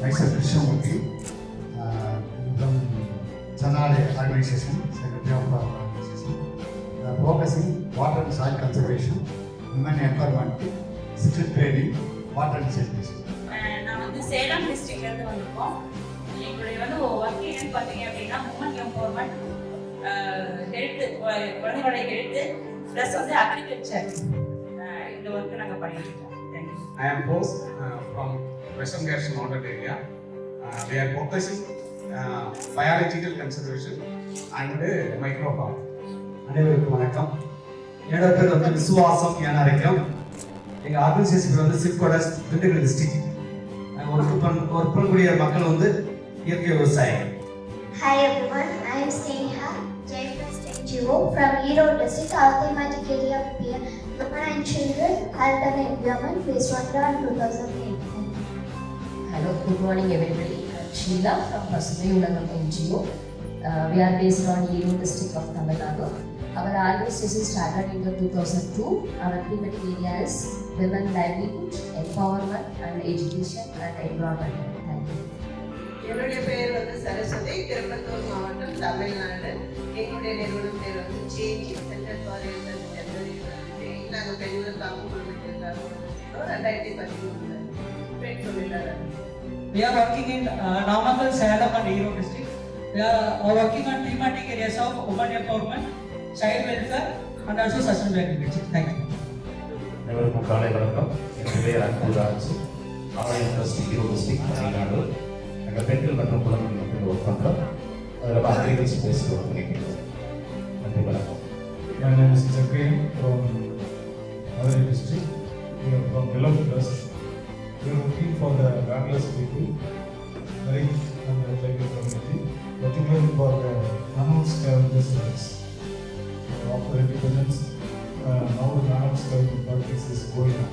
Myself Krishnamurthy from Chanade Organization, Secretary of our organization, focusing water and soil conservation, women empowerment, skill training, water and sanitation. நான் வந்து சேலம் டிஸ்ட்ரிக்ட்லேருந்து வந்திருக்கோம். எங்களுடைய வந்து working என்னன்னு பார்த்தீங்க அப்படின்னா உமன் எம்பவர்மெண்ட், ஹெல்த்து, குழந்தைகளுடைய ஹெல்த்து ப்ளஸ் வந்து அக்ரிகல்ச்சர், இந்த ஒர்க்கு நாங்கள் பண்ணிட்டு இருக்கோம். Thank you. I am Bose from Western Ghats Mountain area. We are focusing biological conservation and microfarm. அனைவருக்கும் வணக்கம். என்னோட பேர் வந்து விசுவாசம் ஞானாரிக்கம். எங்கள் ஆர்கனைசேஷன் வந்து சிப்கோடஸ் திண்டுக்கல் டிஸ்ட்ரிக்ட். ஒர்க் பண்ணக்கூடிய மக்கள் வந்து இயற்கை விவசாயம். Hi everyone, I am Sneha, J-First NGO from Erode District. Our thematic area will be Women and Children, Health and Employment based on 2008. Hello, good morning everybody. I'm Sheila from Pasumai Ulagam NGO. We are based on Erode District of Tamil Nadu. Our organization started in 2002. Our thematic area is Women Livelihood, Empowerment and Education and Environment. Thank you. என்னுடைய பேர் வந்து சரஸ்வதி, திருப்பத்தூர் மாவட்டம், தமிழ்நாடு. எங்களுடைய நிறுவனம் பேர் வந்து change centre for health and gender equality. நாங்கள் பெண்களுக்காக குடும்பத்திற்காக 2013 பெண் தொழிலாளர். We are working in Namakkal, Sahayak and Erode district. We are working on thematic areas of women empowerment, child welfare and also sustainable agriculture. Thank you. அனைவருக்கும் காலை வணக்கம். என் பெயர் அன்புராஜ். ஆலயம் ட்ரஸ்ட் ஈரோடு டிஸ்ட்ரிக்ட் தமிழ்நாடு. நாங்கள் பெண்கள் மற்றும் குழந்தைகள் மட்டும் ஒர்க் பண்ணுறோம். அதில் அக்ரிகல்ச்சர் பேஸ்ட் ஒர்க் பண்ணிக்கிறோம். நன்றி வணக்கம். My name is Jagreem from Madurai district. We are from Below Trust. We are looking for the landless people, married and the tribal community, particularly for the non-house scavengers. After independence, now the non-house scavenging practice is going on.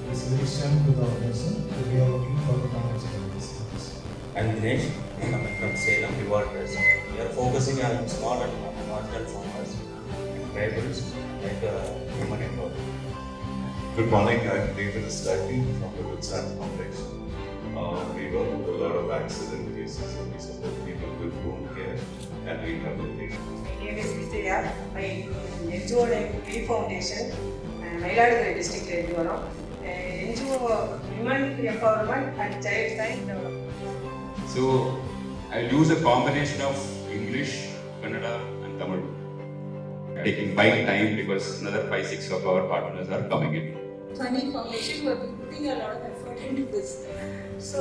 It's very same to the person. We are looking for the non-house scavengers. I'm Dinesh, coming from Salem Reward Trust. We are focusing on small and marginal farmers and tribals like human empowerment. Good morning, I'm David Stacking from the Good Sand Foundation. We work with a lot of accident cases and we support people with home care and rehabilitation. My name is Vijaya. My NGO name is Foundation. Niranthara district NGO. NGO Women Empowerment and Child Development. So, I'll use a combination of English, Kannada and Tamil. Taking buying time because another 5-6 of our partners are coming in. Funding Foundation, we have been putting a lot of effort into this. So,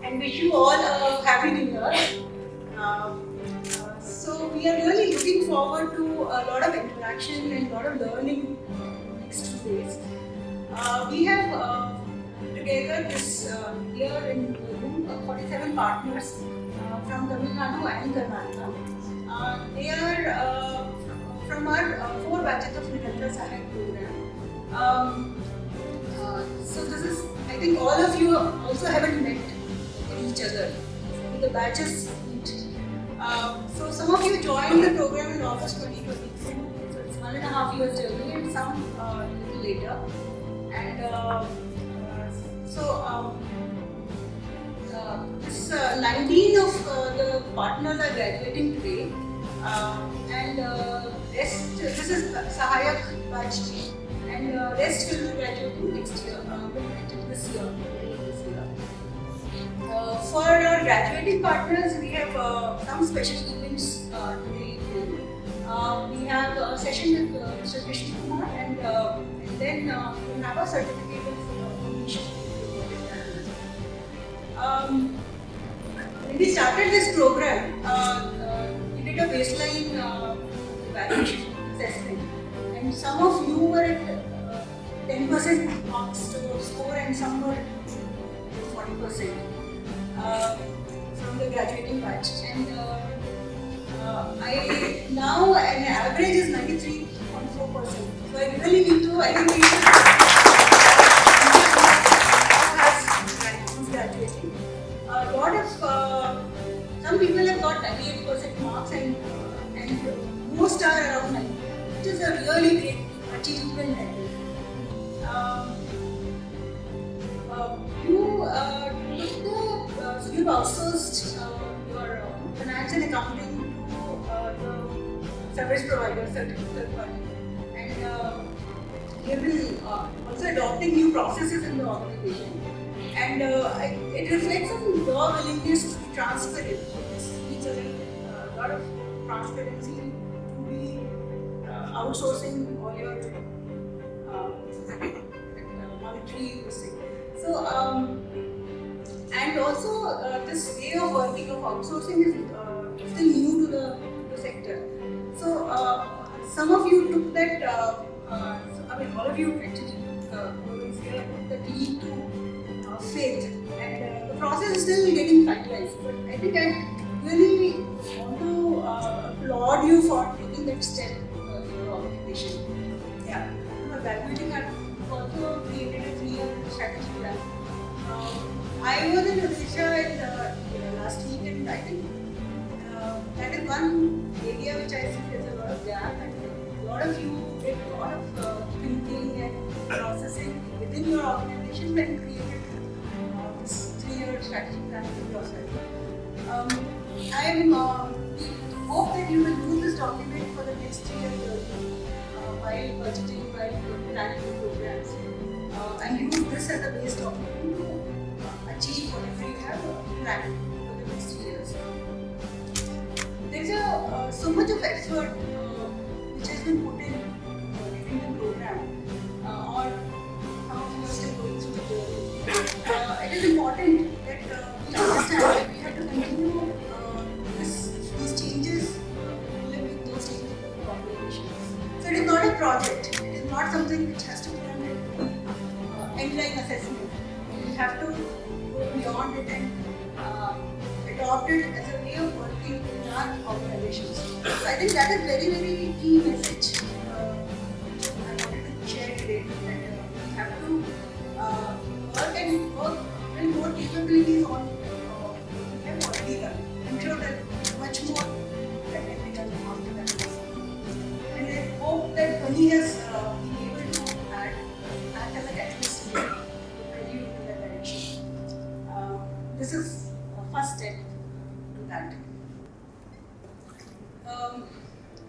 and wish you all a happy new year. So, we are really looking forward to a lot of interaction and a lot of learning next 2 days. We have together this year in 47 partners from Tamil Nadu and Karnataka. They are from our 4 batches of Niranthara Sahayak program. So this is, I think all of you also haven't met each other. The batches meet. So some of you joined the program in August 2022. So it's 1.5 years journey and some little later. And this 19 of the partners are graduating today. And rest, this is Sahayak batch 3, and rest will be graduating next year, this year. For our graduating partners, we have some special events today. We have a session with Mr. Krishna Kumar, and then we'll have a certificate of completion. When we started this program, we did a baseline evaluation assessment, and some of you were at 10% marks to score, and some were 40% from the graduating batch. And I now an average is 93.4%. So I really need to. I think we should graduating. A lot of some people have got 98% marks, and most are around 90, which is a really great achievement. You look to outsourced your finance and accounting to the service provider, certain third party, and you will also adopting new processes in the organization, and it reflects on your willingness to be transparent. This needs a lot of transparency to be outsourcing all your monetary thing. So, and also this way of working of outsourcing is still new to the sector. So, some of you took that. All of you actually took the lead to faith, and the process is still getting finalized. But I think I really want to applaud you for taking that step in your organization. Yeah, evaluating that also created a 3-year strategy plan. I was in Odisha last week, and I think that is one area which I see there's a lot of gap, and a lot of you did a lot of thinking and processing within your organization and created this 3-year strategy plan for yourself. I hope that you will use this document for the next 3 years while budgeting, while planning the programs, and use this as a base document to achieve whatever you have planned for the next 3 years. There's so much of effort which has been put in during the program, or some of you are still going through the journey. It is important that we understand that we have to continue these changes, live with those changes in the population. So it is not a project, it is not something which has to be done at the end-line assessment. We have to go beyond it and adopt it as a way of working in our organizations. So I think that is very, very key message which I wanted to share today. That we have to work and more capabilities on what we have already done. I'm sure that much more that can be done after that. And I hope that Bani has been able to act as a catalyst to propel you in that direction. This is a first step to that.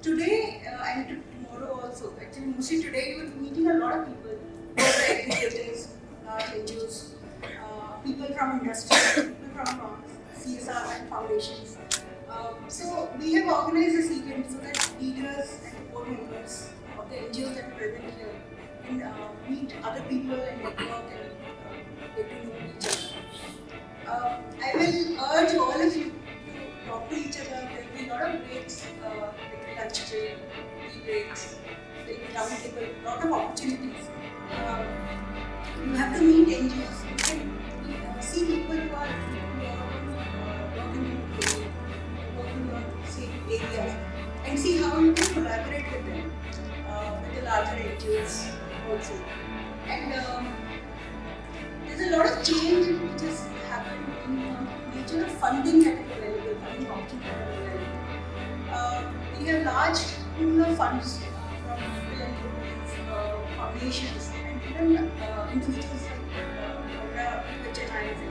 Today and tomorrow also, actually mostly today, you will be meeting a lot of people, executives, large NGOs, people from industry, people from CSR and foundations. So we have organized this event so that leaders and board members of the NGOs that are present here can meet other people and network and get to know each other. I will urge all of you to talk to each other. There will be a lot of breaks, like lunch break, tea breaks, round table, a lot of opportunities. You have to meet NGOs, you can see people who are working on same areas, and see how you can collaborate with them, with the larger NGOs also. And there's a lot of change which has happened in the nature of funding that is available, funding options that are available. We have large pool of funds from philanthropies, foundations, and even individuals like HNIs.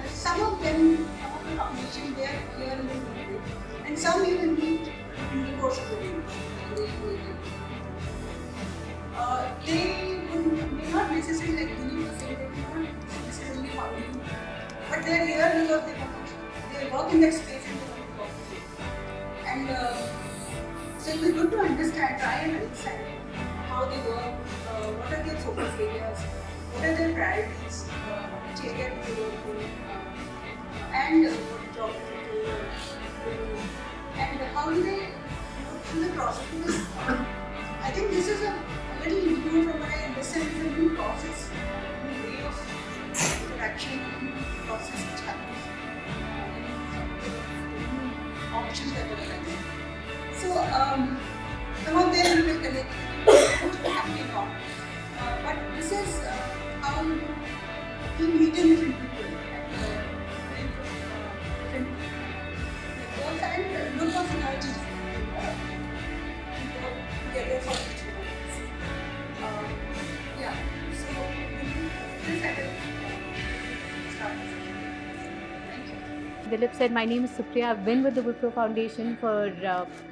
Some of them, some of the foundations, they are here in the country, and some you will meet in the course of the day. They may not necessarily, like Dilip was saying, they may not necessarily found you, but they are here because they work in that space and they want to work with you. And so it will be good to understand, try and understand how they work, what are their focus areas, what are their priorities, which area do they work in, and what job do they do, and how do they go through the process. Because I think this is a little new from what I understand. It's a new process, a new way of interaction, a new process which happens in options that are available. So some of them will connect, some may not. But this is how we meet in different people and different networks and look for synergies together for each one. Yeah, so this I will start. Dilip said, my name is Supriya. I've been with the Wipro Foundation for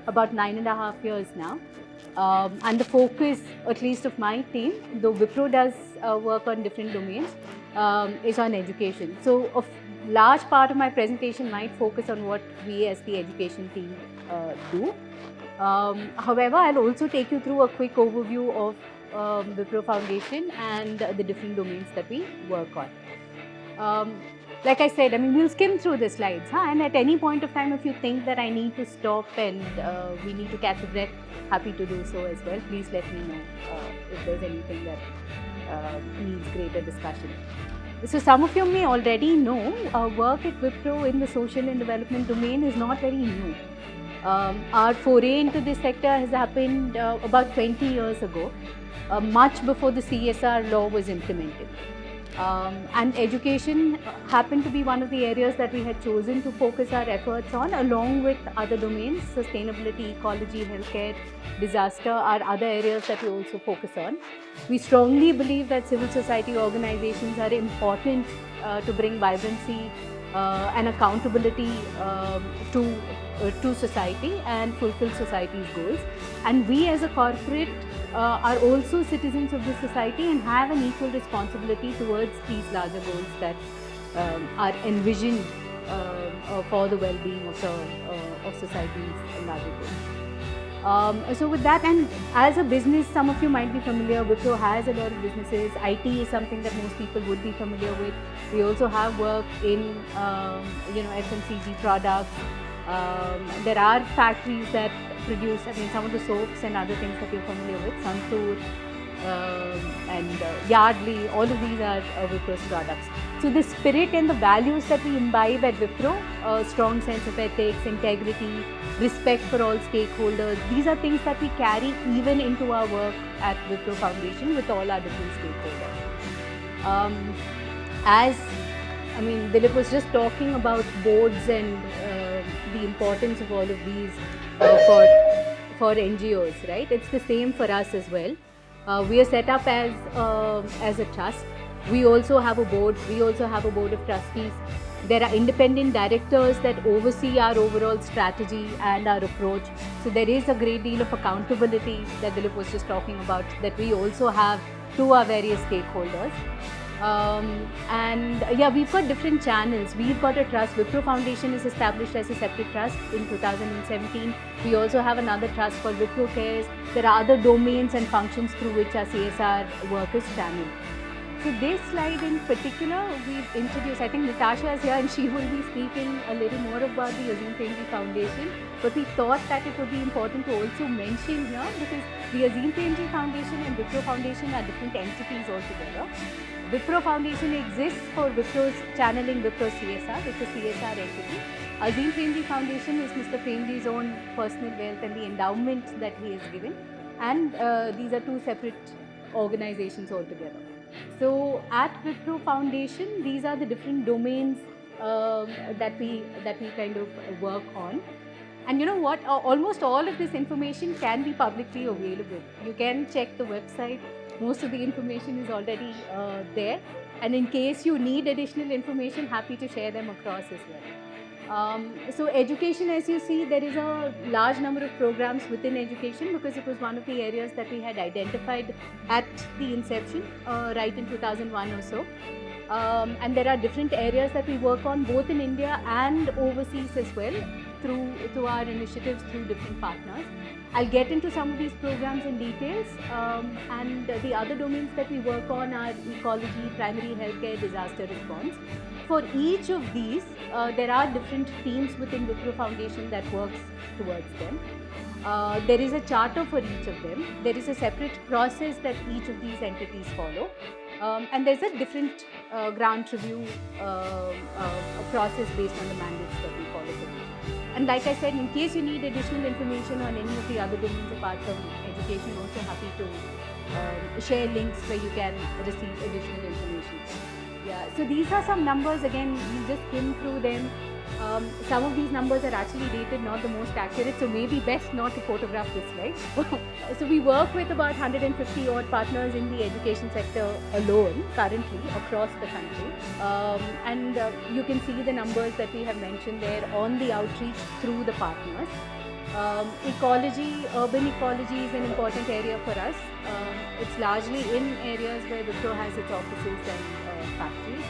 about 9.5 years now. And the focus, at least of my team, though Wipro does work on different domains, is on education. So a large part of my presentation might focus on what we as the education team do. However, I'll also take you through a quick overview of Wipro Foundation and the different domains that we work on. Like I said, I mean, we'll skim through the slides, and at any point of time, if you think that I need to stop and we need to catch a breath, happy to do so as well. Please let me know if there's anything that needs greater discussion. So some of you may already know work at Wipro in the social and development domain is not very new. Our foray into this sector has happened about 20 years ago, much before the CSR law was implemented. And education happened to be one of the areas that we had chosen to focus our efforts on, along with other domains, sustainability, ecology, healthcare, disaster are other areas that we also focus on. We strongly believe that civil society organizations are important to bring vibrancy and accountability to society and fulfill society's goals. And we as a corporate are also citizens of this society and have an equal responsibility towards these larger goals that are envisioned for the well-being of society's larger goals. So with that, and as a business, some of you might be familiar, Wipro has a lot of businesses. IT is something that most people would be familiar with. We also have work in FMCG products. There are factories that produce, I mean, some of the soaps and other things that you're familiar with, Santur and Yardley, all of these are Wipro's products. So the spirit and the values that we imbibe at Wipro, a strong sense of ethics, integrity, respect for all stakeholders, these are things that we carry even into our work at Wipro Foundation with all our different stakeholders. Dilip was just talking about boards and the importance of all of these for NGOs, right? It's the same for us as well. We are set up as a trust. We also have a board. We also have a board of trustees. There are independent directors that oversee our overall strategy and our approach. So there is a great deal of accountability that Dilip was just talking about that we also have to our various stakeholders. We've got different channels. We've got a trust. Wipro Foundation is established as a separate trust in 2017. We also have another trust called Wipro Cares. There are other domains and functions through which our CSR work is channeled. So this slide in particular, we've introduced, I think Natasha is here and she will be speaking a little more about the Azim Premji Foundation. But we thought that it would be important to also mention here because the Azim Premji Foundation and Wipro Foundation are different entities altogether. Wipro Foundation exists for Wipro's channeling Wipro's CSR, it's a CSR entity. Azim Premji Foundation is Mr. Premji's own personal wealth and the endowment that he has given. And these are two separate organizations altogether. So at Wipro Foundation, these are the different domains that we kind of work on. And you know what? Almost all of this information can be publicly available. You can check the website. Most of the information is already there. And in case you need additional information, happy to share them across as well. So education, as you see, there is a large number of programs within education because it was one of the areas that we had identified at the inception, right in 2001 or so. And there are different areas that we work on both in India and overseas as well through our initiatives through different partners. I'll get into some of these programs in details and the other domains that we work on are ecology, primary healthcare, disaster response. For each of these, there are different teams within Wipro Foundation that works towards them. There is a charter for each of them. There is a separate process that each of these entities follow. And there's a different grant review process based on the mandates that we follow for each. And like I said, in case you need additional information on any of the other domains apart from education, also happy to share links where you can receive additional information. Yeah, so these are some numbers. Again, we just skim through them. Some of these numbers are actually dated, not the most accurate, so maybe best not to photograph this slide. So we work with about 150 odd partners in the education sector alone currently across the country. And you can see the numbers that we have mentioned there on the outreach through the partners. Ecology, urban ecology is an important area for us. It's largely in areas where Wipro has its offices and factories.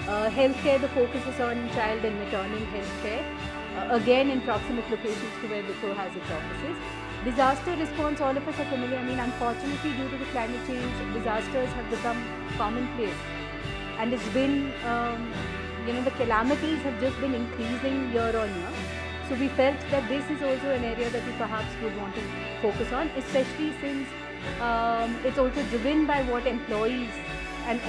Healthcare, the focus is on child and maternal healthcare, again in proximate locations to where Wipro has its offices. Disaster response, all of us are familiar. I mean, unfortunately, due to the climate change, disasters have become commonplace. And it's been, the calamities have just been increasing year on year. So we felt that this is also an area that we perhaps would want to focus on, especially since it's also driven by what employees and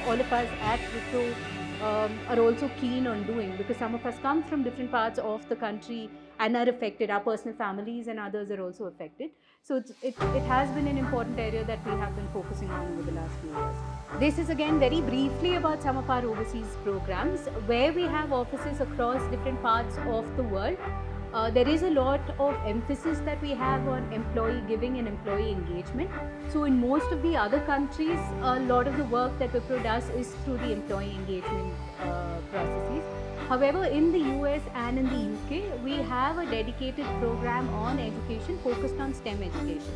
all of us at Wipro are also keen on doing, because some of us come from different parts of the country and are affected. Our personal families and others are also affected. So it has been an important area that we have been focusing on over the last few years. This is again very briefly about some of our overseas programs where we have offices across different parts of the world. There is a lot of emphasis that we have on employee giving and employee engagement. So in most of the other countries, a lot of the work that Wipro does is through the employee engagement processes. However, in the US and in the UK, we have a dedicated program on education focused on STEM education.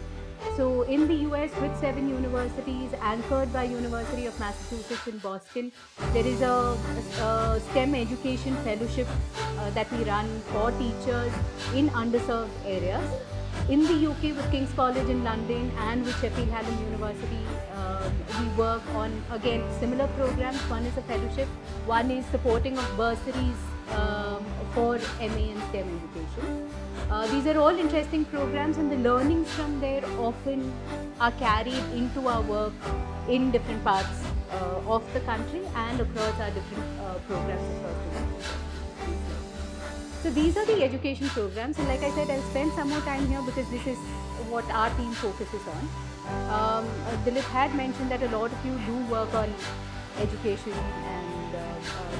So in the US, with 7 universities anchored by University of Massachusetts in Boston, there is a STEM education fellowship that we run for teachers in underserved areas. In the UK, with King's College in London and with Sheffield Hallam University, we work on, again, similar programs. One is a fellowship, one is supporting of bursaries for MA and STEM education. These are all interesting programs, and the learnings from there often are carried into our work in different parts of the country and across our different programs across the country. So these are the education programs, and like I said, I'll spend some more time here because this is what our team focuses on. Dilip had mentioned that a lot of you do work on education and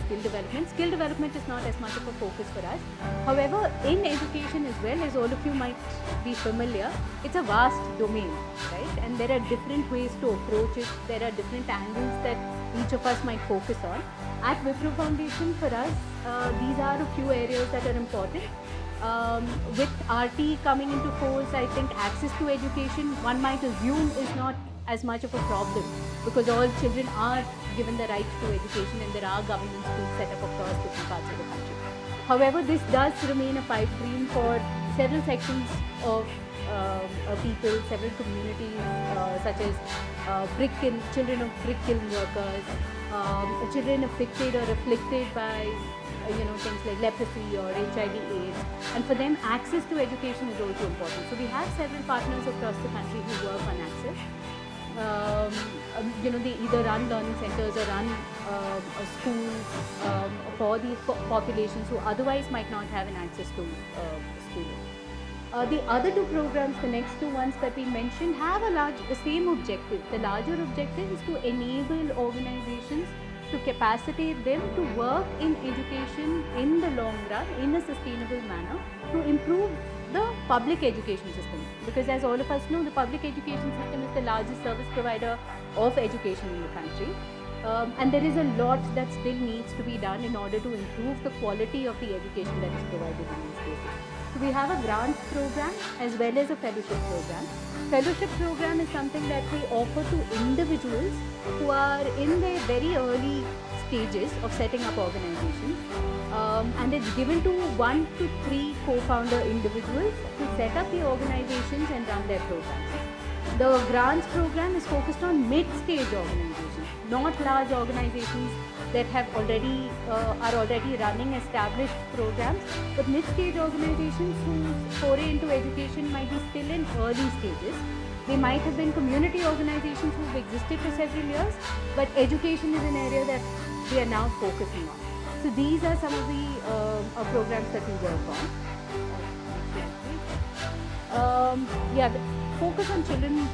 skill development. Skill development is not as much of a focus for us. However, in education as well, as all of you might be familiar, it's a vast domain, right? And there are different ways to approach it. There are different angles that each of us might focus on. At Wipro Foundation, for us, these are a few areas that are important. With RT coming into force, I think access to education, one might assume, is not as much of a problem because all children are given the right to education and there are government schools set up across different parts of the country. However, this does remain a pipe dream for several sections of people, several communities such as children of brick kiln workers, children affected or afflicted by things like leprosy or HIV/AIDS, and for them access to education is also important. So we have several partners across the country who work on access. They either run learning centers or run schools for these populations who otherwise might not have an access to schooling. The other two programs, the next two ones that we mentioned, have the same objective. The larger objective is to enable organizations to capacitate them to work in education in the long run in a sustainable manner to improve the public education system, because as all of us know, the public education system is the largest service provider of education in the country, and there is a lot that still needs to be done in order to improve the quality of the education that is provided in these places. So we have a grant program as well as a fellowship program. Fellowship program is something that we offer to individuals who are in their very early stages of setting up organizations, and it's given to 1 to 3 co-founder individuals to set up the organizations and run their programs. The grants program is focused on mid-stage organizations, not large organizations that have are already running established programs, but mid-stage organizations whose foray into education might be still in early stages. They might have been community organizations who've existed for several years, but education is an area that we are now focusing on. So these are some of the programs that we work on. The focus on children,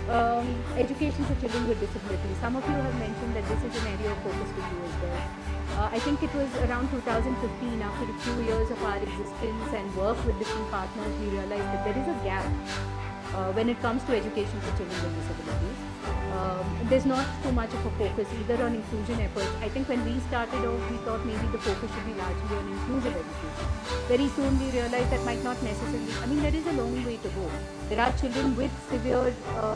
education for children with disabilities. Some of you have mentioned that this is an area of focus for you as well. I think it was around 2015, after a few years of our existence and work with different partners, we realized that there is a gap when it comes to education for children with disabilities. There's not too much of a focus either on inclusion efforts. I think when we started off, we thought maybe the focus should be largely on inclusive education. Very soon we realized that might not necessarily, I mean, there is a long way to go. There are children with severe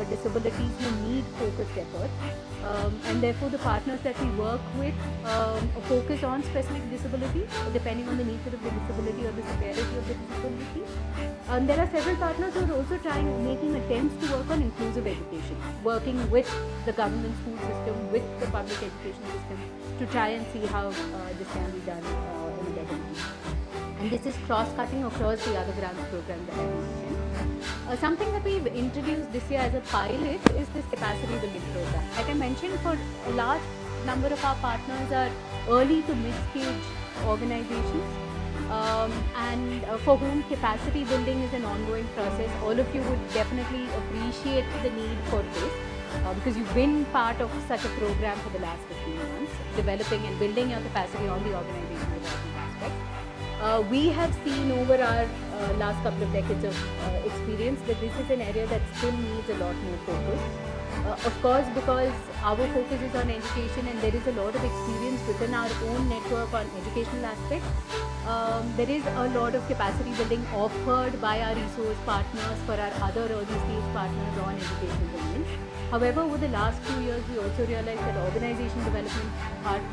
disabilities who need focused efforts. And therefore the partners that we work with focus on specific disabilities depending on the nature of the disability or the severity of the disability. There are several partners who are also making attempts to work on inclusive education, working with the government school system, with the public education system to try and see how this can be done in a better way. And this is cross-cutting across the other grants program that I mentioned. Something that we've introduced this year as a pilot is this capacity building program. Like I mentioned, for a large number of our partners are early to mid-stage organizations, and for whom capacity building is an ongoing process. All of you would definitely appreciate the need for this because you've been part of such a program for the last 15 months, developing and building your capacity on the organizational development aspect. We have seen over our last couple of decades of experience that this is an area that still needs a lot more focus. Of course, because our focus is on education and there is a lot of experience within our own network on educational aspects, there is a lot of capacity building offered by our resource partners for our other early stage partners on educational domains. However, over the last few years, we also realized that organization development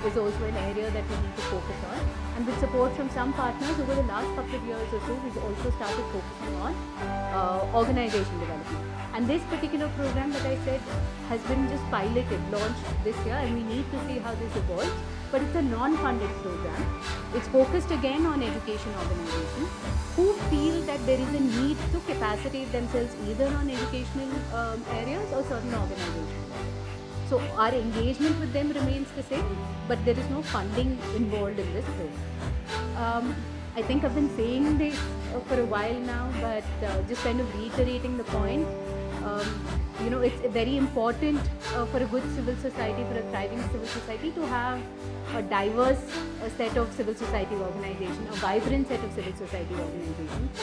is also an area that we need to focus on. And with support from some partners over the last couple of years or so, we've also started focusing on organization development. And this particular program that I said has been just piloted, launched this year, and we need to see how this evolves. But it's a non-funded program. It's focused again on education organizations who feel that there is a need to capacitate themselves either on educational areas or certain organizations. So our engagement with them remains the same, but there is no funding involved in this program. I think I've been saying this for a while now, but just kind of reiterating the point. It's very important for a good civil society, for a thriving civil society, to have a diverse set of civil society organizations, a vibrant set of civil society organizations.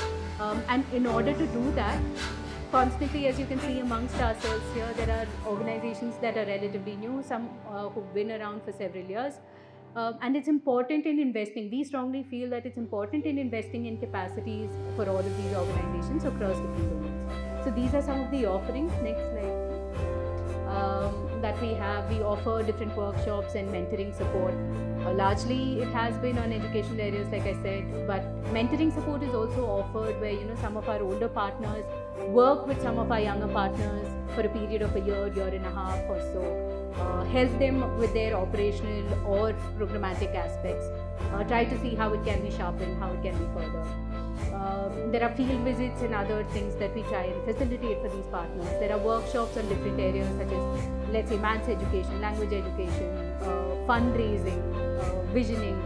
And in order to do that, constantly, as you can see amongst ourselves here, there are organizations that are relatively new, some who've been around for several years. And it's important in investing. We strongly feel that it's important in investing in capacities for all of these organizations across different domains. So these are some of the offerings. Next slide. That we have. We offer different workshops and mentoring support. Largely, it has been on educational areas, like I said, but mentoring support is also offered where, some of our older partners work with some of our younger partners for a period of a year and a half or so, help them with their operational or programmatic aspects, try to see how it can be sharpened, how it can be further. There are field visits and other things that we try and facilitate for these partners. There are workshops on different areas such as, let's say, maths education, language education, fundraising, visioning,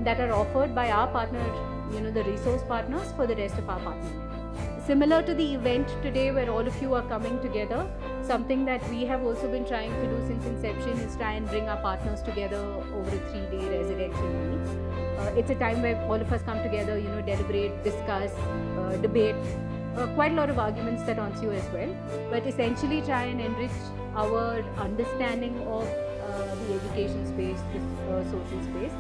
that are offered by our partner, the resource partners for the rest of our partners. Similar to the event today where all of you are coming together, something that we have also been trying to do since inception is try and bring our partners together over a 3-day residential meet. It's a time where all of us come together, deliberate, discuss, debate, quite a lot of arguments that ensue as well, but essentially try and enrich our understanding of the education space, the social space.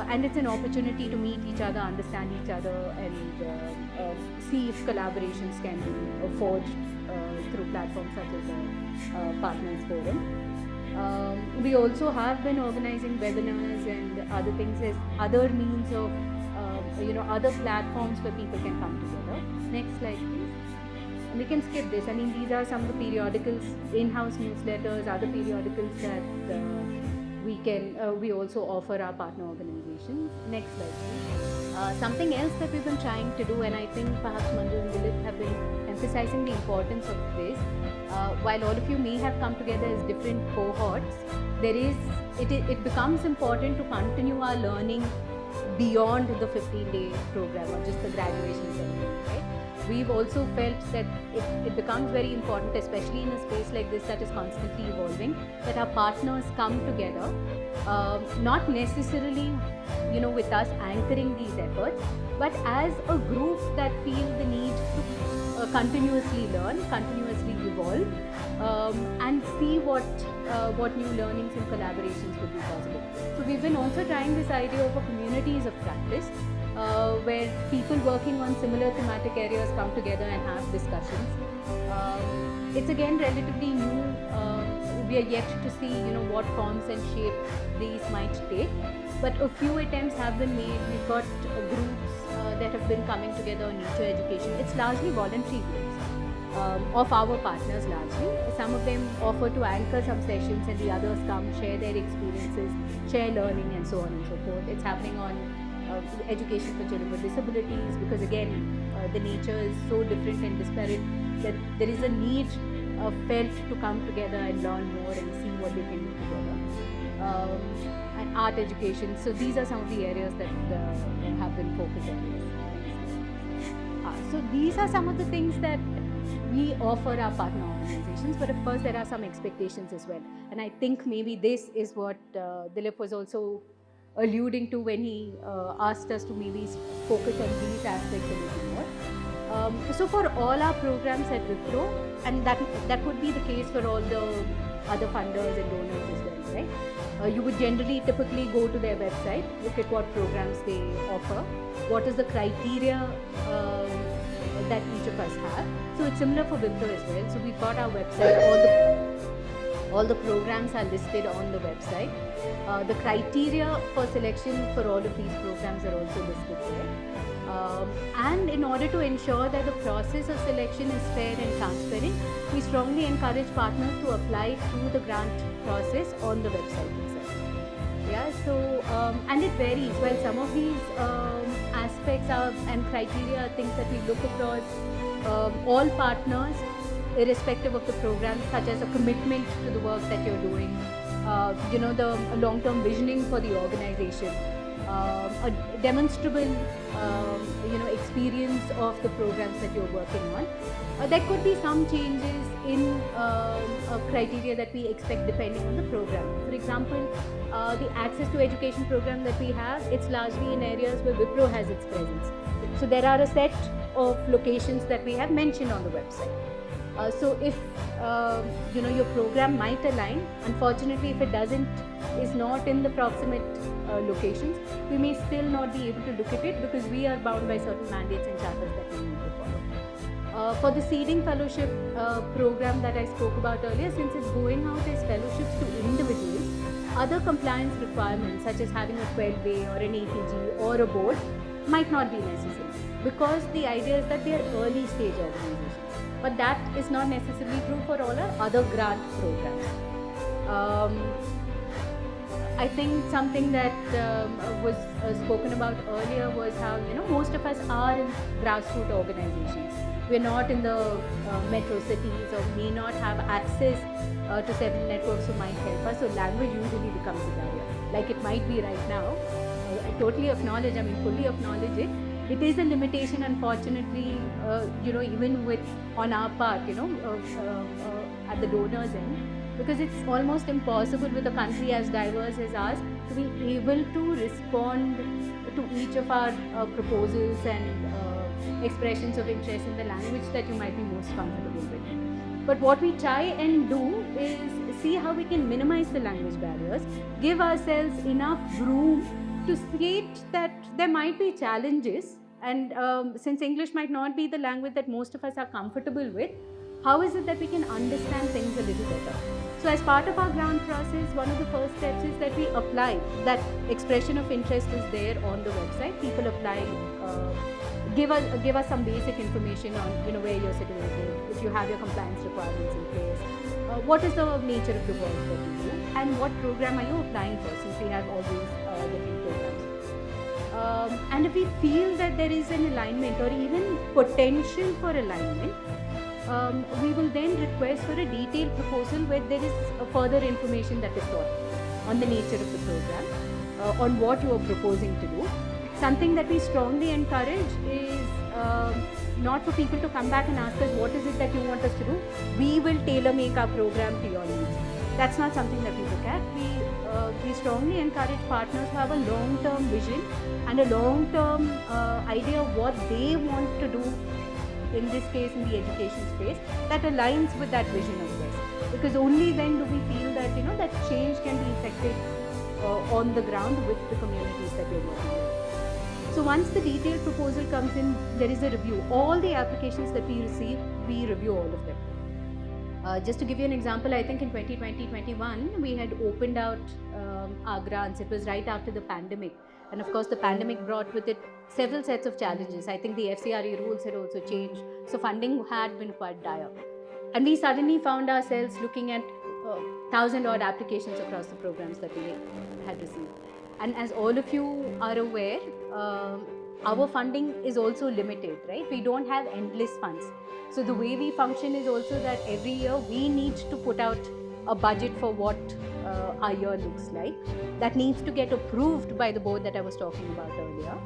And it's an opportunity to meet each other, understand each other, and see if collaborations can be forged through platforms such as a Partners Forum. We also have been organizing webinars and other things as other means of, other platforms where people can come together. Next slide, please. And we can skip this. I mean, these are some of the periodicals, in-house newsletters, other periodicals that we also offer our partner organizations. Next slide, please. Something else that we've been trying to do, and I think perhaps Manju and Dilip have been emphasizing the importance of this. While all of you may have come together as different cohorts, it becomes important to continue our learning beyond the 15-day program or just the graduation ceremony, right? We've also felt that it becomes very important, especially in a space like this that is constantly evolving, that our partners come together not necessarily, with us anchoring these efforts, but as a group that feel the need to continuously learn, continuously evolve, and see what new learnings and collaborations would be possible. So we've been also trying this idea of a communities of practice, where people working on similar thematic areas come together and have discussions. It's again relatively new. We are yet to see, what forms and shape these might take. But a few attempts have been made. We've got groups that have been coming together on nature education. It's largely voluntary groups of our partners largely. Some of them offer to anchor some sessions and the others come, share their experiences, share learning and so on and so forth. It's happening on education for children with disabilities, because again, the nature is so different and disparate that there is a need felt to come together and learn more and see what they can do together. And art education. So these are some of the areas that have been focus areas. So these are some of the things that we offer our partner organizations, but of course there are some expectations as well. And I think maybe this is what Dilip was also alluding to when he asked us to maybe focus on these aspects a little more. So for all our programs at Wipro, and that would be the case for all the other funders and donors as well, right? You would generally typically go to their website, look at what programs they offer, what is the criteria that each of us have. So it's similar for Wipro as well. So we've got our website, all the programs are listed on the website. The criteria for selection for all of these programs are also listed there. And in order to ensure that the process of selection is fair and transparent, we strongly encourage partners to apply through the grant process on the website itself. Yeah, so and it varies. Well, some of these aspects and criteria are things that we look across all partners, irrespective of the program, such as a commitment to the work that you're doing, the long-term visioning for the organization, a demonstrable experience of the programs that you're working on. There could be some changes in criteria that we expect depending on the program. For example, the access to education program that we have, it's largely in areas where Wipro has its presence. So there are a set of locations that we have mentioned on the website. So if your program might align, unfortunately if it is not in the proximate locations, we may still not be able to look at it because we are bound by certain mandates and charters that we need to follow. For the seeding fellowship program that I spoke about earlier, since it's going out as fellowships to individuals, other compliance requirements such as having a 12A or an ATG or a board might not be necessary, because the idea is that they are early stage organizations. But that is not necessarily true for all our other grant programs. I think something that was spoken about earlier was how most of us are in grassroots organizations. We're not in the metro cities or may not have access to several networks who might help us. So language usually becomes a barrier, like it might be right now. I totally acknowledge, fully acknowledge it. It is a limitation, unfortunately, even on our part, at the donors end, because it's almost impossible with a country as diverse as ours to be able to respond to each of our proposals and expressions of interest in the language that you might be most comfortable with. But what we try and do is see how we can minimize the language barriers, give ourselves enough room to state that there might be challenges, and since English might not be the language that most of us are comfortable with, how is it that we can understand things a little better? So as part of our grant process, one of the first steps is that we apply. That expression of interest is there on the website. People apply, give us some basic information on where you're situated, if you have your compliance requirements in place, what is the nature of the work that you do, and what program are you applying for, since we have all these different programs. And if we feel that there is an alignment or even potential for alignment, we will then request for a detailed proposal where there is further information that is sought on the nature of the program, on what you are proposing to do. Something that we strongly encourage is not for people to come back and ask us what is it that you want us to do. We will tailor make our program to your needs. that's not something that we look at. We strongly encourage partners who have a long-term vision and a long-term idea of what they want to do, in this case in the education space, that aligns with that vision of theirs. Because only then do we feel that, you know, that change can be effected on the ground with the communities that we're working with. So once the detailed proposal comes in, there is a review. All the applications that we receive, we review all of them. Just to give you an example, I think in 2020-21, we had opened out our grants. It was right after the pandemic. And of course, the pandemic brought with it several sets of challenges. I think the FCRE rules had also changed. So funding had been quite dire. And we suddenly found ourselves looking at 1,000 odd applications across the programs that we had received. And as all of you are aware, our funding is also limited, right? We don't have endless funds. So the way we function is also that every year we need to put out a budget for what our year looks like. That needs to get approved by the board that I was talking about earlier.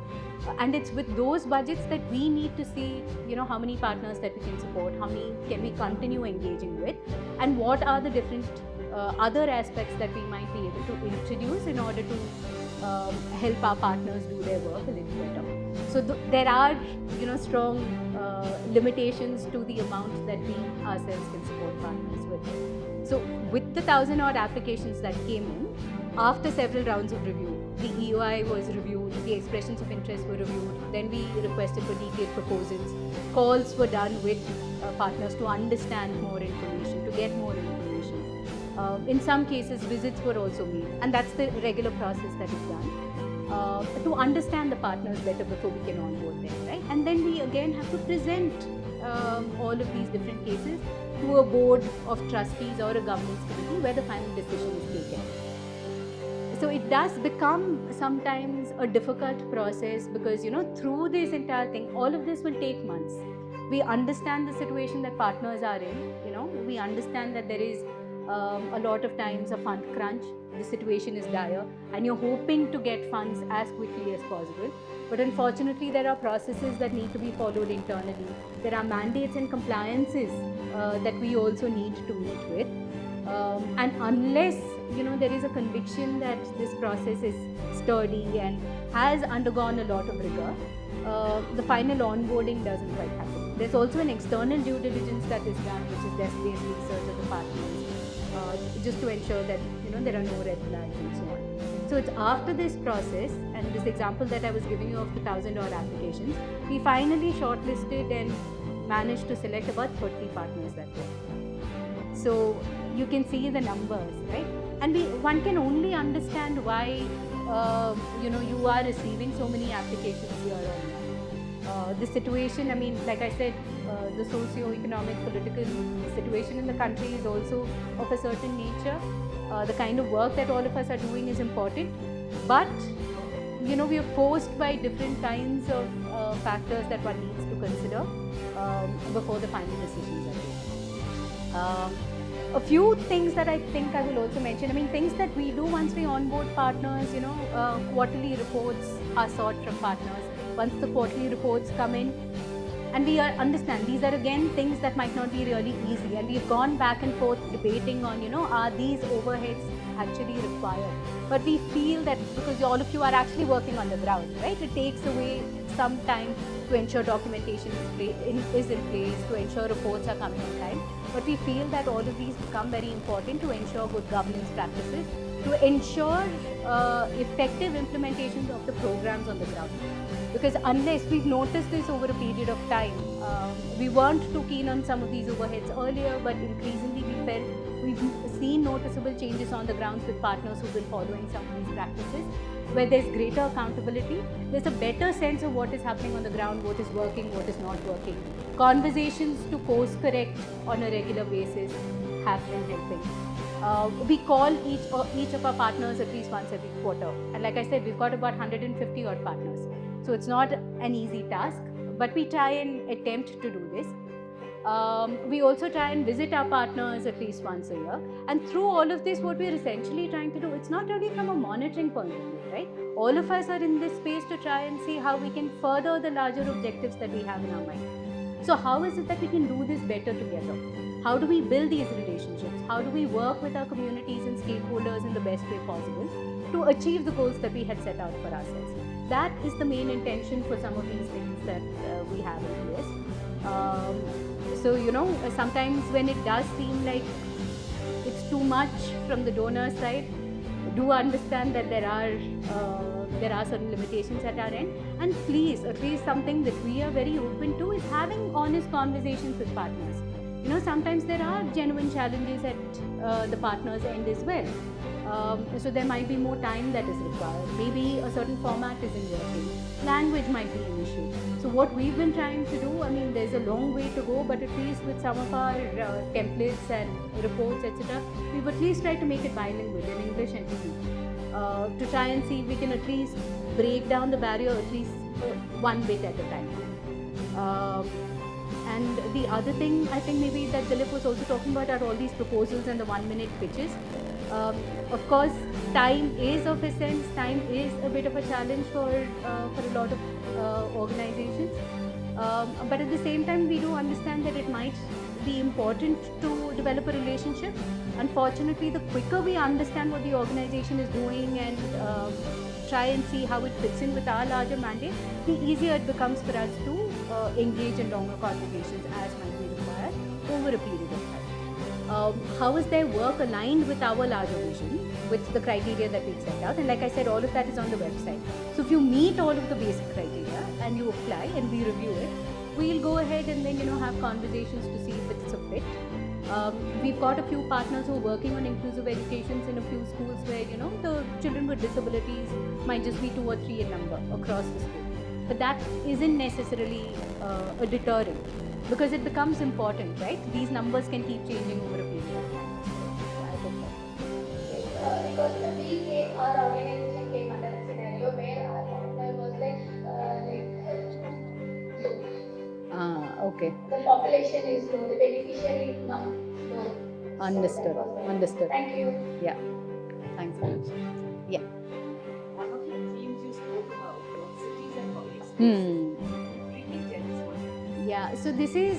And it's with those budgets that we need to see, you know, how many partners that we can support, how many can we continue engaging with, and what are the different other aspects that we might be able to introduce in order to help our partners do their work a little better. So there are, you know, strong limitations to the amount that we ourselves can support partners with. So with the 1,000 odd applications that came in, after several rounds of review, the EOI was reviewed, the expressions of interest were reviewed, then we requested for detailed proposals, calls were done with partners to understand more information, to get more information. In some cases, visits were also made, and that's the regular process that is done to understand the partners better before we can onboard them, right? And then we again have to present all of these different cases to a board of trustees or a governance committee where the final decision is taken. So it does become sometimes a difficult process because, you know, through this entire thing, all of this will take months. We understand the situation that partners are in, you know, we understand that there is a lot of times a fund crunch, the situation is dire, and you're hoping to get funds as quickly as possible. But unfortunately, there are processes that need to be followed internally. There are mandates and compliances that we also need to meet with. And unless, you know, there is a conviction that this process is sturdy and has undergone a lot of rigor, the final onboarding doesn't quite happen. There's also an external due diligence that is done, which is desk-based research of the partners, just to ensure that, you know, there are no red flags and so on. So it's after this process, and this example that I was giving you of the 1,000 odd applications, we finally shortlisted and managed to select about 30 partners that way. So you can see the numbers, right? And one can only understand why you know, you are receiving so many applications year on year. The situation, I mean, like I said, the socio-economic, political situation in the country is also of a certain nature. The kind of work that all of us are doing is important, but, you know, we are forced by different kinds of factors that one needs to consider before the final decisions are made. A few things that I think I will also mention, I mean, things that we do once we onboard partners, you know, quarterly reports are sought from partners. Once the quarterly reports come in, and we understand these are again things that might not be really easy, and we've gone back and forth debating on, you know, are these overheads actually required? But we feel that because all of you are actually working on the ground, right? It takes away some time to ensure documentation is in place, to ensure reports are coming on time. But we feel that all of these become very important to ensure good governance practices, to ensure effective implementation of the programs on the ground. Because unless we've noticed this over a period of time, we weren't too keen on some of these overheads earlier, but increasingly we felt we've seen noticeable changes on the ground with partners who've been following some of these practices, where there's greater accountability, there's a better sense of what is happening on the ground, what is working, what is not working. Conversations to course correct on a regular basis have been helping. We call each of our partners at least once every quarter. And like I said, we've got about 150 odd partners. So it's not an easy task, but we try and attempt to do this. We also try and visit our partners at least once a year. And through all of this, what we're essentially trying to do, it's not really from a monitoring point of view, right? All of us are in this space to try and see how we can further the larger objectives that we have in our mind. So how is it that we can do this better together? How do we build these relationships? How do we work with our communities and stakeholders in the best way possible to achieve the goals that we had set out for ourselves? That is the main intention for some of these things that we have in place. So, sometimes when it does seem like it's too much from the donor side, do understand that there are certain limitations at our end, and please, at least something that we are very open to is having honest conversations with partners. Sometimes there are genuine challenges at the partner's end as well. So there might be more time that is required. Maybe a certain format isn't working. Language might be an issue. So what we've been trying to do, there's a long way to go, but at least with some of our templates and reports, etc., we've at least tried to make it bilingual in English and Hindi, to try and see if we can at least break down the barrier at least one bit at a time. And the other thing I think maybe that Dilip was also talking about are all these proposals and the 1-minute pitches. Of course, time is of essence. Time is a bit of a challenge for a lot of organizations. But at the same time, we do understand that it might be important to develop a relationship. Unfortunately, the quicker we understand what the organization is doing and try and see how it fits in with our larger mandate, the easier it becomes for us to engage in longer conversations as might be required over a period of time. How is their work aligned with our larger vision, with the criteria that we've set out? And like I said, all of that is on the website. So if you meet all of the basic criteria and you apply and we review it, we'll go ahead and then have conversations to see if it's a fit. We've got a few partners who are working on inclusive educations in a few schools where the children with disabilities might just be 2 or 3 in number across the school. But that isn't necessarily a deterrent, because it becomes important, right? These numbers can keep changing over a period of time. So I hope that. Because we came, our organization came under a scenario where our partner was low. Okay. The population is low, the beneficiary is not low. Understood. Thank you. Yeah. Thanks very much. Yeah. One of the themes you spoke about was cities and public spaces. Briefly tell us what it is. Yeah, so this is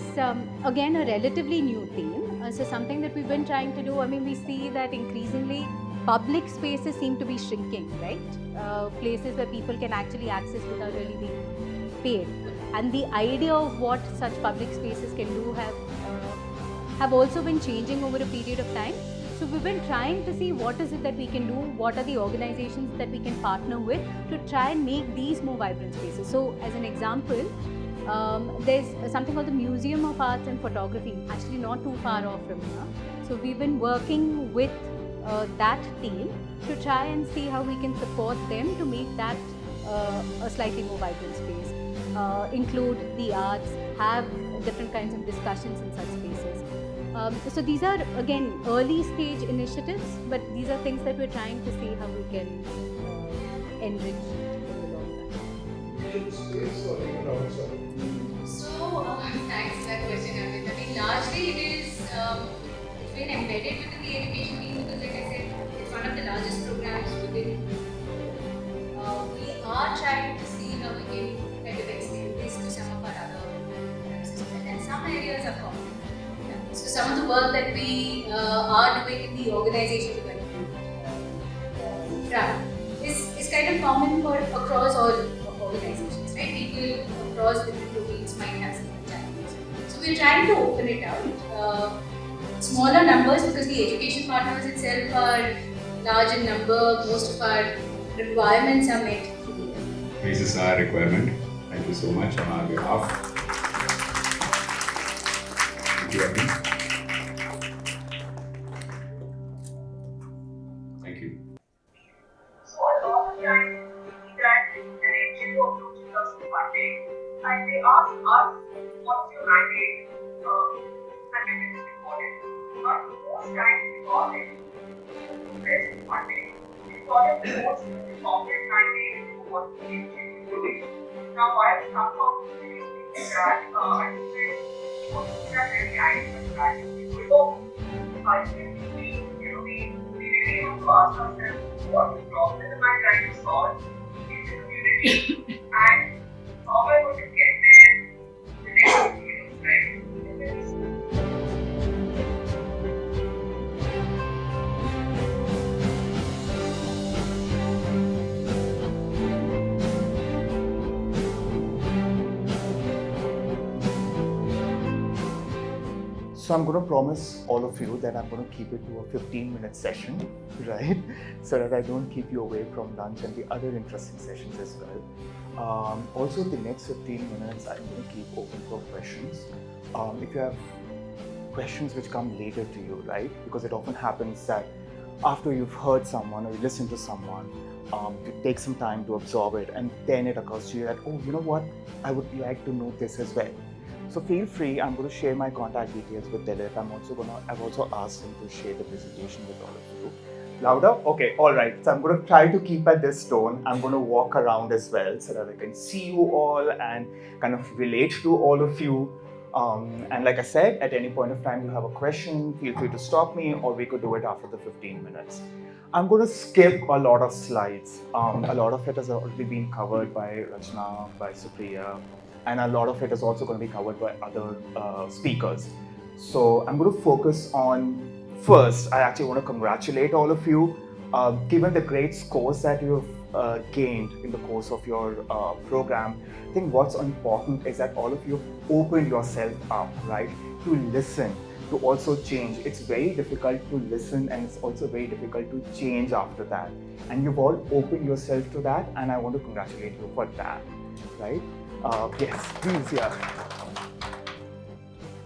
again a relatively new theme. So something that we've been trying to do, we see that increasingly public spaces seem to be shrinking, right? Places where people can actually access without really being paid. And the idea of what such public spaces can do have also been changing over a period of time. So we've been trying to see what is it that we can do, what are the organizations that we can partner with to try and make these more vibrant spaces. So as an example, there's something called the Museum of Arts and Photography, actually not too far off from here. So we've been working with that team to try and see how we can support them to make that a slightly more vibrant space. Include the arts, have different kinds of discussions in such spaces. So these are again early stage initiatives, but these are things that we're trying to see how we can enrich in the long run. So thanks for that question, Arvind. Largely it is it's been embedded within the education team because, like I said, it's one of the largest programs within. We are trying to see how we can kind of extend this to some of our other programs, and some areas are common. So some of the work that we are doing in the organization development is kind of common for across all organizations, right? People across different domains might have similar challenges. So we're trying to open it out. Smaller numbers because the education partners itself are large in number. Most of our requirements are met. This is our requirement. Thank you so much on our behalf. Thank you, Abhi. Thank you. So a lot of times we see that an NGO approaches us for funding and they ask us, what's your mandate? Second is important. But most times because it's best funding, we sort of force the corporate mandate into what the NGO is doing. Now while some of the things that I think that very ideal that we will ultimately we really have to ask ourselves what problem am I trying to solve in the community and how am I going to get there the next So I'm going to promise all of you that I'm going to keep it to a 15-minute session, right? So that I don't keep you away from lunch and the other interesting sessions as well. Also, the next 15 minutes, I'm going to keep open for questions. If you have questions which come later to you, right? Because it often happens that after you've heard someone or you listen to someone, you take some time to absorb it, and then it occurs to you that, oh, you know what? I would like to know this as well. So feel free. I'm going to share my contact details with Dilip. I've also asked him to share the presentation with all of you. Louder? Okay, all right. So I'm going to try to keep at this tone. I'm going to walk around as well so that I can see you all and kind of relate to all of you. And like I said, at any point of time you have a question, feel free to stop me, or we could do it after the 15 minutes. I'm going to skip a lot of slides. A lot of it has already been covered by Rachna, by Supriya, and a lot of it is also going to be covered by other speakers. So I'm going to focus on, first, I actually want to congratulate all of you. Given the great scores that you've gained in the course of your program, I think what's important is that all of you open yourself up, right, to listen, to also change. It's very difficult to listen, and it's also very difficult to change after that. And you've all opened yourself to that, and I want to congratulate you for that, right? Yes, please, yeah.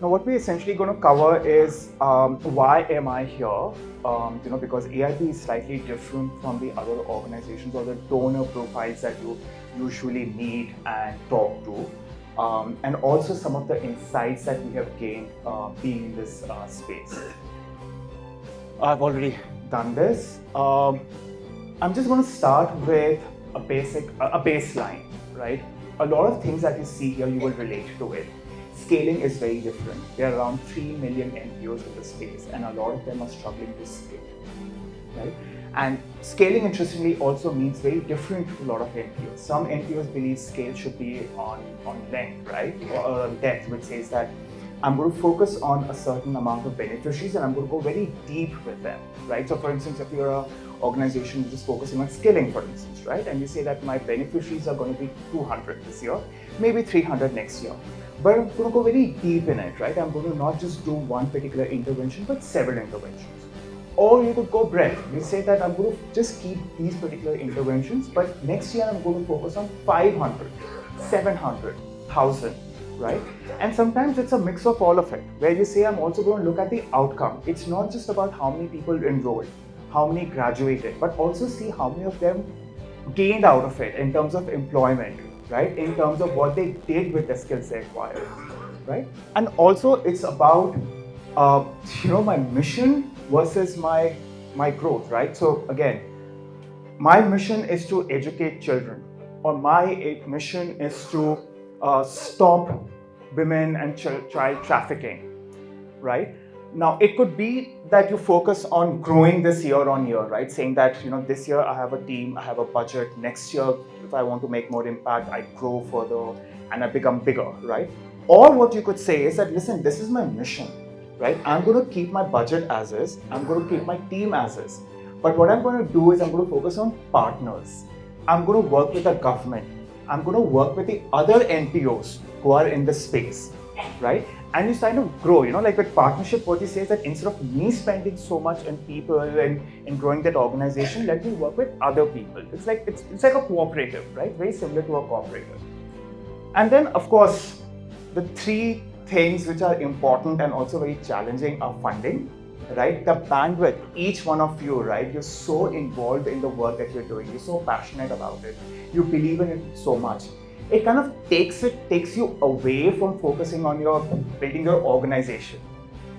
Now, what we're essentially going to cover is why am I here? Because AIP is slightly different from the other organizations or the donor profiles that you usually meet and talk to. And also some of the insights that we have gained being in this space. I've already done this. I'm just going to start with a baseline, right? A lot of things that you see here, you will relate to it. Scaling is very different. There are around 3 million NPOs in the space, and a lot of them are struggling to scale, right? And scaling, interestingly, also means very different to a lot of NPOs. Some NPOs believe scale should be on length, right? Or depth, which says that I'm going to focus on a certain amount of beneficiaries and I'm going to go very deep with them, right? So for instance, if you're an organization which is focusing on scaling, for instance, right? And you say that my beneficiaries are going to be 200 this year, maybe 300 next year. But I'm going to go very deep in it, right? I'm going to not just do one particular intervention, but several interventions. Or you could go breadth. You say that I'm going to just keep these particular interventions, but next year I'm going to focus on 500, 700, 1,000, right? And sometimes it's a mix of all of it, where you say I'm also going to look at the outcome. It's not just about how many people enrolled, how many graduated, but also see how many of them gained out of it in terms of employment, right? In terms of what they did with the skills they acquired, right? And also it's about, my mission versus my growth, right? So again, my mission is to educate children, or my mission is to stop women and child trafficking, right? Now, it could be that you focus on growing this year on year, right? Saying that, this year I have a team, I have a budget. Next year, if I want to make more impact, I grow further and I become bigger, right? Or what you could say is that, listen, this is my mission, right? I'm going to keep my budget as is. I'm going to keep my team as is. But what I'm going to do is I'm going to focus on partners. I'm going to work with the government. I'm going to work with the other NPOs who are in the space, right? And you kind of grow, like with partnership, what you say is that instead of me spending so much on people and in growing that organization, let me work with other people. It's like a cooperative, right? Very similar to a cooperative. And then, of course, the three things which are important and also very challenging are funding, right? The bandwidth, each one of you, right? You're so involved in the work that you're doing. You're so passionate about it. You believe in it so much. It kind of takes you away from focusing on building your organization,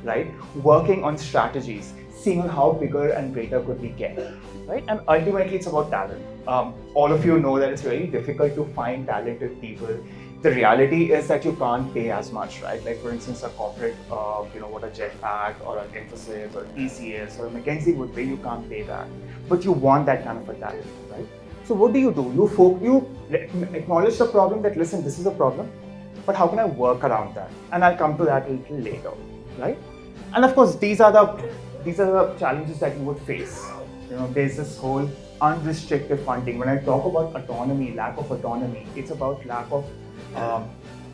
right? Working on strategies, seeing how bigger and greater could we get, right? And ultimately, it's about talent. All of you know that it's very difficult to find talented people. The reality is that you can't pay as much, right? Like for instance, a corporate, what a Jetpack or an Infosys or TCS or a McKinsey would pay, you can't pay that. But you want that kind of a talent, right? So what do? You acknowledge the problem that, listen, this is a problem, but how can I work around that? And I'll come to that a little later, right? And of course, these are the challenges that you would face. There's this whole unrestricted funding. When I talk about autonomy, lack of autonomy, it's about lack of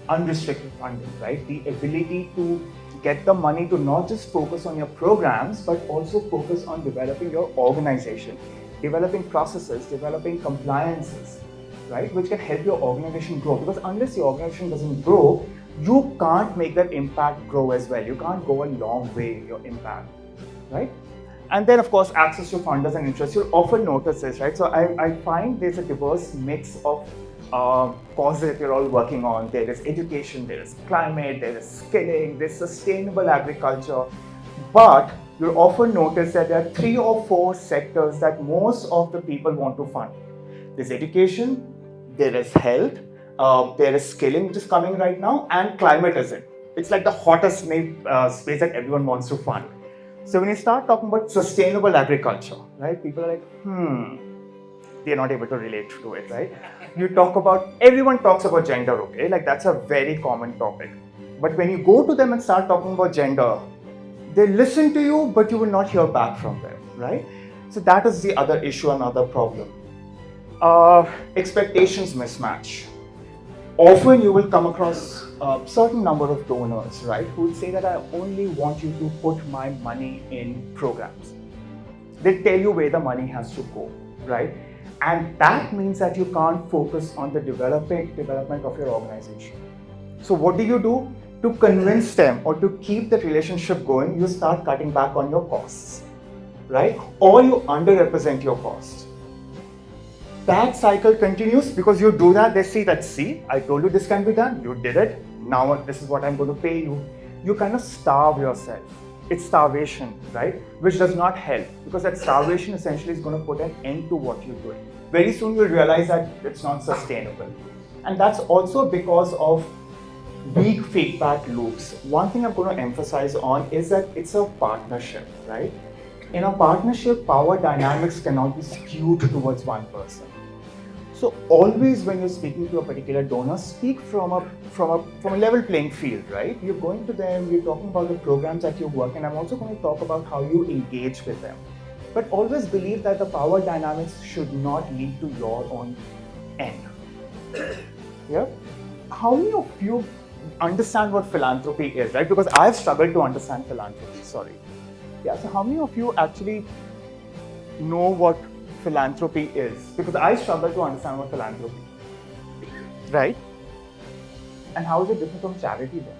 unrestricted funding, right? The ability to get the money to not just focus on your programs, but also focus on developing your organization, developing processes, developing compliances, right? Which can help your organization grow. Because unless your organization doesn't grow, you can't make that impact grow as well. You can't go a long way in your impact, right? And then, of course, access to funders and interest. You'll often notice this, right? So I find there's a diverse mix of causes that you're all working on. There is education, there is climate, there is skilling, there's sustainable agriculture. But you'll often notice that there are 3 or 4 sectors that most of the people want to fund. There's education, there is health, there is skilling, which is coming right now, and climate isn't. It's like the hottest space that everyone wants to fund. So when you start talking about sustainable agriculture, right, people are like, they're not able to relate to it, right? You talk about, everyone talks about gender, okay? Like that's a very common topic. But when you go to them and start talking about gender, they listen to you, but you will not hear back from them, right? So that is the other issue, another problem. Expectations mismatch. Often you will come across a certain number of donors, right, who will say that I only want you to put my money in programs. They tell you where the money has to go, right? And that means that you can't focus on the development of your organization. So what do? To convince them or to keep that relationship going, you start cutting back on your costs, right? Or you underrepresent your costs. That cycle continues because you do that, they see that, see, I told you this can be done, you did it, now this is what I'm going to pay you. You kind of starve yourself. It's starvation, right? Which does not help, because that starvation essentially is going to put an end to what you're doing. Very soon you'll realize that it's not sustainable. And that's also because of weak feedback loops. One thing I'm going to emphasize on is that it's a partnership, right? In a partnership, power dynamics cannot be skewed towards one person. So always when you're speaking to a particular donor, speak from a level playing field, right? You're going to them, you're talking about the programs that you work in. I'm also going to talk about how you engage with them. But always believe that the power dynamics should not lead to your own end. Yeah? How many of you understand what philanthropy is, right? Because I've struggled to understand philanthropy, sorry. Yeah, so how many of you actually know what philanthropy is? Because I struggle to understand what philanthropy is, right? And how is it different from charity then?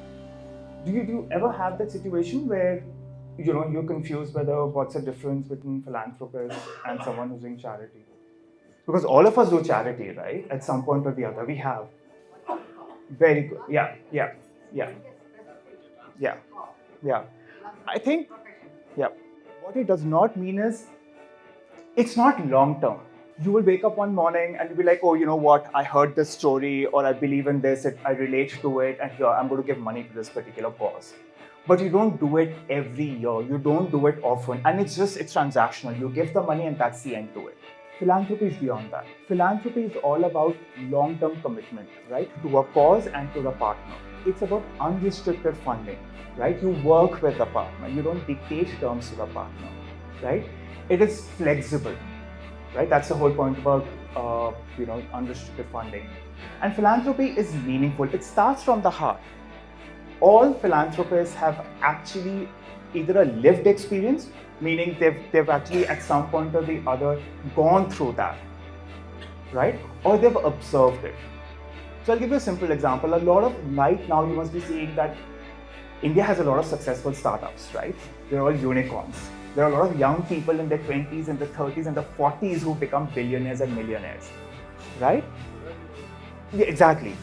Do you ever have that situation where you're confused whether what's the difference between philanthropist and someone who's doing charity? Because all of us do charity, right? At some point or the other, we have. Very good. Yeah. I think, what it does not mean is, it's not long term. You will wake up one morning and you'll be like, oh, you know what? I heard this story, or I believe in this, I relate to it, and here I'm going to give money to this particular cause. But you don't do it every year. You don't do it often. And it's transactional. You give the money and that's the end to it. Philanthropy is beyond that. Philanthropy is all about long-term commitment, right? To a cause and to the partner. It's about unrestricted funding, right? You work with the partner. You don't dictate terms to the partner, right? It is flexible, right? That's the whole point about unrestricted funding. And philanthropy is meaningful. It starts from the heart. All philanthropists have actually either a lived experience, meaning they've actually at some point or the other gone through that, right? Or they've observed it. So I'll give you a simple example. Right now you must be seeing that India has a lot of successful startups, right? They're all unicorns. There are a lot of young people in their 20s and the 30s and the 40s who become billionaires and millionaires, right? Yeah, exactly.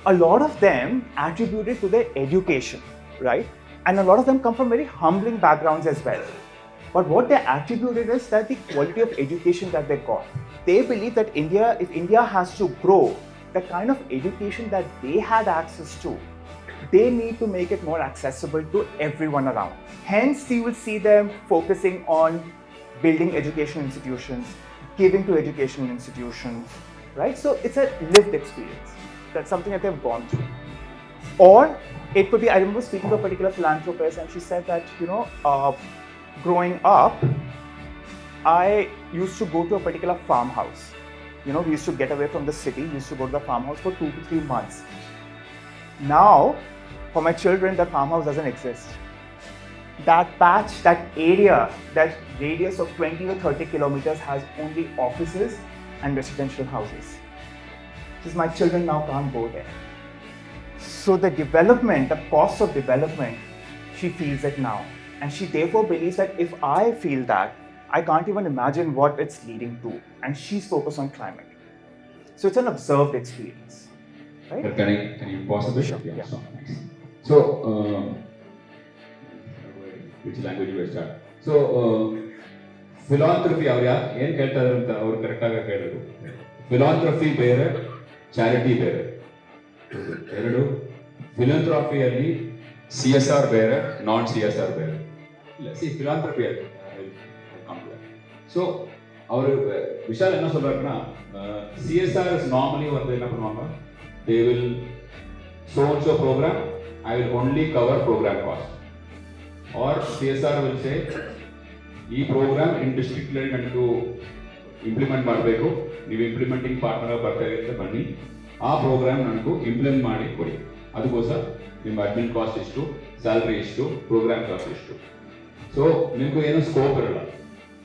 A lot of them attribute it to their education, right? And a lot of them come from very humbling backgrounds as well. But what they attributed is that the quality of education that they got. They believe that if India has to grow, the kind of education that they had access to, they need to make it more accessible to everyone around. Hence, you will see them focusing on building educational institutions, giving to educational institutions, right? So it's a lived experience. That's something that they've gone through. Or it could be, I remember speaking to a particular philanthropist and she said that, growing up, I used to go to a particular farmhouse. We used to get away from the city, we used to go to the farmhouse for 2 to 3 months. Now, for my children, the farmhouse doesn't exist. That patch, that area, that radius of 20 or 30 kilometers has only offices and residential houses. Because my children now can't go there. So the development, the cost of development, she feels it now. And she therefore believes that if I feel that, I can't even imagine what it's leading to. And she's focused on climate. So it's an observed experience. Right? Can you pause a bit? Sure. Yeah. Yeah. Nice. So, which language we start? So, philanthropy, ಏನು ಕೇಳ್ತಾರೆ ಅಂತ ಅವ್ರು ಕರೆಕ್ಟಾಗಿ ಕೇಳಿದ್ರು. ಫಿಲಾಂಥ್ರಫಿ ಬೇರೆ, charity ಬೇರೆ. ಎರಡು ಫಿಲಾಂಥ್ರಫಿಯಲ್ಲಿ CSR ಬೇರೆ, ನಾನ್ CSR ಬೇರೆ. ಇಲ್ಲ, ಫಿಲಾಂಥ್ರಪಿ ஸோ அவர் விஷால் என்ன சொல்றாருன்னா, CSR is normally வந்து என்ன பண்ணுவாங்க, they will so and so program, I will only cover program cost. Or CSR will say, ಈ ಪ್ರೋಗ್ರಾಮ್ ಇನ್ ಡಿಸ್ಟ್ರಿಕ್ಟ್ನಲ್ಲಿ ನನಗೂ ಇಂಪ್ಲಿಮೆಂಟ್ ಮಾಡಬೇಕು, ನೀವು ಇಂಪ್ಲಿಮೆಂಟಿಂಗ್ ಪಾರ್ಟ್ನರ್ ಬರ್ತಾ ಇರುತ್ತೆ ಬನ್ನಿ, ಆ ಪ್ರೋಗ್ರಾಮ್ ನನಗೂ ಇಂಪ್ಲಿಮೆಂಟ್ ಮಾಡಿ ಕೊಡಿ, ಅದಕ್ಕೋಸ್ಕರ ನಿಮ್ಮ ಅಡ್ಮಿನ್ ಕಾಸ್ಟ್ ಎಷ್ಟು, ಸ್ಯಾಲ್ರಿ ಎಷ್ಟು, ಪ್ರೋಗ್ರಾಮ್ ಕಾಸ್ಟ್ ಎಷ್ಟು. ಸೊ ನಿಮಗೂ ಏನು ಸ್ಕೋಪ್ ಇರಲ್ಲ.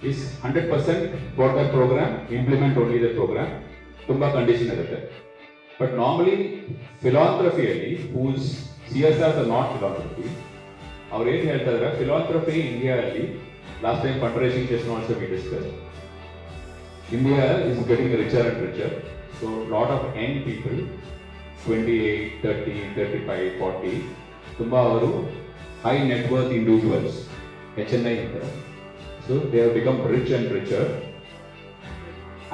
Is 100% for the programme, implement only the programme. ತುಂಬ ಕಂಡೀಷನ್ ಇರುತ್ತೆ. ಬಟ್ ನಾರ್ಮಲಿ ಫಿಲಾಂಥ್ರಫಿಯಲ್ಲಿ who's CSR the not philanthropy, ಅವ್ರು ಏನು ಹೇಳ್ತಾ ಇದ್ದಾರೆ, ಫಿಲಾಂಥ್ರಫಿ ಇಂಡಿಯಾದಲ್ಲಿ last time fundraising session also we discussed, India is getting richer and richer. So lot of young people, 28, 30, 35, 40, ತುಂಬಾ ಅವರು high net worth individuals, HNI ಇದ್ದಾರೆ. So they have become rich and richer,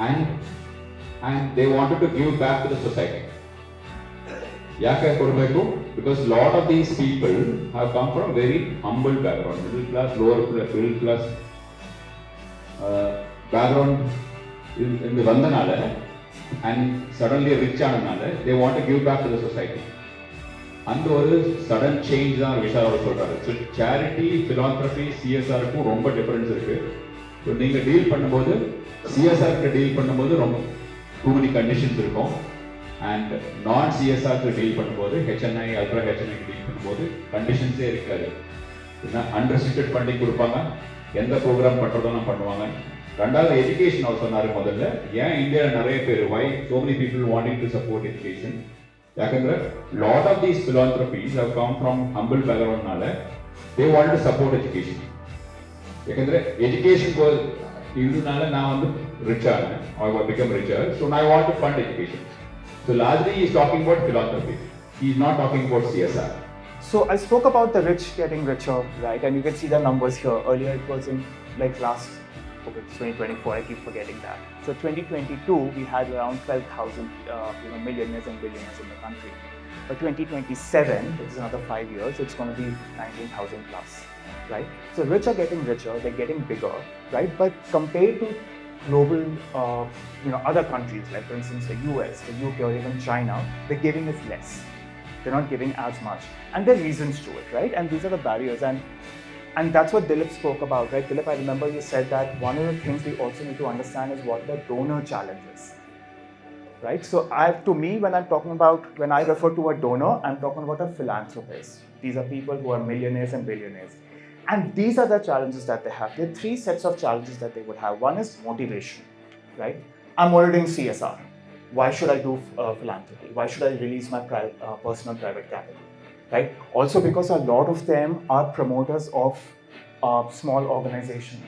and they wanted to give back to the society. ಯಾಕೆ ಕೊಡಬೇಕು? Because lot of these people have come from very humble background, middle class, lower class, middle class background in the Vandanale, and suddenly rich aanadnala they want to give back to the society. And ஒரு sudden change தான் விஷால் அவர் சொல்றாரு. So charity, philanthropy, CSR க்கு ரொம்ப difference இருக்கு. So நீங்க deal பண்ணும்போது CSR க்கு deal பண்ணும்போது ரொம்ப too many conditions இருக்கும். And non CSR க்கு டீல் பண்ணும்போது, HNI, அல்ட்ரா HNI க்கு டீல் பண்ணும்போது கண்டிஷன்ஸே இருக்காது. ஏன்னா அன்ரெஸ்ட்ரிக்டட் ஃபண்டிங் கொடுப்பாங்க, எந்த ப்ரோக்ராம் பண்ணுறதோ நான் பண்ணுவாங்க. ரெண்டாவது எஜுகேஷன் அவர் சொன்னார் முதல்ல. ஏன் இந்தியாவில் நிறைய பேர், why so many people wanting to support education? ಯಾಕಂದ್ರೆ lot of these philanthropies have come from humble background-ನಾல they wanted to support education. ಯಾಕಂದ್ರೆ ಎಜುಕೇಶನ್ ಇದನ್ನಾல ನಾನು ಒಂದು ರಿಚ್ ಆಗ, I become richer, so now I want to fund education. So largely he is talking about philanthropy. He is not talking about CSR. So I spoke about the rich getting richer, right? And you can see the numbers here. Earlier it was in like last, okay, 2024. I keep forgetting that. So 2022 we had around 12,000 millionaires and billionaires in the country. By 2027, which is another 5 years, it's going to be 19,000 plus, right? So rich are getting richer, they're getting bigger, right? But compared to global, other countries, like for instance the US, the UK, or even China, they're giving us less. They're not giving as much. And there are reasons to it, right? And these are the barriers. And that's what Dilip spoke about, right? Dilip, I remember you said that one of the things we also need to understand is what the donor challenge is, right? So to me, when I refer to a donor, I'm talking about a philanthropist. These are people who are millionaires and billionaires. And these are the challenges that they have. There are 3 sets of challenges that they would have. One is motivation, right? I'm already doing CSR. Why should I do philanthropy? Why should I release my personal private capital, right? Also because a lot of them are promoters of small organizations,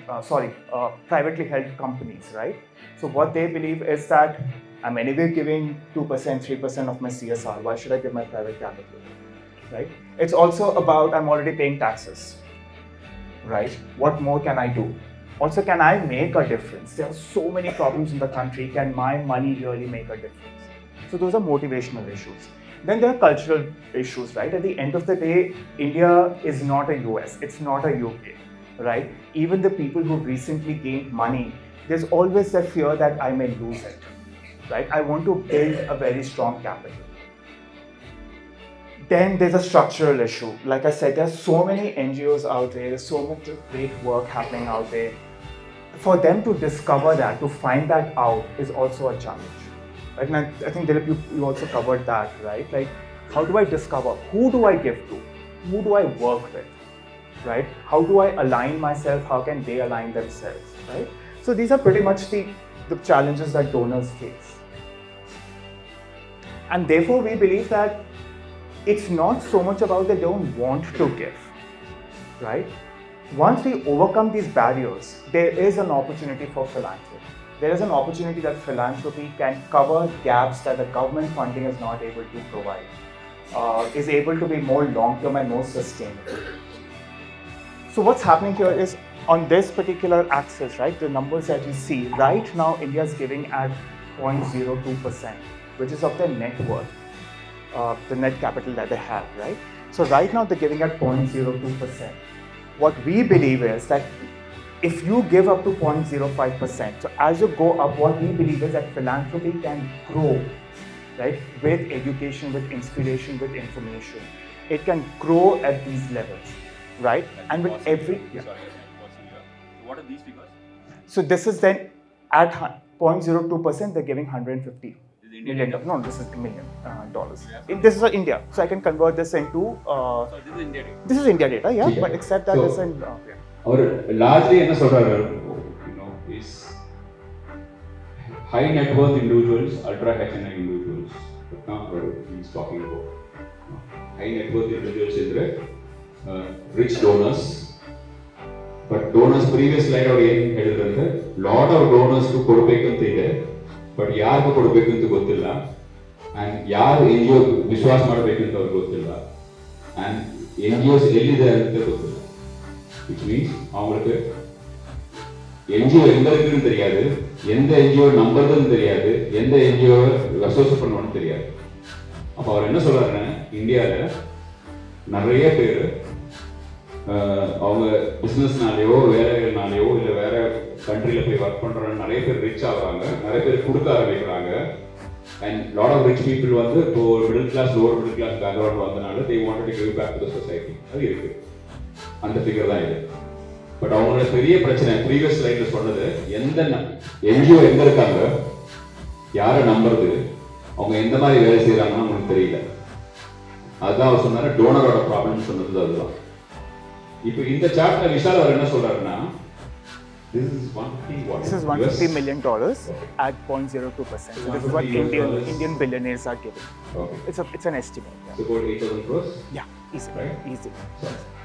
privately held companies, right? So what they believe is that I'm anyway giving 2%, 3% of my CSR. Why should I give my private capital, right? It's also about I'm already paying taxes, right? What more can I do? Also, can I make a difference? There are so many problems in the country. Can my money really make a difference? So those are motivational issues. Then there are cultural issues, right? At the end of the day, India is not a US. It's not a UK, right? Even the people who recently gained money, there's always that fear that I may lose it, right? I want to build a very strong capital. Then there's a structural issue. Like I said, there's so many NGOs out there, there's so much great work happening out there. For them to discover that, to find that out is also a challenge. Right? And I think Dilip, you also covered that, right? Like How do I discover? Who do I give to? Who do I work with? Right? How do I align myself? How can they align themselves? Right? So these are pretty much the challenges that donors face. And therefore we believe that it's not so much about they don't want to give, right? Once we overcome these barriers, there is an opportunity for philanthropy. There is an opportunity that philanthropy can cover gaps that the government funding is not able to provide, is able to be more long-term and more sustainable. So what's happening here is on this particular axis, right, the numbers that you see, right now India is giving at 0.02%, which is of their net worth, the net capital that they have, right? So right now they're giving at 0.02%. What we believe is that if you give up to 0.05%, so as you go up, what we believe is that philanthropy can grow, right, with education, with inspiration, with information. It can grow at these levels, right? And with every... Yeah. What are these figures? So this is then at 0.02%, they're giving 150 million. No, this is million dollars. This is India, so I can convert this into. So this is India data. This is India data, yeah. But except that is in. Our largely என்ன சொல்றாரு, is high net worth individuals, ultra HNI individuals. That's not what he's talking about. High net worth individuals is rich donors. But donors previous slide ಅವ್ರು ಏನು ಹೇಳಿದ್ರಂತೆ, lot of donors ಗೂ ಕೊಡಬೇಕಂತ ಇದೆ, but ಯಾರಿಗೂ ಕೊಡಬೇಕಂತ ಗೊತ್ತಿಲ್ಲ, ಆ್ಯಂಡ್ ಯಾರು NGO ವಿಶ್ವಾಸ ಮಾಡಬೇಕಂತ ಅವ್ರಿಗೆ ಗೊತ್ತಿಲ್ಲ, ಆ್ಯಂಡ್ NGOs ಎಲ್ಲಿದೆ ಅಂತ ಗೊತ್ತಿಲ್ಲ. விச் மீன்ஸ் அவங்களுக்கு NGO எங்க இருக்குன்னு தெரியாது, எந்த NGO நம்பர்துன்னு தெரியாது, எந்த NGO அசோசியேட் பண்ணுவான்னு தெரியாது. அப்போ அவர் என்ன சொல்றாருன்னா, இந்தியாவில் நிறைய பேர் அவங்க பிஸ்னஸ்னாலேயோ வேலைகள்னாலேயோ இல்லை வேற கண்ட்ரியில் போய் ஒர்க் பண்ணுறாங்க, நிறைய பேர் ரிச் ஆகுறாங்க, நிறைய பேர் கொடுக்க ஆரம்பிக்கிறாங்க. And lot of rich people வந்து இப்போ middle class lower middle class background வந்தனால they wanted to give back to the society. அது இருக்கு, அந்த ஃபிகர் தான் இது. பட் அவங்களோட பெரிய பிரச்சனை ப்ரீவியஸ் ஸ்லைட்ல சொன்னது, எந்த NGO எங்க இருக்காங்க, யாரை நம்புறது, அவங்க எந்த மாதிரி வேலை செய்யறாங்கன்னு அவங்களுக்கு தெரியல. அதுதான் அவர் சொன்னாரு, டோனரோட ப்ராப்ளம் சொன்னது அதுதான். இப்போ இந்த சார்ட்ல விஷால் அவர் என்ன சொல்றாருன்னா, this is $150 million at 0.02%. So this is what Indian billionaires are giving. Okay. It's an estimate. Yeah. So about 8,000 crores? Yeah, easy. Right? Easy.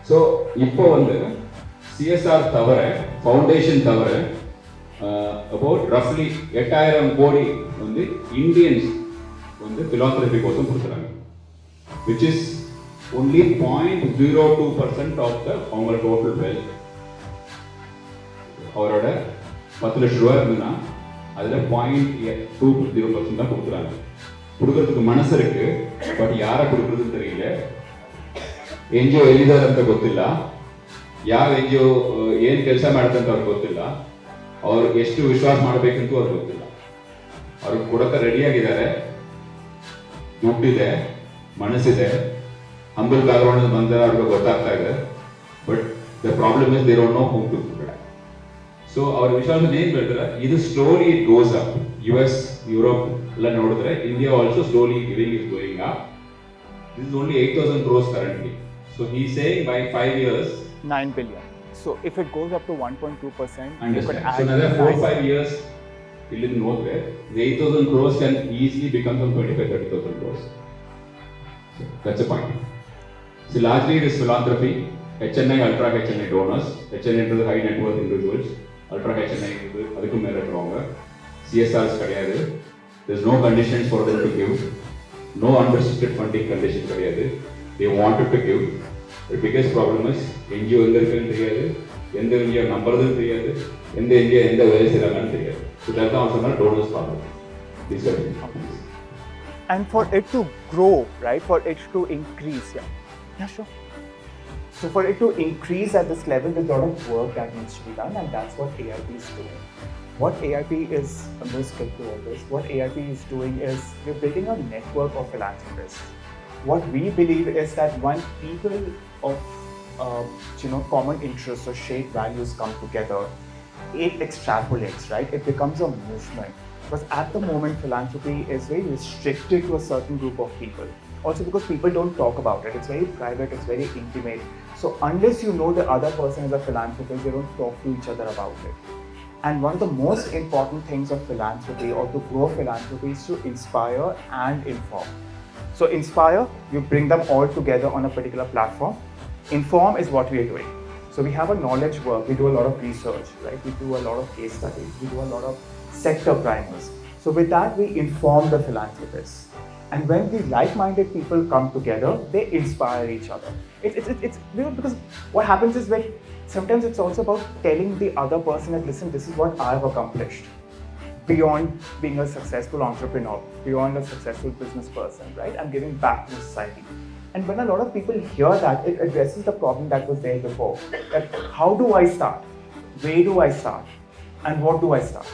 So இப்போ வந்து CSR தவிர, ஃபவுண்டேஷன் தவிர about roughly 8,000 கோடி வந்து இந்தியன்ஸ் வந்து philanthropy కోసం கொடுக்குறாங்க, which is only 0.02% of the அவங்களோட total wealth. அவரோட 10 லட்சம் ரூபாய் இருந்ததுன்னா அதில் 0.20% தான் கொடுக்குறாங்க. கொடுக்கறதுக்கு மனசு இருக்கு, பட் யாரை கொடுக்குறதுன்னு தெரியல. NGO ಎಲ್ಲಿದ್ದಾರೆ ಅಂತ ಗೊತ್ತಿಲ್ಲ, ಯಾವ NGO ಏನು ಕೆಲಸ ಮಾಡುತ್ತೆ ಅಂತ ಅವ್ರಿಗೆ ಗೊತ್ತಿಲ್ಲ, ಅವ್ರು ಎಷ್ಟು ವಿಶ್ವಾಸ ಮಾಡಬೇಕಂತೂ ಅವ್ರಿಗೆ ಗೊತ್ತಿಲ್ಲ. ಅವ್ರಿಗೆ ಕೊಡಕ್ಕೆ ರೆಡಿಯಾಗಿದ್ದಾರೆ, ದುಡ್ಡಿದೆ, ಮನಸ್ಸಿದೆ, ಹಂಬಲ್ ಬ್ಯಾಕ್ಗ್ರೌಂಡ್ ಬಂದರೆ ಅವ್ರಿಗೆ ಗೊತ್ತಾಗ್ತಾ ಇದೆ, but the problem is they don't know who to protect. So ಅವ್ರ ವಿಶ್ವಾಸ ಏನು ಹೇಳಿದ್ರೆ, ಇದು slowly it goes up. US, Europe ಎಲ್ಲ ನೋಡಿದ್ರೆ India also slowly giving is going up. This is only 8,000 crores currently. So he's saying by 5 years 9 billion. So if it goes up to 1.2%, you could add so another 4-5 years will in no way the 8,000 crores can easily become some 25,000-30,000 crores. So that's a point. So largely it is philanthropy, HNI, ultra HNI donors, HNI into the high net worth individuals, ultra HNI adukku mele irukavanga, CSRs kadiyadu, there's no conditions for them to give, no unrestricted funding condition kadiyadu, they wanted to give. The biggest problem is NGO எங்க இருக்குன்னு தெரியாது, எந்த NGO நம்புறதுன்னு தெரியாது, எந்த NGO எந்த வேலை செய்யறாங்கன்னு தெரியாது. So that's also not donors problem. These are the and for it to grow, right, for it to increase, yeah sure. So for it to increase at this level, there's a lot of work that needs to be done, and that's what AIP is doing. What AIP is most critical to all this, what AIP is doing is we're building a network of philanthropists. What we believe is that when people of common interests or shared values come together, it extrapolates, right? It becomes a movement. Because at the moment, philanthropy is very restricted to a certain group of people. Also because people don't talk about it. It's very private, it's very intimate. So unless you know the other person is a philanthropist, they don't talk to each other about it. And one of the most important things of philanthropy or to grow philanthropy is to inspire and inform. So inspire, you bring them all together on a particular platform. Inform is what we are doing. So we have a knowledge work, we do a lot of research, right? We do a lot of case studies, we do a lot of sector primers. So with that, we inform the philanthropists. And when the like-minded people come together, they inspire each other. It's because what happens is when sometimes it's also about telling the other person that, listen, this is what I've accomplished. Beyond being a successful entrepreneur, beyond a successful business person, right? I'm giving back to society. And when a lot of people hear that, it addresses the problem that was there before. That how do I start? Where do I start? And what do I start?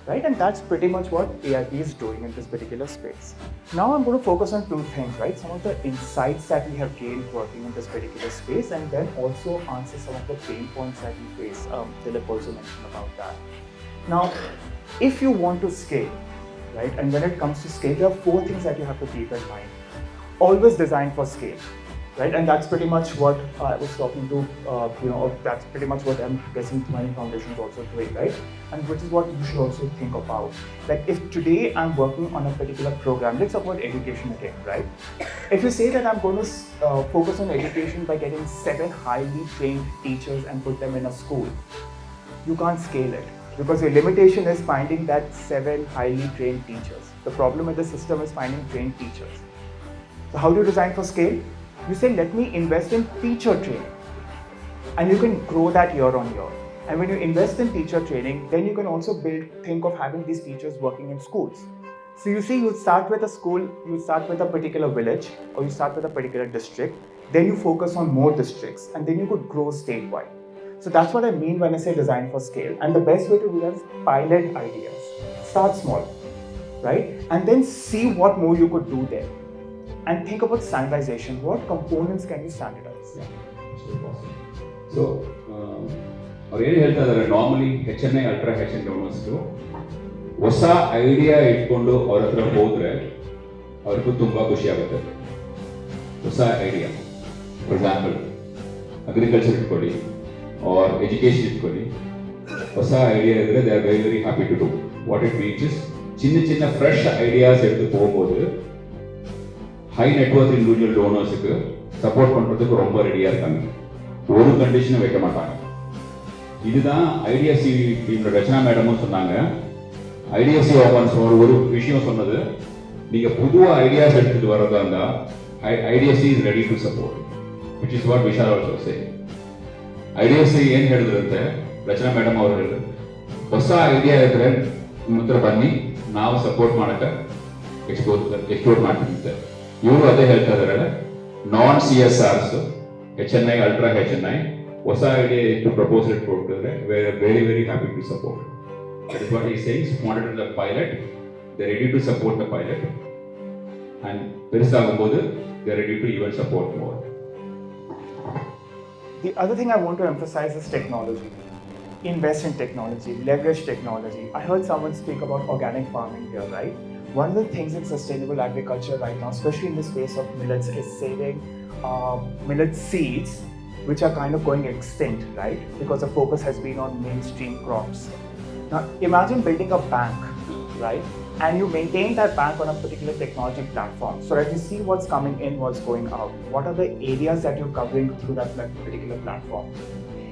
Right? And that's pretty much what AIP is doing in this particular space. Now I'm going to focus on two things, right? Some of the insights that we have gained working in this particular space, and then also answer some of the pain points that we face. Dilip also mentioned about that. Now, if you want to scale, right? And when it comes to scale, there are 4 things that you have to keep in mind. Always design for scale, right? And that's pretty much what I was talking to, that's pretty much what I'm guessing Money Foundation is also doing, right? And which is what you should also think about. Like if today I'm working on a particular program, let's talk about education again, right? If you say that I'm going to focus on education by getting 7 highly trained teachers and put them in a school, you can't scale it because your limitation is finding that 7 highly trained teachers. The problem with the system is finding trained teachers. So how do you design for scale? You say, let me invest in teacher training. And you can grow that year on year. And when you invest in teacher training, then you can also think of having these teachers working in schools. So you see, you start with a school, you start with a particular village, or you start with a particular district, then you focus on more districts, and then you could grow statewide. So that's what I mean when I say design for scale. And the best way to do that is pilot ideas. Start small, right? And then see what more you could do there. And think about standardization. What components can you standardize? So, really help normally HNI Ultra HN donors to ಹೊಸ idea ಇಟ್ಕೊಂಡು ಅವ್ರ ಹತ್ರ ಹೋದ್ರೆ ಅವ್ರಿಗೂ ತುಂಬ ಖುಷಿ ಆಗುತ್ತೆ. ಹೊಸ ಐಡಿಯಾ, ಫಾರ್ ಎಕ್ಸಾಂಪಲ್ ಅಗ್ರಿಕಲ್ಚರ್ ಇಟ್ಕೊಳ್ಳಿ ಆರ್ ಎಜುಕೇಶನ್ ಇಟ್ಕೊಳ್ಳಿ, ಹೊಸ ಐಡಿಯಾ ಇದ್ರೆ they are very very happy to do. What it means is ಚಿನ್ನ ಫ್ರೆಶ್ ಐಡಿಯಾಸ್ எடுத்து போகும்போது ஹை நெட்வொர்க் இண்டிவிஜுவல் டோனர்ஸுக்கு சப்போர்ட் பண்ணுறதுக்கு ரொம்ப ரெடியாக இருக்காங்க. ஒரு கண்டிஷனும் வைக்க மாட்டாங்க. இதுதான் ஐடிஎஸ்சி டீமோட ரச்சனா மேடமும் சொன்னாங்க. ஐடிஎஸ்சி ஒரு விஷயம் சொன்னது, நீங்கள் புதுவாக ஐடியாஸ் எடுத்துகிட்டு வர்றதா இருந்தால் IDSC is ready to support, which is what Vishal also say. IDSC ಏನು ಹೇಳಿದ್ರಂತೆ ರಚನಾ ಮೇಡಮ್ ಅವರು ಹೇಳಿದ್ರು, ಹೊಸ ಐಡಿಯಾ ಇದ್ರೆ ನಿಮ್ಮ ಹತ್ರ ಬನ್ನಿ, ನಾವು ಸಪೋರ್ಟ್ ಮಾಡೋಕ್ಕೆ ಎಕ್ಸ್ಪೋರ್ಟ್ ಮಾಡ್ತೀವಿ. ಇವರು ಅದೇ ಹೇಳ್ತಾ ಇದ್ದಾರೆ, non CSRs HNI ultra HNI ಹೊಸ ಐಡಿಯಾ ಇಟ್ಟು ಪ್ರಪೋಸಲ್ ಇಟ್ಕೊಟ್ಟಿದ್ರೆ very very happy to support. That is what ಈ saying. Monitor the pilot, they ready to support the pilot, and ಪೆರಿಸಾಗುம்போது they ready to even support more. The other thing I want to emphasize is technology. Invest in technology, leverage technology. I heard someone speak about organic farming here, right? One of the things in sustainable agriculture right now, especially in the space of millets, is saving millet seeds, which are kind of going extinct, right? Because the focus has been on mainstream crops. Now, imagine building a bank, right? And you maintain that bank on a particular technology platform so that you see what's coming in, what's going out. What are the areas that you're covering through that particular platform?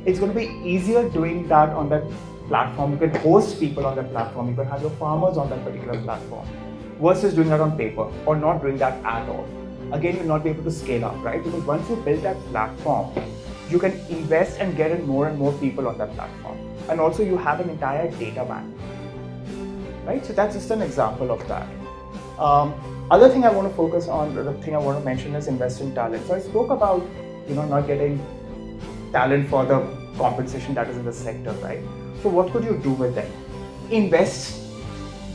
It's going to be easier doing that on that platform. You can host people on that platform. You can have your farmers on that particular platform versus doing that on paper or not doing that at all. Again, you'll not be able to scale up, right? Because once you build that platform, you can invest and get in more and more people on that platform. And also you have an entire data bank, right? So that's just an example of that. Other thing I want to focus on, the thing I want to mention is invest in talent. So I spoke about, not getting talent for the compensation that is in the sector, right? So what could you do with them? Invest,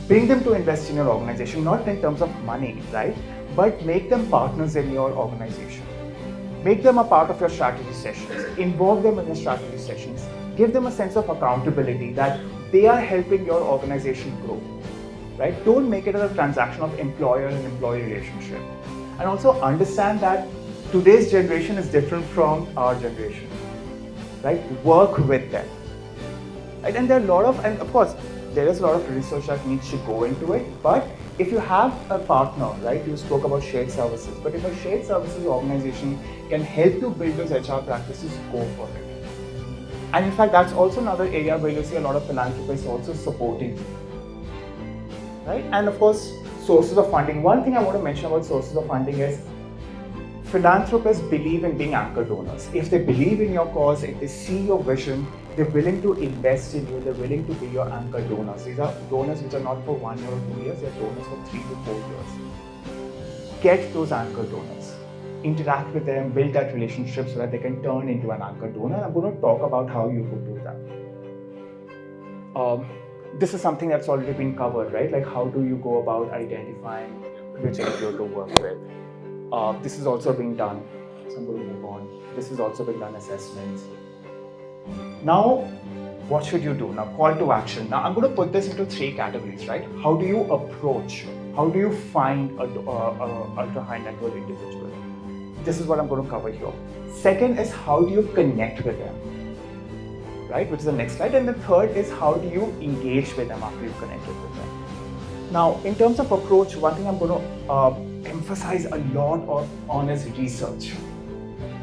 bring them to invest in your organization, not in terms of money, right? But make them partners in your organization. Make them a part of your strategy sessions. Involve them in your strategy sessions. Give them a sense of accountability that they are helping your organization grow, right? Don't make it a transaction of employer and employee relationship. and also understand that today's generation is different from our generation, right? Work with them, right? And there are a lot of, and of course, there is a lot of research that needs to go into it, but if you have a partner, right, you spoke about shared services, but if a shared services organization can help you build those HR practices, go for it. And in fact, that's also another area where you see a lot of philanthropists also supporting you, right? And of course, sources of funding. One thing I want to mention about sources of funding is philanthropists believe in being anchor donors. If they believe in your cause, if they see your vision, they're willing to invest in you, they're willing to be your anchor donors. These are donors which are not for 1 year or 2 years, they're donors for 3 to 4 years. Get those anchor donors. Interact with them, build that relationship so that they can turn into an anchor donor. I'm going to talk about how you could do that. This is something that's already been covered, right? Like how do you go about identifying which NGO to work with? This is also being done. So I'm going to move on. This has also been done, assessments. Now, what should you do? Now, call to action. Now, I'm going to put this into 3 categories, right? How do you approach? How do you find a ultra high net worth individual? This is what I'm going to cover here. Second is how do you connect with them, right? Which is the next slide. And the third is how do you engage with them after you've connected with them. Now, in terms of approach, one thing I'm going to emphasize a lot on is research.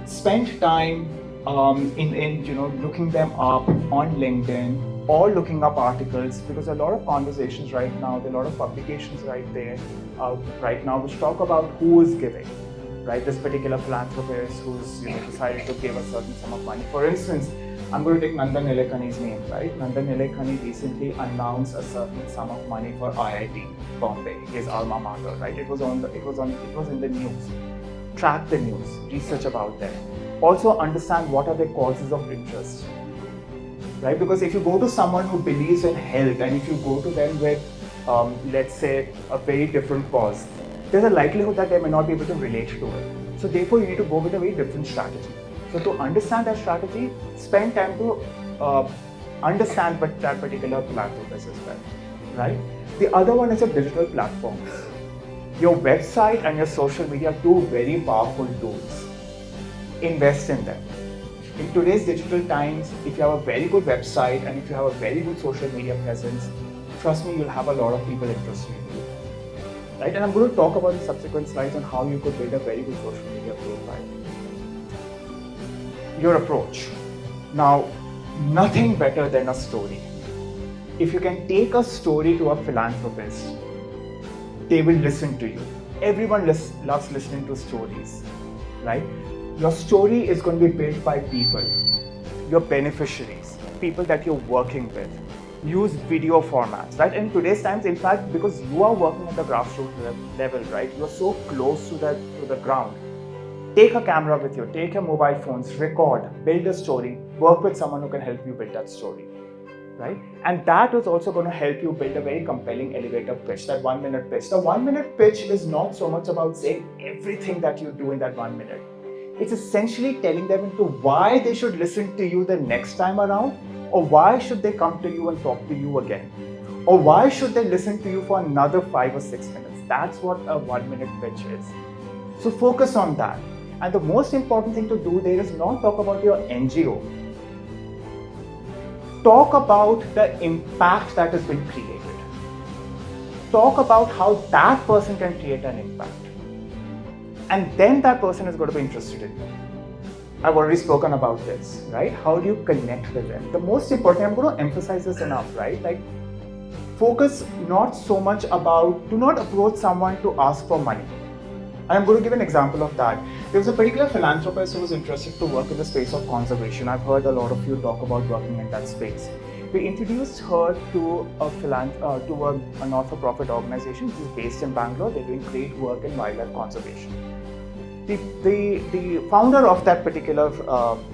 Spend time in looking them up on LinkedIn or looking up articles, because there are a lot of conversations right now, there are a lot of publications right there right now which talk about who is giving, right? This particular philanthropist who's decided to give a certain sum of money. For instance, I'm going to take Nandan Nilekani's name, right? Nandan Nilekani recently announced a certain sum of money for IIT Bombay, his alma mater, right? It was in the news. Track the news, research about them. Also understand what are their causes of interest, right? Because if you go to someone who believes in health and if you go to them with, let's say, a very different cause, there's a likelihood that they may not be able to relate to it. So therefore, you need to go with a very different strategy. So to understand that strategy, spend time to understand what that particular philanthropist is well, right? The other one is your digital platforms. Your website and your social media are 2 very powerful tools. Invest in them. In today's digital times, if you have a very good website and if you have a very good social media presence, trust me, you'll have a lot of people interested in you. Right? And I'm going to talk about in subsequent slides on how you could build a very good social media profile. Your approach. Now, nothing better than a story. If you can take a story to a philanthropist, they will listen to you. Everyone loves listening to stories, right? Your story is going to be built by people, your beneficiaries, people that you're working with. Use video formats, right? In today's times, in fact, because you are working at the grassroots level, right? You're so close to the ground. Take a camera with you, take your mobile phones, record, build a story, work with someone who can help you build that story, right? And that is also going to help you build a very compelling elevator pitch, that 1 minute pitch. The 1 minute pitch is not so much about saying everything that you do in that 1 minute. It's essentially telling them into why they should listen to you the next time around, or why should they come to you and talk to you again, or why should they listen to you for another 5 or 6 minutes. That's what a 1 minute pitch is. So focus on that. And the most important thing to do there is not talk about your NGO. Talk about the impact that has been created. Talk about how that person can create an impact. And then that person is going to be interested in you. I've already spoken about this, right? How do you connect with them? The most important, I'm going to emphasize this enough, right? Like, focus not so much about, do not approach someone to ask for money. I'm going to give an example of that. There was a particular philanthropist who was interested to work in the space of conservation. I've heard a lot of you talk about working in that space. We introduced her to a not-for-profit organization which is based in Bangalore. They're doing great work in wildlife conservation. The founder of that particular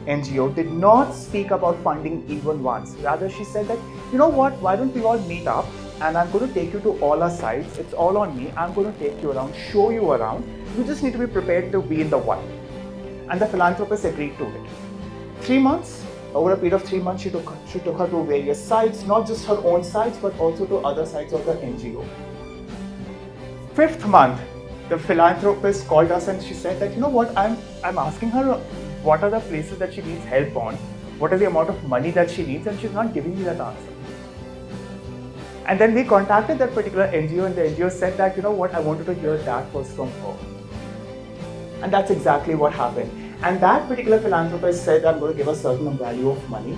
NGO did not speak about funding even once. Rather, she said that, you know what, why don't we all meet up and I'm going to take you to all our sites. It's all on me. I'm going to take you around, show you around. You just need to be prepared to be in the wild. And the philanthropist agreed to it. 3 months, over a period of 3 months, she took her to various sites, not just her own sites, but also to other sites of the NGO. 5th month, the philanthropist called us and she said that, you know what, I'm asking her what are the places that she needs help on, what is the amount of money that she needs, and she's not giving me that answer. And then we contacted that particular NGO and the NGO said that, you know what, I wanted to hear that first from her. And that's exactly what happened. And that particular philanthropist said, I'm going to give a certain value of money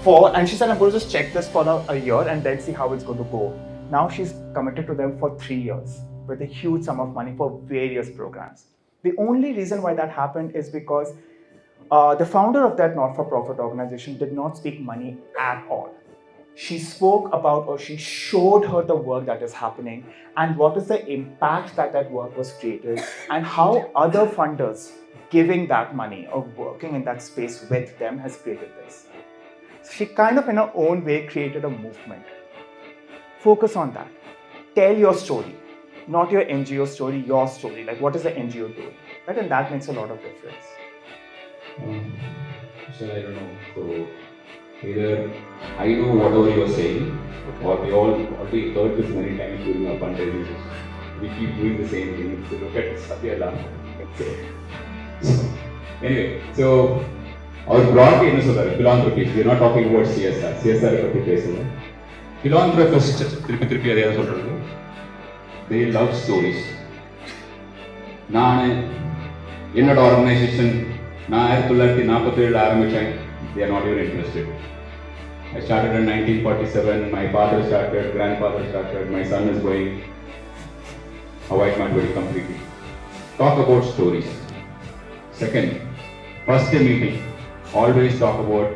and she said, I'm going to just check this for a year and then see how it's going to go. Now she's committed to them for 3 years with a huge sum of money for various programs. The only reason why that happened is because the founder of that not-for-profit organization did not speak money at all. She spoke about, or she showed her the work that is happening and what is the impact that work was created and how other funders giving that money or working in that space with them has created this. So she kind of in her own way created a movement. Focus on that. Tell your story, not your NGO story, your story. Like what is the NGO doing? Right? And that makes a lot of difference. So I don't know. So either I know whatever you are saying, or we all already heard this many times during our fundraising. We keep doing the same thing. If you look at Satyala. Anyway, so our broadly in philanthropy, we are not talking about CSR. CSR philanthropists, they love stories. In an organization, they are not even interested. I started in 1947, my father started, grandfather started, my son is going. How I can't do it completely. Talk about stories. Second, first meeting, always talk about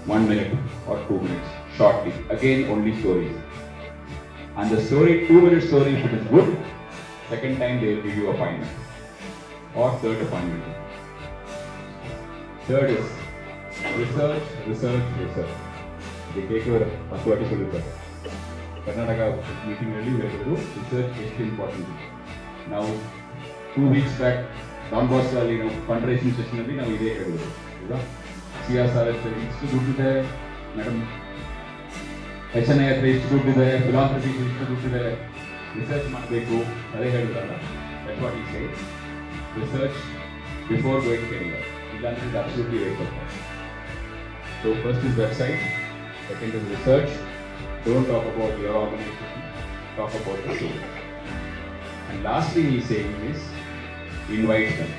1 minute or 2 minutes, shortly. Again, only stories. And the story, 2-minute story, if it is good, second time they will give you appointment. Or third appointment. Third is research. They take your authority to look at. Karnataka meeting really where to do research is important. Now, 2 weeks back, Don Bosco, fundraising session, now we did it. CSR Institute there, Madam HNI Institute there, Philanthropy Institute there, research must be go. That's what he says. Research before going anywhere. Philanthropy is absolutely right. So first is website, second is research. Don't talk about your organization, talk about the story. And lastly, he is saying is invite them.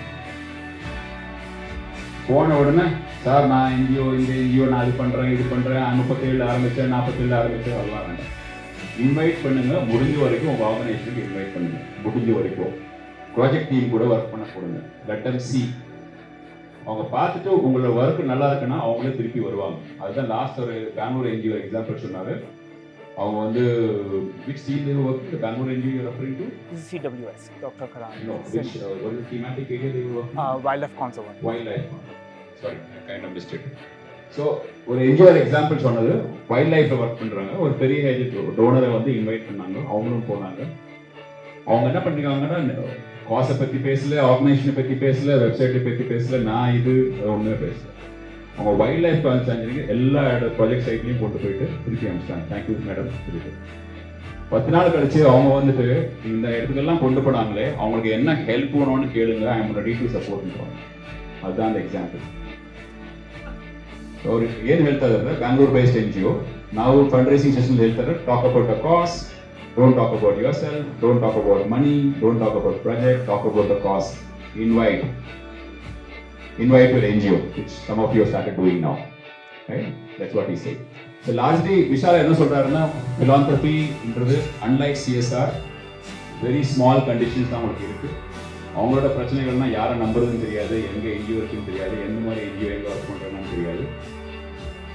Phone order, sir, na NGO na adu pandra, 37 ஆரம்பிச்சேன் 47 ஆரம்பிச்சேன் அவ்வளவுதான். Invite பண்ணுங்க, முடிஞ்ச வரைக்கும் உங்க ஆர்கனைசேஷனுக்கு invite பண்ணுங்க. முடிஞ்ச வரைக்கும் ப்ராஜெக்ட் டீம் கூட ஒர்க் பண்ண கொடுங்க. Let them see. அவங்க பார்த்துட்டு உங்களோட ஒர்க் நல்லா இருக்குன்னா அவங்களே திருப்பி வருவாங்க. அதுதான் லாஸ்ட் ஒரு பெங்களூர் NGO எக்ஸாம்பிள் சொன்னாரு. அவங்க வந்து which team they were working? The Bangalore NGO you are referring to? CWS, Dr. Karan. No, which what is the thematic area they were working? Wildlife conservation. Wildlife. Sorry, I kind of missed it. So, ஒரு NGO example சொன்னது wild லைஃப்ல work பண்றாங்க. ஒரு பெரிய டோனரை வந்து invite பண்ணாங்க. அவங்களும் போனாங்க. அவங்க என்ன பண்ணிருக்காங்கன்னா காசை பத்தி பேசல, ஆர்கனைசேஷனை பத்தி பேசல, வெப்சைட்டை பத்தி பேசல, நான் இது ஒண்ணுமே பேசல. அவங்க வைல்ட் லைஃப் கான்சென்ட்ரேட் எல்லா ப்ராஜெக்ட் சைட்லையும் கொண்டு போயிட்டு திருப்பி அனுப்பிச்சிட்டாங்க. தேங்க்யூ மேடம் சொல்லிட்டு 10 நாள் கழிச்சு அவங்க வந்துட்டு இந்த இடத்துக்கெல்லாம் கொண்டு போனாங்களே அவங்களுக்கு என்ன ஹெல்ப் வேணும்னு கேளுங்க, I am ready to support. அதுதான் அந்த எக்ஸாம்பிள். ಅವ್ರು ಏನು ಹೇಳ್ತಾ ಇದ್ದಾರೆ, ಬ್ಯಾಂಗ್ಳೂರ್ ಬೇಸ್ಡ್ NGO, ನಾವು ಫಂಡ್ ರೈಸಿಂಗ್ ಸೆಷನ್ ಹೇಳ್ತಾರೆ, talk about the cost, don't talk about your self, don't talk about money, don't talk about project, talk about the cost. Invite to NGO, which some of you have started doing now, right? That's what he said. So largely, Vishal என்ன சொல்றாருன்னா, philanthropy என்றது unlike CSR, very small conditions தான் உங்களுக்கு இருக்கு. அவங்களோட பிரச்சனைகள்னா யாரை நம்புறதுன்னு தெரியாது, எங்க NGO இருக்குன்னு தெரியாது, எந்த மாதிரி NGO எங்க ஒர்க் பண்றதுன்னு தெரியாது.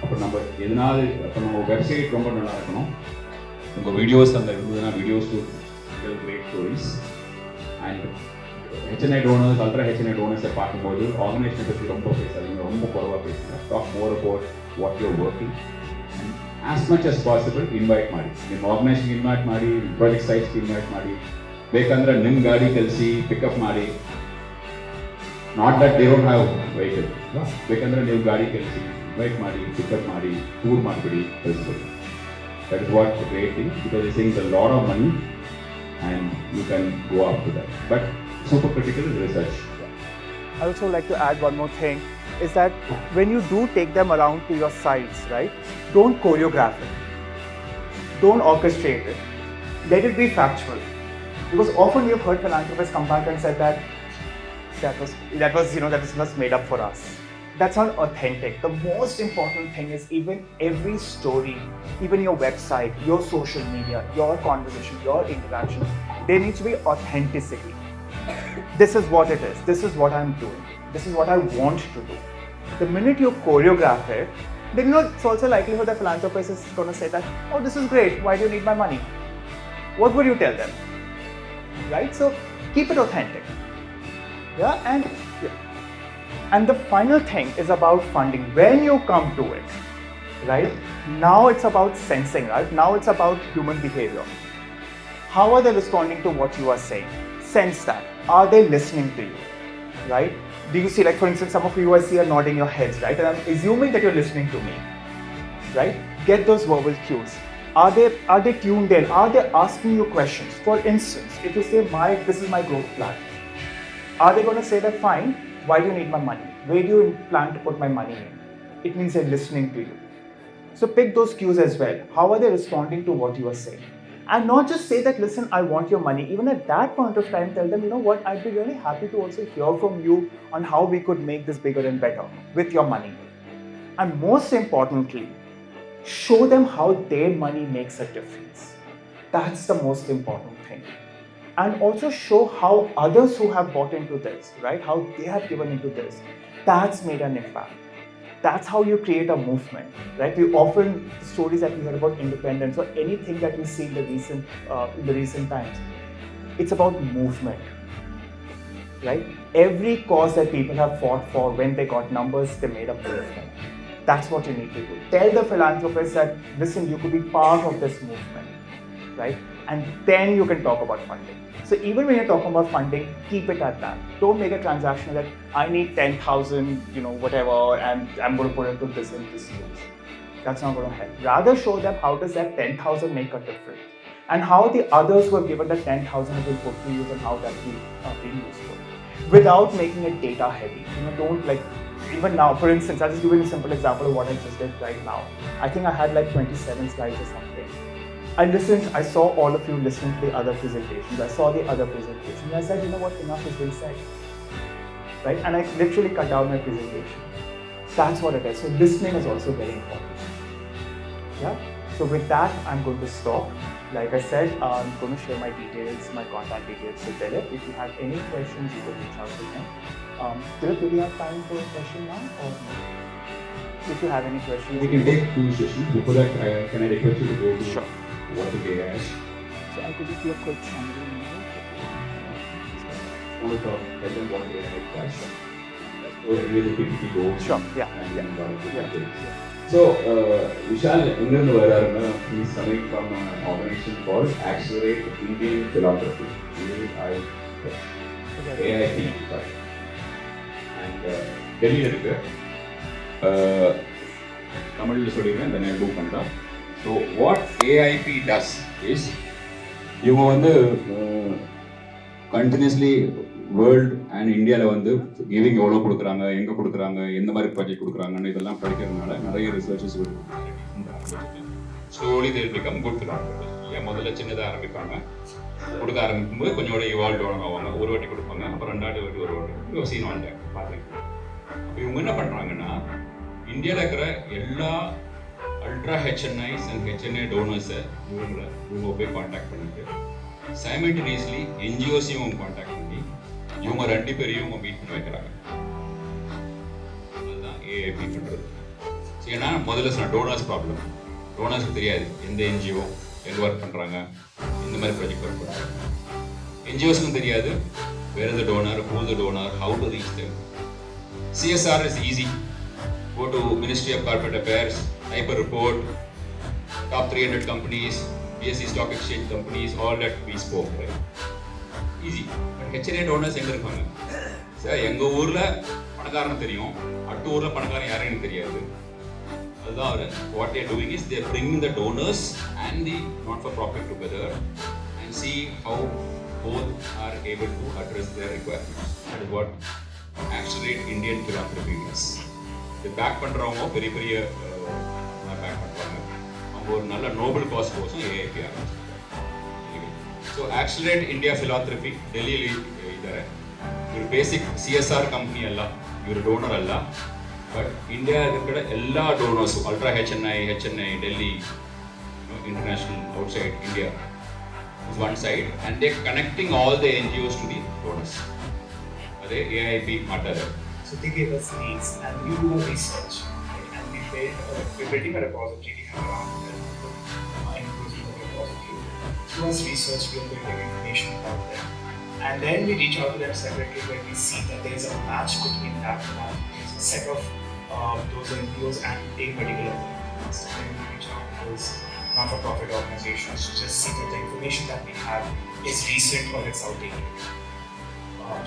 அப்புறம் நம்ம எதனால அப்போ நம்ம வெப்சைட் ரொம்ப நல்லா இருக்கணும், உங்க வீடியோஸ் அந்த இருந்ததுன்னா videos to tell great stories. And HNI donors, ultra HNI donors பார்க்கும்போது ஆர்கனைசேஷன் பற்றி ரொம்ப பேசாதீங்க, ரொம்ப குறைவாக பேசுங்க. Talk more about what you working. As much as possible invite ಮಾಡಿ, ನಿಮ್ಮ ಆರ್ಗನೈಸೇಷನ್ ಇನ್ವೈಟ್ ಮಾಡಿ, ಪ್ರಾಜೆಕ್ಟ್ ಸೈಟ್ಸ್ಗೆ ಇನ್ವೈಟ್ ಮಾಡಿ, ಬೇಕಂದ್ರೆ ನಿಮ್ಮ ಗಾಡಿ ಕಳಿಸಿ ಪಿಕಪ್ ಮಾಡಿ. Not that they don't have vehicle, ಬೇಕಂದ್ರೆ ನೀವು ಗಾಡಿ ಕಳಿಸಿ ಇನ್ವೈಟ್ ಮಾಡಿ, ಪಿಕಪ್ ಮಾಡಿ, ಟೂರ್ ಮಾಡಿಬಿಡಿ, ಕಳಿಸ್ಬೋದು. That is what great thing, because is saying the lot of money and you can go up to that. But super critical is research. I also like to add one more thing, is that when you do take them around to your sites, right, don't choreograph it. Don't orchestrate it. Let it be factual. Because often you've heard philanthropists come back and said that was made up for us. That's not authentic. The most important thing is even every story, even your website, your social media, your conversation, your interaction, there needs to be authenticity. This is what it is. This is what I'm doing. This is what I want to do. The minute you choreograph it, then it's also likelihood that philanthropist is going to say that, oh, this is great. Why do you need my money? What would you tell them? Right? So keep it authentic. And the final thing is about funding. When you come to it, right? Now it's about sensing, right? Now it's about human behavior. How are they responding to what you are saying? Sense that. Are they listening to you? Right? Do you see, like for instance, some of you I see are nodding your heads, right? And I'm assuming that you're listening to me, right? Get those verbal cues. Are they tuned in? Are they asking you questions? For instance, if you say, this is my growth plan, are they going to say that, fine, why do you need my money? Where do you plan to put my money in? It means they're listening to you. So pick those cues as well. How are they responding to what you are saying? And not just say that, listen, I want your money. Even at that point of time, tell them, you know what, I'd be really happy to also hear from you on how we could make this bigger and better with your money. And most importantly, show them how their money makes a difference. That's the most important thing. And also show how others who have bought into this, right, how they have given into this, that's made an impact. That's how you create a movement, right? We often, stories that we hear about independence or anything that we see in the recent times, it's about movement, right? Every cause that people have fought for, when they got numbers, they made a movement. That's what you need to do. Tell the philanthropists that, listen, you could be part of this movement, right? And then you can talk about funding. So even when you're talking about funding, keep it at that. Don't make a transaction that I need 10,000, whatever, and I'm going to put it to this and this use. That's not going to help. Rather show them how does that 10,000 make a difference, and how the others who have given that 10,000 have been put to use and how that being useful, without making it data heavy. Don't even now, for instance, I'll just give you a simple example of what I just did right now. I think I had 27 slides or something. I saw all of you listening to the other presentations. I saw the other presentations. I said, you know what, enough has been said. Right? And I literally cut down my presentation. That's what it is. So listening is also very important. Yeah? So with that, I'm going to stop. Like I said, I'm going to share my details, my contact details with Dilip. If you have any questions, you can reach out to him. Dilip, do we have time for a question now? Or if you have any questions? We can take 2 sessions. Before that, can I request you to go to what the AI is? So I could just do a quick summary. Tell them what AI does. So really quickly go. Sure. So Vishal, he's coming from an organization called Accelerate Indian Philanthropy. AIP. And Delhi இருக்கு. தமிழில் சொல்லிடுறேன், then I'll do Kannada. So what AIP does is, இவங்க continuously world and இந்தியாவில் giving எவ்வளோ கொடுக்குறாங்க, எங்கே கொடுக்குறாங்க, எந்த மாதிரி ப்ராஜெக்ட் கொடுக்குறாங்கன்னு இதெல்லாம் படிக்கிறதுனால நிறைய researches slowly they become good philanthropist. முதல்ல சின்னதாக ஆரம்பிப்பாங்க, கொடுக்க ஆரம்பிக்கும்போது கொஞ்சம் இவால்வ் ஆவாங்க. ஒரு வாட்டி கொடுப்பாங்க, அப்புறம் 2வது வாட்டி ஒரு வாட்டி சீன் வந்துட்டேன் பார்த்துருக்கேன். அப்போ இவங்க என்ன பண்ணுறாங்கன்னா, இந்தியாவில் இருக்கிற எல்லா அல்ட்ரா ஹெச்என்ஐஸ் அண்ட் ஹெச்என்ஐ டோனர்ஸை இவங்க போய் கான்டாக்ட் பண்ணிட்டு சைமல்டேனியஸ்லி என்ஜிஓஸையும் கான்டாக்ட் பண்ணி இவங்க 2 பேரையும் மீட் பண்ணி வைக்கிறாங்க. அதுதான் ஏஐபி பண்ணுறது. ஏன்னா முதல்ல சொன்ன டோனர்ஸ் ப்ராப்ளம், டோனர்ஸ்க்கு தெரியாது எந்த என்ஜிஓ எங்கே ஒர்க் பண்ணுறாங்க, இந்த மாதிரி ப்ராஜெக்ட் ஒர்க் பண்ணுறாங்க. என்ஜிஓஸ்க்கும் தெரியாது where is the donor, who the donor, how to reach them. CSR is easy. Go to Ministry of Corporate Affairs, type a report, top 300 companies, BSE stock exchange companies, all that we spoke, right? Easy. But HNA donors எங்க இருக்காங்க? Sir எங்கள் ஊரில் பணக்காரன் தெரியும், அடுத்த ஊரில் பணக்காரன் யாரும் எனக்கு தெரியாது. அதுதான் what they are doing is they are bringing the donors and the not-for-profit together and and see how both are able to address their requirements. That is what Accelerate Indian Philanthropy is. The back பண்றவங்க பெரிய பெரிய back பண்றாங்க. அவங்க ஒரு நல்ல Nobel cos கோசம் AIP ஆரம்பிச்சிருக்காங்க. So Accelerate India Philanthropy டெல்லியில் ಇದ್ದಾರೆ. ಇವರು ಬೇಸಿಕ್ CSR ಕಂಪನಿ ಅಲ್ಲ, ಇವರು ಡೋನರ್ ಅಲ್ಲ, ಬಟ್ ಇಂಡಿಯಾ ಕಡೆ ಎಲ್ಲ donors ultra HNI, Delhi, international outside India is one side, and they're connecting all the NGOs to the donors. They AIP matter. So they gave us needs, and we do a research, and we're building a repository. We have around 12 employees in the repository. Through us research, we are building information about them, and then we reach out to them separately when we see that there is a match between that and a set of those NGOs and a particular thing. So then we reach out to those not-for-profit organizations to just see that the information that we have is recent or it's outdated.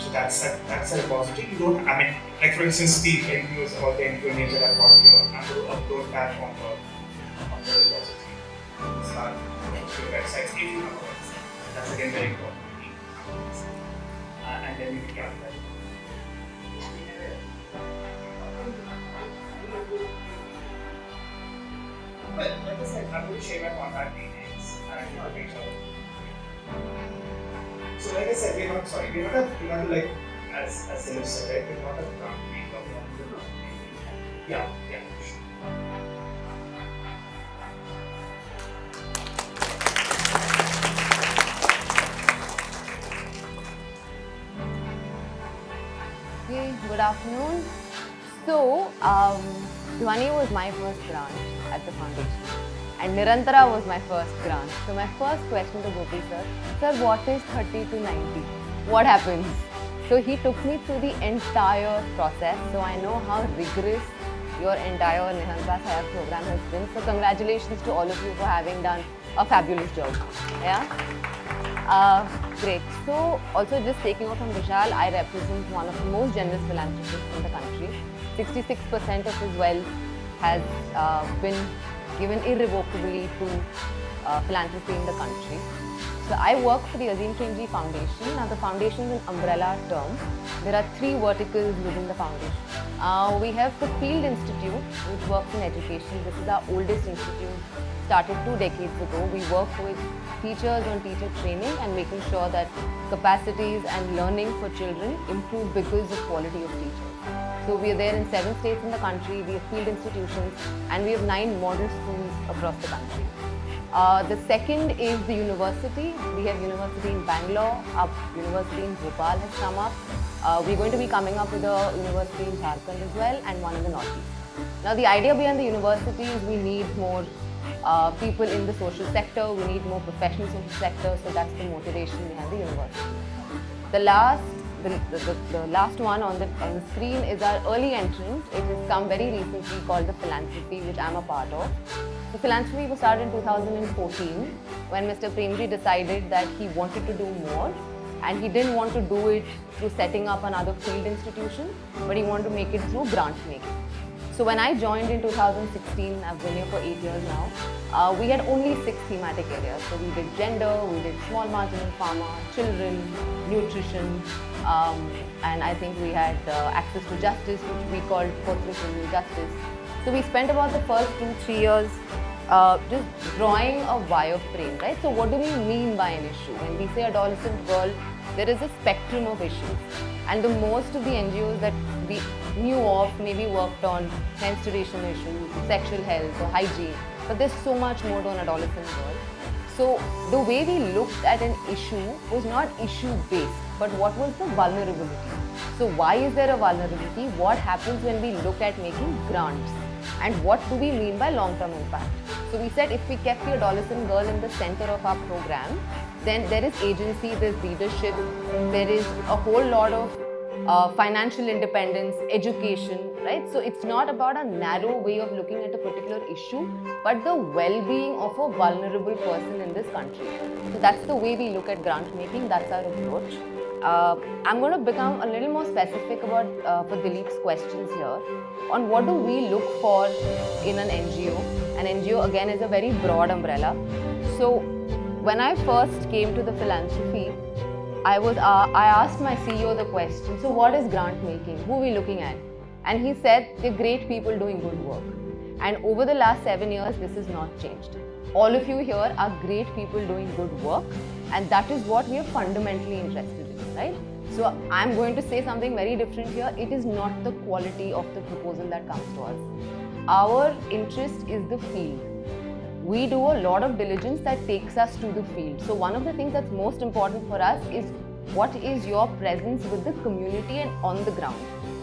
So that's a repository. You don't, I mean, like for instance, the NGOs or the NGO names that I've got here, I'm going to upload that on the repository. Start your websites if you have a website. That's again very important. And then you can track that. But like I said, I'm going to share my contact details and you can reach out. So like I said, we're not like as Silip said, right? We're not a company. Yeah, sure. Okay, good afternoon. So, Dhwani was my first grant at the foundation, and Niranthara was my first grant. So my first question to Gopi sir, what is 30 to 90? What happens? So he took me through the entire process, so I know how rigorous your entire Niranthara Sahayak program has been. So congratulations to all of you for having done a fabulous job. Yeah? Great. So also just taking off from Vishal, I represent one of the most generous philanthropists in the country. 66% of his wealth has been given irrevocably to philanthropy in the country. So I work for the Azim Premji Foundation. Now the foundation is an umbrella term. There are 3 verticals within the foundation. We have the Field Institute, which works in education. This is our oldest institute, started 2 decades ago. We work with teachers on teacher training and making sure that capacities and learning for children improve because of quality of teachers. So we are there in 7 states in the country, we have field institutions, and we have 9 model schools across the country. The second is the university. We have university in Bangalore, a university in Bhopal has come up. We're going to be coming up with a university in Jharkhand as well, and one in the Northeast. Now the idea behind the university is we need more people in the social sector, we need more professional social sector, so that's the motivation behind the university. The last one on the screen is our early entrant. It has come very recently, called the philanthropy, which I'm a part of. The philanthropy was started in 2014 when Mr. Premji decided that he wanted to do more, and he didn't want to do it through setting up another field institution, but he wanted to make it through grant making. So when I joined in 2016, I've been here for 8 years now, we had only 6 thematic areas. So we did gender, we did small marginal farmer, children, nutrition, and I think we had access to justice, which we called criminal justice. So we spent about the first 2-3 years just drawing a wireframe, right? So what do we mean by an issue? When we say adolescent girl, there is a spectrum of issues. And the most of the NGOs that we knew of maybe worked on menstruation issues, sexual health or hygiene, but there's so much more to an adolescent girl. So the way we looked at an issue was not issue-based, but what was the vulnerability? So why is there a vulnerability? What happens when we look at making grants? And what do we mean by long-term impact? So we said if we kept the adolescent girl in the center of our program, then there is agency, there's leadership, there is a whole lot of financial independence, education, right? So it's not about a narrow way of looking at a particular issue, but the well-being of a vulnerable person in this country. So that's the way we look at grant making, that's our approach. I'm going to become a little more specific about for Dilip's questions here on what do we look for in an NGO. An NGO again is a very broad umbrella. So when I first came to the philanthropy, I asked my CEO the question, so what is grant making? Who are we looking at? And he said, they're great people doing good work. And over the last 7 years, this has not changed. All of you here are great people doing good work, and that is what we are fundamentally interested in, right? So I'm going to say something very different here. It is not the quality of the proposal that comes to us. Our interest is the field. We do a lot of diligence that takes us to the field. So one of the things that's most important for us is what is your presence with the community and on the ground.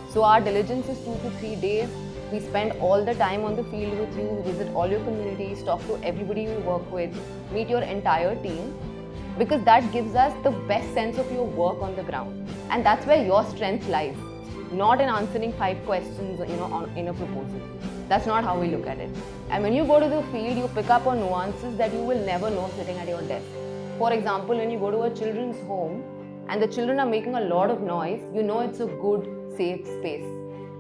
So our diligence is 2 to 3 days. We spend all the time on the field with you, visit all your communities, talk to everybody you work with, meet your entire team, because that gives us the best sense of your work on the ground. And that's where your strength lies, not in answering 5 questions, in a proposal. That's not how we look at it. And when you go to the field, you pick up on nuances that you will never know sitting at your desk. For example, when you go to a children's home and the children are making a lot of noise, you know it's a good, safe space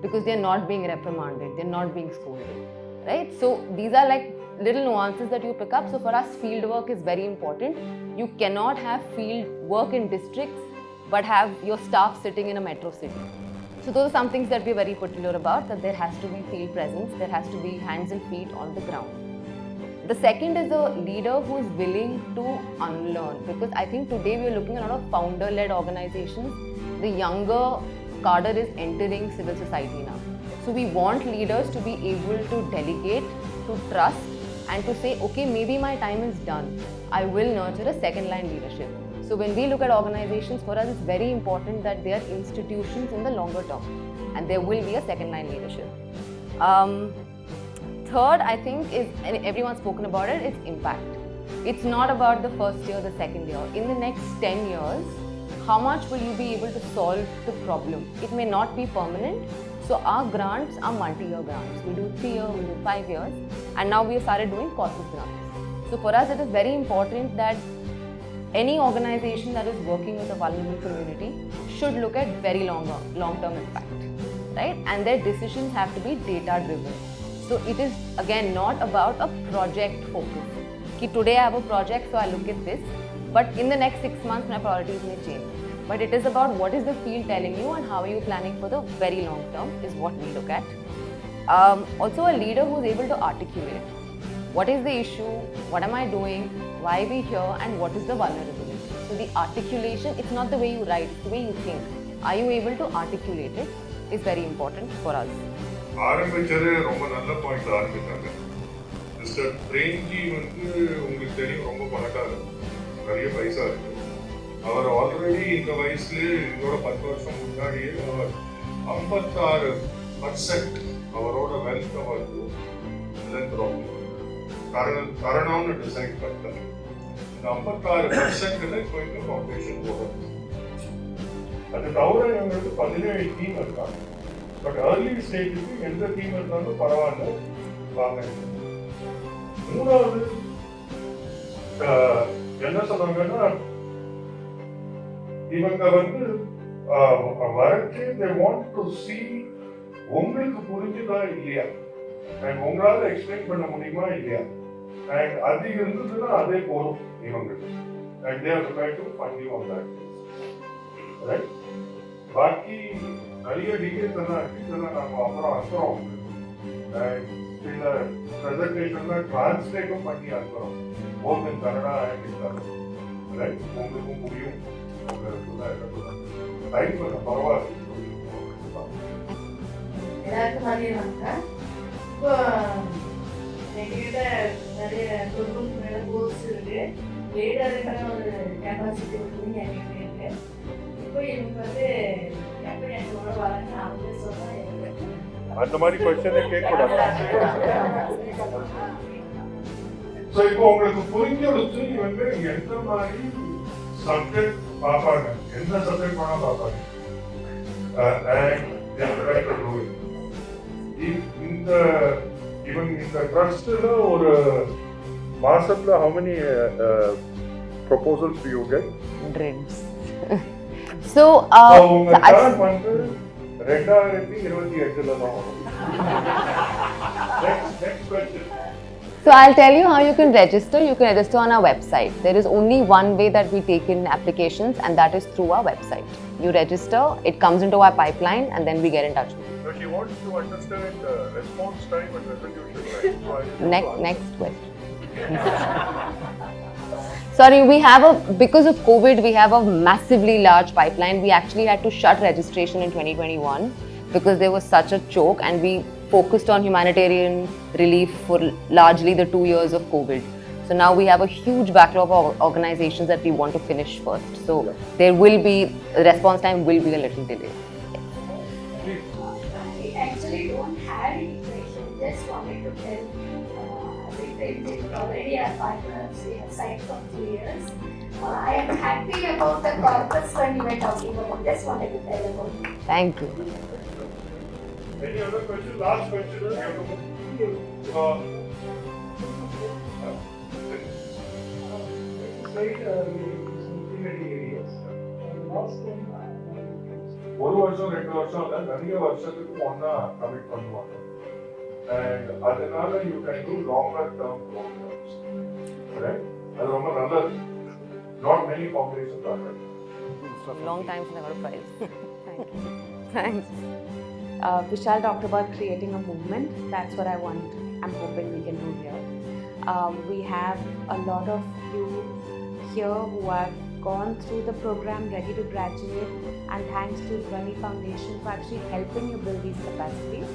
because they're not being reprimanded, they're not being scolded, right? So these are like little nuances that you pick up. So for us, field work is very important. You cannot have field work in districts but have your staff sitting in a metro city. So those are some things that we're very particular about, that there has to be field presence, there has to be hands and feet on the ground. The second is a leader who is willing to unlearn, because I think today we're looking at a lot of founder-led organizations. The younger cadre is entering civil society now. So we want leaders to be able to delegate, to trust, and to say, okay, maybe my time is done. I will nurture a second-line leadership. So when we look at organizations, for us it's very important that they are institutions in the longer term and there will be a second line leadership. Third, I think is, and everyone's spoken about it, it's impact. It's not about the first year, the second year. In the next 10 years, how much will you be able to solve the problem? It may not be permanent. So our grants are multi-year grants. We do 3 years, we do 5 years, and now we have started doing courses grants. So for us, it is very important that any organization that is working with a vulnerable community should look at very long-term impact, right? And their decisions have to be data-driven. So it is again not about a project focus. Ki today I have a project, so I look at this, but in the next 6 months my priorities may change. But it is about what is the field telling you and how are you planning for the very long term is what we look at. Also a leader who is able to articulate. What is the issue? What am I doing? Why are we here? And what is the vulnerability? So the articulation, it's not the way you write, it's the way you think. Are you able to articulate it is very important for us. ஆரம்பிச்சதே ரொம்ப நல்ல point ஆரம்பிச்சாங்க. Mister Premji உங்களுக்கு தெரியும் ரொம்ப பணக்காரர், நிறைய பைசா இருக்கு. அவர் already இந்த வயசுல இதோட 10 வருஷம் முன்னாடியே அவர் 56% அவரோட வெல்த் வந்து philanthropy கரணம்னு டிசைட் பண்ணிட்டாங்க. இந்த 56% இப்போ இந்த ஃபவுண்டேஷன் போடுறது. அது தவிர எங்களுக்கு 17 டீம் இருக்காங்க. பட் ஏர்லி ஸ்டேஜுக்கு எந்த டீம் இருந்தாலும் பரவாயில்ல வாங்க. மூணாவது என்ன சொன்னாங்கன்னா, இவங்க வந்து வரைச்சு they want to see உங்களுக்கு புரிஞ்சுதா இல்லையா, அண்ட் உங்களால எக்ஸ்பிளைன் பண்ண முடியுமா இல்லையா, அண்ட் அது இருந்ததுன்னா அதே போதும் இவங்களுக்கு. And they are prepared to fund you on that. Right? பாக்கி நிறைய டீடைல்ஸ் எல்லாம் இருக்கு, இதெல்லாம் நம்ம அப்புறம் அனுப்புறோம். அண்ட் சில ப்ரெசன்டேஷன்லாம் டிரான்ஸ்லேட்டும் பண்ணி அனுப்புறோம், both in Kannada and in Tamil. Right? உங்களுக்கும் புரியும். டைப் பண்ண பரவாயில்ல. எல்லாருக்கும் மாதிரி வணக்கம். இப்போ எங்ககிட்ட நிறைய தொண்ணூறு மேல கோர்ஸ் இருக்கு, லீடருங்கிற ஒரு கெப்பாசிட்டி வந்து என்கிட்ட இருக்கு. இப்போ எனக்கு வந்து எப்படி என்னோட வரேன்னு அவங்க சொன்னா அந்த மாதிரி கொஸ்டினை கேட்கக்கூடாது. ஸோ இப்போ உங்களுக்கு புரிஞ்செடுத்து வந்து எந்த மாதிரி சப்ஜெக்ட் பார்ப்பாங்க, எந்த சப்ஜெக்ட் வேணா பார்ப்பாங்க. இந்த ட்ரஸ்ட்ல ஒரு மாசத்துல how many proposals do you get? Hundreds. So உங்க டர்ன் வந்து 2028ல தான் வரும். Next question. So I'll tell you how you can register. You can register on our website. There is only one way that we take in applications, and that is through our website. You register, it comes into our pipeline, and then we get in touch with you. So she wants to understand response time and resolution time. So I will Next question. Sorry, because of COVID, we have a massively large pipeline. We actually had to shut registration in 2021 because there was such a choke, and we focused on humanitarian relief for largely the 2 years of COVID. So now we have a huge backlog of organizations that we want to finish first. So there will be, response time will be a little delayed. I actually don't have any question, just wanted to tell, since already our partners we have signed for 2 years. I am happy about the corpus fund you were talking about, just wanted to tell about it. Thank you. Any other question? Last question. ஒரு வருஷம் 2 வருஷம் இல்ல நிறைய வருஷத்துக்கு ஒண்ணா commit பண்ணுவாங்க and அதனால you can do longer term programs, right? அது ரொம்ப நல்லது. Not many foundations are like Long time since I got a prize. Thank you. Thanks. Vishal talked about creating a movement. That's what I'm hoping we can do here. We have a lot of you here who have gone through the program, ready to graduate, and thanks to Dhwani Foundation for actually helping you build these capacities.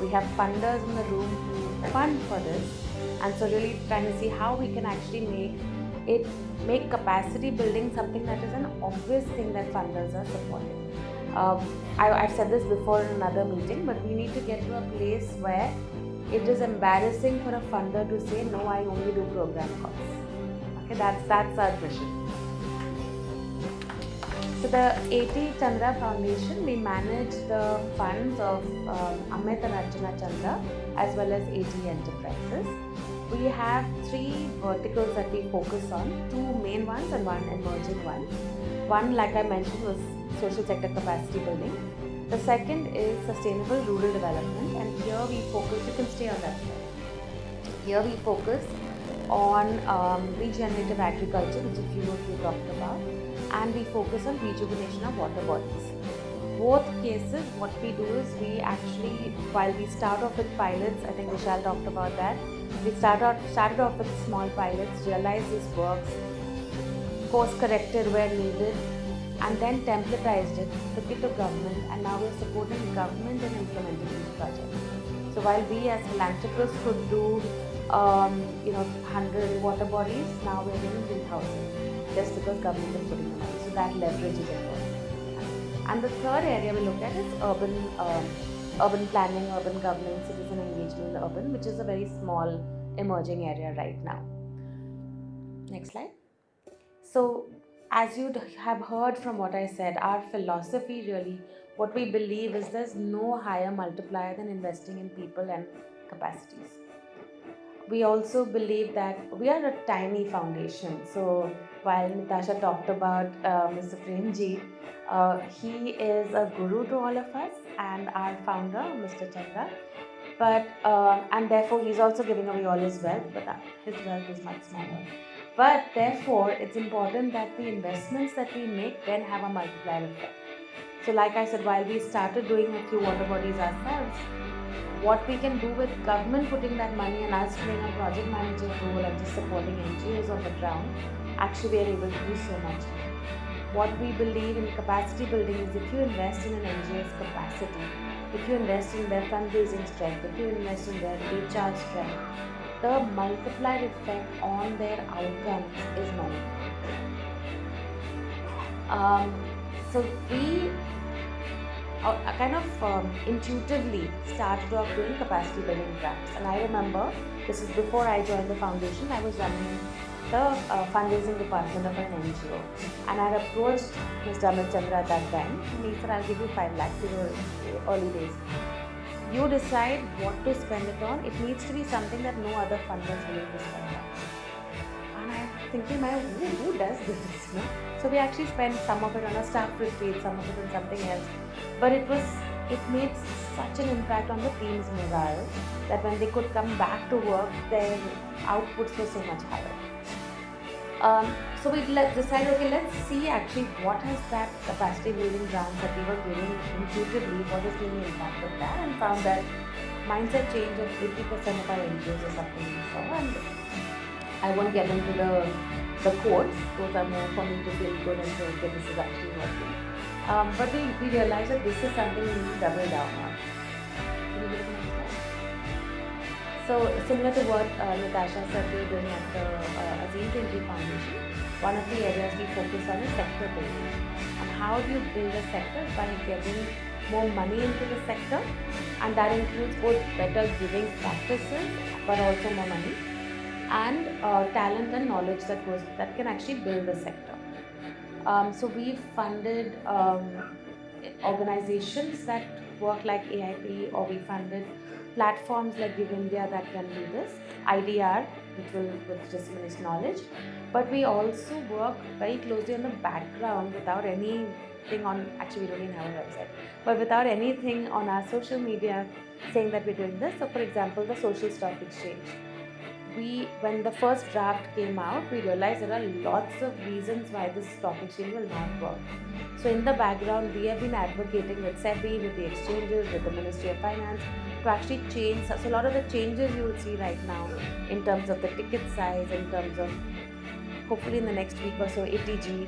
We have funders in the room who fund for this, and so really trying to see how we can actually make capacity building something that is an obvious thing that funders are supporting. I've said this before in another meeting, but we need to get to a place where it is embarrassing for a funder to say, no, I only do program costs. Okay, that's our mission. So the A.T. Chandra Foundation, we manage the funds of Amit and Archana Chandra as well as A.T. Enterprises. We have 3 verticals that we focus on, 2 main ones and 1 emerging one. One, like I mentioned, was social sector capacity building. The second is sustainable rural development, and here we focus, you can stay on that slide. Here we focus on regenerative agriculture, which a few of you talked about, and we focus on rejuvenation of water bodies. Both cases, what we do is we actually, while we start off with pilots, I think Vishal talked about that, we started off with small pilots, realized this works, course corrected where needed, and then templatized it, took it to government, and now we're supporting government in implementing these projects. So while we as philanthropists could do 100 water bodies, now we're doing 3,000, just because government is putting the money. So that leverages it. And the third area we look at is urban planning, urban governance, citizen engagement in the urban, which is a very small emerging area right now. Next slide. So as you have heard from what I said, our philosophy really, what we believe is there's no higher multiplier than investing in people and capacities. We also believe that we are a tiny foundation. So while Natasha talked about Mr. Premji, he is a guru to all of us and our founder, Mr. Chandra. But and therefore he's also giving away all his wealth, but his wealth is much smaller. But therefore, it's important that the investments that we make then have a multiplier effect. So like I said, while we started doing a few water bodies ourselves, what we can do with government putting that money and us playing a project manager role and just supporting NGOs on the ground, actually we are able to do so much. What we believe in capacity building is if you invest in an NGO's capacity, if you invest in their fundraising strength, if you invest in their HR strength, the multiplier effect on their outcomes is manifold. So we kind of intuitively started off doing capacity building grants. And I remember, this is before I joined the foundation, I was running the fundraising department of an NGO. And I had approached Mr. Amit Chandra at that time, and he said, I'll give you 5 lakhs, in the early days. You decide what to spend it on. It needs to be something that no other funder is willing to spend on. And I'm thinking, who does this? No? So we actually spent some of it on a staff retreat, some of it on something else. But it was it made such an impact on the team's morale that when they could come back to work, their outputs were so much higher. So we decided, okay, let's see actually what has that capacity building grants that we were giving intuitively, what has been the impact of that, and found that mindset change of 80% of our NGOs is something we saw. And I won't get into the quotes, those are more for me to feel good and say, okay, this is actually working. But we realized that this is something we need to double down on. Can you go to the next slide? So similar to what Natasha said we're doing at the Azim Premji Foundation, one of the areas we focus on is sector building. And how do you build a sector? By getting more money into the sector, and that includes both better giving practices but also more money, and talent and knowledge that can actually build the sector. So we've funded organizations that work like AIP, or we funded platforms like Give India that can do this, IDR, which disseminates knowledge. But we also work very closely on the background without anything on, actually we don't even have a website, but without anything on our social media saying that we're doing this. So for example, the Social Stock Exchange. When the first draft came out, we realized there are lots of reasons why this stock exchange will not work. So in the background, we have been advocating with SEBI, with the exchanges, with the Ministry of Finance to actually change. So a lot of the changes you will see right now in terms of the ticket size, in terms of hopefully in the next week or so, ATG,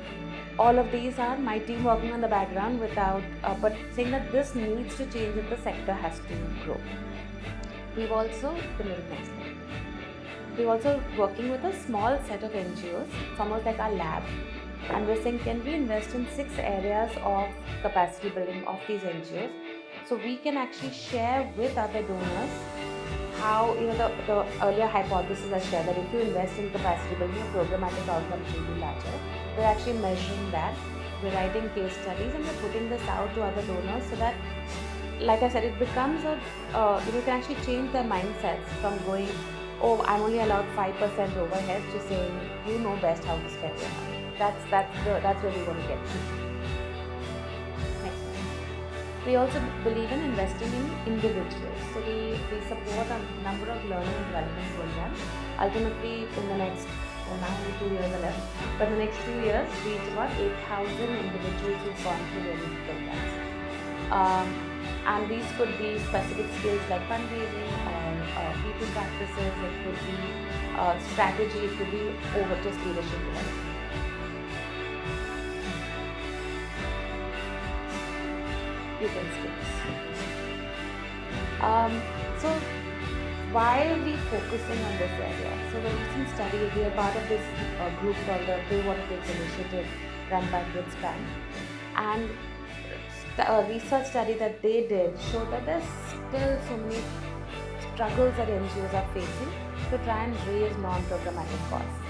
all of these are my team working on the background without, but saying that this needs to change if the sector has to grow. We've also, we're also working with a small set of NGOs, it's almost like our lab, and we're saying, can we invest in 6 areas of capacity building of these NGOs, so we can actually share with other donors how, the earlier hypothesis I shared that if you invest in capacity building, your programmatic outcomes will be larger. We're actually measuring that. We're writing case studies and we're putting this out to other donors so that, like I said, it becomes you can actually change their mindsets from going, oh, I'm only allowed 5% overheads, to saying, you know best how to spend your money. That's where we want to get to. Next one. We also believe in investing in individuals. So we support a number of learning and development programs. Ultimately, in the next, now only 2 years are left, but in the next 2 years, we reach about 8,000 individuals who've gone through various programs. And these could be specific skills like fundraising, or people practices, it could be strategy, it could be over just leadership development. You can skip this. So why are we focusing on this area? So the recent study, we are part of this group called the Pay What It Takes initiative run by Gridspan, and a research study that they did showed that there's still so many struggles that NGOs are facing to try and raise non-programmatic costs.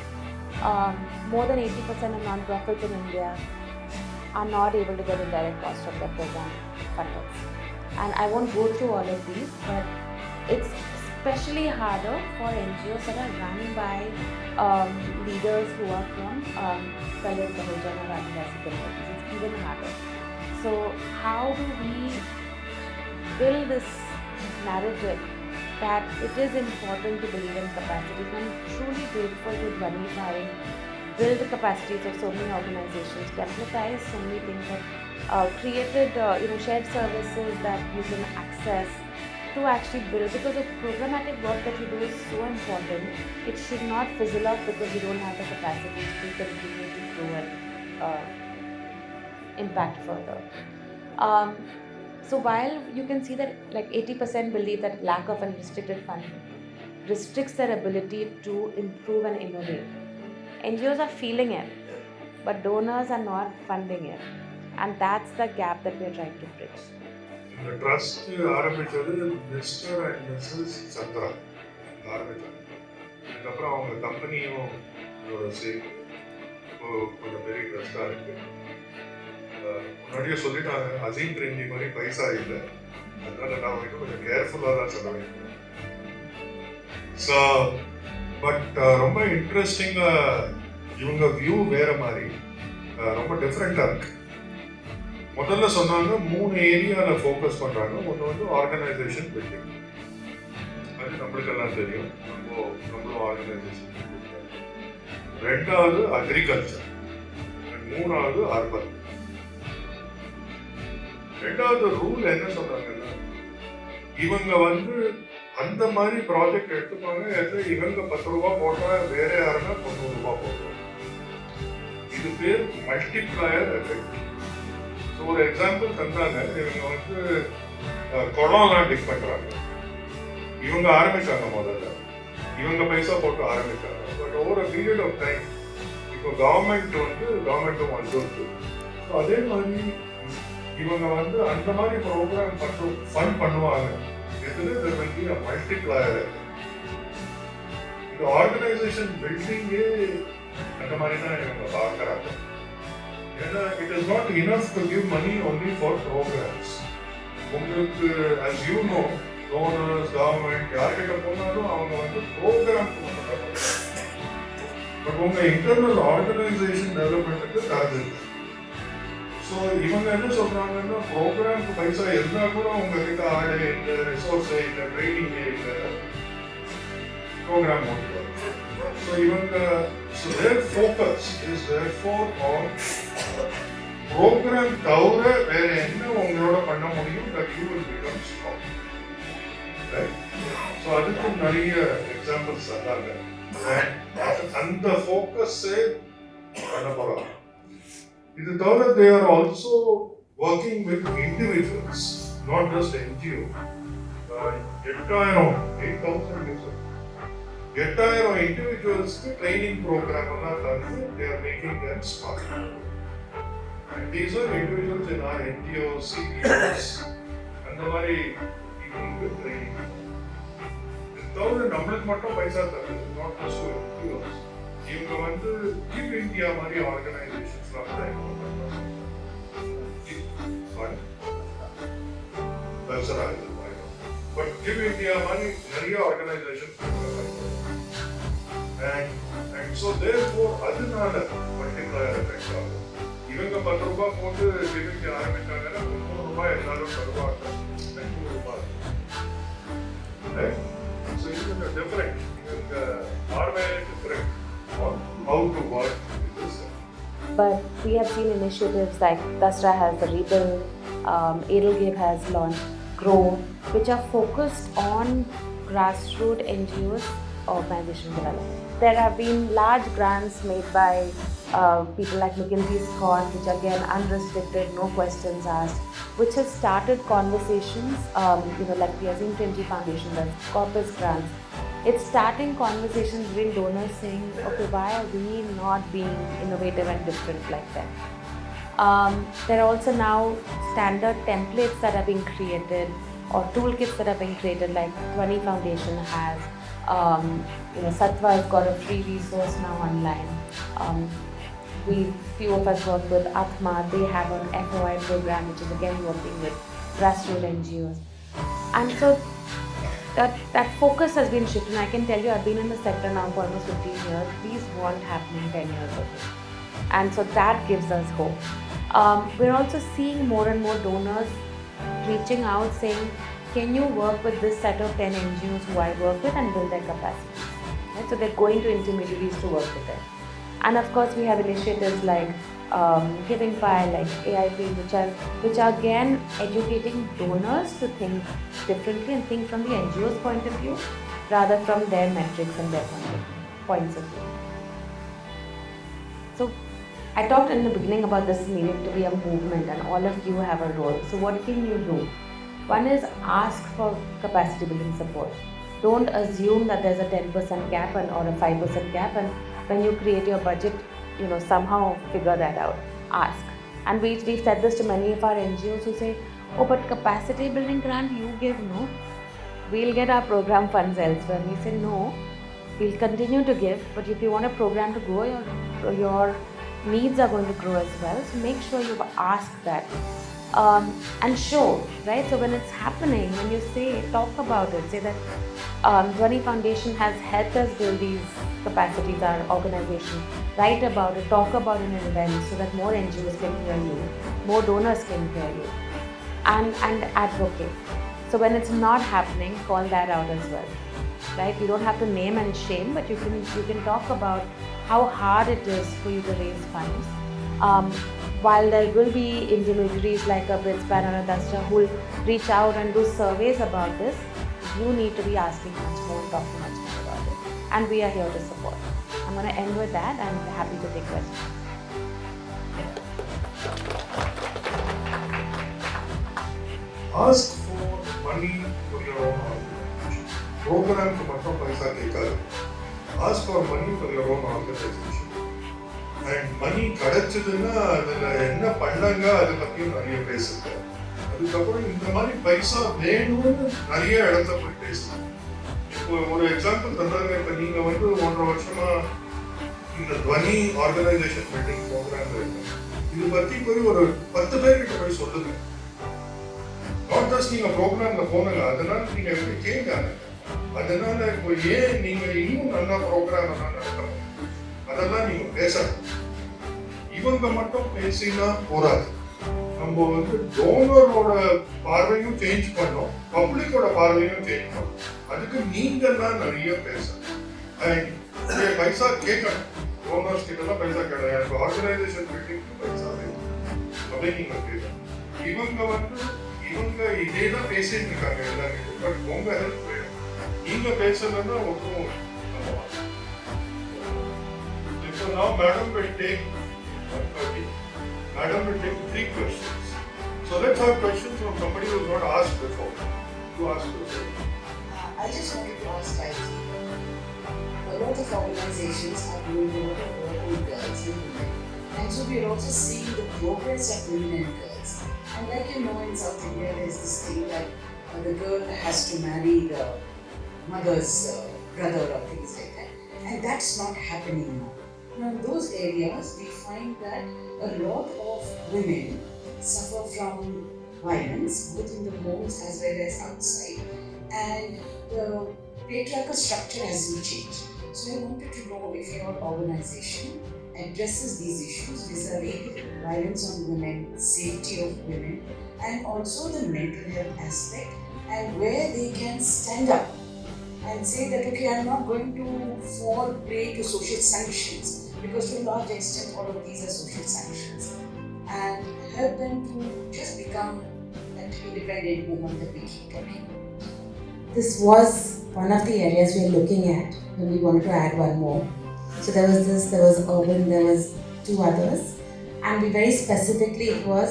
More than 80% of non-profits in India are not able to get indirect costs from their program funders. And I won't go through all of these, but it's especially harder for NGOs that are run by leaders who are from Dalit, Bahujan or Adivasi communities. It's even harder. So how do we build this narrative that it is important to believe in capacities? I'm truly grateful to Dhwani for having built the capacities of so many organizations, democratized so many things, that created shared services that you can access to actually build, because the programmatic work that you do is so important. It should not fizzle out because you don't have the capacity to continue to grow and impact further. So while you can see that like 80% believe that lack of unrestricted funding restricts their ability to improve and innovate, NGOs are feeling it, but donors are not funding it, and that's the gap that we are trying to bridge. The trust ஆரம்பித்தது mister and Mrs Chandra ஆரம்பித்தாங்க. அதுக்கப்புறம் அவங்க கம்பெனியும் சேர்ந்து கொஞ்சம் பெரிய ட்ரஸ்டாக இருக்கு. முன்னாடியே சொல்லிட்டாங்க, அசீம் பிரேம்ஜி மாதிரி பைசா இல்லை, அதனால நான் வந்து கொஞ்சம் கேர்ஃபுல்லாக தான் சொல்ல வேண்டும். ஸோ பட் ரொம்ப இன்ட்ரெஸ்டிங்காக இவங்க வியூ வேற மாதிரி ரொம்ப டிஃப்ரெண்ட்டாக இருக்கு. முதல்ல சொன்னாங்க 3 ஏரியாவில் ஃபோக்கஸ் பண்ணுறாங்க. ஒன்று வந்து ஆர்கனைசேஷன் பில்டிங், அது நம்மளுக்கெல்லாம் தெரியும், நம்மளும் ஆர்கனைசேஷன் பில்டிங். ரெண்டாவது அக்ரிகல்ச்சர், மூணாவது அர்பன். ரெண்டாவது ரூல் என்ன சொல்றாங்கன்னா, இவங்க வந்து அந்த மாதிரி ப்ராஜெக்ட் எடுத்துப்பாங்க, இவங்க 10 ரூபா போட்டா வேற யாருன்னா 90 ரூபா போடுவாங்க. இது பேர் மல்டிப்ளையர் எஃபெக்ட். ஸோ ஒரு எக்ஸாம்பிள் தந்தாங்க, இவங்க வந்து குளம்லாம் டிக் பண்றாங்க. இவங்க ஆரம்பிச்சாங்க, முதல்ல இவங்க பைசா போட்டு ஆரம்பிச்சாங்க. But over a period of time இப்போ கவர்மெண்ட்டும் வந்துருக்கு. ஸோ அதே மாதிரி இவங்க வந்து அந்த மாதிரி ப்ரோக்ராம் ஃபண்ட் பண்ணுவாங்க. இதுல மல்டிப்ளையர். இந்த ஆர்கனைசேஷன் பில்டிங்கே அந்த மாதிரி தான் இவங்க பார்க்குறாங்க. ஏன்னா it is not enough to give money only for programmes. உங்களுக்கு as you know, donors, government யார்கிட்ட போனாலும் அவங்க வந்து ப்ரோக்ராம் கொடுக்குறாங்க. பட் உங்க இன்டர்னல் ஆர்கனைசேஷன் டெவலப்மெண்ட்டுக்கு தரது. ஸோ இவங்க என்ன சொல்றாங்கன்னா, ப்ரோக்ராம்க்கு பைசா இருந்தால் கூட உங்ககிட்ட ஆளு இல்லை, ரிசோர்ஸு இல்லை, ட்ரைனிங்கே இல்லை, ப்ரோக்ராம் ஓட்டுவாங்க. ஸோ இவங்க their focus is therefore on programme தவிர வேற என்ன உங்களோட பண்ண முடியும், that you will become strong. So அதுக்கு நிறைய எக்ஸாம்பிள்ஸ் தந்தாங்க. அந்த ஃபோக்கஸே பண்ண போகிறாங்க. இது தவிர they are also working with individuals, not just NGO. 8,000 individualsக்கு ட்ரைனிங் ப்ரோக்ராம் எல்லாம் தந்து they are making them smart. And these are individuals in our NGOs, CPOs, அந்த மாதிரி people ட்ரைனிங். இது தவிர நம்மளுக்கு மட்டும் பைசா தருது, not just to NGOs. இவங்க வந்து கிவ் இந்தியா மாதிரி ஆர்கனைசேஷன்ஸ்லாம் கூட பட் கிவ் இந்தியா மாதிரி நிறைய ஆர்கனைசேஷன் அண்ட் ஸோ தேர்ஃபோர் அதனால மல்டிப்ளையர் எஃபெக்ட் ஆகும். இவங்க 10 ரூபாய் போட்டு கிவ் இந்தியா ஆரம்பிச்சாங்கன்னா 300 ரூபாய் எல்லாரும் தருவாங்க, 500 ரூபாய். ஸோ இது டிஃபரெண்ட், இவங்க organise different how to work with this. But we have seen initiatives like Dasra has the Rebuild, Edelgave has launched Grow, which are focused on grassroots NGOs organization development. There have been large grants made by people like McKinsey Scott, which again unrestricted, no questions asked, which has started conversations, like the Azim Premji Foundation does, corpus grants. It's starting conversations between donors saying, okay, why are we not being innovative and different like that? There are also now standard templates that are being created or toolkits that are being created, like Dhwani Foundation has. Sattva has got a free resource now online. Few of us work with Atma. They have an FOI program, which is again working with grassroots NGOs. And so that focus has been shifted. I can tell you, I've been in the sector now for almost 15 years. These weren't happening 10 years ago. And so that gives us hope. We're also seeing more and more donors reaching out saying, can you work with this set of 10 NGOs who I work with and build their capacity? Right? So they're going to intermediaries to work with them. And of course, we have initiatives like Giving File, like AIP, which are again educating donors to think differently and think from the NGO's point of view rather from their metrics and their points of view. So I talked in the beginning about this needing to be a movement, and all of you have a role. So what can you do? One is ask for capacity building support. Don't assume that there's a 10% gap or a 5% gap, and when you create your budget, somehow figure that out. Ask. And we've said this to many of our NGOs who say, oh, but capacity building grant you give, no? We'll get our program funds elsewhere. And we say, no, we'll continue to give, but if you want a program to grow, your needs are going to grow as well. So make sure you ask that. And show, right? So when it's happening, when you say, talk about it, say that Dhwani Foundation has helped us build these capacities, our organization. write about it, talk about it in events so that more NGOs can hear you, more donors can hear you, and advocate. So when it's not happening, call that out as well, right? You don't have to name and shame, but you can talk about how hard it is for you to raise funds. While there will be intermediaries like a Brisbane or a Dastra who will reach out and do surveys about this, you need to be asking much more and talking much more about it. And we are here to support. I'm going to end with that. I'm happy to take questions. Ask for money for your own organization. Program to mattum paisa kekadu. Ask for money for your own organization. And money kadachuduna adula enna pannanga adu pathiyum nariya pesunga. அதுக்கப்புறம் இந்த மாதிரி பைசா வேணும்னு நிறைய இடத்துல போய் பேசலாம். இப்போ ஒரு எக்ஸாம்பிள் தந்தாங்க. இப்போ நீங்க 1.5 வருஷமா இந்த துவனி ஆர்கனைசேஷன் மீட்டிங் ப்ரோக்ராம் இருக்கு. இது பத்தி போய் ஒரு 10 பேர்கிட்ட போய் சொல்லுங்க. நாட் ஜஸ்ட் நீங்க ப்ரோக்ராம்ல போனுங்க, அதனால நீங்க எப்படி கேட்காங்க. அதனால இப்போ ஏன் நீங்க இன்னும் நல்லா ப்ரோக்ராம் நடத்தணும், அதெல்லாம் நீங்க பேசணும். இவங்க மட்டும் பேசினா போராது. நம்ம டோனரோட பார்வையும் சேஞ்ச் பண்ணோம், பப்ளிக்கோட பார்வையும் சேஞ்ச் பண்ணோம். அதுக்கு நீங்க தான் நிறைய பேசணும். பைசா கேட்கணும். டோனர்ஸ் கிட்ட தான் பைசா கேட்கணும். எனக்கு ஆர்கனைசேஷன் மீட்டிங்க்கு பைசா வேணும் அப்படின்னு நீங்க கேட்கணும். இவங்க இதே தான் பேசிட்டு இருக்காங்க எல்லாருக்கிட்ட. பட் உங்க ஹெல்ப் வேணும். நீங்க பேசலன்னா ஒன்றும் இப்போ நான் madam will take 3 questions. So let's have questions from somebody who's not asked before. To ask questions. I just wanted to ask, like, a lot of organizations are doing a lot of work with girls and women. And so we are also seeing the progress of women and girls. And like you know, in South India, there's this thing that the girl has to marry the mother's brother or things like that. And that's not happening now. Now, in those areas, we find that a lot of women suffer from violence, both in the homes as well as outside. And the patriarchal structure hasn't changed. So I wanted to know if your organization addresses these issues vis-a-vis violence on women, safety of women, and also the mental health aspect, and where they can stand up and say that, okay, I'm not going to fall prey to social sanctions, because to a large extent all of these are social sanctions, and help them to just become that independent woman that we keep talking about. This was one of the areas we were looking at when we wanted to add one more. So there was this, there was urban, there was 2 others, and we very specifically, it was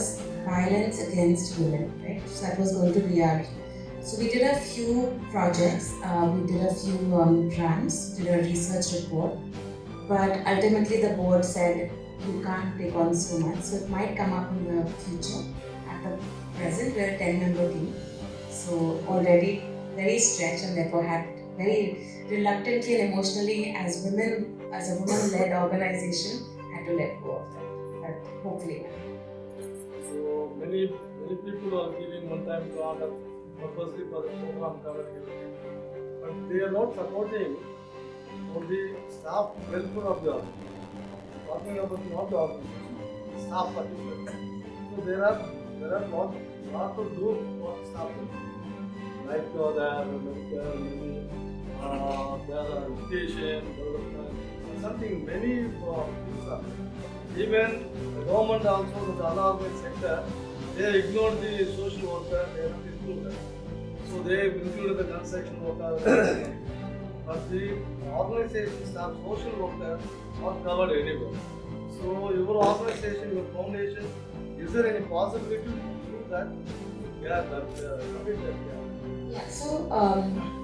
violence against women, right? So that was going to be our. So we did a few projects, we did a few grants, did a research report, but ultimately the board said you can't take on so much. So it might come up in the future. At the present, we're a 10-member team, so already very stretched, and therefore had very reluctantly and emotionally, as women, as a women-led organization, had to let go of that. But hopefully. So many people are giving one-time grant purposely for the program covering everything, but they are not supporting for the staff welfare of the organization. Talking about not the organization, staff particularly. So there are lot to do for staff welfare. Like their medical, maybe their education, development, something many things are. Even the government also, the unorganized sector, they ignore the social worker, they are not included. So they have included the construction worker, but the organization staff, social worker, not covered anywhere. So your organization, your foundation, is there any possibility to do that? Yeah, that Yeah, so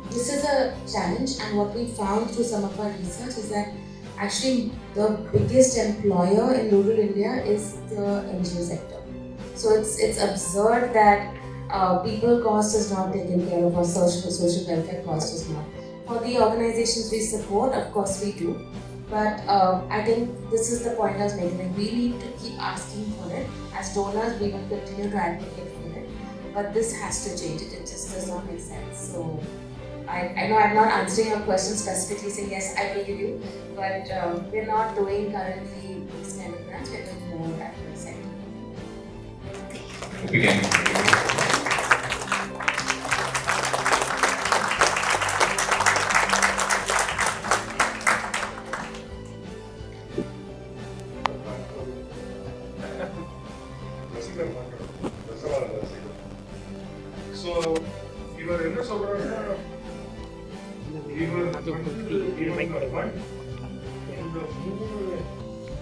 this is a challenge, and what we found through some of our research is that actually the biggest employer in rural India is the NGO sector. So it's absurd that people cost is not taken care of, or social welfare cost is not. For the organizations we support, of course we do, but I think this is the point I was making. We need to keep asking for it. As donors, we will continue to advocate for it, but this has to change. It just does not make sense. So I know I'm not answering your question specifically saying yes, I will give you, but we're not doing currently these kind of grants, we're doing more at the sector. So, இவர் என்ன சொல்றாருன்னா இவர் இந்த 3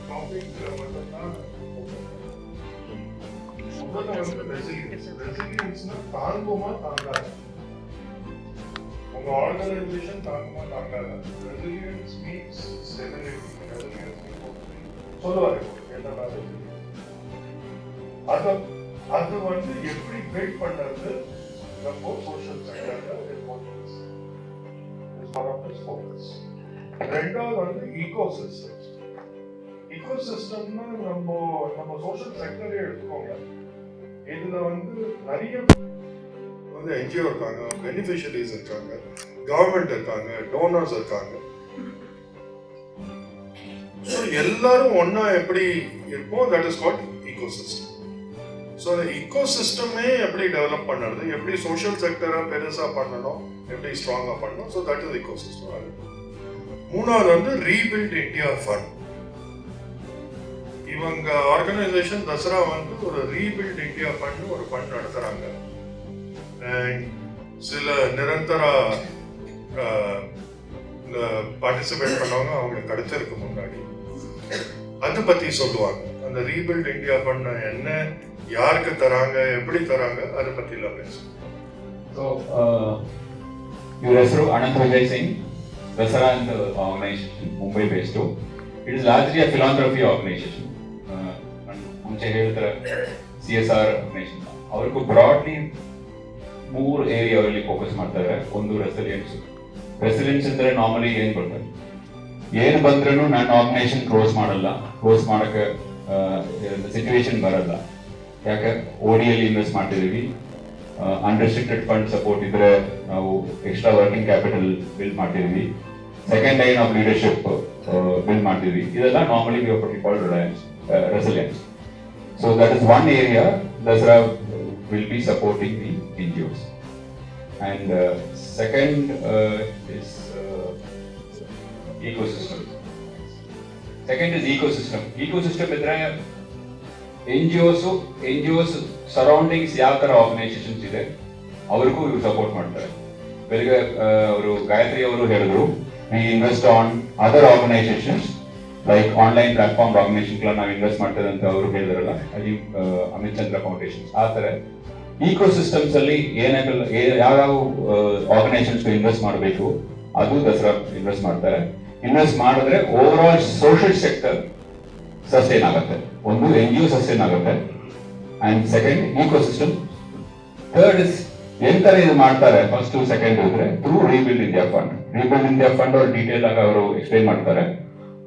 டாபிக்ல மட்டும்தான் முதல்ல வந்து ரெசிலியன்ஸ்னா தாங்குமா தாங்காது, உங்க ஆர்கனைசேஷன் தாங்குமா தாங்காது. ரெசிலியன்ஸ் மீன்ஸ் ஸ்டெபிலிட்டி, ரெசிலியன்ஸ் சொல்லுவாரு என்னன்னா அது வந்து எப்படி பில்ட் பண்றது நம்ம சோஷியல் செக்டர்ல importance is one of the focus. ரெண்டாவது வந்து ஈகோசிஸ்டம். ஈகோசிஸ்டம்னா நம்ம சோஷியல் செக்டரே எடுத்துக்கோங்க. இதுல வந்து நிறைய வந்து என்ஜிஓ இருக்காங்க, பெனிஃபிஷியரிஸ் இருக்காங்க, கவர்மெண்ட் இருக்காங்க, டோனர்ஸ் இருக்காங்க. ஸோ எல்லாரும் ஒன்னா எப்படி இருப்போம், that is called ecosystem. So அந்த ஈகோசிஸ்டமே எப்படி டெவலப் பண்ணுறது, எப்படி சோஷியல் செக்டரை பெருசாக பண்ணணும், எப்படி ஸ்ட்ராங்காக பண்ணணும். So that is ecosystem. அது மூணாவது வந்து ரீபில்ட் இந்தியா ஃபண்ட். இவங்க ஆர்கனைசேஷன் தசரா வந்து ஒரு ரீபில்ட் இந்தியா ஃபண்ட் ஒரு ஃபண்ட் நடத்துகிறாங்க. அண்ட் சில நிரந்தரா பார்ட்டிசிபேட் பண்ணவங்க அவங்களுக்கு கிடைச்சிருக்கு முன்னாடி. அதை பற்றி சொல்லுவாங்க. அந்த ரீபில்ட் இந்தியா ஃபண்ட் என்ன, யாருக்கு தராங்க, எப்படி தராங்க, அதை பற்றிலாம் பேசுவோம். So, your ಹೆಸರು ಅನಂತ್ ವಿಜಯ್ ಸಿಂಗ್, ದಸರಾ ಅಂತ organisation Mumbai based. It is largely a philanthropy organisation. ಮುಂಚೆ ಹೇಳ್ತಾರೆ CSR ಆರ್ಗನೈಸೇಷನ್. ಅವ್ರಿಗೂ ಬ್ರಾಡ್ಲಿ 3 ಏರಿಯಾವಲ್ಲಿ ಫೋಕಸ್ ಮಾಡ್ತಾರೆ. ಒಂದು ರೆಸಿಲಿಯನ್ಸ್. ರೆಸಿಲಿಯನ್ಸ್ ಅಂದರೆ ನಾರ್ಮಲಿ ಏನು ಬರ್ತಾರೆ, ಏನು ಬಂದ್ರೂ ನನ್ನ ಆರ್ಗನೈಸೇಷನ್ ಕ್ಲೋಸ್ ಮಾಡಲ್ಲ, ಕ್ಲೋಸ್ ಮಾಡೋಕ್ಕೆ ಸಿಚುವೇಶನ್ ಬರಲ್ಲ. ಯಾಕೆ ODಯಲ್ಲಿ ಇನ್ವೆಸ್ಟ್ ಮಾಡ್ತಿದ್ದೀವಿ, ಅನ್ರೆಸ್ಟ್ರಿಕ್ಟೆಡ್ ಫಂಡ್ ಸಪೋರ್ಟ್ ಇದ್ರೆ ನಾವು ಎಕ್ಸ್ಟ್ರಾ ವರ್ಕಿಂಗ್ ಕ್ಯಾಪಿಟಲ್ ಬಿಲ್ಡ್ ಮಾಡ್ತಿದ್ದೀವಿ, second line of leadership build ಮಾಡ್ತಿದ್ದೀವಿ. ಇದೆಲ್ಲ normally resilience. So that is one area Dasara will be supporting the NGOs. And second is ecosystem. Second is ecosystem. Ecosystem ಇದ್ರೆ NGOs surroundings ಯಾವ ಥರ organisations ಇದೆ ಅವ್ರಿಗೂ ಇವ್ರು support ಮಾಡ್ತಾರೆ. ಬೆಳಗ್ಗೆ ಅವರು ಗಾಯತ್ರಿ ಅವರು ಹೇಳಿದ್ರು, we invest on other organisations like online platform ಆರ್ಗನೈಸೇಷನ್ಗಳ ನಾವು ಇನ್ವೆಸ್ಟ್ ಮಾಡ್ತೇವೆ ಅಂತ ಅವರು ಹೇಳಿದ್ರಲ್ಲ, ಅಲ್ಲಿ ಅಮಿತ್ ಚಂದ್ರ ಫೌಂಡೇಶನ್ಸ್. ಆ ಥರ ಈಕೋಸಿಸ್ಟಮ್ಸ್ ಅಲ್ಲಿ ಯಾವ್ಯಾವ ಆರ್ಗನೈಸೇಷನ್ಸ್ ಇನ್ವೆಸ್ಟ್ ಮಾಡಬೇಕು ಅದು ದಸರಾ ಇನ್ವೆಸ್ಟ್ ಮಾಡ್ತಾರೆ. ಇನ್ವೆಸ್ಟ್ ಮಾಡಿದ್ರೆ over all social sector sustain ಆಗುತ್ತೆ. ಒಂದು NGO ಸಸ್ಟೈನ್ ಆಗುತ್ತೆ, and second ecosystem. Third is ಎಂತರ ಇದು ಮಾಡ್ತಾರೆ, ಫಸ್ಟ್ ಸೆಕೆಂಡ್ ಇದ್ರೆ through rebuild India fund. Rebuild India fund ಅವ್ರು ಡೀಟೇಲ್ ಆಗಿ ಅವರು ಎಕ್ಸ್ಪ್ಲೈನ್ ಮಾಡ್ತಾರೆ.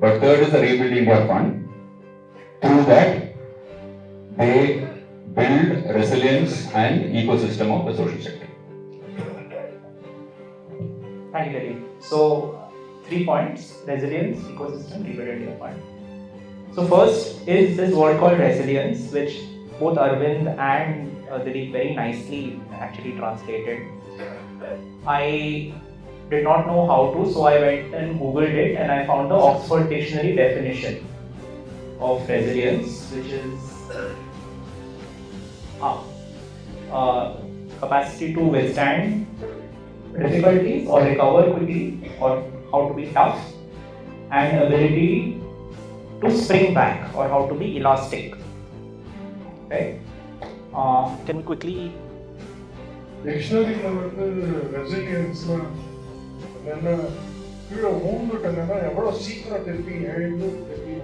But third is the rebuild India fund. Through that they build resilience and ecosystem of the social sector. Thank you, Delhi. So, 3 points: resilience, ecosystem, rebuild India fund. So first is this word called resilience, which both Arvind and Dilip very nicely actually translated. I did not know how to, so I went and Googled it and I found the Oxford Dictionary definition of resilience, which is capacity to withstand difficulties or recover quickly, or how to be tough, and ability to spring back, or how to be elastic. Right? Can we quickly? டிக்ஷனரியில் வந்து ரெசிலியன்ஸ்னா என்னென்னா கீழே மூழ்கிட்டங்கன்னா எவ்வளோ சீக்கிரம் திருப்பி எழுந்து திருப்பி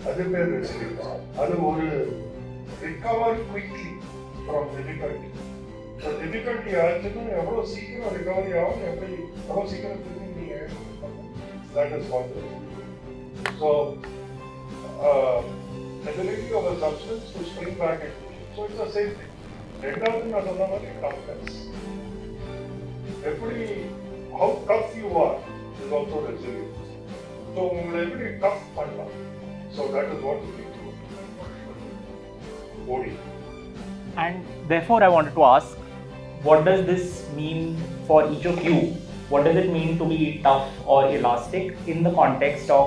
அது பேர் ரெசிலியன்ஸ். அது ஒரு recover quickly from difficulty. So difficulty ஆச்சுன்னா எவ்வளோ சீக்கிரம் ரிகவரி ஆகும், எப்படி எவ்வளோ சீக்கிரம் திரும்பி நீங்கள் that is what it is. So ability of a substance to spring back into shape. So it's the same thing. ரெண்டாவது நான் சொன்ன மாதிரி toughness. எப்படி how tough you are is also resilience. So உங்களை எப்படி tough பண்ணலாம்? So that is what we need to body. And therefore I wanted to ask, what does this mean for each of you? What does it mean to be tough or elastic in the context of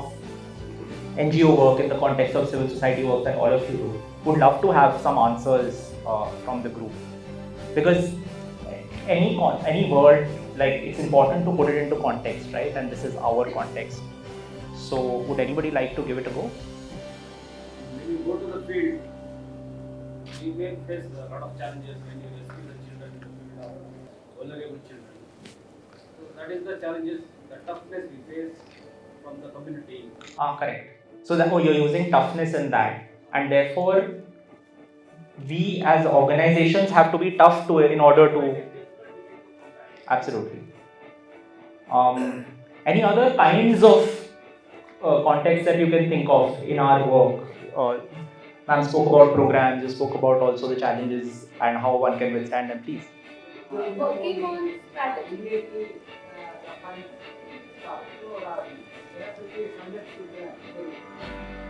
NGO work, in the context of civil society work that all of you do? Would love to have some answers from the group, because any word, like, it's important to put it into context, right? And this is our context. So would anybody like to give it a go? When you go to the field, you may face a lot of challenges when you rescue the children in the field of vulnerable children. So that is the challenges, the toughness we face from the community. Correct. So therefore you're using toughness in that, and therefore we as organizations have to be tough to in order to. Absolutely. Any other kinds of context that you can think of in our work? Ma'am spoke about programs, you spoke about also the challenges and how one can withstand them, please. Working on strategy.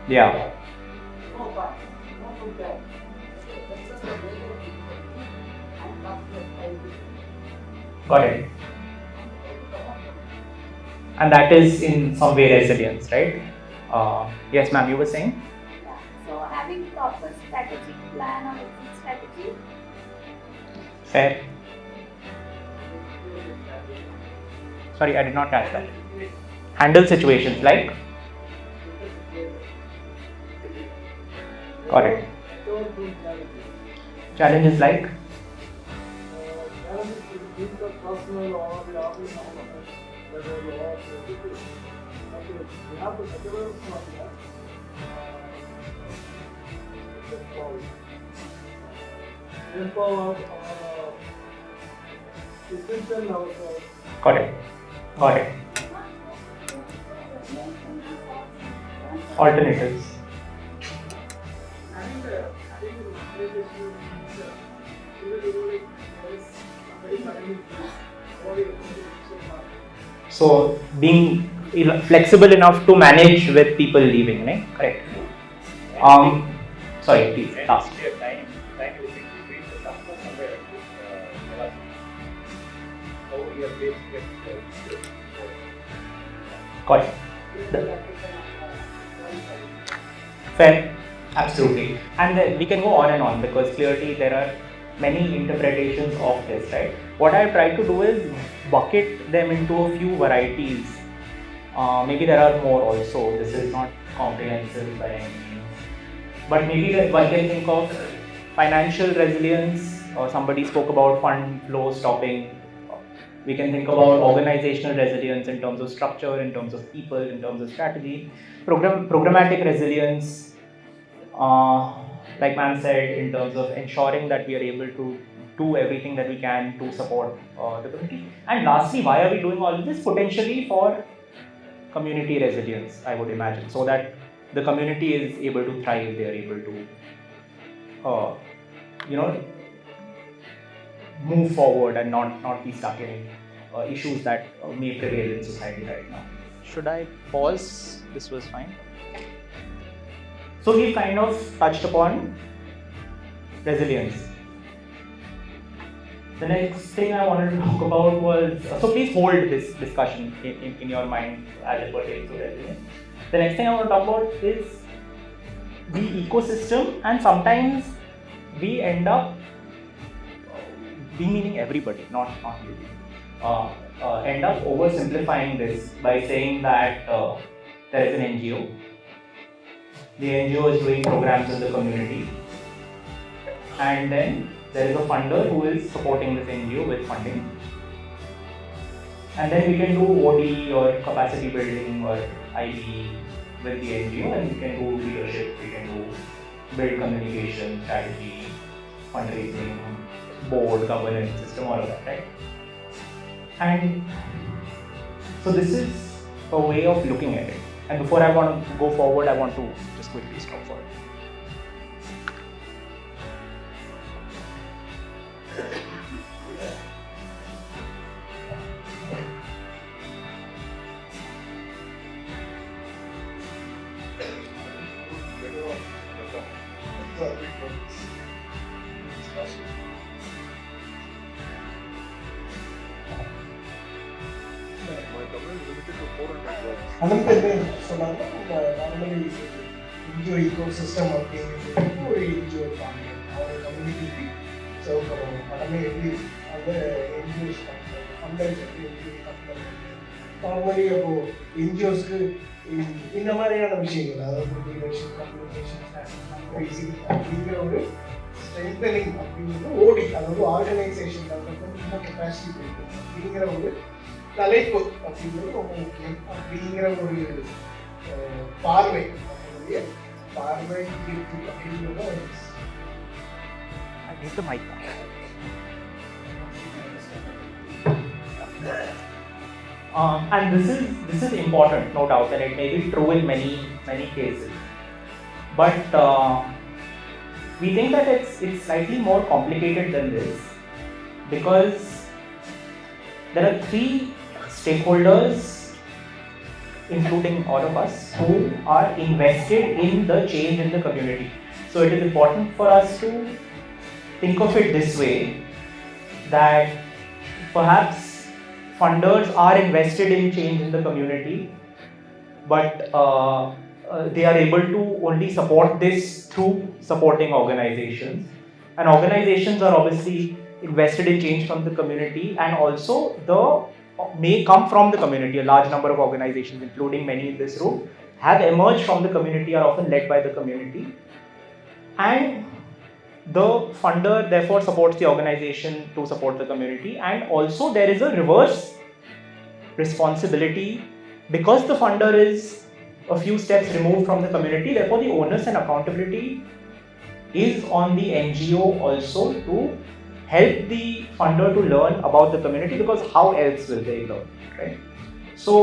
Yeah. Got it. And that is in some way resilience, right? Yes, ma'am, you were saying? So having proper strategic plan or exit strategy. Fair. Sorry, I did not catch that. Handle situations like? Got it. Challenges like? Challenges to keep the personal or the office numbers, whether you are we have to secure from that. Empower strengthen ourselves. Got it. Got it. Alternatives. So being flexible enough to manage with people leaving, right? Correct. Sorry, please. Last. Got it. Fair. Absolutely. And then we can go on and on, because clearly there are many interpretations of this, right? What I try to do is bucket them into a few varieties. Maybe there are more also. This is not comprehensive by any means. But maybe that one can think of financial resilience, or somebody spoke about fund flow stopping. We can think about organizational resilience in terms of structure, in terms of people, in terms of strategy. Programmatic resilience, like ma'am said, in terms of ensuring that we are able to do everything that we can to support the community. And lastly, why are we doing all of this? Potentially for community resilience, I would imagine, so that the community is able to thrive, they are able to, move forward and not be stuck in issues that may prevail in society right now. Should I pause? This was fine. So we've kind of touched upon resilience. The next thing I wanted to talk about was, so please hold this discussion in your mind as it pertains to resilience. The next thing I want to talk about is the ecosystem, and sometimes we end up, we meaning everybody, not you, end up oversimplifying this by saying that there is an NGO. The NGO is doing programs in the community, and then there is a funder who is supporting this NGO with funding. And then we can do OD or capacity building or IB with the NGO, and we can do leadership, we can do build communication, strategy, fundraising, board, governance system, all of that, right? And so this is a way of looking at it. And before I want to go forward, I want to just quickly stop for it. for big purpose. Anand என்ன சொன்னாங்கன்னா normally NGO ego system அப்படிங்கிறது ஒரு NGO இருப்பாங்க, அவங்க கம்யூனிட்டிக்கு serve பண்ணுவாங்க. படமே எப்படி அந்த என்ஜிஓஸ் ஃபண்டர்ஸ் எப்படி நார்மலி அப்போ என்ஜிஓஸ்க்கு இந்த மாதிரியான விஷயங்கள், அதாவது லீடர்ஷிப், கம்யூனிகேஷன், ஃபண்ட்ரைசிங் அப்படிங்கிற ஒரு ஸ்ட்ரென்தனிங் அப்படிங்கிறது ஓடி, அதாவது ஆர்கனைசேஷன் டெவலப்மெண்ட் கெப்பாசிட்டி அப்படிங்கிற ஒரு தலைப்பு அப்படிங்கிறது ரொம்ப முக்கியம். அப்படிங்கிற ஒரு பார்வை, நம்மளுடைய பார்வை இருக்கு அப்படிங்கிறத I need the mic. And this is important, no doubt, and it may be true in many cases. But we think that it's slightly more complicated than this, because there are three stakeholders, including all of us, who are invested in the change in the community. So it is important for us to think of it this way, that perhaps funders are invested in change in the community, but they are able to only support this through supporting organizations. And organizations are obviously invested in change from the community, and also may come from the community. A large number of organizations, including many in this room, have emerged from the community, are often led by the community. And the funder therefore supports the organization to support the community. And also there is a reverse responsibility, because the funder is a few steps removed from the community. Therefore the onus and accountability is on the NGO also to help the funder to learn about the community, because how else will they learn, right? So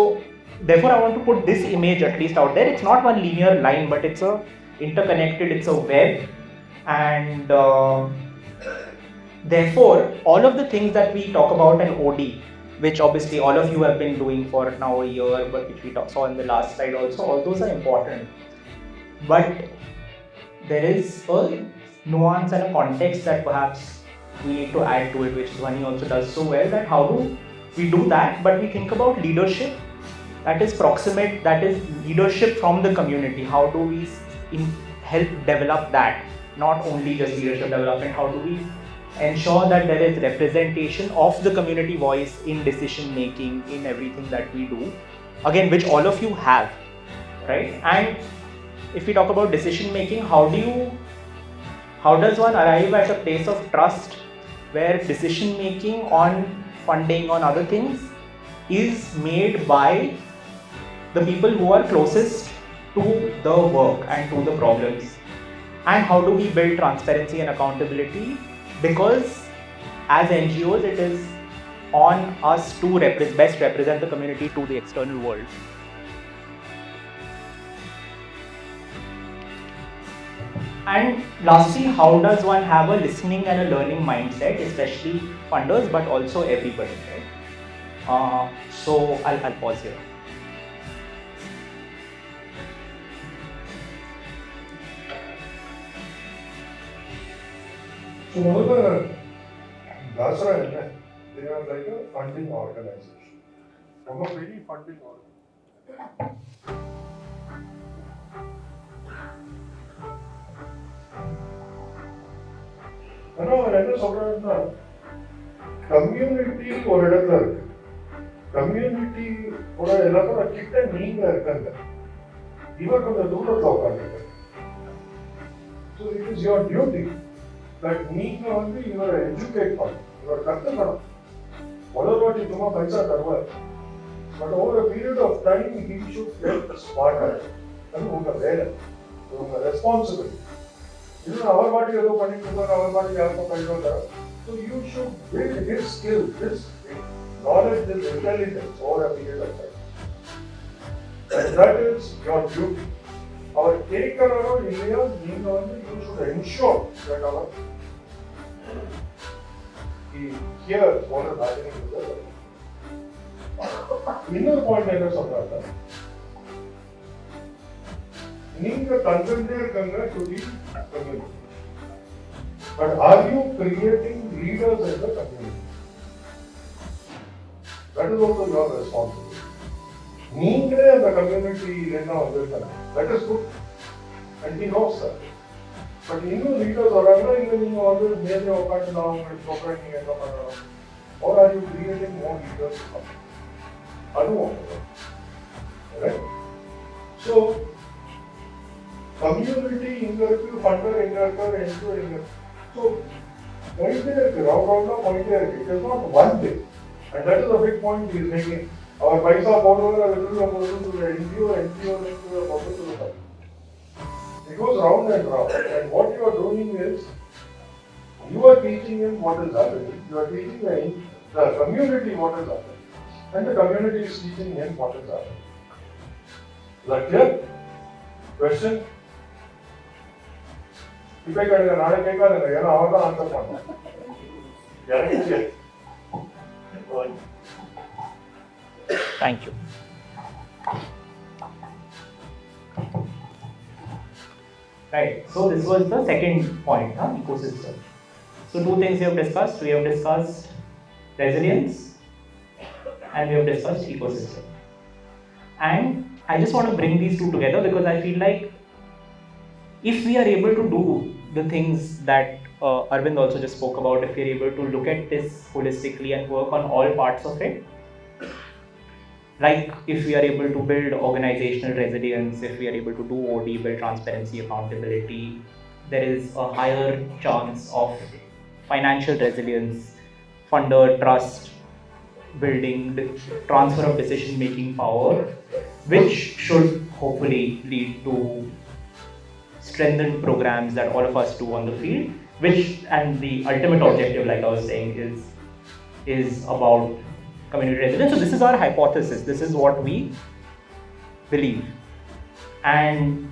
therefore I want to put this image at least out there. It's not one linear line, but it's a interconnected, it's a web. And therefore all of the things that we talk about in OD, which obviously all of you have been doing for now a year, but which we saw in the last slide also, all those are important. But there is a nuance and a context that perhaps we need to add to it, which Dhwani also does so well, that how do we do that, but we think about leadership that is proximate, that is leadership from the community. How do we help develop that? Not only just leadership development, how do we ensure that there is representation of the community voice in decision making, in everything that we do, again, which all of you have, right? And if we talk about decision making, how does one arrive at a place of trust where decision making on funding, on other things, is made by the people who are closest to the work and to the problems? And how do we build transparency and accountability? Because as NGOs, it is on us to best represent the community to the external world. And lastly, how does one have a listening and a learning mindset, especially funders, but also everybody, right? So I'll pause here. So முதல்ல தாசரா என்ன? They are like a funding organization. ரொம்ப பெரிய funding organization. ஆனா அவர் என்ன சொல்றாருன்னா, community ஒரு இடத்துல இருக்கு, கம்யூனிட்டி கூட எல்லாரும் கிட்ட நீங்க இருக்காங்க, இவர் கொஞ்சம் தூரத்துல உட்காந்துருக்காரு. So it is your duty that நீங்க வந்து இவரை எஜுகேட் பண்ணணும், இவரை கத்துக்கணும். முதல் வாட்டி சும்மா பைசா தருவார், but over period of time he should get smarter. அது உங்க வேலை, உங்க ரெஸ்பான்சிபிலிட்டி. இது அவர் பாட்டி ஏதோ பண்ணிட்டு இருக்காரு, அவர் பாட்டி யாருக்கும் பண்ணிட்டு வந்தாரு. So you should build his skill, his knowledge, his intelligence over a period of time. And that is your duty. அவர் கேட்கிறாரோ இல்லையோ, நீங்க வந்து you should ensure that our he hears what is happening to the world. இன்னொரு point என்ன சொல்றாங்க, நீங்க தந்துட்டே இருக்காங்க to the community. But are you creating leaders in the community? That is also your responsibility. நீங்களே அந்த கம்யூனிட்டியிலேருந்து வந்திருக்காங்க. That is good. And he knows that. But இன்னும் leaders வராங்கன்னா இல்லை நீங்கள் வந்து நேரில் உட்காந்து நான் உங்களுக்கு சொல்கிறேன் நீங்கள் என்ன பண்ணணும். Or are you creating more leaders to come? அதுவும் right? So, community இங்க இருக்கு, ஃபண்டர் எங்க இருக்காரு, என்ஜிஓ எங்க இருக்கு. So, போயிட்டே இருக்கு, ரவுண்டா போயிட்டே இருக்கு. It is not one day. And that is a big point he is making. அவர் பைசா போடுவார், அது NGO NGO It goes round and round. And what you are doing is, you are teaching him what is happening. You are teaching the community what is happening. And the community is teaching him what is happening. Is that clear? Question? இப்போ கேட்க நாளை கேட்காதுங்க, ஏன்னா அவர் தான் answer பண்ணணும். Thank you. Right, so this was the second point, ecosystem. So two things we have discussed. We have discussed resilience and we have discussed ecosystem. And I just want to bring these two together because I feel like if we are able to do the things that Arvind also just spoke about, if we are able to look at this holistically and work on all parts of it, like if we are able to build organizational resilience, if we are able to do OD, build transparency, accountability, there is a higher chance of financial resilience, funder trust, building the transfer of decision making power, which should hopefully lead to strengthened programs that all of us do on the field, which, and the ultimate objective, like I was saying, is about community resilience. So this is our hypothesis, this is what we believe. And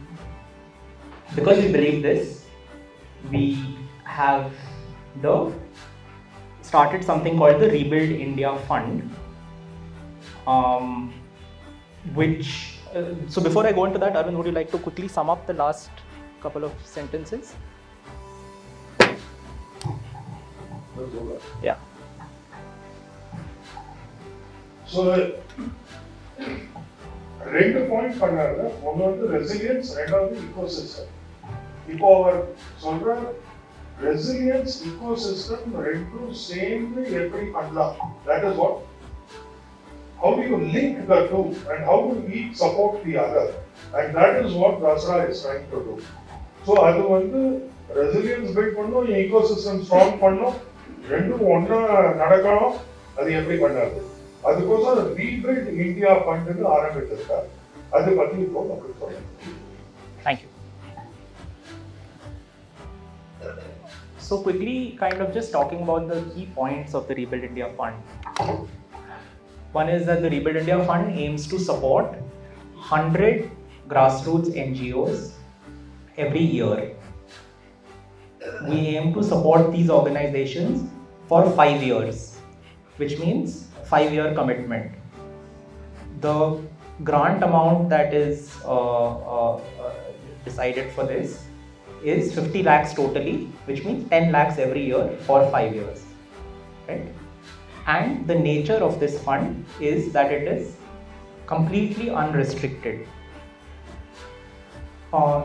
because we believe this, we have started something called the Rebuild India Fund, which, so before I go into that, Arvind, would you like to quickly sum up the last couple of sentences? Yeah. So, ரெண்டு point பண்ணாரு. ஒன்று வந்து resilience, ரெண்டாவது ecosystem. இப்போ அவர் சொல்ற resilience, ecosystem ரெண்டும் சேர்ந்து எப்படி பண்ணலாம்? That is what. How do you link the two and how do each support the other? And that is what Dasra is trying to do. So அது வந்து ரெசிலியன்ஸ் பில்ட் பண்ணும், ecosystem strong பண்ணும், ரெண்டும் ஒன்றா நடக்கணும். அது எப்படி பண்ணாரு? அதுக்கோசம் ரீபில்ட் இந்தியா ஃபண்ட் ஆரம்பிச்சிருக்காரு. அதை பத்தி இப்போ நமக்கு சொல்லுங்க. Thank you. So quickly, kind of just talking about the key points of the Rebuild India Fund. One is that the Rebuild India Fund aims to support 100 grassroots NGOs every year. We aim to support these organizations for 5 years, which means 5-year commitment. The grant amount that is decided for this is 50 lakhs totally, which means 10 lakhs every year for 5 years. Right? And the nature of this fund is that it is completely unrestricted.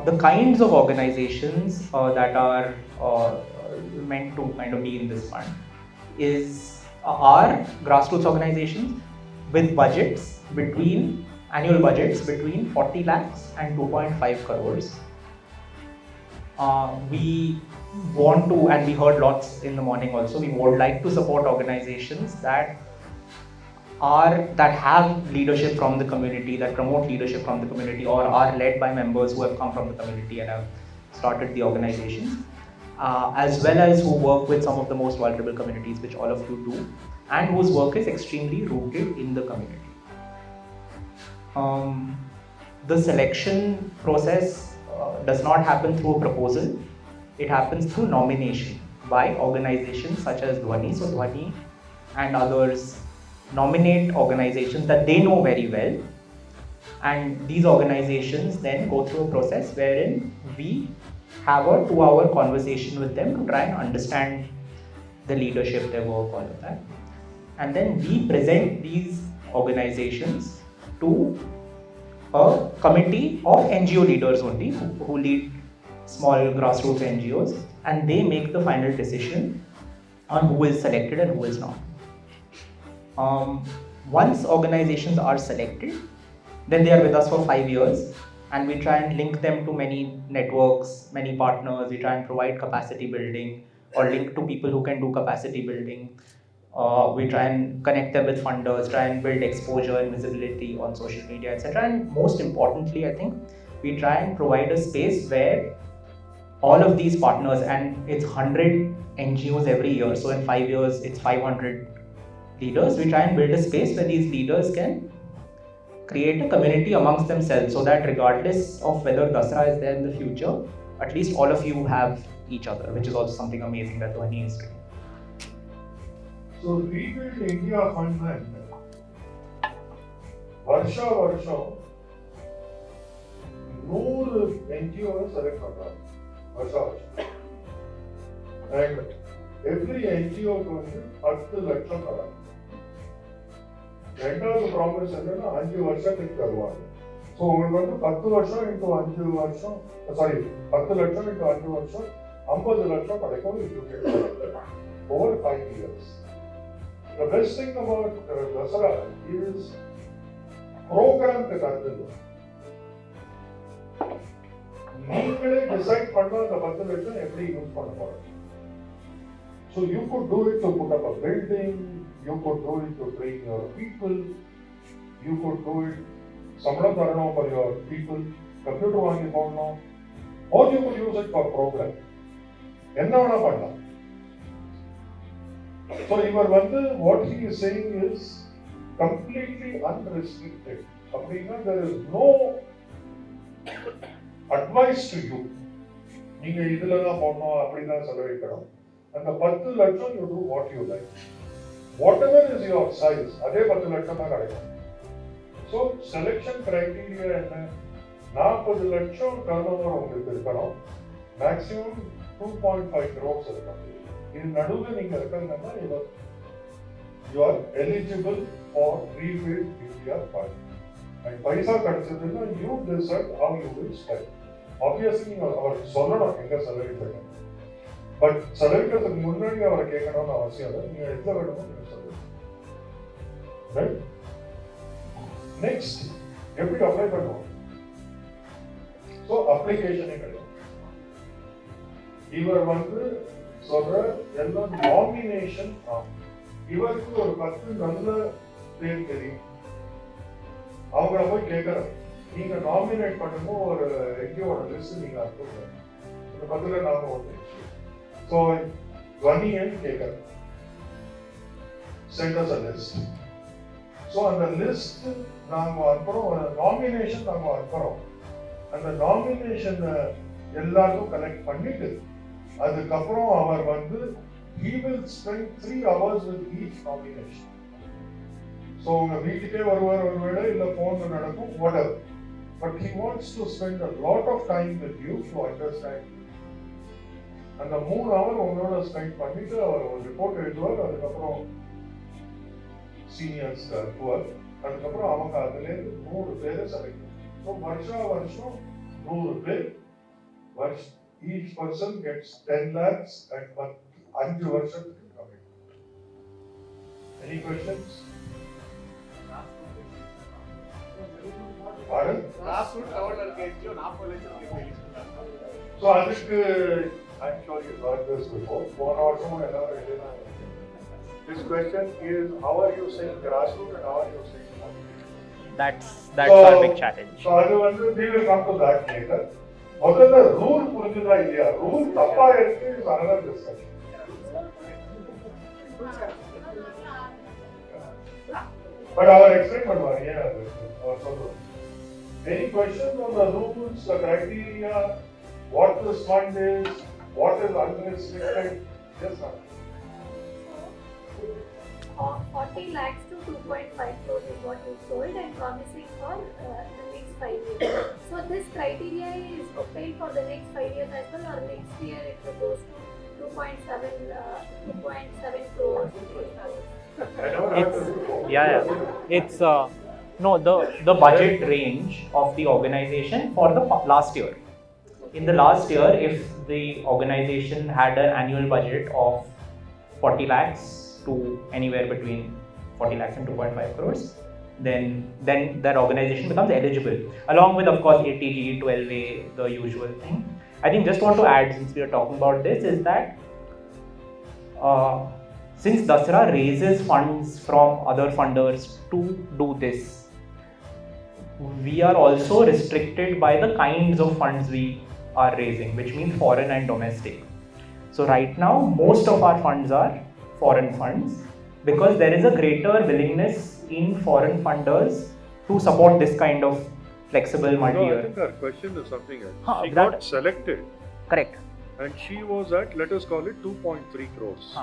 The kinds of organizations that are meant to kind of be in this fund are grassroots organizations with budgets annual budgets between 40 lakhs and 2.5 crores. We want to, and we heard lots in the morning also, we would like to support organizations that have leadership from the community, that promote leadership from the community, or are led by members who have come from the community and have started the organizations, as well as who work with some of the most vulnerable communities, which all of you do, and whose work is extremely rooted in the community. The selection process does not happen through a proposal, it happens through nomination by organizations such as Dhwani. So Dhwani and others nominate organizations that they know very well, and these organizations then go through a process wherein we have a 2-hour conversation with them to try and understand the leadership, their work, all of that. And then we present these organizations to a committee of NGO leaders only who lead small grassroots NGOs, and they make the final decision on who is selected and who is not. Once organizations are selected, then they are with us for 5 years, and we try and link them to many networks, many partners. We try and provide capacity building or link to people who can do capacity building. We try and connect them with funders, try and build exposure and visibility on social media, etc. And most importantly, I think we try and provide a space where all of these partners, and it's 100 NGOs every year, so in 5 years it's 500 leaders. We try and build a space where these leaders can create a community amongst themselves, so that regardless of whether Dasra is there in the future, at least all of you have each other, which is also something amazing that Dhwani is doing. So Rebuild India Fund Varsha 100 NGOs select பண்றாங்க வருஷம். And every NGO வந்து 10 லட்சம் தராங்க. ரெண்டாவது promise என்னன்னா 5 வருஷத்துக்கு தருவாங்க. So உங்களுக்கு வந்து 10 வருஷம் இன்ட்டு 5 வருஷம், சாரி 10 லட்சம் இன்ட்டு 5 வருஷம் 50 லட்சம் கிடைக்கும் over 5 years. The best thing about Dasara is program கருத்து. நீங்களே டிசைட் பண்ண அந்த 10 லட்சம் எப்படி யூஸ் பண்ண போறீங்க. So you could do it to put up a building, you could do it to train your people, you could do it சம்பளம் தரணும் for your people, கம்ப்யூட்டர் வாங்கி போடணும், or you could use it for program. என்ன வேணா பண்ணலாம். So இவர் வந்து what he is saying is completely unrestricted. அப்படின்னா there is no advice to you. நீங்க இதுல தான் போடணும், அப்படிதான் செலவழிக்கணும். அந்த 10 லட்சம் you do what you like. Whatever is your size, அதே 10 லட்சம் தான் கிடைக்கும். So selection criteria என்ன? 40 லட்சம் turnover உங்களுக்கு இருக்கணும். Maximum 2.5 crores இருக்கணும். இது நடுவில் நீங்க இருக்கீங்கன்னா you are eligible for Rebuild India Fund. And பைசா கிடைச்சதுன்னா you decide how you will spend. Obviously நீங்க அவர் சொல்லணும் எங்க செலவழிக்கணும். பட் செலவழிக்கிறதுக்கு முன்னாடி அவரை கேட்கணும்னு அவசியம் இல்லை. நீங்க எதுல வேணுமோ நீங்க சொல்லுங்க. ரைட்? நெக்ஸ்ட் எப்படி அப்ளை பண்ணுவோம்? ஸோ அப்ளிகேஷனே கிடையாது. இவர் வந்து சொல்ற எல்லாம் நாமினேஷன் ஆகும். இவருக்கு ஒரு 10 நல்ல பேர் தெரியும். அவங்கள போய் கேட்கறாங்க, நீங்க நாமினேட் பண்ணுங்க, ஒரு எங்கேயோட லிஸ்ட் நீங்க அனுப்புங்க, இந்த 10ல நாம ஒன்று. ஸோ துவனின்னு கேட்கறேன், send us a list. So அந்த லிஸ்ட் நாங்க அனுப்புறோம், நாமினேஷன் நாங்க அனுப்புறோம். அந்த நாமினேஷன் எல்லாருக்கும் கலெக்ட் பண்ணிட்டு அதுக்கப்புறம் அவர் வந்து he will spend 3 hours with each nomination. So உங்க வீட்டுக்கே வருவார், ஒருவேளை இல்லை ஃபோன்ல நடக்கும், whatever. But he wants to spend a lot of time with you to understand. அந்த 3 hour உங்களோட ஸ்பெண்ட் பண்ணிட்டு அவர் ஒரு ரிப்போர்ட் எழுதுவார். அதுக்கப்புறம் சீனியர்ஸ் அனுப்புவார். அதுக்கப்புறம் அவங்க அதுலேருந்து 100 பேரை செலக்ட் பண்ணுவாங்க. ஸோ வருஷம் 100 பேர். Each person gets 10 lakhs and 5 வருஷத்துக்கு கமிட்மெண்ட். Any questions? So அதுக்கு I'm sure you heard this before. போன வருஷமும் எல்லாரும் எழுதினாங்க. This question is, how are you saying grassroots and how are you saying motivation? That's our big challenge. So அது வந்து we will come to that later. முதல்ல rule புரிஞ்சுதா இல்லையா? Rule தப்பா இருக்கு is another discussion. But our explain பண்ணுவாங்க ஏன் அது அவர் சொல்றது. Any questions on the rules, the criteria, what this fund is, what is unrestricted? Yes, sir. 40 lakhs to 2.5 crores is what you told, and promising for the next next 5 years. So this criteria is obtained for the next 5 years as well, or next year it goes to 2.7 crores. It's no, the budget range of the organization for the last year. In the last year, if the organization had an annual budget of 40 lakhs to anywhere between 40 lakhs and 2.5 crores, then that organization becomes eligible, along with, of course, ATG, 12A, the usual thing. I think just want to add, since we are talking about this, is that since Dasra raises funds from other funders to do this, we are also restricted by the kinds of funds we are raising, which means foreign and domestic. So right now, most of our funds are foreign funds because there is a greater willingness in foreign funders to support this kind of flexible multi-year. No, I think our question is something else. She that- got selected. Correct. And she was at, let us call it 2.3 crores.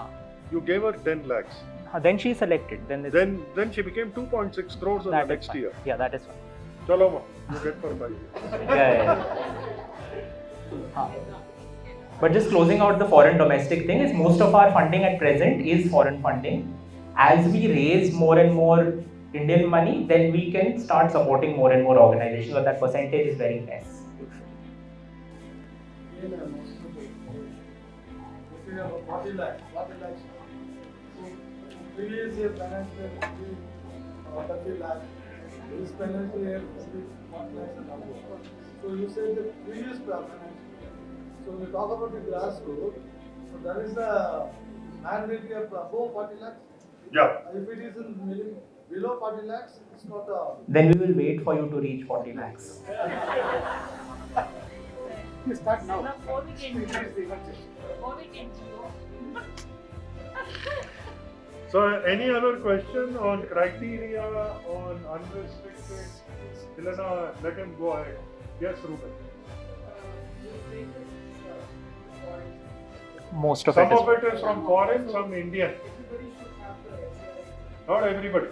You gave her 10 lakhs. Then she selected. Then she became 2.6 crores in the next year. Yeah, that is fine. Chalo ma, you get for 5 years. Yeah. But just closing out the foreign domestic thing is most of our funding at present is foreign funding. As we raise more and more Indian money, then we can start supporting more and more organizations, but that percentage is very less. We have 40 lakhs. So, previous year financial year, 30 lakhs. This financial year, 1 lakh and above. So, you said the previous financial year. So, when we talk about the grassroots, so that is the mandate of above 40 lakhs. Yeah. If it is in below 40 lakhs, it's not a. Then we will wait for you to reach 40 lakhs. You start now. So, any other question on criteria, on unrestricted? Ilana, let him go ahead. Yes, Ruben. Most of some it is. of it is from foreign, some Indian. Not everybody.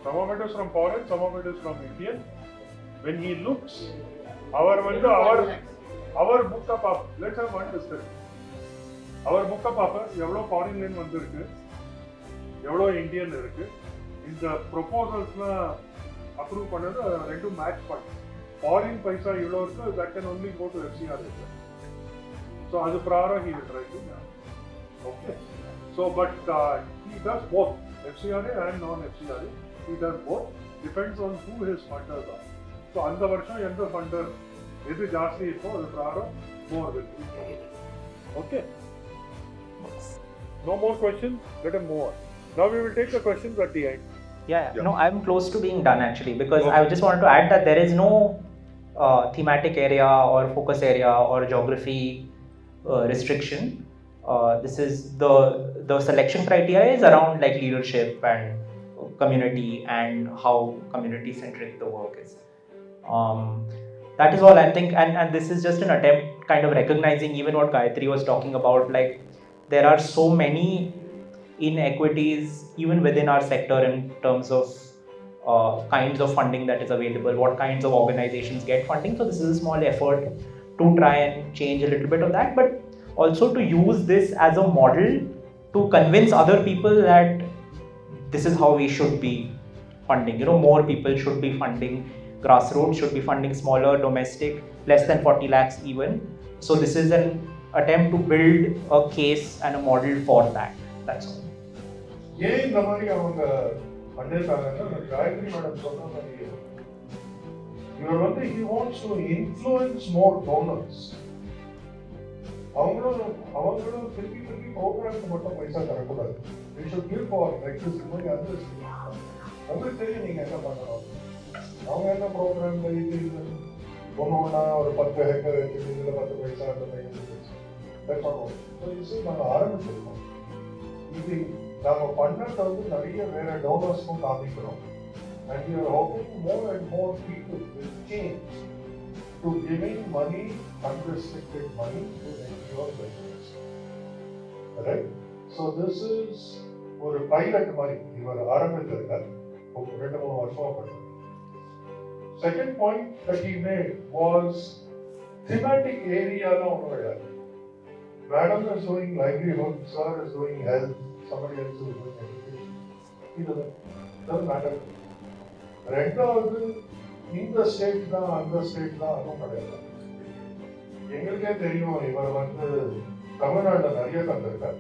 Some of it is from foreign, some of it is from Indian. When he looks, our book up, let's have one discussion. Our book up, எவ்வளோ foreign line வந்திருக்கு, எவ்வளோ Indian இருக்கு, இந்த proposals-லாம் approve பண்ணது ரெண்டும் match பண்ணு. Foreign பைசா இவ்வளோ இருக்கு, that can only go to FCR. So அது பிரகாரம் he will try to. Okay. So but he does both, FCRA and non-FCRA. He does both. Depends on who his funders are. So அந்த வருஷம் எந்த funder எது ஜாஸ்தி இருக்கோ அது பிரகாரம் more will be. Okay. No more questions. Let him move on. Now we will take the questions at the end. Yeah. No, I'm close to being done actually because I just wanted to add that there is no thematic area or focus area or geography restriction. This is the selection criteria is around like leadership and community and how community centric the work is. That is all I think, and this is just an attempt kind of recognizing even what Gayatri was talking about, like there are so many inequities even within our sector in terms of kinds of funding that is available, what kinds of organizations get funding. So this is a small effort to try and change a little bit of that, but also to use this as a model to convince other people that this is how we should be funding. You know, more people should be funding grassroots, should be funding smaller, domestic, less than 40 lakhs even. So this is an attempt to build a case and a model for that. That's all. ஏன் இந்த மாதிரி அவங்க பண்ணிருக்காங்கன்னா Gayatri madam சொன்ன மாதிரி இவர் வந்து he wants to influence more donors. அவங்களும் திருப்பி ப்ரோக்ராம்க்கு மட்டும் பைசா தரக்கூடாது. They should give for electricity money others. உங்களுக்கு தெரியும் நீங்க என்ன பண்ணணும். அவங்க என்ன ப்ரோக்ராம் இது ஒன்னொன்னா ஒரு 10 ஹெக்டர் வச்சுட்டு இதுல 10 பைசா அந்த பைசா நாங்கள் ஆரம்பிச்சிருக்கோம். இது நாம பண்ணதை வந்து நிறைய வேற டோனர்ஸ்க்கும் காமிக்கிறோம். And we are hoping more and more people will change to giving money, unrestricted money to NGOs like this. Right? So this is ஒரு பைலட் மாதிரி இவர் ஆரம்பித்ததுல 2-3 வருஷமா பண்ணுறாங்க. second point that he made was thematic area. Madam is doing livelihood, sir is doing health, somebody else is doing education. It doesn't matter. ரெண்டாவது இந்த state தான் அந்த state தான் அதுவும் கிடையாது. எங்களுக்கே தெரியும் இவர் வந்து தமிழ்நாட்டில் நிறைய தந்திருக்கார்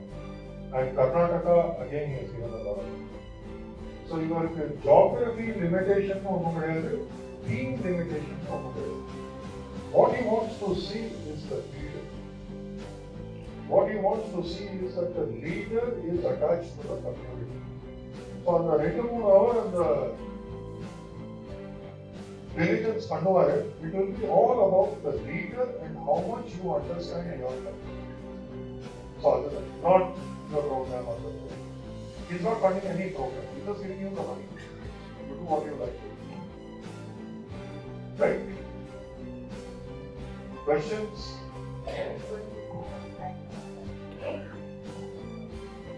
and Karnataka again is given a lot. So இவருக்கு ஜியோகிரபி லிமிடேஷன் ஒன்றும் கிடையாது, தீம் லிமிடேஷன் ஒன்றும் கிடையாது. What he wants to see is the leader. What he wants to see is that the leader is attached to the community. So அந்த 2-3 hour அந்த diligence பண்ணுவாரு. It will be all about the leader and how much you understand your community. So not your program or the program. He's not running any program. He's just giving you the money. You do what you like to do. Right? Questions?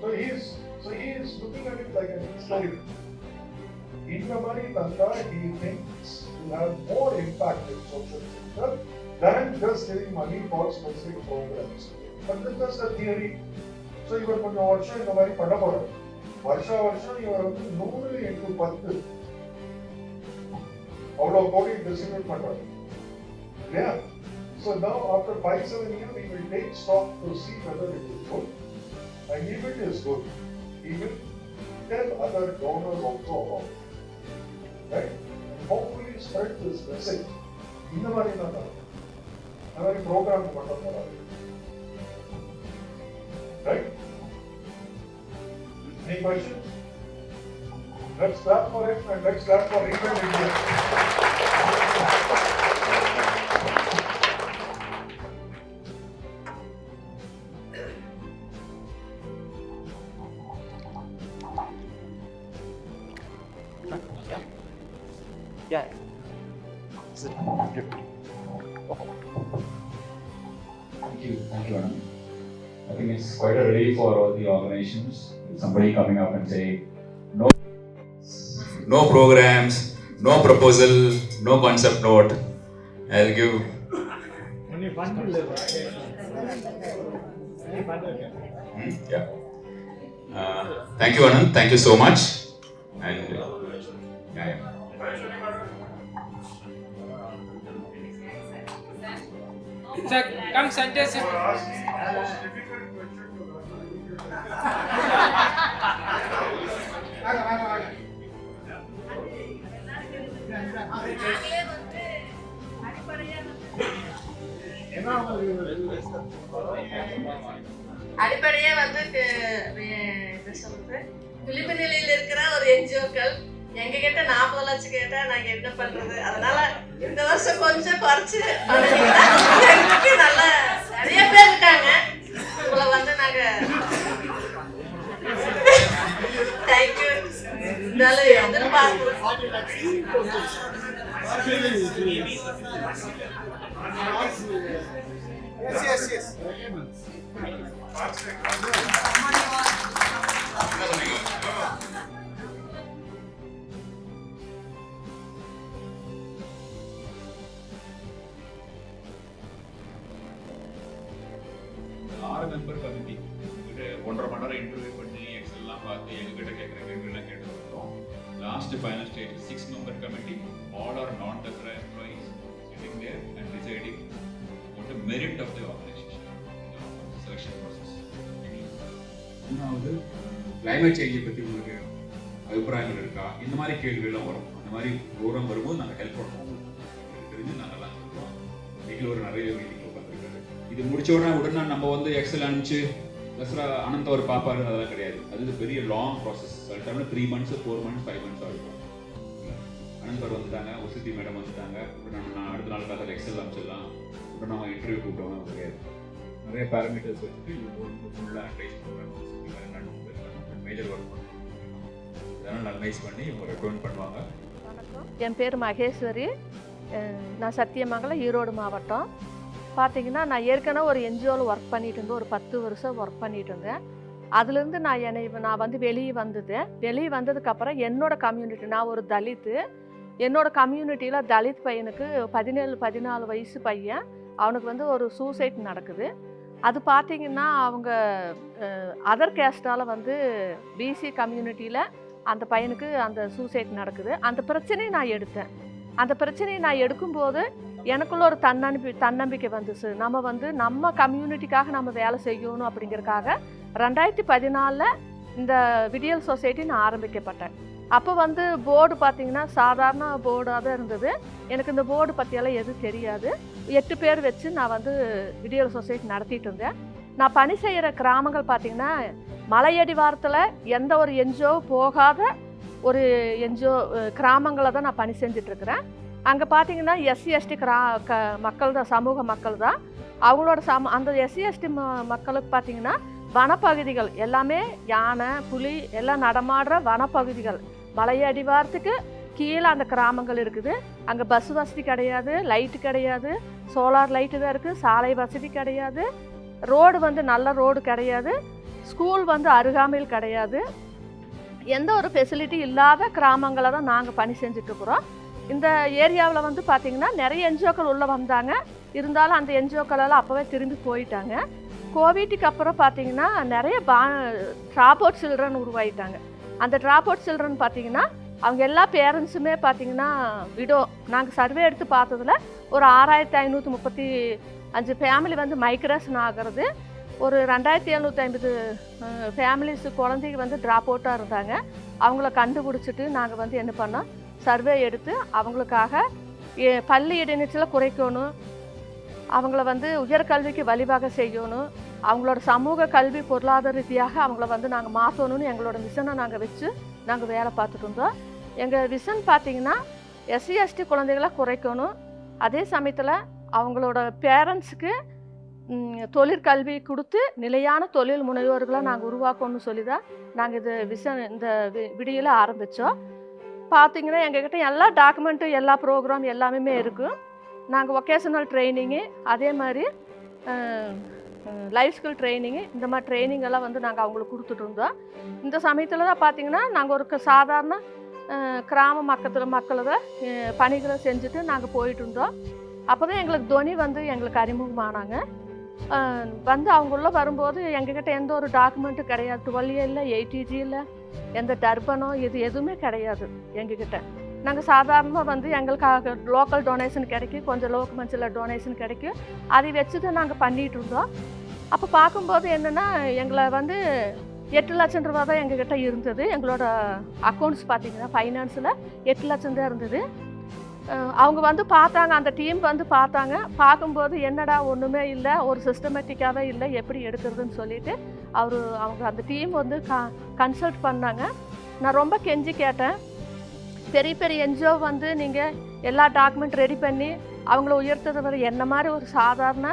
So he is looking at it like an experiment. In the money Tanta, he thinks will have more impact in social sector than just giving money for specific programs. But this is just a theory. So you are going to watch in the money Pandapora. Varsha, you are going to move into Patu. Out of body distribute Pandapora. Yeah. So now after 5-7 years, we will take stock to see whether it is good. And if it is good, he will tell other donors also about it. Right? And hopefully spread this message. In the Marina, a very program. Right? Any questions? Let's clap for it and let's clap for England India. Yeah. Thank you, Anand. I think it's quite a relief for all the organizations. Somebody coming up and saying, no programs, no proposal, no concept note. I'll give. Yeah. Thank you, Anand. Thank you so much. And yeah. Sir, come center, sir. அடிப்படையே வந்து என்ன சொல்றது, விளிம்பு நிலையில் இருக்கிற ஒரு என்ஜிஓக்கள் எங்க கிட்ட 40 லட்சம் கேட்டா நாங்க என்ன பண்றது? அதனால இந்த வருஷம் கொஞ்சம் குறைச்சு எங்களுக்கு நல்ல நிறைய பேர் இருக்காங்க. உங்களை வந்து நாங்க தேங்க்யூ நல்ல எதிர்பார்க்கிறோம். Yes. மெம்பர் கமிட்டி 1.5 மணி நேரம் இன்டர்வியூ பண்ணி எக்ஸல்லாம் பார்த்து எங்ககிட்ட கேட்குற கேள்வியெல்லாம் கேட்டு வந்தோம். Last final stage 6 member committee, all are non-Dakra employees sitting there and deciding what the merit of the organization, selection process. மூணாவது கிளைமேட் சேஞ்சை பற்றி உங்களுக்கு அபிப்பிராயங்கள் இருக்கா? இந்த மாதிரி கேள்வியெல்லாம் வரும். அந்த மாதிரி ப்ரோக்ராம் வரும்போது நாங்கள் ஹெல்ப் பண்ணுவோம். தெரிஞ்சு நாங்கள்லாம் சொல்லுவோம். இன்னைக்கு ஒரு நிறைய மீட்டிங் உட்காந்துருக்காரு. இது முடிச்ச உடனே நம்ம வந்து எக்ஸல் அனுப்பிச்சு தசரா அனந்த் அவர் பார்ப்பாரு, அதெல்லாம் கிடையாது. அது பெரிய லாங் ப்ராசஸ். சில டைமில் 3 months 4 months 5 months ஆகிடும். அனந்த் அவர் வந்துட்டாங்க, ஒசித்தி மேடம் வந்துட்டாங்க, நான் அடுத்த நாள் காலையில் எக்ஸல் அனுப்பிச்சிடலாம், உடனே நம்ம இன்டர்வியூ கூப்பிட்டோம் கிடையாது. நிறைய பேராமீட்டர்ஸ் வச்சுட்டு ஃபுல்லாக அனலைஸ் பண்ணுறாங்க. மேஜர் ஒர்க் பண்ணுவாங்க. இதெல்லாம் அனலைஸ் பண்ணி இவங்க ரெக்கமெண்ட் பண்ணுவாங்க. என் பேர் மகேஸ்வரி. நான் சத்தியமங்கலம், ஈரோடு மாவட்டம். பார்த்தீங்கன்னா நான் ஏற்கனவே ஒரு என்ஜிஓவில் ஒர்க் பண்ணிட்டு இருந்தேன். ஒரு 10 வருஷம் ஒர்க் பண்ணிட்டு இருந்தேன். அதுலேருந்து நான் வந்து வெளியே வந்ததுக்கப்புறம் என்னோட கம்யூனிட்டி, நான் ஒரு தலித்து, என்னோடய கம்யூனிட்டியில் தலித் பையனுக்கு 14 வயசு பையன், அவனுக்கு வந்து ஒரு சூசைட் நடக்குது. அது பார்த்திங்கன்னா அவங்க அதர் கேஸ்டால் வந்து பிசி கம்யூனிட்டியில் அந்த பையனுக்கு அந்த சூசைட் நடக்குது. அந்த பிரச்சனையை நான் எடுத்தேன். அந்த பிரச்சனையை நான் எடுக்கும்போது எனக்குள்ள ஒரு தன்னம்பிக்கை வந்துச்சு. நம்ம வந்து நம்ம கம்யூனிட்டிக்காக நம்ம வேலை செய்யணும் அப்படிங்கிறதுக்காக 2014 இந்த விடியல் சொசைட்டி நான் ஆரம்பிக்கப்பட்டேன். அப்போ வந்து போர்டு பார்த்திங்கன்னா சாதாரண போர்டாக தான் இருந்தது. எனக்கு இந்த போர்டு பற்றியெல்லாம் எதுவும் தெரியாது. 8 பேர் வச்சு நான் வந்து விடியல் சொசைட்டி நடத்திட்டு இருந்தேன். நான் பணி செய்கிற கிராமங்கள் பார்த்திங்கன்னா மலையடிவாரத்தில் எந்த ஒரு என்ஜிஓ போகாத ஒரு என்ஜிஓ கிராமங்களை தான் நான் பணி செஞ்சிட்ருக்கிறேன். அங்கே பார்த்திங்கன்னா எஸ்சி/எஸ்டி மக்கள் தான், சமூக மக்கள் தான். அவங்களோட அந்த எஸ்சி/எஸ்டி மக்களுக்கு பார்த்திங்கன்னா வனப்பகுதிகள் எல்லாமே யானை, புலி எல்லாம் நடமாடுற வனப்பகுதிகள். மலையடிவாரத்துக்கு கீழே அந்த கிராமங்கள் இருக்குது. அங்கே பஸ் வசதி கிடையாது, லைட்டு கிடையாது, சோலார் லைட்டு தான் இருக்குது, சாலை வசதி கிடையாது, ரோடு வந்து நல்ல ரோடு கிடையாது, ஸ்கூல் வந்து அருகாமையில் கிடையாது. எந்த ஒரு ஃபெசிலிட்டி இல்லாத கிராமங்களை தான் நாங்கள் பணி செஞ்சிட்ருக்குறோம். இந்த ஏரியாவில் வந்து பார்த்திங்கன்னா நிறைய என்ஜிஓக்கள் உள்ளே வந்தாங்க. இருந்தாலும் அந்த என்ஜிஓக்களெல்லாம் அப்போவே திரும்பி போயிட்டாங்க. கோவிட்டுக்கு அப்புறம் பார்த்திங்கன்னா நிறைய ட்ராப் அவுட் சில்ட்ரன் உருவாயிட்டாங்க. அந்த ட்ராப் அவுட் சில்ட்ரன் பார்த்திங்கன்னா அவங்க எல்லா பேரண்ட்ஸுமே பார்த்திங்கன்னா விடோ. நாங்கள் சர்வே எடுத்து பார்த்ததில் ஒரு 6535 ஃபேமிலி வந்து மைக்ரேஷன் ஆகிறது. ஒரு 2750 ஃபேமிலிஸ் குழந்தைங்க வந்து ட்ராப் அவுட்டாக இருந்தாங்க. அவங்கள கண்டுபிடிச்சிட்டு நாங்கள் வந்து என்ன பண்ணோம், சர்வே எடுத்து அவங்களுக்காக பள்ளி இடைநிற்றலை குறைக்கணும், அவங்கள வந்து உயர்கல்விக்கு வழிவகை செய்யணும், அவங்களோட சமூக கல்வி பொருளாதார ரீதியாக அவங்கள வந்து நாங்கள் மாற்றணும்னு எங்களோட மிஷனை நாங்கள் வச்சு நாங்கள் வேலை பார்த்துட்டு இருந்தோம். எங்கள் விஷன் பார்த்திங்கன்னா எஸ்சி/எஸ்டி குழந்தைகளை குறைக்கணும், அதே சமயத்தில் அவங்களோட பேரண்ட்ஸுக்கு தொழிற்கல்வி கொடுத்து நிலையான தொழில் முனைவோர்களை நாங்கள் உருவாக்கணும்னு சொல்லி தான் நாங்கள் இந்த விடியில் ஆரம்பித்தோம். பார்த்திங்கன்னா எங்ககிட்ட எல்லா டாக்குமெண்ட்டும் எல்லா ப்ரோக்ராம் எல்லாமே இருக்கும். நாங்கள் ஒகேஷனல் ட்ரைனிங்கு, அதே மாதிரி லைஃப் ஸ்கில் ட்ரைனிங்கு, இந்த மாதிரி ட்ரைனிங் எல்லாம் வந்து நாங்கள் அவங்களுக்கு கொடுத்துட்டு இருந்தோம். இந்த சமயத்தில் தான் பார்த்திங்கன்னா நாங்கள் ஒரு சாதாரண கிராம மக்களை தான் பணிகளை செஞ்சுட்டு நாங்கள் போயிட்டு இருந்தோம். அப்போ தான் எங்களுக்கு துணி வந்து எங்களுக்கு அறிமுகமானாங்க. வந்து அவங்களுள்ள வரும்போது எங்ககிட்ட எந்த ஒரு டாக்குமெண்ட்டும் கிடையாது. 12 இல்லை, 80G இல்லை, எந்த டர்பனோ எதுவுமே கிடையாது எங்ககிட்ட. நாங்கள் சாதாரணமாக வந்து எங்களுக்காக லோக்கல் டொனேஷன் கிடைக்கும், கொஞ்சம் லோக்கல் மன்சில் டொனேஷன் கிடைக்கும், அதை வச்சு தான் நாங்கள் பண்ணிகிட்டு இருந்தோம். அப்போ பார்க்கும்போது என்னென்னா எங்களை வந்து 8 லட்சம் ரூபா தான் எங்ககிட்ட இருந்தது. எங்களோட அக்கௌண்ட்ஸ் பார்த்திங்கன்னா ஃபைனான்ஸில் 8 லட்சம் தான் இருந்தது. அவங்க வந்து பார்த்தாங்க, அந்த டீம் வந்து பார்த்தாங்க. பார்க்கும்போது என்னடா ஒன்றுமே இல்லை, ஒரு சிஸ்டமேட்டிக்காகவே இல்லை, எப்படி எடுக்கிறதுன்னு சொல்லிட்டு அவங்க அந்த டீம் வந்து கன்சல்ட் பண்ணாங்க. நான் ரொம்ப கெஞ்சி கேட்டேன், பெரிய பெரிய என்ஜிஓ வந்து நீங்கள் எல்லா டாக்குமெண்ட் ரெடி பண்ணி அவங்கள உயர்த்தது வரை என்ன மாதிரி ஒரு சாதாரண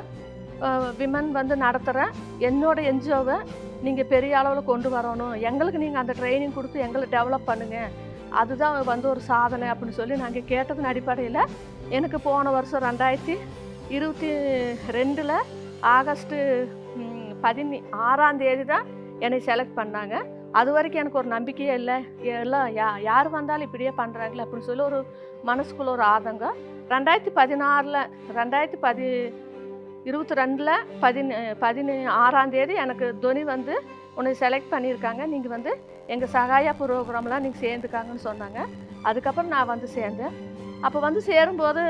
விமன் வந்து நடத்துகிறேன் என்னோடய என்ஜிஓவை நீங்கள் பெரிய அளவில் கொண்டு வரணும், எங்களுக்கு நீங்கள் அந்த ட்ரைனிங் கொடுத்து எங்களை டெவலப் பண்ணுங்கள், அதுதான் வந்து ஒரு சாதனை அப்படின்னு சொல்லி நாங்கள் கேட்டதன் அடிப்படையில் எனக்கு போன வருஷம் 2022 ஆகஸ்ட்டு 16 தான் என்னை செலக்ட் பண்ணாங்க. அது வரைக்கும் எனக்கு ஒரு நம்பிக்கையே இல்லை, எல்லாம் யார் வந்தாலும் இப்படியே பண்ணுறாங்களே அப்படின்னு சொல்லி ஒரு மனசுக்குள்ள ஒரு ஆதங்கம். 2022 16 எனக்கு துணி வந்து உன்னை செலக்ட் பண்ணியிருக்காங்க, நீங்கள் வந்து எங்கள் சகாயா ப்ரோக்ராம்லாம் நீங்கள் சேர்ந்துக்காங்கன்னு சொன்னாங்க. அதுக்கப்புறம் நான் வந்து சேர்ந்தேன். அப்போ வந்து சேரும்போது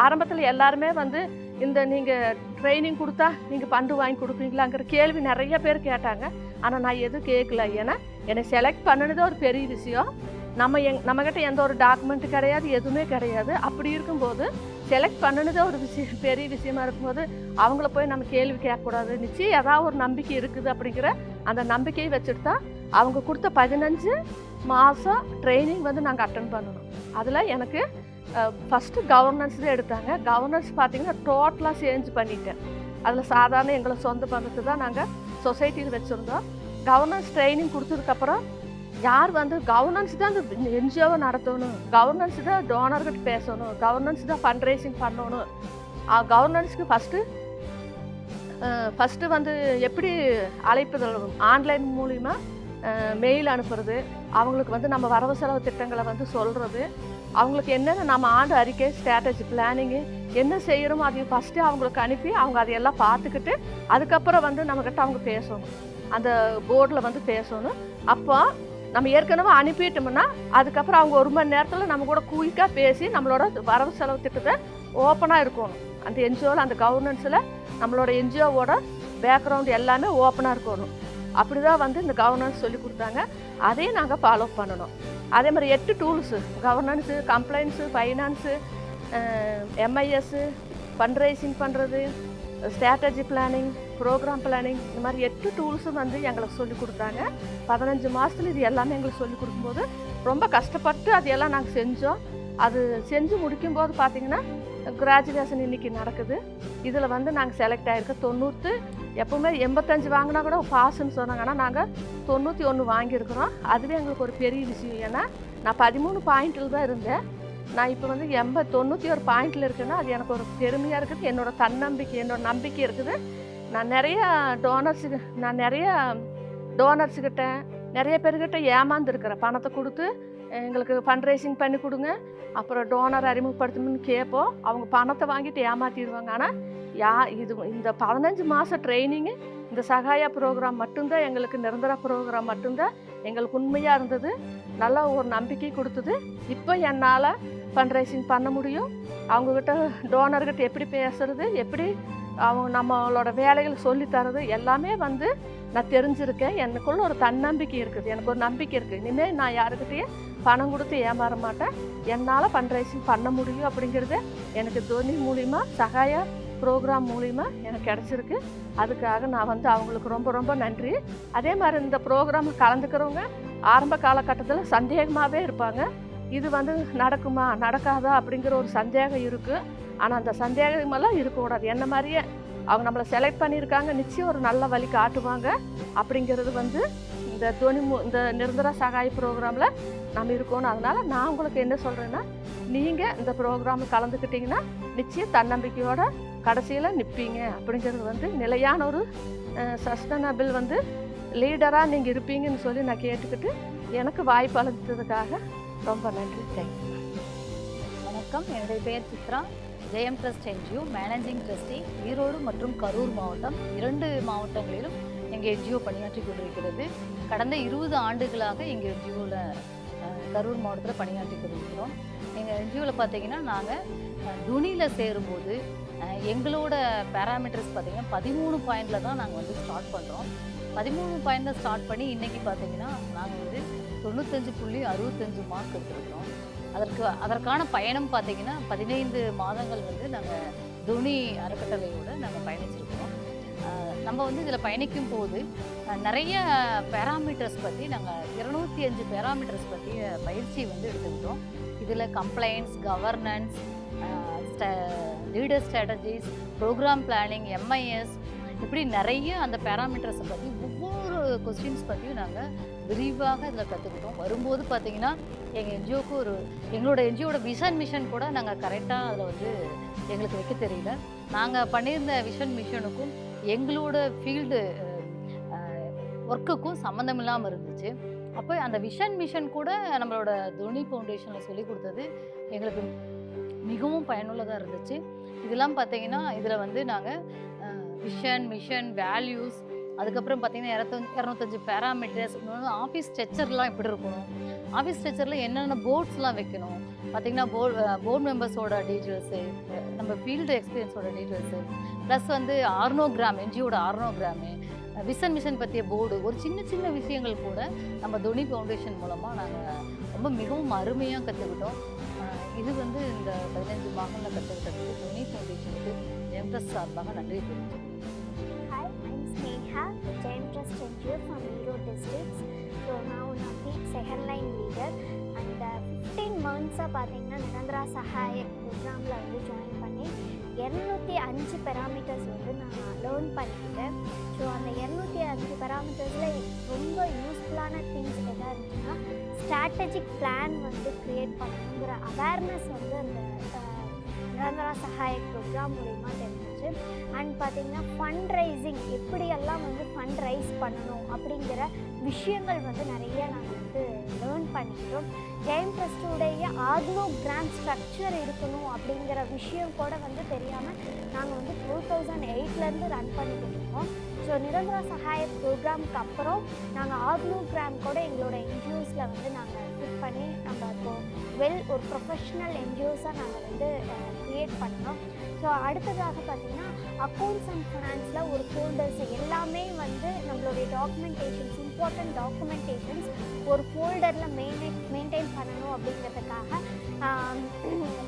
ஆரம்பத்தில் எல்லாருமே வந்து இந்த நீங்கள் ட்ரைனிங் கொடுத்தா நீங்கள் ஃபண்டு வாங்கி கொடுப்பீங்களாங்கிற கேள்வி நிறைய பேர் கேட்டாங்க. ஆனால் நான் எதுவும் கேட்கல. ஏன்னா என்னை செலக்ட் பண்ணினது ஒரு பெரிய விஷயம். நம்மக்கிட்ட எந்த ஒரு டாக்குமெண்ட்டு கிடையாது, எதுவுமே கிடையாது. அப்படி இருக்கும்போது செலக்ட் பண்ணினதே ஒரு விஷயம், பெரிய விஷயமா இருக்கும்போது அவங்கள போய் நம்ம கேள்வி கேட்கக்கூடாது. நிச்சயம் ஏதாவது ஒரு நம்பிக்கை இருக்குது அப்படிங்கிற அந்த நம்பிக்கையை வச்சுட்டு தான் அவங்க கொடுத்த 15 மாதம் ட்ரைனிங் வந்து நாங்கள் அட்டன் பண்ணணும். அதில் எனக்கு ஃபஸ்ட்டு கவர்னன்ஸ் தான் எடுத்தாங்க. கவர்னன்ஸ் பார்த்திங்கன்னா டோட்டலாக சேஞ்ச் பண்ணிட்டேன். அதில் சாதாரண எங்களை சொந்த பந்தத்தை தான் நாங்கள் சொசைட்டியில் வச்சுருந்தோம். கவர்னன்ஸ் ட்ரைனிங் கொடுத்ததுக்கப்புறம் யார் வந்து கவர்னன்ஸ் தான் அந்த என்ஜிஓவை நடத்தணும், கவர்னன்ஸ் தான் டோனர்கிட்ட பேசணும், கவர்னன்ஸ் தான் ஃபண்ட் ரைசிங் பண்ணணும். கவர்னன்ஸுக்கு ஃபஸ்ட்டு வந்து எப்படி அழைப்புதல் ஆன்லைன் மூலிமா மெயில் அனுப்புறது, அவங்களுக்கு வந்து நம்ம வரவு செலவு திட்டங்களை வந்து சொல்கிறது, அவங்களுக்கு என்னென்ன நம்ம ஆண்டு அறிக்கை ஸ்ட்ராட்டஜி பிளானிங்கு என்ன செய்கிறோமோ அதையும் ஃபஸ்ட்டு அவங்களுக்கு அனுப்பி அவங்க அதையெல்லாம் பார்த்துக்கிட்டு அதுக்கப்புறம் வந்து நம்மக்கிட்ட அவங்க பேசணும், அந்த போர்டில் வந்து பேசணும். அப்போ நம்ம ஏற்கனவே அனுப்பிட்டோம்னா அதுக்கப்புறம் அவங்க 1 மணி நேரத்தில் நம்ம கூட குயிக்காக பேசி நம்மளோட வரவு செலவு திட்டத்தை ஓப்பனாக இருக்கணும். அந்த என்ஜிஓவில் அந்த கவர்னன்ஸில் நம்மளோட என்ஜிஓவோட பேக்ரவுண்ட் எல்லாமே ஓப்பனாக இருக்கணும். அப்படி தான் வந்து இந்த கவர்னன்ஸ் சொல்லி கொடுத்தாங்க. அதையும் நாங்கள் ஃபாலோ பண்ணணும். அதே மாதிரி 8 tools governance, complaints, finance, எம்ஐஎஸ்ஸு, fundraising பண்ணுறது, ஸ்ட்ராட்டஜி பிளானிங், ப்ரோக்ராம் பிளானிங், இந்த மாதிரி 8 டூல்ஸும் வந்து எங்களுக்கு சொல்லி கொடுத்தாங்க. 15 மாதத்துல இது எல்லாமே எங்களுக்கு சொல்லி கொடுக்கும்போது ரொம்ப கஷ்டப்பட்டு அதையெல்லாம் நாங்கள் செஞ்சோம். அது செஞ்சு முடிக்கும்போது பார்த்திங்கன்னா கிராஜுவேஷன் இன்றைக்கி நடக்குது. இதில் வந்து நாங்கள் செலக்ட் ஆகிருக்கோம். 90 எப்போவுமே 85 வாங்கினா கூட பாஸ்ன்னு சொன்னாங்க. ஆனால் நாங்கள் 91 வாங்கியிருக்கிறோம். அதுவே எங்களுக்கு ஒரு பெரிய விஷயம். ஏன்னா நான் 13 பாயிண்டில் தான் இருந்தேன். நான் இப்போ வந்து 91 பாயிண்டில் இருக்குன்னா அது எனக்கு ஒரு பெருமையாக இருக்குது. என்னோடய தன்னம்பிக்கை, என்னோடய நம்பிக்கை இருக்குது. நான் நிறைய டோனர்ஸுக்கிட்ட நிறைய பேர்கிட்ட ஏமாந்துருக்கிறேன். பணத்தை கொடுத்து எங்களுக்கு ஃபண்ட்ரைசிங் பண்ணி கொடுங்க, அப்புறம் டோனர் அறிமுகப்படுத்தணும்னு கேட்போம். அவங்க பணத்தை வாங்கிட்டு ஏமாற்றிடுவாங்க. ஆனால் இந்த 15 மாத ட்ரைனிங்கு இந்த சகாயா ப்ரோக்ராம் மட்டும்தான் எங்களுக்கு, நிரந்தர ப்ரோக்ராம் மட்டும்தான் எங்களுக்கு உண்மையாக இருந்தது. நல்லா ஒரு நம்பிக்கை கொடுத்தது. இப்போ என்னால் ஃபண்ட்ரைசிங் பண்ண முடியும். அவங்கக்கிட்ட டோனர்கிட்ட எப்படி பேசுறது, எப்படி அவங்க நம்மளோட வேலைகள் சொல்லித்தரது எல்லாமே வந்து நான் தெரிஞ்சுருக்கேன். எனக்குள்ள ஒரு தன்னம்பிக்கை இருக்குது, எனக்கு ஒரு நம்பிக்கை இருக்குது. இனிமேல் நான் யாருக்கிட்டேயும் பணம் கொடுத்து ஏமாற மாட்டேன். என்னால் ஃபண்ட்ரைசிங் பண்ண முடியும் அப்படிங்கிறது எனக்கு துணி மூலிமா, சகாயா ப்ரோக்ராம் மூலிமா எனக்கு கிடச்சிருக்கு. அதுக்காக நான் வந்து அவங்களுக்கு ரொம்ப ரொம்ப நன்றி. அதே மாதிரி இந்த ப்ரோக்ராம் கலந்துக்கிறவங்க ஆரம்ப காலகட்டத்தில் சந்தேகமாகவே இருப்பாங்க. இது வந்து நடக்குமா நடக்காதா அப்படிங்கிற ஒரு சந்தேகம் இருக்குது. ஆனால் அந்த சந்தேகமெல்லாம் இருக்கக்கூடாது. என்ன மாதிரியே அவங்க நம்மளை செலக்ட் பண்ணியிருக்காங்க, நிச்சயம் ஒரு நல்ல வழி காட்டுவாங்க அப்படிங்கிறது வந்து இந்த நிரந்தர சகாய ப்ரோக்ராமில் நம்ம இருக்கணும். அதனால் நான் உங்களுக்கு என்ன சொல்கிறேன்னா, நீங்கள் இந்த ப்ரோக்ராமில் கலந்துக்கிட்டிங்கன்னா நிச்சயம் தன்னம்பிக்கையோட கடைசியில் நிற்பீங்க அப்படிங்கிறது வந்து நிலையான ஒரு சஸ்டைனபிள் வந்து லீடராக நீங்கள் இருப்பீங்கன்னு சொல்லி நான் கேட்டுக்கிட்டு எனக்கு வாய்ப்பு அளித்ததுக்காக ரொம்ப நன்றி. தேங்க்யூ. வணக்கம், என்னுடைய பெயர் Chitra. Jayam trust NGO managing trustee, Erode மற்றும் கரூர் மாவட்டம் 2 மாவட்டங்களிலும் எங்கள் என்ஜிஓ பணியாற்றி கொண்டிருக்கிறது. கடந்த 20 ஆண்டுகளாக எங்கள் என்ஜிஓவில் கரூர் மாவட்டத்தில் பணியாற்றி கொண்டிருக்கிறோம். எங்கள் என்ஜிஓவில் பார்த்திங்கன்னா நாங்கள் துணியில் சேரும்போது எங்களோட பேராமீட்டர்ஸ் பார்த்திங்கன்னா 13 பாயிண்டில் தான் நாங்கள் வந்து ஸ்டார்ட் பண்ணுறோம். 13 பாயிண்டில் ஸ்டார்ட் பண்ணி இன்றைக்கி பார்த்திங்கன்னா நாங்கள் வந்து 95.65 மார்க் எடுத்துருக்கிறோம். அதற்கான பயணம் பார்த்திங்கன்னா 15 மாதங்கள் வந்து நாங்கள் துணி அறக்கட்டளையோடு நாங்கள் பயணிச்சிருக்கிறோம். நம்ம வந்து இதில் பயணிக்கும் போது நிறைய பேராமீட்டர்ஸ் பற்றி நாங்கள் 205 பேராமீட்டர்ஸ் பற்றிய பயிற்சி வந்து எடுத்துக்கிட்டோம். இதில் complaints, governance, leader strategies, programme planning, MIS, இப்படி நிறைய அந்த பேராமீட்டர்ஸை பற்றி ஒவ்வொரு கொஸ்டின்ஸ் பற்றியும் நாங்கள் விரிவாக இதில் கற்றுக்கிட்டோம். வரும்போது பார்த்திங்கன்னா எங்களோட என்ஜிஓட விஷன் மிஷன் கூட நாங்கள் கரெக்டாக அதில் வந்து எங்களுக்கு வைக்க தெரியல. நாங்கள் பண்ணியிருந்த விஷன் மிஷனுக்கும் எங்களோட ஃபீல்டு ஒர்க்குக்கும் சம்மந்தம் இல்லாமல் இருந்துச்சு. அப்போ அந்த விஷன் மிஷன் கூட நம்மளோட துணி ஃபவுண்டேஷனில் சொல்லி கொடுத்தது எங்களுக்கு மிகவும் பயனுள்ளதாக இருந்துச்சு. இதெல்லாம் பார்த்திங்கன்னா இதில் வந்து நாங்கள் விஷன், மிஷன், வேல்யூஸ், அதுக்கப்புறம் பார்த்திங்கன்னா 205 பேராமீட்டர்ஸ், இன்னொன்று ஆஃபீஸ் ஸ்ட்ரக்சர்லாம் எப்படி இருக்கணும், ஆஃபீஸ் ஸ்ட்ரக்சரில் என்னென்ன போர்ட்ஸ்லாம் வைக்கணும், பார்த்திங்கன்னா போர்ட் மெம்பர்ஸோட டீட்டெயில்ஸு, நம்ம ஃபீல்டு எக்ஸ்பீரியன்ஸோட டீட்டெயில்ஸு, ப்ளஸ் வந்து ஆர்னோகிராம், என்ஜிஓட ஆர்னோகிராமு, விஷன் மிஷன் பற்றிய போர்டு, ஒரு சின்ன சின்ன விஷயங்கள் கூட நம்ம துணி ஃபவுண்டேஷன் மூலமாக நாங்கள் ரொம்ப மிகவும் அருமையாக கற்றுக்கிட்டோம். இது வந்து இந்த 15 மாதங்களில் கற்றுக்கிட்டதுக்கு துணி ஃபவுண்டேஷனுக்கு ஜெயம் ட்ரஸ்ட் சார்பாக நன்றி தெரிவிச்சுக்கிறேன். Hi, I'm Sneha, Jam Trust NGO from Erode districts. So now I'm the second line leader and 15 months பார்த்தீங்கன்னா நிரந்தரா சஹாயக் ப்ரோக்ராமில் வந்து ஜாயின் பண்ணி 205 பேராமீட்டர்ஸ் வந்து நான் லேர்ன் பண்ணிக்கிட்டேன். ஸோ அந்த 205 பேராமீட்டர்ஸில் ரொம்ப யூஸ்ஃபுல்லான திங்ஸ் எதாக இருந்துச்சுன்னா ஸ்ட்ராட்டஜிக் பிளான் வந்து க்ரியேட் பண்ணணுங்கிற அவேர்னஸ் வந்து அந்த நிரந்தரா சஹாயக் ப்ரோக்ராம் மூலிமா தெரிஞ்சிச்சு. இருந்துச்சு. அண்ட் பார்த்திங்கன்னா ஃபண்ட் ரைசிங் எப்படியெல்லாம் வந்து ஃபண்ட் ரைஸ் பண்ணணும் அப்படிங்கிற விஷயங்கள் வந்து நிறைய நாங்கள் வந்து லேர்ன் பண்ணிக்கிட்டோம். ஜெயம் ட்ரஸ்டுடைய ஆக்னோ கிராண்ட் ஸ்ட்ரக்சர் இருக்கணும் அப்படிங்கிற விஷயம் கூட வந்து தெரியாமல் நாங்கள் வந்து 2008 ரன் பண்ணிக்கிட்டு இருக்கோம். ஸோ நிரந்தரா சகாயக் ப்ரோக்ராமுக்கு அப்புறம் நாங்கள் ஆக்னோ கிராம் கூட எங்களோட என்ஜிஓஸில் வந்து நாங்கள் ஃபிட் பண்ணி நம்ம இப்போது ஒரு ப்ரொஃபஷ்னல் என்ஜிஓஸாக நாங்கள் வந்து க்ரியேட் பண்ணோம். ஸோ அடுத்ததாக பார்த்திங்கன்னா அக்கௌண்ட்ஸ் அண்ட் ஃபினான்ஸில் ஒரு ஃபோல்டர்ஸ் எல்லாமே வந்து நம்மளுடைய டாக்குமெண்டேஷன்ஸ் இம்பார்ட்டண்ட் டாக்குமெண்டேஷன்ஸ் ஒரு ஃபோல்டரில் மெயின்டைன் பண்ணணும் அப்படிங்கிறதுக்காக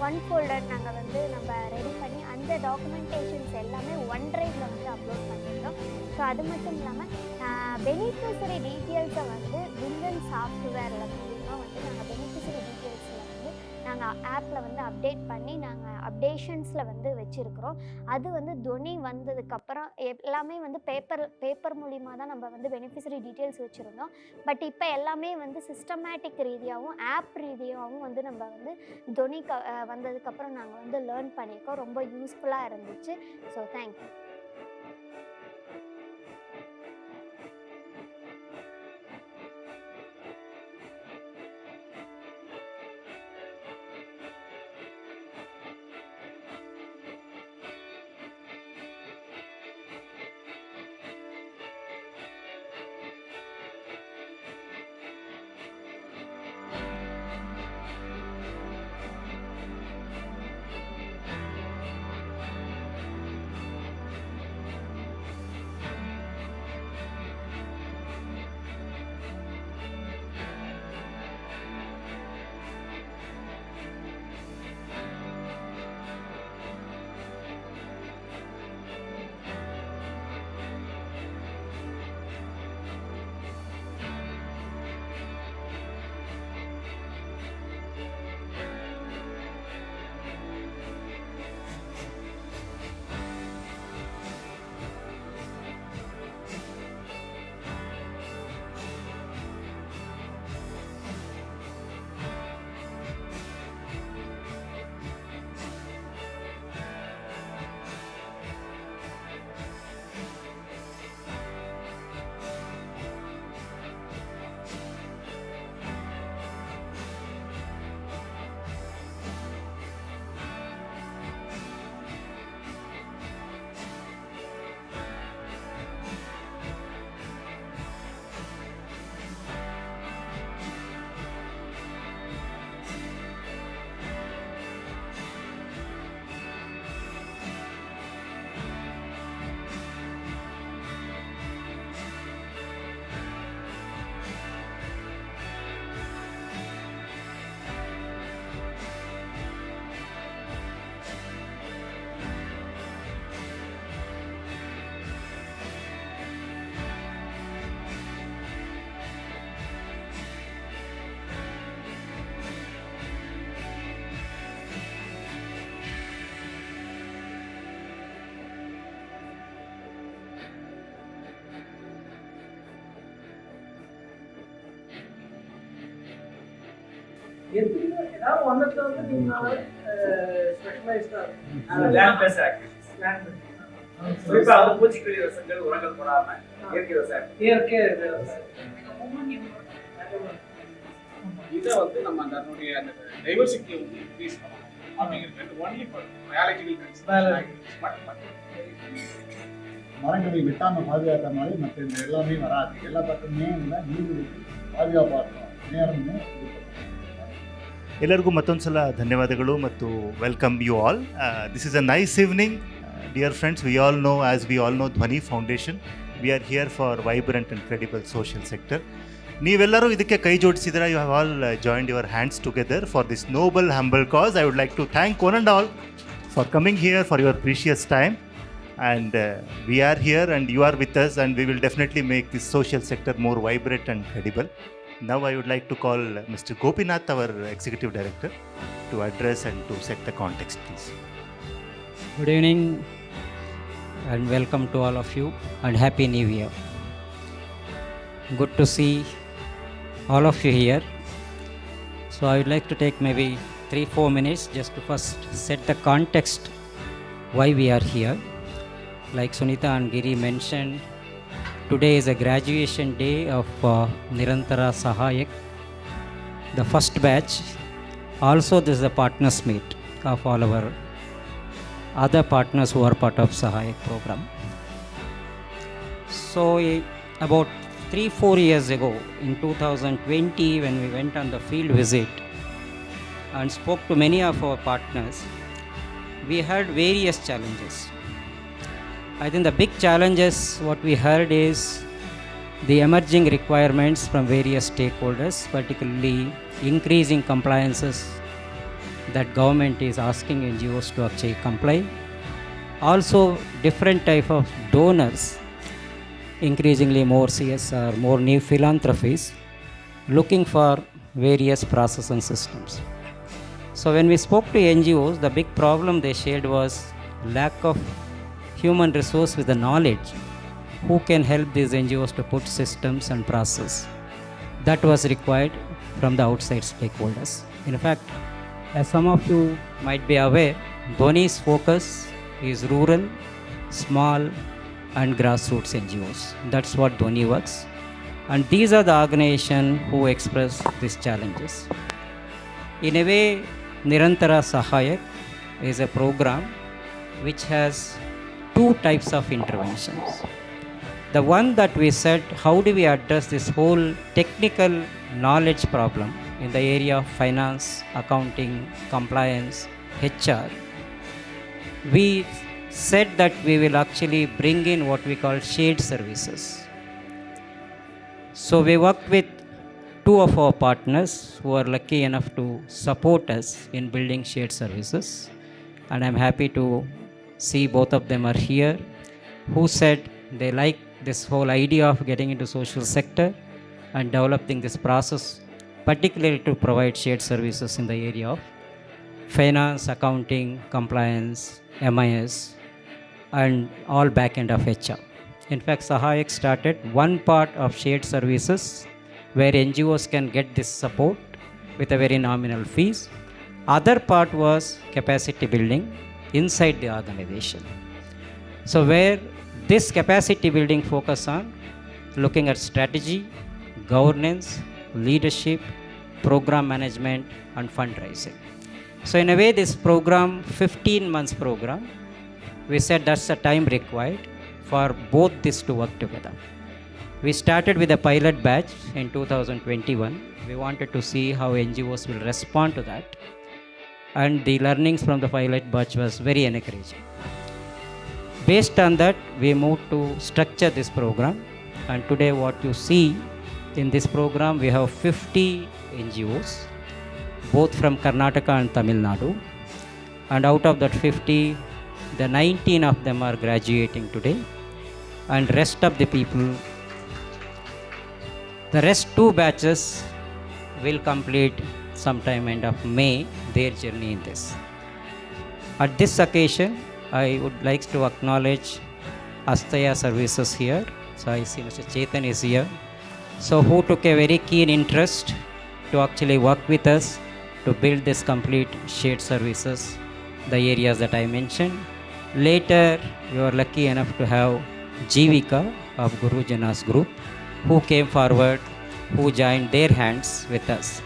ஒன் ஃபோல்டர் நாங்கள் வந்து நம்ம ரெடி பண்ணி அந்த டாக்குமெண்டேஷன்ஸ் எல்லாமே OneDriveல வந்து அப்லோட் பண்ணியிருந்தோம். ஸோ அது மட்டும் இல்லாமல் பெனிஃபிஷரி டீட்டெயில்ஸை வந்து வில்லன் சாஃப்ட்வேரில் மூலிமா வந்து நாங்கள் பெனிஃபிஷரி டீட்டெயில்ஸில் வந்து நாங்கள் ஆப்பில் வந்து அப்டேட் பண்ணி நாங்கள் அப்டேஷன்ஸில் வந்து வச்சுருக்கிறோம். அது வந்து துவனி வந்ததுக்கப்புறம் எல்லாமே வந்து பேப்பர் மூலிமா தான் நம்ம வந்து பெனிஃபிஷரி டீட்டெயில்ஸ் வச்சுருந்தோம். பட் இப்போ எல்லாமே வந்து சிஸ்டமேட்டிக் ரீதியாகவும் ஆப் ரீதியாகவும் வந்து நம்ம வந்து துவனி வந்ததுக்கப்புறம் நாங்கள் வந்து லேர்ன் பண்ணியிருக்கோம். ரொம்ப யூஸ்ஃபுல்லாக இருந்துச்சு. So thank you. ஏதாவது ஒன்றத்தில் வந்து நீங்கள் ஸ்பெஷலைஸ்டாக லேண்ட் பேஸ்ட் ஆக்டிவிட்டிஸ் குறிப்பாக வந்து பூச்சிக்கொல்லி ரசங்கள் உரங்கள் போடாமல் இயற்கை விவசாயம் இதை வந்து நம்ம அதனுடைய அந்த டைவர்சிட்டியை வந்து இன்க்ரீஸ் பண்ணணும் அப்படிங்கிறது ஒன்லி ஃபார் பயாலஜிக்கல் மரங்களை வெட்டாமல் பாதுகாக்கிறனாலே மற்ற இந்த எல்லாமே வராது. எல்லா பக்கமே நீர்களுக்கு பாதுகாப்பாக இருக்கும் நேரமே. ಎಲ್ಲರಿಗೂ ಮತ್ತೊಂದು ಸಲ ಧನ್ಯವಾದಗಳು ಮತ್ತು welcome you all. This is a nice evening dear friends. We all know, as we all know, Dhwani foundation, we are here for vibrant and credible social sector. ನೀವೆಲ್ಲರೂ ಇದಕ್ಕೆ ಕೈ ಜೋಡಿಸಿದ್ರೆ you have all joined your hands together for this noble humble cause. I would like to thank one and all for coming here for your precious time. And we are here and you are with us, and we will definitely make this social sector more vibrant and credible. Now I would like to call Mr. Gopinath, our Executive Director, to address and to set the context, please. Good evening and welcome to all of you and Happy New Year. Good to see all of you here. So I would like to take maybe 3-4 minutes just to first set the context why we are here. like Sunita and Giri mentioned, today is a graduation day of Niranthara Sahayak, the first batch. Also, this is a partners meet of all our other partners who are part of Sahayak program. So, about 3-4 years ago, in 2020, when we went on the field visit and spoke to many of our partners, we heard various challenges. I think the big challenges what we heard is the emerging requirements from various stakeholders, particularly increasing compliances that government is asking NGOs to actually comply. Also different type of donors, increasingly more CSR, more new philanthropies, looking for various process and systems. So when we spoke to NGOs, the big problem they shared was lack of human resource with the knowledge who can help these NGOs to put systems and process. That was required from the outside stakeholders. In fact, as some of you might be aware, Dhoni's focus is rural, small and grassroots NGOs. That's what Dhoni works. And these are the organizations who express these challenges. In a way, Niranthara Sahayak is a program which has two types of interventions. The one that we said, how do we address this whole technical knowledge problem in the area of finance, accounting, compliance, HR? We said that we will actually bring in what we call shared services. So we worked with two of our partners who are lucky enough to support us in building shared services. And I'm happy to see both of them are here, who said they like this whole idea of getting into social sector and developing this process, particularly to provide shared services in the area of finance, accounting, compliance, MIS, and all back end of HR. In fact, Sahayak started one part of shared services where NGOs can get this support with a very nominal fees. Other part was capacity building inside the organization. So where this capacity building focus on looking at strategy, governance, leadership, program management and fundraising. So in a way this program, 15 months program, we said that's the time required for both this to work together. We started with a pilot batch in 2021. We wanted to see how NGOs will respond to that. And the learnings from the pilot batch was very encouraging. Based on that, we moved to structure this program. And today what you see in this program, we have 50 NGOs, both from Karnataka and Tamil Nadu. And out of that 50, the 19 of them are graduating today. And rest of the people, the rest 2 batches will complete sometime end of May their journey in this. At this occasion, I would like to acknowledge Astaya Services here. So I see Mr. Chetan is here. So who took a very keen interest to actually work with us to build this complete shared services, the areas that I mentioned. Later, you are lucky enough to have Jivika of Guru Jana's group, who came forward, who joined their hands with us.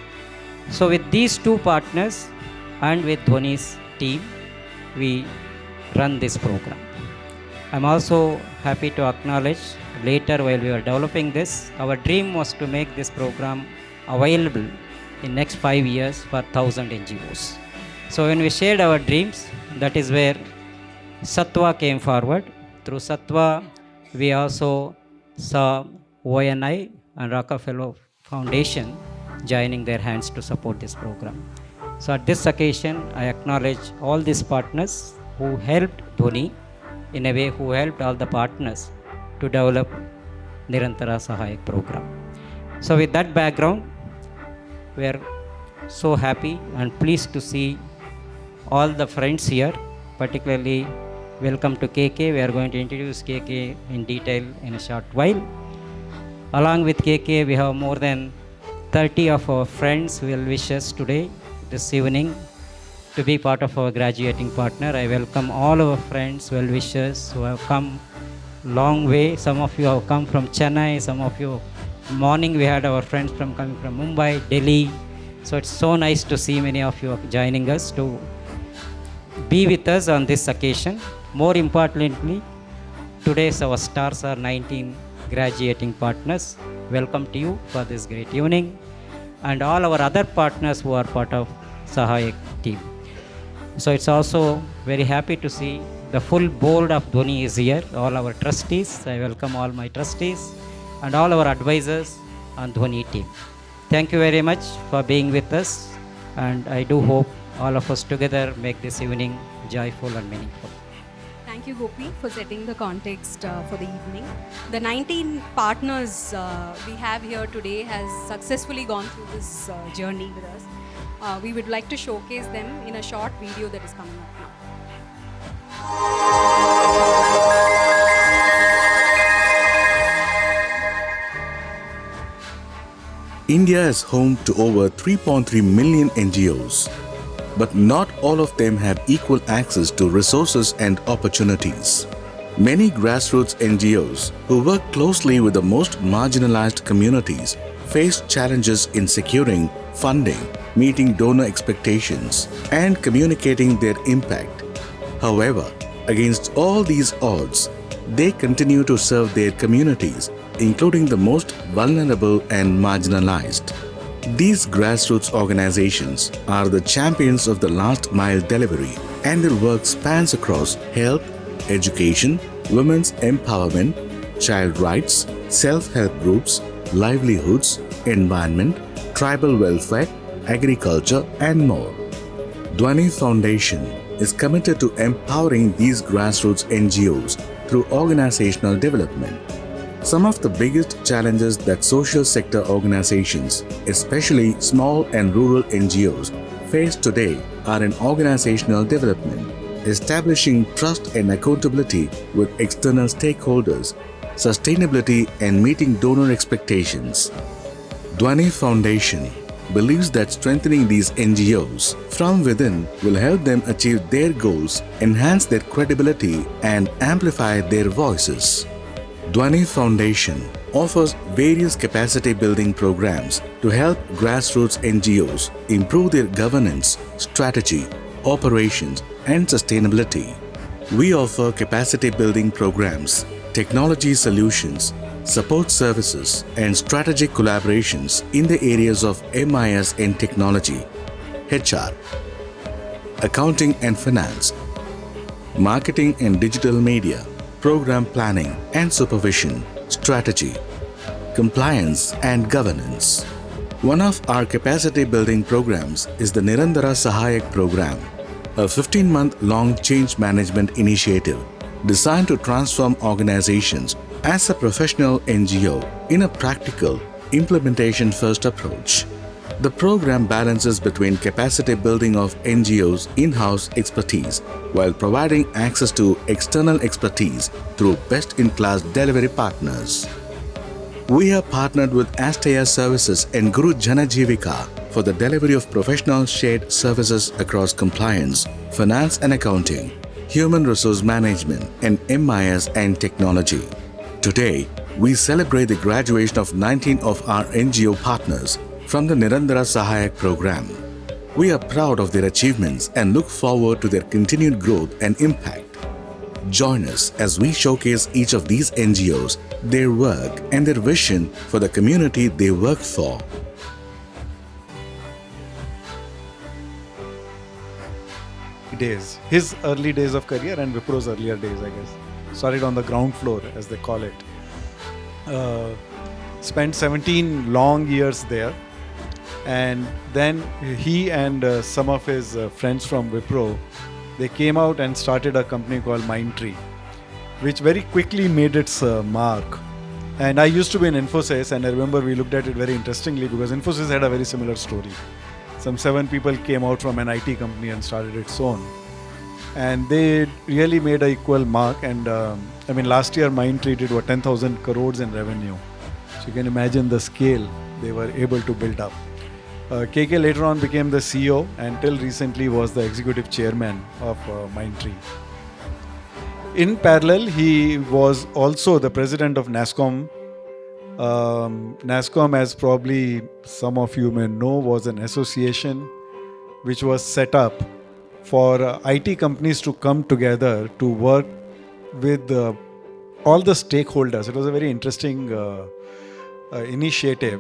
So with these 2 partners and with Dhoni's team, we run this program. I'm also happy to acknowledge later while we were developing this, our dream was to make this program available in next 5 years for 1,000 NGOs. So when we shared our dreams, that is where Sattva came forward. Through Sattva, we also saw ONI and Rockefeller Foundation joining their hands to support this program. So at this occasion, I acknowledge all these partners who helped Dhoni, in a way who helped all the partners to develop Niranthara Sahayak program. So with that background, we are so happy and pleased to see all the friends here, particularly welcome to KK. We are going to introduce KK in detail in a short while. Along with KK, we have more than 30 of our friends who will wish us today, this evening. to be part of our graduating partner. I welcome all our friends, well-wishers who have come long way. Some of you have come from Chennai, some of you morning we had our friends coming from Mumbai, Delhi. So it's so nice to see many of you joining us to be with us on this occasion. More importantly, today's our stars are 19 graduating partners. Welcome to you for this great evening, and all our other partners who are part of Sahayak team. So it's also very happy to see the full board of Dhoni is here, all our trustees. I welcome all my trustees and all our advisors on Dhoni team. Thank you very much for being with us, and I do hope all of us together make this evening joyful and meaningful. Thank you, Gopi, for setting the context for the evening. The 19 partners we have here today has successfully gone through this journey with us. We would like to showcase them in a short video that is coming up now. India is home to over 3.3 million NGOs, but not all of them have equal access to resources and opportunities. Many grassroots NGOs who work closely with the most marginalized communities face challenges in securing funding, meeting donor expectations, and communicating their impact. However, against all these odds, they continue to serve their communities, including the most vulnerable and marginalized. These grassroots organizations are the champions of the last mile delivery, and their work spans across health, education, women's empowerment, child rights, self-help groups, livelihoods, environment, tribal welfare, agriculture, and more. Dhoni Foundation is committed to empowering these grassroots NGOs through organizational development. Some of the biggest challenges that social sector organizations, especially small and rural NGOs, face today are in organizational development, establishing trust and accountability with external stakeholders, sustainability, and meeting donor expectations. Dhoni Foundation believes that strengthening these NGOs from within will help them achieve their goals, enhance their credibility, and amplify their voices. Dhoni Foundation offers various capacity building programs to help grassroots NGOs improve their governance, strategy, operations, and sustainability. We offer capacity building programs, technology solutions, support services, and strategic collaborations in the areas of MIS and technology, HR, accounting and finance, marketing and digital media, program planning and supervision, strategy, compliance, and governance. One of our capacity building programs is the Niranthara Sahayak program, a 15-month-long change management initiative designed to transform organizations as a professional NGO in a practical, implementation-first approach. The program balances between capacity building of NGOs' in-house expertise while providing access to external expertise through best-in-class delivery partners. We are partnered with Asteya Services and Guru Janajivika for the delivery of professional shared services across compliance, finance and accounting, human resource management, and MIS and technology. Today, we celebrate the graduation of 19 of our NGO partners from the Niranthara Sahayak program. We are proud of their achievements and look forward to their continued growth and impact. Join us as we showcase each of these NGOs, their work, and their vision for the community they work for. Days, his early days of career and Wipro's earlier days, I guess. Started on the ground floor, as they call it. Spent 17 long years there, and then he and some of his friends from Wipro, they came out and started a company called Mindtree, which very quickly made its mark. And I used to be in Infosys, and I remember we looked at it very interestingly because Infosys had a very similar story. Some 7 people came out from an IT company and started its own. And they really made an equal mark. And last year Mindtree did 10,000 crores in revenue. So you can imagine the scale they were able to build up. KK later on became the CEO and till recently was the executive chairman of Mindtree. In parallel, he was also the president of NASSCOM. NASSCOM, as probably some of you may know, was an association which was set up for IT companies to come together to work with all the stakeholders. It was a very interesting initiative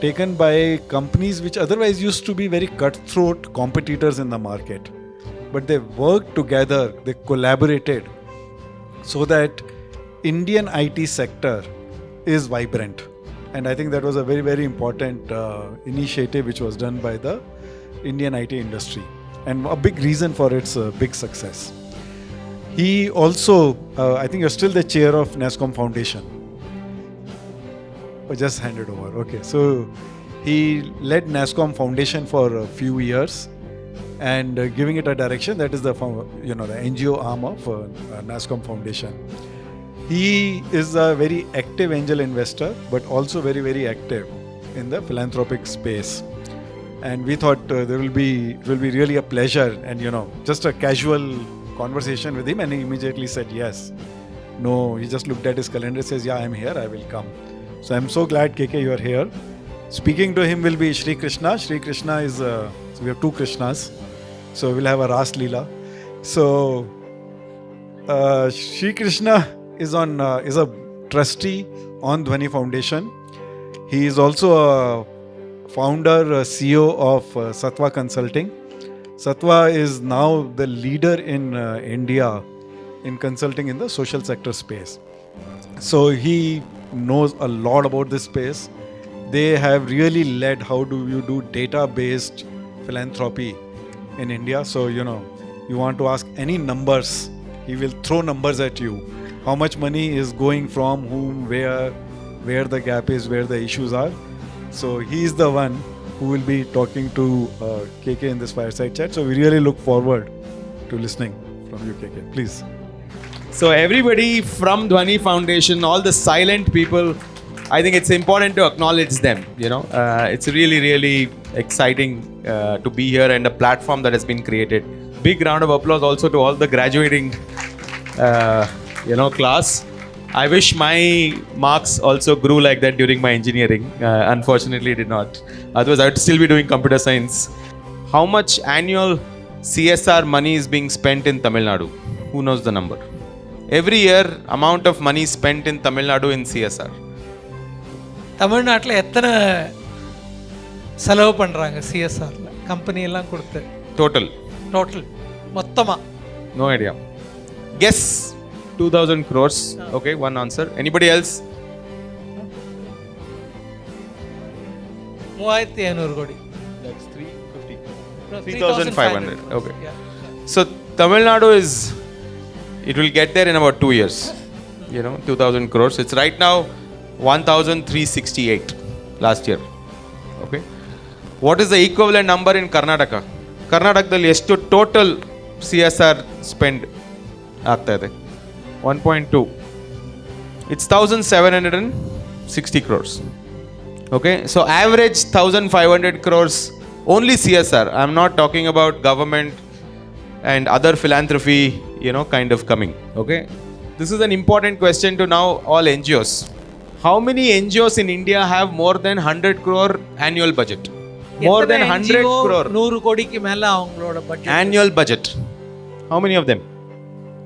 taken by companies which otherwise used to be very cutthroat competitors in the market. But they worked together, they collaborated so that Indian IT sector is vibrant. And I think that was a very, very important initiative which was done by the Indian IT industry and a big reason for its big success. He also, I think you're still the chair of NASSCOM Foundation. Oh, just hand it over. Okay, so he led NASSCOM Foundation for a few years and giving it a direction. That is the NGO arm of NASSCOM Foundation. He is a very active angel investor, but also very, very active in the philanthropic space. And we thought it will be really a pleasure and just a casual conversation with him, and he immediately said yes. No, he just looked at his calendar and says, yeah, I'm here, I will come. So I'm so glad, KK, you are here. Speaking to him will be Shri Krishna. Shri Krishna is, so we have two Krishnas. So we'll have a Ras Leela. So Shri Krishna is a trustee on Dhwani Foundation. He is also a founder, CEO of Sattva Consulting. Sattva is now the leader in India in consulting in the social sector space. So he knows a lot about this space. They have really led how do you do data-based philanthropy in India. So, you want to ask any numbers, he will throw numbers at you. How much money is going from whom, where the gap is, where the issues are. So he is the one who will be talking to KK in this fireside chat. So we really look forward to listening from you, KK. Please. So everybody from Dhwani Foundation, all the silent people, I think it's important to acknowledge them. It's really, really exciting to be here and a platform that has been created. Big round of applause also to all the graduating, class. I wish my marks also grew like that during my engineering. Unfortunately, it did not. Otherwise, I would still be doing computer science. How much annual CSR money is being spent in Tamil Nadu? Who knows the number? Every year, amount of money spent in Tamil Nadu in CSR. தமிழ்நாட்டில் எத்தனை செலவு பண்ணுறாங்க சிஎஸ்ஆரில் company எல்லாம் கொடுத்து? Total மொத்தமாக? No idea. Guess 2,000 crores. Okay, one answer. Anybody else? 3,500 crore. That's 350. 3,500. Okay. Yeah. So Tamil Nadu it will get there in about 2 years. 2,000 crores. It's right now 1,368 last year. Okay. What is the equivalent number in Karnataka? Karnataka ಎಷ್ಟು total CSR spend ಆಗ್ತಾ ಇದೆ? 1.2. It's 1,760 crores. Okay. So average 1,500 crores only CSR. I'm not talking about government and other philanthropy, kind of coming. Okay. This is an important question to now all NGOs. How many NGOs in India have more than 100 crore annual budget? More than 100 crore. 100 கோடிக்கு மேல அவங்களோட budget. Annual budget. How many of them?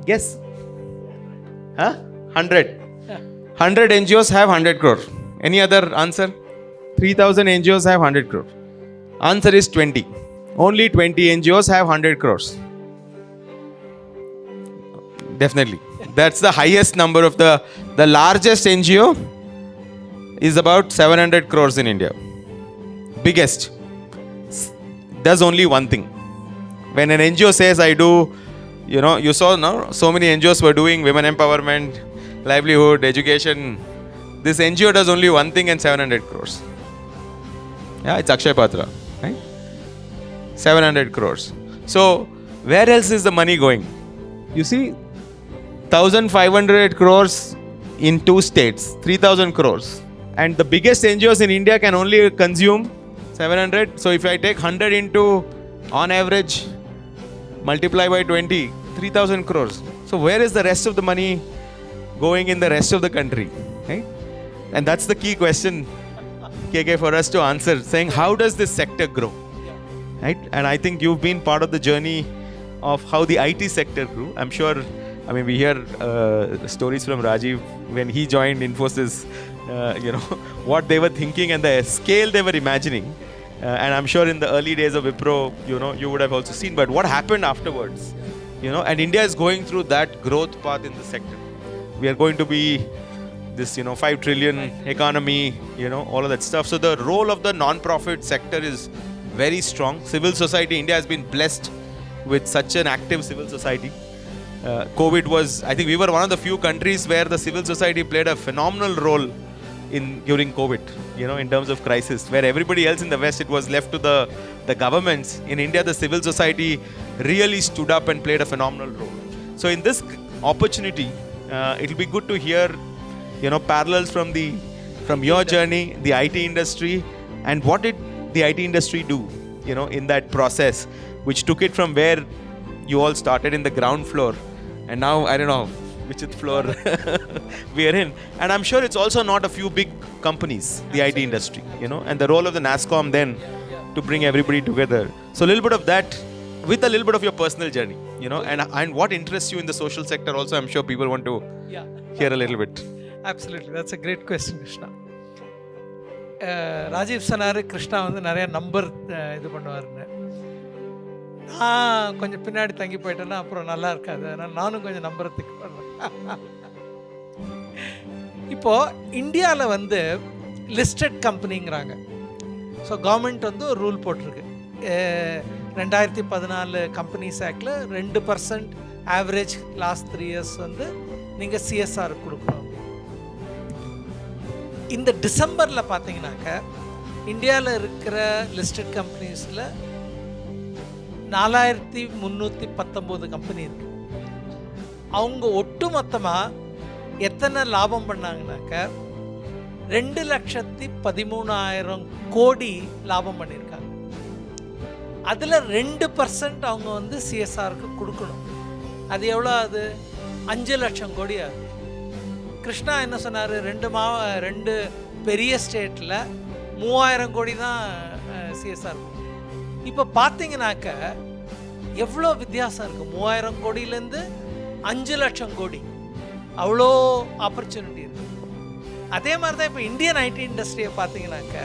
Guess. 100. 100 NGOs have 100 crore. Any other answer? 3,000 NGOs have 100 crore. Answer is 20. Only 20 NGOs have 100 crores. Definitely. That's the highest number of the largest NGO is about 700 crores in India. Biggest. Does only one thing. When an NGO says I do, you saw now so many NGOs were doing women empowerment, livelihood, education. This NGO does only one thing and 700 crores. Yeah, it's Akshay Patra. Right? 700 crores. So, where else is the money going? You see, 1,500 crores in 2 states, 3,000 crores. And the biggest NGOs in India can only consume 700. So if I take 100 into, on average, multiply by 20, 3,000 crores. So where is the rest of the money going in the rest of the country? Right? And that's the key question, KK, for us to answer, saying how does this sector grow? Right? And I think you've been part of the journey of how the IT sector grew. I'm sure, I mean, we hear stories from Rajiv when he joined Infosys, what they were thinking and the scale they were imagining. And I'm sure in the early days of Wipro, you would have also seen, but what happened afterwards? And India is going through that growth path in the sector. We are going to be this, 5 trillion economy, all of that stuff. So the role of the non-profit sector is very strong. Civil society, India has been blessed with such an active civil society. COVID was, I think we were one of the few countries where the civil society played a phenomenal role during COVID, in terms of crisis, where everybody else in the West, it was left to the governments. In India, the civil society really stood up and played a phenomenal role. So in this opportunity, it'll be good to hear, parallels from your journey, the IT industry, and what did the IT industry do, in that process, which took it from where you all started in the ground floor, and now, I don't know which floor we are in. And I'm sure it's also not a few big companies, the IT industry, and the role of the NASSCOM then to bring everybody together. So a little bit of that with a little bit of your personal journey, and what interests you in the social sector also. I'm sure people want to hear a little bit. Absolutely. That's a great question, Krishna. Rajiv சொன்னார் கிருஷ்ணா வந்து நிறைய number இது பண்ணுவாருன்னு. நான் கொஞ்சம் பின்னாடி தங்கி போயிட்டேன்னா அப்புறம் நல்லா இருக்காது. அதனால் நானும் கொஞ்சம் நம்புறதுக்கு பண்ணுறேன். இப்போது இந்தியாவில் வந்து லிஸ்டட் கம்பெனிங்கிறாங்க. ஸோ கவர்மெண்ட் வந்து ஒரு ரூல் போட்டிருக்கு. 2014 கம்பெனிஸ் ஆக்டில் 2% ஆவரேஜ் லாஸ்ட் 3 years வந்து நீங்கள் சிஎஸ்ஆர் கொடுக்கணும். இந்த டிசம்பரில் பார்த்தீங்கன்னாக்க இந்தியாவில் இருக்கிற லிஸ்டட் கம்பெனிஸில் 4319 கம்பெனி இருக்குது. அவங்க ஒட்டுமொத்தமாக எத்தனை லாபம் பண்ணாங்கனாக்க 2,13,000 கோடி லாபம் பண்ணியிருக்காங்க. அதில் 2% அவங்க வந்து சிஎஸ்ஆருக்கு கொடுக்கணும். அது எவ்வளோ? அது 5 லட்சம் கோடி ஆகுது. கிருஷ்ணா என்ன சொன்னார்? 2 பெரிய ஸ்டேட்டில் 3000 கோடி தான் சிஎஸ்ஆர். இப்போ பார்த்தீங்கன்னாக்க எவ்வளோ வித்தியாசம் இருக்குது. 3000 கோடியிலேருந்து 5 லட்சம் கோடி, அவ்வளோ ஆப்பர்ச்சுனிட்டி இருக்குது. அதே மாதிரி தான் இப்போ இந்தியன் ஐடி இண்டஸ்ட்ரியை பார்த்தீங்கன்னாக்க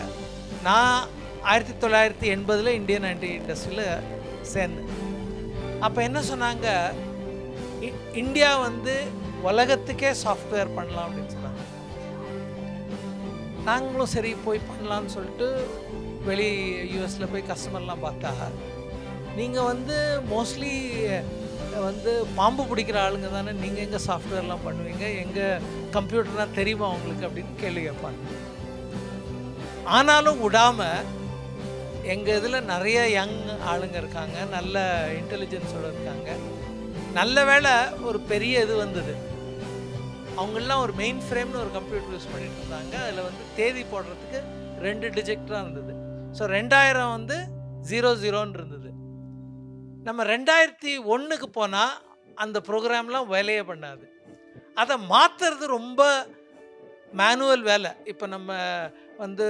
நான் 1980 இந்தியன் ஐடி இண்டஸ்ட்ரியில் சேர்ந்தேன். அப்போ என்ன சொன்னாங்க? இந்தியா வந்து உலகத்துக்கே சாஃப்ட்வேர் பண்ணலாம் அப்படின்னு சொன்னாங்க. நாங்களும் சரி போய் பண்ணலான்னு சொல்லிட்டு வெளி யூஎஸில் போய் கஸ்டமர்லாம் பார்த்தா, நீங்கள் வந்து மோஸ்ட்லி வந்து பாம்பு பிடிக்கிற ஆளுங்க தானே, நீங்கள் எங்கே சாஃப்ட்வேர்லாம் பண்ணுவீங்க, எங்கள் கம்ப்யூட்டர்லாம் தெரியுமா உங்களுக்கு அப்படின்னு கேள்வி கேட்பாங்க. ஆனாலும் விடாமல் எங்கள் இதில் நிறைய யங் ஆளுங்க இருக்காங்க, நல்ல இன்டெலிஜென்ஸோடு இருக்காங்க. நல்ல வேளை ஒரு பெரிய இது வந்தது. அவங்கெல்லாம் ஒரு மெயின் ஃப்ரேம்னு ஒரு கம்ப்யூட்டர் யூஸ் பண்ணிட்டு இருந்தாங்க. அதில் வந்து தேதி போடுறதுக்கு 2 டிஜிட் தான் இருந்தது. ஸோ 2000 வந்து 00 இருந்தது. நம்ம 2001 போனால் அந்த ப்ரோக்ராம்லாம் வேலையே பண்ணாது. அதை மாற்றுறது ரொம்ப மேனுவல் வேலை. இப்போ நம்ம வந்து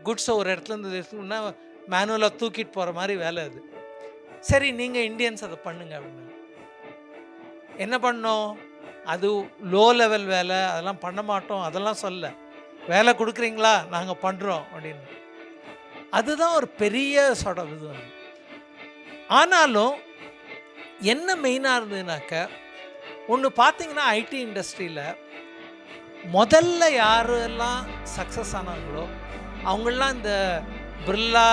குட்ஸை ஒரு இடத்துலேருந்து எடுத்துக்கணும்னா மேனுவலாக தூக்கிட்டு போகிற மாதிரி வேலை அது. சரி, நீங்கள் இந்தியன்ஸ் அதை பண்ணுங்க அப்படின்னு. என்ன பண்ணோம்? அது லோ லெவல் வேலை, அதெல்லாம் பண்ண மாட்டோம், அதெல்லாம் சொல்ல. வேலை கொடுக்குறீங்களா, நாங்கள் பண்ணுறோம் அப்படின்னு. அதுதான் ஒரு பெரிய இது வந்து. ஆனாலும் என்ன மெயினாக இருந்ததுனாக்க, ஒன்று பார்த்தீங்கன்னா ஐடி இண்டஸ்ட்ரியில் முதல்ல யாரெல்லாம் சக்ஸஸ் ஆனாங்களோ அவங்களெலாம் இந்த பிர்லா,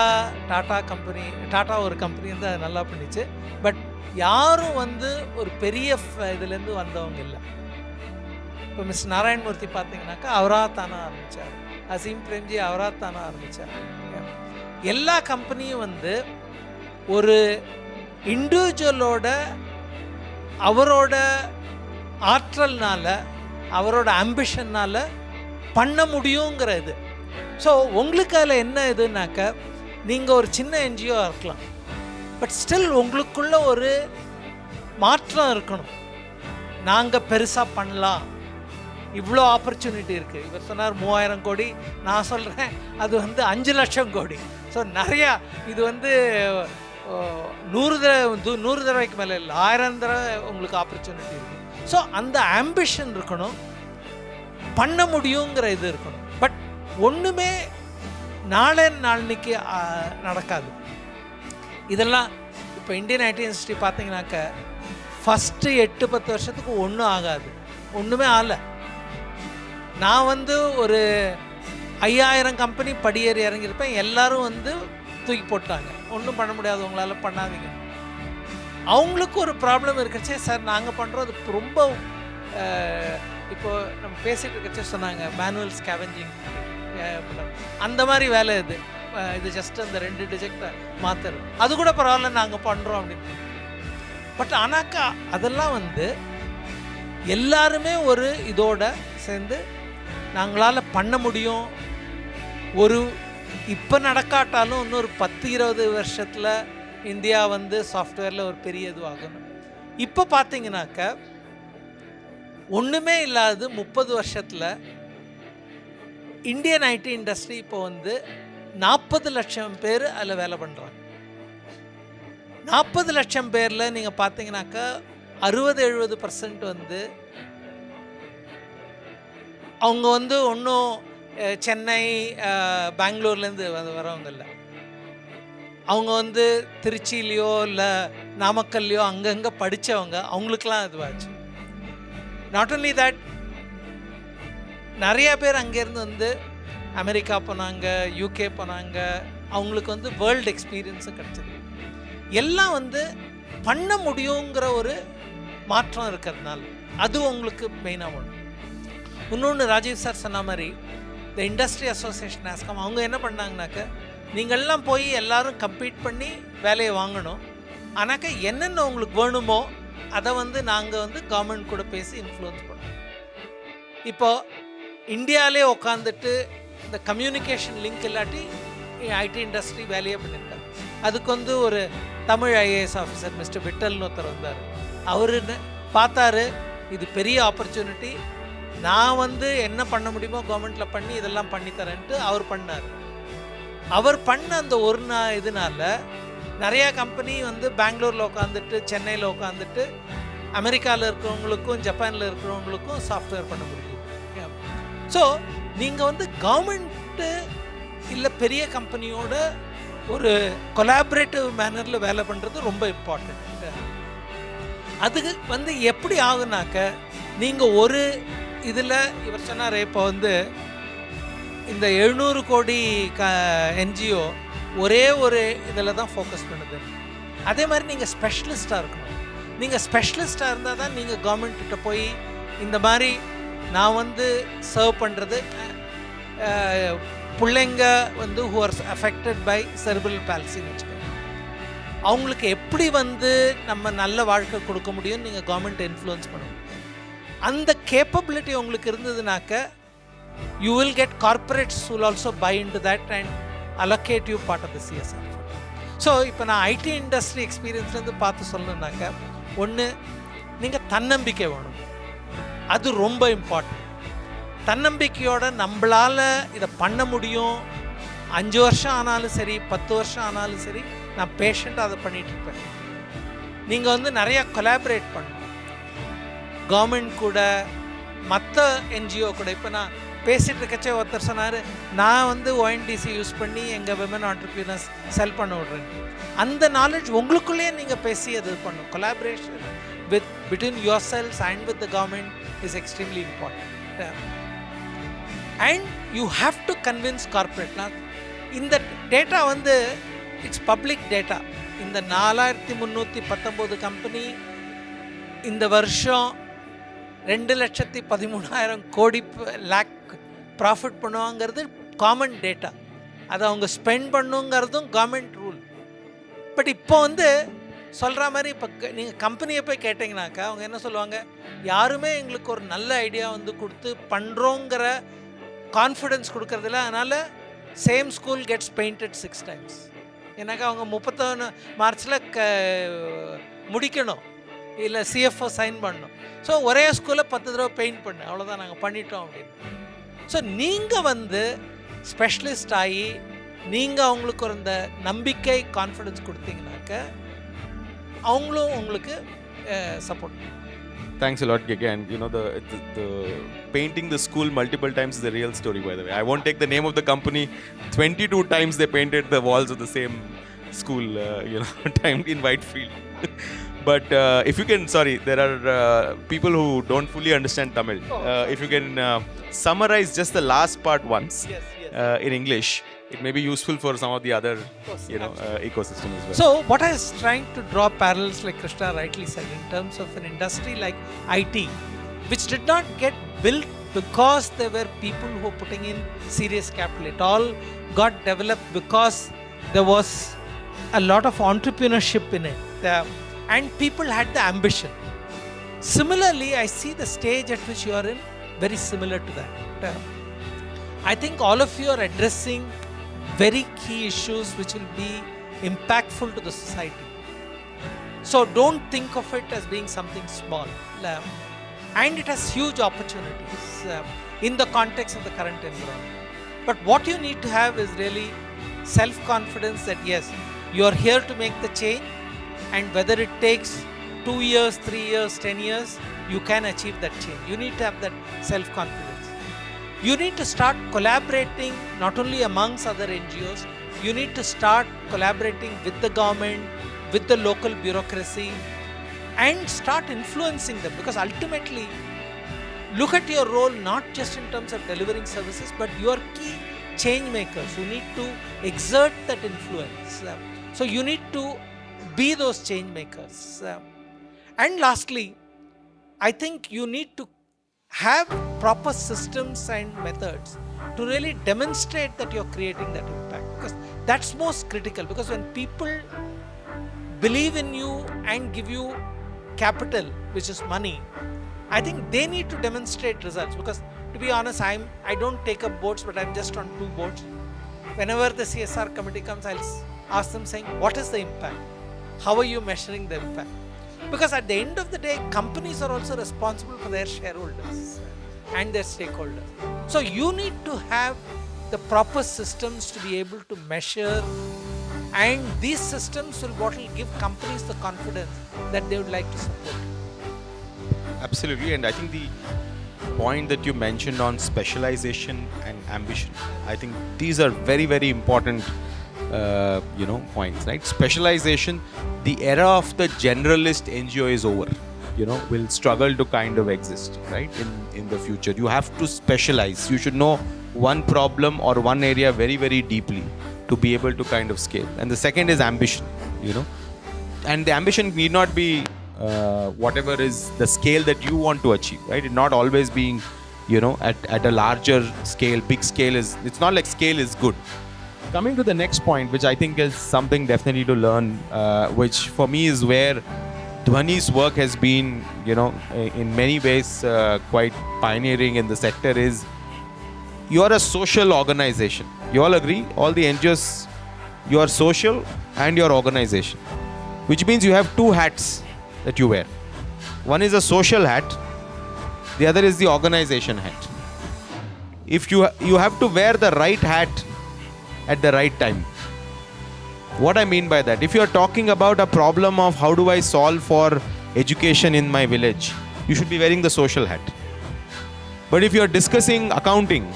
டாட்டா கம்பெனி, டாட்டா ஒரு கம்பெனி வந்து அது நல்லா பண்ணிச்சு. பட் யாரும் வந்து ஒரு பெரிய இதுலேருந்து வந்தவங்க இல்லை. இப்போ மிஸ்டர் நாராயணமூர்த்தி பார்த்தீங்கன்னாக்கா அவராக தானே ஆரம்பித்தார். அசீம் பிரேம்ஜி அவராக தானே ஆரம்பித்தார். எல்லா கம்பெனியும் வந்து ஒரு இண்டிவிஜுவலோட அவரோட ஆற்றல்னால, அவரோட ஆம்பிஷன்னால் பண்ண முடியுங்கிற இது. ஸோ உங்களுக்கு அதில் என்ன இதுனாக்க, நீங்கள் ஒரு சின்ன என்ஜிஓ இருக்கலாம், பட் ஸ்டில் உங்களுக்குள்ள ஒரு மாற்றம் இருக்கணும். நாங்கள் பெருசாக பண்ணலாம், இவ்வளோ ஆப்பர்ச்சுனிட்டி இருக்குது. இவர் சொன்னார் 3000 கோடி, நான் சொல்கிறேன் அது 5 லட்சம் கோடி. ஸோ நிறையா இது 100 தடவைக்கு மேலே இல்லை, 1000 தடவை உங்களுக்கு ஆப்பர்ச்சுனிட்டி இருக்குது. ஸோ அந்த ஆம்பிஷன் இருக்கணும், பண்ண முடியுங்கிற இது இருக்கணும். பட் ஒன்றுமே நாளைக்கு நடக்காது. இதெல்லாம் இப்போ இந்தியன் ஐடி இண்டஸ்ட்ரி பார்த்தீங்கன்னாக்க ஃபஸ்ட்டு 8-10 வருஷத்துக்கு ஒன்றும் ஆகாது, ஒன்றுமே ஆகலை. நான் ஒரு 5000 கம்பெனி படியேறி இறங்கியிருப்பேன், எல்லோரும் தூக்கி போட்டாங்க. ஒன்றும் பண்ண முடியாது, உங்களால் பண்ணாதீங்க. அவங்களுக்கு ஒரு ப்ராப்ளம் இருக்கச்சே, சார் நாங்கள் பண்ணுறோம் அது ரொம்ப இப்போது நம்ம பேசிகிட்டு இருக்கச்சே சொன்னாங்க மேனுவல் ஸ்கேவெஞ்சிங், அந்த மாதிரி வேலை இது ஜஸ்ட் அந்த 2 டிஜிட்டை மாற்றுறது, அது கூட பரவாயில்ல நாங்கள் பண்ணுறோம் அப்படின்னு. பட் ஆனாக்கா அதெல்லாம் எல்லாருமே ஒரு இதோட சேர்ந்து நாங்களால் பண்ண முடியும். இப்போ நடக்காட்டாலும் இன்னொரு 10-20 வருஷத்தில் இந்தியா சாஃப்ட்வேரில் ஒரு பெரிய இதுவாகணும். இப்போ பார்த்தீங்கன்னாக்க ஒன்றுமே இல்லாது 30 வருஷத்தில் இந்தியன் ஐடி இண்டஸ்ட்ரி இப்போ 40 லட்சம் பேர் அதில் வேலை பண்ணுறாங்க. 40 லட்சம் பேரில் நீங்கள் பார்த்தீங்கன்னாக்கா 60-70% அவங்க ஒன்றும் சென்னை பெங்களூர்லேருந்து வரவங்க இல்லை. அவங்க திருச்சியிலையோ இல்லை நாமக்கல்லையோ அங்கங்கே படித்தவங்க, அவங்களுக்கெல்லாம் இதுவாச்சு. நாட் ஓன்லி தட், நிறையா பேர் அங்கேருந்து அமெரிக்கா போனாங்க, யூகே போனாங்க, அவங்களுக்கு வேர்ல்டு எக்ஸ்பீரியன்ஸும் கிடச்சிது. எல்லாம் பண்ண முடியுங்கிற ஒரு மாற்றம் இருக்கிறதுனால அது உங்களுக்கு மெயினாக ஒன்று. இன்னொன்று ராஜீவ் சார் சொன்ன மாதிரி இந்த இண்டஸ்ட்ரி அசோசியேஷன் ஆஸ்காம் அவங்க என்ன பண்ணாங்கனாக்க, நீங்கள்லாம் போய் எல்லோரும் கம்பீட் பண்ணி வேலையை வாங்கணும், ஆனாக்கா என்னென்ன உங்களுக்கு வேணுமோ அதை நாங்கள் கவர்மெண்ட் கூட பேசி இன்ஃப்ளூயன்ஸ் பண்ணோம். இப்போது இந்தியாவிலே உட்காந்துட்டு இந்த கம்யூனிகேஷன் லிங்க் இல்லாட்டி ஐடி இண்டஸ்ட்ரி வேலையே பண்ணியிருக்காரு. அதுக்கு ஒரு தமிழ் ஐஏஎஸ் ஆஃபீஸர் மிஸ்டர் விட்டல்னு ஒருத்தர் வந்தார். அவர் பார்த்தாரு இது பெரிய ஆப்பர்ச்சுனிட்டி, நான் என்ன பண்ண முடியுமோ கவர்மெண்ட்டில் பண்ணி இதெல்லாம் பண்ணித்தரேன்ட்டு அவர் பண்ணார். அவர் பண்ண அந்த ஒரு இதனால நிறையா கம்பெனி பெங்களூரில் உட்காந்துட்டு சென்னையில் உட்காந்துட்டு அமெரிக்காவில் இருக்கிறவங்களுக்கும் ஜப்பானில் இருக்கிறவங்களுக்கும் சாஃப்ட்வேர் பண்ண முடியும். ஸோ நீங்கள் கவர்மெண்ட்டு இல்லை பெரிய கம்பெனியோட ஒரு கொலாபரேட்டிவ் மேனரில் வேலை பண்ணுறது ரொம்ப இம்பார்ட்டண்ட். அதுக்கு எப்படி ஆகுனாக்க, நீங்கள் ஒரு இதில் இவர் சொன்னார், இப்போ இந்த 700 கோடி என்ஜிஓ ஒரே ஒரு இதில் தான் ஃபோக்கஸ் பண்ணுது. அதே மாதிரி நீங்கள் ஸ்பெஷலிஸ்ட்டாக இருக்கணும். நீங்கள் ஸ்பெஷலிஸ்ட்டாக இருந்தால் தான் நீங்கள் கவர்மெண்ட்டிட்ட போய் இந்த மாதிரி நான் சர்வ் பண்ணுறது பிள்ளைங்க who are affected by cerebral palsy வச்சுக்கோங்க, அவங்களுக்கு எப்படி நம்ம நல்ல வாழ்க்கை கொடுக்க முடியும்னு நீங்கள் கவர்மெண்ட் இன்ஃப்ளூயன்ஸ் பண்ணணும். அந்த கேப்பபிலிட்டி உங்களுக்கு இருந்ததுனாக்க you will get corporates who will also buy into that and allocate you part of the CSR. So இப்போ நான் ஐடி இண்டஸ்ட்ரி எக்ஸ்பீரியன்ஸ்லேருந்து பார்த்து சொல்லணுன்னாக்க, ஒன்று நீங்கள் தன்னம்பிக்கை வேணும், அது ரொம்ப இம்பார்ட்டன்ட். தன்னம்பிக்கையோட நம்மளால் இதை பண்ண முடியும், 5 வருஷம் ஆனாலும் சரி 10 வருஷம் ஆனாலும் சரி நான் பேஷண்ட்டாக அதை பண்ணிகிட்ருப்பேன். நீங்கள் நிறையா கொலாபரேட் பண்ணணும் கவர்மெண்ட் கூட, மற்ற என்ஜிஓ கூட. இப்போ நான் பேசிகிட்டு இருக்கச்சே ஒருத்தர் சொன்னார், நான் ONDC யூஸ் பண்ணி எங்கள் விமன் ஆண்டர்பிரினர்ஸ் செல் பண்ண விட்றேன். அந்த நாலேஜ் உங்களுக்குள்ளேயே நீங்கள் பேசி அது பண்ணணும். Collaboration between yourselves and with the government is extremely important. And you have to convince corporate. இந்த டேட்டா இட்ஸ் பப்ளிக் டேட்டா. இந்த 4319 கம்பெனி இந்த வருஷம் 2,13,000 கோடி லேக் ப்ராஃபிட் பண்ணுவாங்கிறது காமன் டேட்டா. அதை அவங்க ஸ்பெண்ட் பண்ணுங்கிறதும் கவர்மெண்ட் ரூல். பட் இப்போ சொல்கிற மாதிரி இப்போ நீங்கள் கம்பெனியை போய் கேட்டிங்கனாக்கா அவங்க என்ன சொல்லுவாங்க, யாருமே எங்களுக்கு ஒரு நல்ல ஐடியா கொடுத்து பண்ணுறோங்கிற கான்ஃபிடென்ஸ் கொடுக்கறதில்ல, அதனால் same school gets painted 6 times. எனக்கு அவங்க 31 மார்ச்சில் முடிக்கணும், இல்லை சிஎஃப்ஓ சைன் பண்ணணும். ஸோ ஒரே ஸ்கூலில் 10 தடவை பெயிண்ட் பண்ணு, அவ்வளோதான் நாங்கள் பண்ணிட்டோம் அப்படின்னு. ஸோ நீங்கள் வந்து ஸ்பெஷலிஸ்ட் ஆகி நீங்கள் அவங்களுக்கு ஒரு இந்த நம்பிக்கை கான்ஃபிடென்ஸ் கொடுத்தீங்கன்னாக்க அவங்களும் உங்களுக்கு support. Thanks a lot, Keke. And you know, the painting the school multiple times is a real story, by the way. I won't take the name of the company. 22 times they painted the walls of the same school, timed in Whitefield. But if you can, sorry, there are people who don't fully understand Tamil. If you can summarize just the last part once in English, it may be useful for some of the other, ecosystem as well. So what I was trying to draw parallels, like Krishna rightly said, in terms of an industry like IT, which did not get built because there were people who were putting in serious capital. It all got developed because there was a lot of entrepreneurship in it, and people had the ambition. Similarly, I see the stage at which you are in very similar to that. I think all of you are addressing very key issues which will be impactful to the society. So don't think of it as being something small. And it has huge opportunities in the context of the current environment. But what you need to have is really self-confidence that yes, you are here to make the change, and whether it takes 2 years, 3 years, 10 years, you can achieve that change. You need to have that self-confidence. You need to start collaborating not only amongst other NGOs, you need to start collaborating with the government, with the local bureaucracy, and start influencing them, because ultimately look at your role not just in terms of delivering services, but you are key change makers who need to exert that influence. So you need to be those change makers. And lastly, I think you need to have proper systems and methods to really demonstrate that you're creating that impact, because that's most critical. Because when people believe in you and give you capital, which is money, I think they need to demonstrate results. Because to be honest, I don't take up boards, but I'm just on 2 boards. Whenever the CSR committee comes, I'll ask them saying, what is the impact? How are you measuring the impact? Because at the end of the day, companies are also responsible for their shareholders and their stakeholders. So you need to have the proper systems to be able to measure, and these systems will give companies the confidence that they would like to support. Absolutely, and I think the point that you mentioned on specialization and ambition, I think these are very, very important points, right? Specialization, the era of the generalist NGO is over, will struggle to kind of exist, right? In the future, you have to specialize. You should know one problem or one area very, very deeply to be able to kind of scale. And the second is ambition, and the ambition need not be whatever is the scale that you want to achieve, right? It not always being, at a larger scale. Big scale it's not like scale is good. Coming to the next point, which I think is something definitely to learn, which for me is where Dhwani's work has been, in many ways quite pioneering in the sector, is you are a social organization. You all agree? All the NGOs, you are social and your organization, which means you have 2 hats that you wear. One is a social hat, the other is the organization hat. If you have to wear the right hat at the right time. What I mean by that, if you are talking about a problem of how do I solve for education in my village, you should be wearing the social hat. But if you are discussing accounting,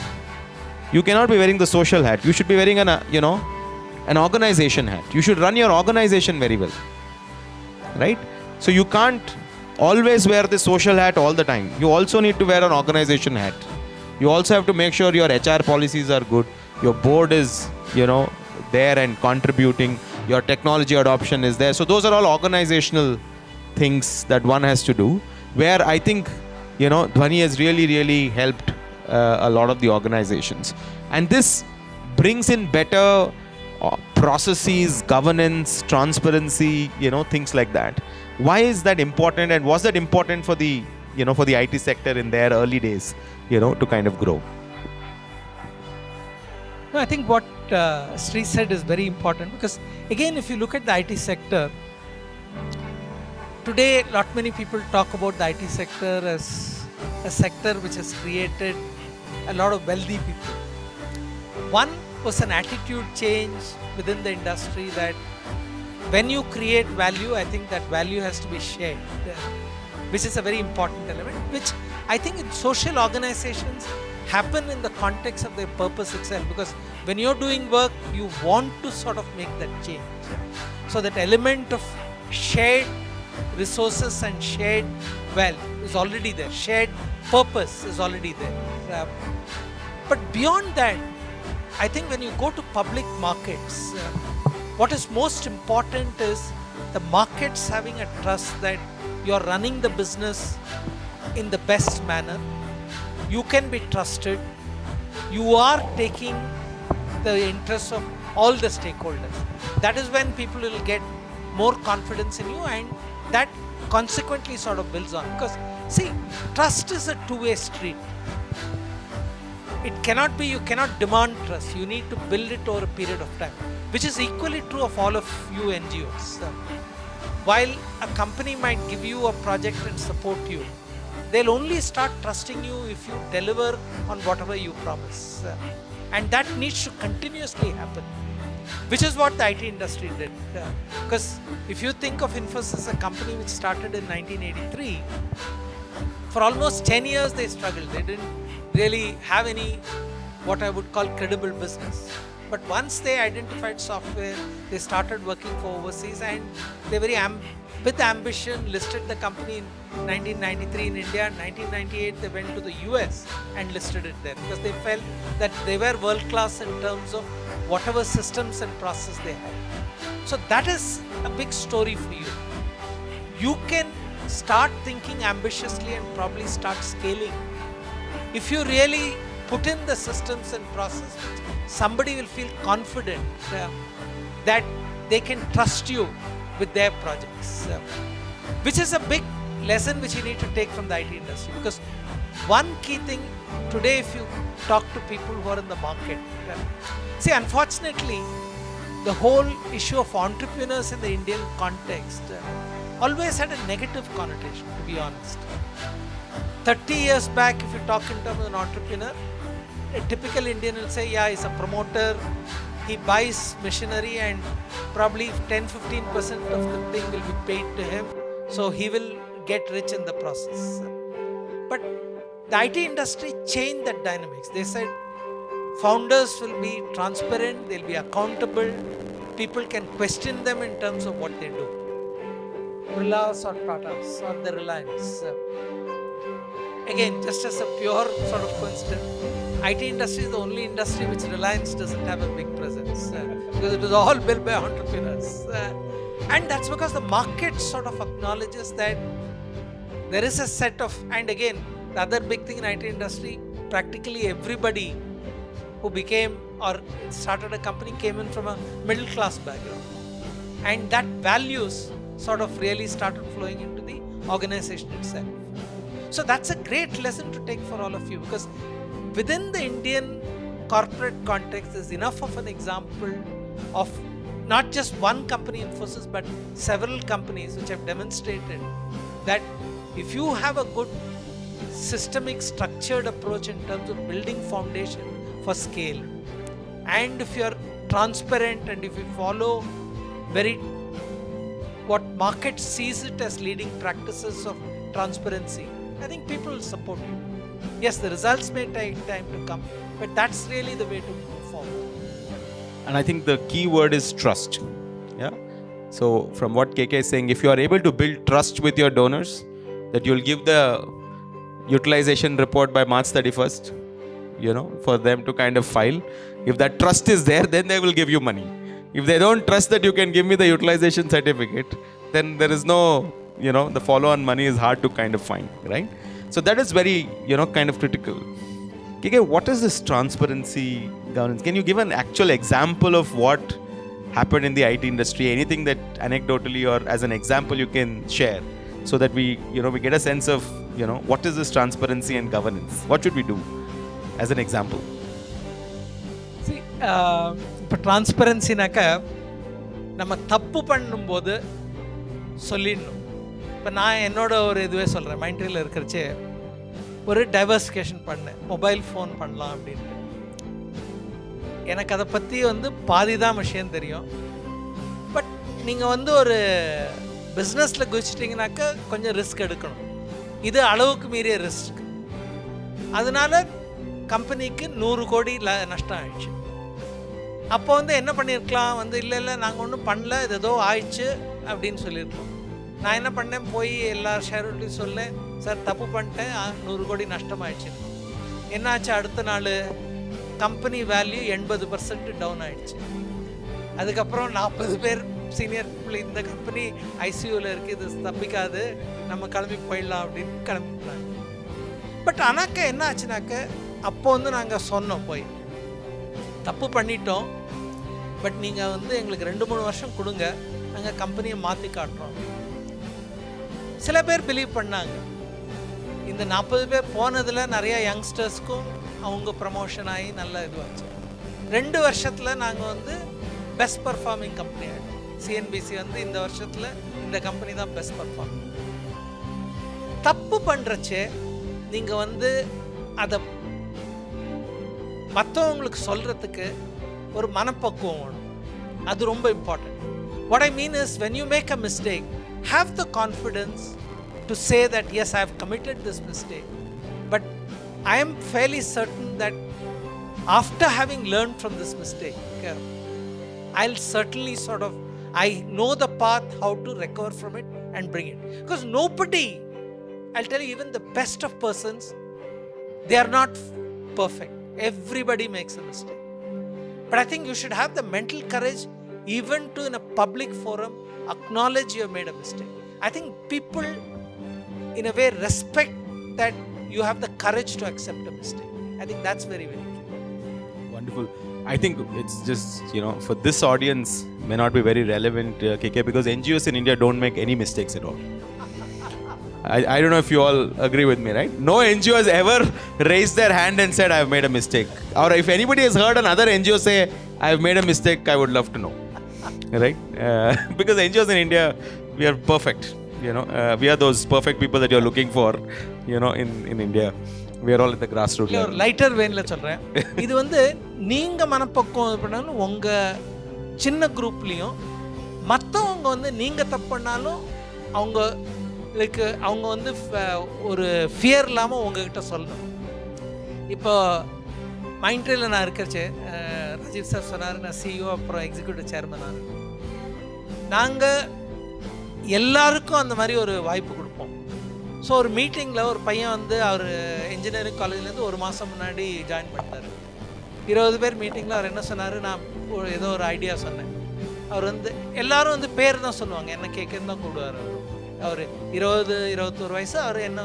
you cannot be wearing the social hat. You should be wearing an organization hat. You should run your organization very well, right? So you can't always wear the social hat all the time. You also need to wear an organization hat. You also have to make sure your HR policies are good, your board is there and contributing, your technology adoption is there. So those are all organizational things that one has to do, where I think Dhwani has really, really helped a lot of the organizations, and this brings in better processes, governance, transparency, things like that. Why is that important, and was that important for the for the IT sector in their early days, to kind of grow? No, I think what Sri said is very important, because again, if you look at the IT sector, today lot many people talk about the IT sector as a sector which has created a lot of wealthy people. One was an attitude change within the industry that when you create value, I think that value has to be shared, which is a very important element, which I think in social organizations happen in the context of their purpose itself, because when you're doing work, you want to sort of make that change. So that element of shared resources and shared wealth is already there, shared purpose is already there. But beyond that, I think when you go to public markets, what is most important is the markets having a trust that you're running the business in the best manner, you can be trusted, you are taking the interests of all the stakeholders. That is when people will get more confidence in you, and that consequently sort of builds on. Because see, trust is a two-way street. It cannot be, you cannot demand trust, you need to build it over a period of time, which is equally true of all of you NGOs. While a company might give you a project and support you, they'll only start trusting you if you deliver on whatever you promise. And that needs to continuously happen, which is what the IT industry did. Because if you think of Infosys, a company which started in 1983, for almost 10 years they struggled. They didn't really have any, what I would call, credible business. But once they identified software, they started working for overseas, and they very with ambition listed the company in 1993 in India. In 1998 they went to the US and listed it there, because they felt that they were world class in terms of whatever systems and process they had. So that is a big story for you. You can start thinking ambitiously and probably start scaling. If you really put in the systems and process, somebody will feel confident that they can trust you with their projects, which is a big lesson which you need to take from the IT industry. Because one key thing today, if you talk to people who are in the market, see, unfortunately, the whole issue of entrepreneurs in the Indian context always had a negative connotation, to be honest. 30 years back, if you talk in terms of an entrepreneur, a typical Indian will say, yeah, he's a promoter, he buys machinery and probably 10-15% of the thing will be paid to him, so he will get rich in the process. But the IT industry changed that dynamics. They said founders will be transparent, they'll be accountable, people can question them in terms of what they do. Birlas or Tatas or the Reliance. Again, just as a pure sort of coincidence, IT industry is the only industry which Reliance doesn't have a big presence, because it was all built by entrepreneurs. And that's because the market sort of acknowledges that there is a set of, and again, the other big thing in IT industry, practically everybody who became or started a company came in from a middle class background. And that values sort of really started flowing into the organization itself. So that's a great lesson to take for all of you, because within the Indian corporate context, there's enough of an example of not just one company, Infosys, but several companies which have demonstrated that if you have a good systemic structured approach in terms of building foundation for scale, and if you're transparent and if you follow very what market sees it as leading practices of transparency, I think people will support you. Yes, the results may take time to come, but that's really the way to move forward. And I think the key word is trust. Yeah. So from what KK is saying, if you are able to build trust with your donors, that you'll give the utilization report by March 31st, for them to kind of file. If that trust is there, then they will give you money. If they don't trust that you can give me the utilization certificate, then there is no, the follow-on money is hard to kind of find, right? So that is very, kind of critical. KK, what is this transparency governance? Can you give an actual example of what happened in the IT industry? Anything that anecdotally or as an example you can share, so that we get a sense of, what is this transparency and governance? What should we do as an example? See, இப்போ டிரான்ஸ்பரன்சினாக்கா நம்ம தப்பு பண்ணும்போது சொல்லிடணும். இப்போ நான் என்னோட ஒரு இதுவே சொல்கிறேன், மைண்ட்ரியில் இருக்கிறச்சே ஒரு டைவர்சிஃபிகேஷன் பண்ணேன், மொபைல் ஃபோன் பண்ணலாம் அப்படின்ட்டு. எனக்கு அதை பற்றி பாதி தான் விஷயம் தெரியும். பட் நீங்கள் ஒரு பிஸ்னஸில் குதிச்சிட்டிங்கனாக்கா கொஞ்சம் ரிஸ்க் எடுக்கணும். இது அளவுக்கு மீறிய ரிஸ்க். அதனால கம்பெனிக்கு 100 கோடி நஷ்டம் ஆயிடுச்சு. அப்போ என்ன பண்ணியிருக்கலாம், இல்லை நாங்கள் ஒன்றும் பண்ணல, இது ஏதோ ஆயிடுச்சு அப்படின்னு சொல்லியிருக்கோம். நான் என்ன பண்ணேன், போய் எல்லா ஷேர்ஹோல்டர்ஸையும் சொல்லேன், சார் தப்பு பண்ணிட்டேன், 100 கோடி நஷ்டமாயிடுச்சு. என்னாச்சு, அடுத்த நாள் கம்பெனி வேல்யூ 80% டவுன் ஆயிடுச்சு. அதுக்கப்புறம் 40 பேர் சீனியர் பீப்புள், இந்த கம்பெனி ஐசியூவில் இருக்குது, இது தப்பிக்காது, நம்ம கிளம்பி போயிடலாம் அப்படின்னு கிளம்பிட்டாங்க. பட் ஆனாக்க என்ன ஆச்சுனாக்க, அப்போ நாங்கள் சொன்னோம், போய் தப்பு பண்ணிட்டோம், பட் நீங்கள் எங்களுக்கு 2-3 வருஷம் கொடுங்க, நாங்கள் கம்பெனியை மாற்றி காட்டுறோம். சில பேர் பிலீவ் பண்ணாங்க. இந்த 40 பேர் போனதில் நிறையா யங்ஸ்டர்ஸ்க்கும் அவங்க ப்ரமோஷன் ஆகி நல்ல இதுவாச்சு. 2 வருஷத்தில் நாங்கள் பெஸ்ட் பர்ஃபார்மிங் கம்பெனி ஆகிடும். சிஎன்பிசி இந்த வருஷத்தில் இந்த கம்பெனி தான் பெஸ்ட் பர்ஃபார்மிங். தப்பு பண்ணுறச்சே நீங்கள் அதை மற்றவங்களுக்கு சொல்கிறதுக்கு ஒரு மனப்பக்குவம் வேணும். அது ரொம்ப important. What I mean is, when you make a mistake, have the confidence to say that yes, I have committed this mistake, but I am fairly certain that after having learned from this mistake, I'll certainly I know the path how to recover from it and bring it. Because nobody, I'll tell you, even the best of persons, they are not perfect. Everybody makes a mistake. But I think you should have the mental courage, even to in a public forum, acknowledge you have made a mistake. I think people, in a way, respect that you have the courage to accept a mistake. I think that's very, very key. Wonderful. I think it's just, for this audience, may not be very relevant, KK, because NGOs in India don't make any mistakes at all. I don't know if you all agree with me, right? No NGO has ever raised their hand and said, I've made a mistake. Or if anybody has heard another NGO say, I've made a mistake, I would love to know. Right? Because NGOs in India, we are perfect. We are those perfect people that you're looking for, in India. We are all at the grassroots level. ஒரு lighter வேனில் சொல்கிறேன். இது நீங்கள் மனப்பக்குவம் பண்ணாலும் உங்கள் சின்ன குரூப்லேயும் மற்றவங்க நீங்கள் தப்பு பண்ணாலும் அவங்க ஒரு ஃபியர் இல்லாமல் உங்ககிட்ட சொல்லணும். இப்போ மைண்ட்ரியில் நான் இருக்கிறச்சே, ராஜீவ் சார் சொன்னார், நான் சிஇஓ அப்புறம் எக்ஸிக்யூட்டிவ் சேர்மனாக. நாங்கள் எல்லாருக்கும் அந்த மாதிரி ஒரு வாய்ப்பு கொடுப்போம். ஸோ ஒரு மீட்டிங்கில் ஒரு பையன் அவர் இன்ஜினியரிங் காலேஜ்லேருந்து 1 மாதம் முன்னாடி ஜாயின் பண்ணார். 20 பேர் மீட்டிங்கில் அவர் என்ன சொன்னார், நான் ஏதோ ஒரு ஐடியா சொன்னேன். அவர் எல்லாரும் பேர் தான் சொல்லுவாங்க, என்ன கேட்குன்னு தான் கூடுவார். அவர் 20-21 வயசு, அவர் என்ன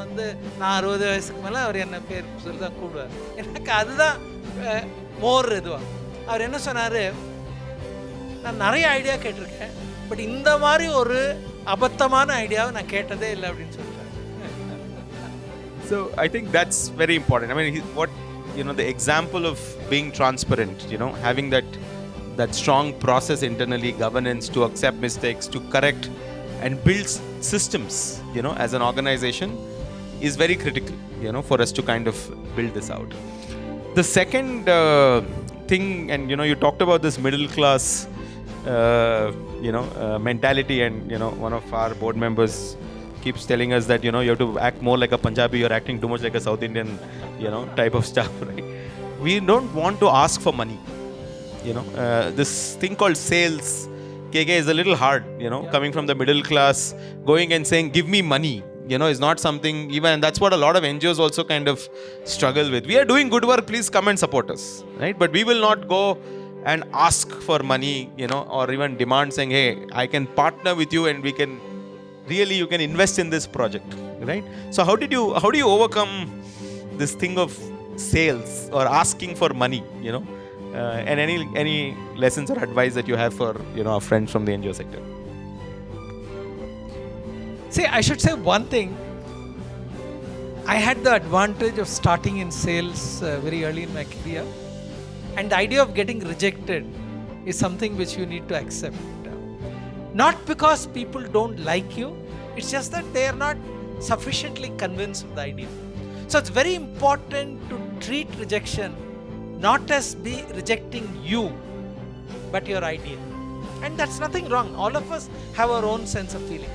நான் 60 வயசுக்கு மேலே அவர் என்ன பேர் சொல்லி தான் கூடுவார். எனக்கு அதுதான் மோர் இதுவாக. அவர் என்ன சொன்னார், நான் நிறைய ஐடியா கேட்டிருக்கேன், பட் இந்த மாதிரி ஒரு அபத்தமான ஐடியாவை நான் கேட்டதே இல்லை அப்படின்னு சொல்லிட்டார். So I think that's very important. I mean, the example of being transparent, having that strong process internally, governance to accept mistakes, to correct and build systems, as an organization is very critical, for us to kind of build this out. The second thing, and you talked about this middle class, mentality, and one of our board members keeps telling us that you have to act more like a Punjabi, you're acting too much like a South Indian, type of stuff, right? We don't want to ask for money. This thing called sales, KK, is a little hard, coming from the middle class, going and saying, give me money, is not something even, and that's what a lot of NGOs also kind of struggle with. We are doing good work, please come and support us, right? But we will not go and ask for money, or even demand saying, hey, I can partner with you and we can really, you can invest in this project, right? So how do you overcome this thing of sales or asking for money, and any lessons or advice that you have for our friends from the NGO sector? See, I should say one thing. I had the advantage of starting in sales very early in my career, and the idea of getting rejected is something which you need to accept. Not because people don't like you, it's just that they are not sufficiently convinced of the idea. So it's very important to treat rejection not as be rejecting you, but your idea. And that's nothing wrong. All of us have our own sense of feeling.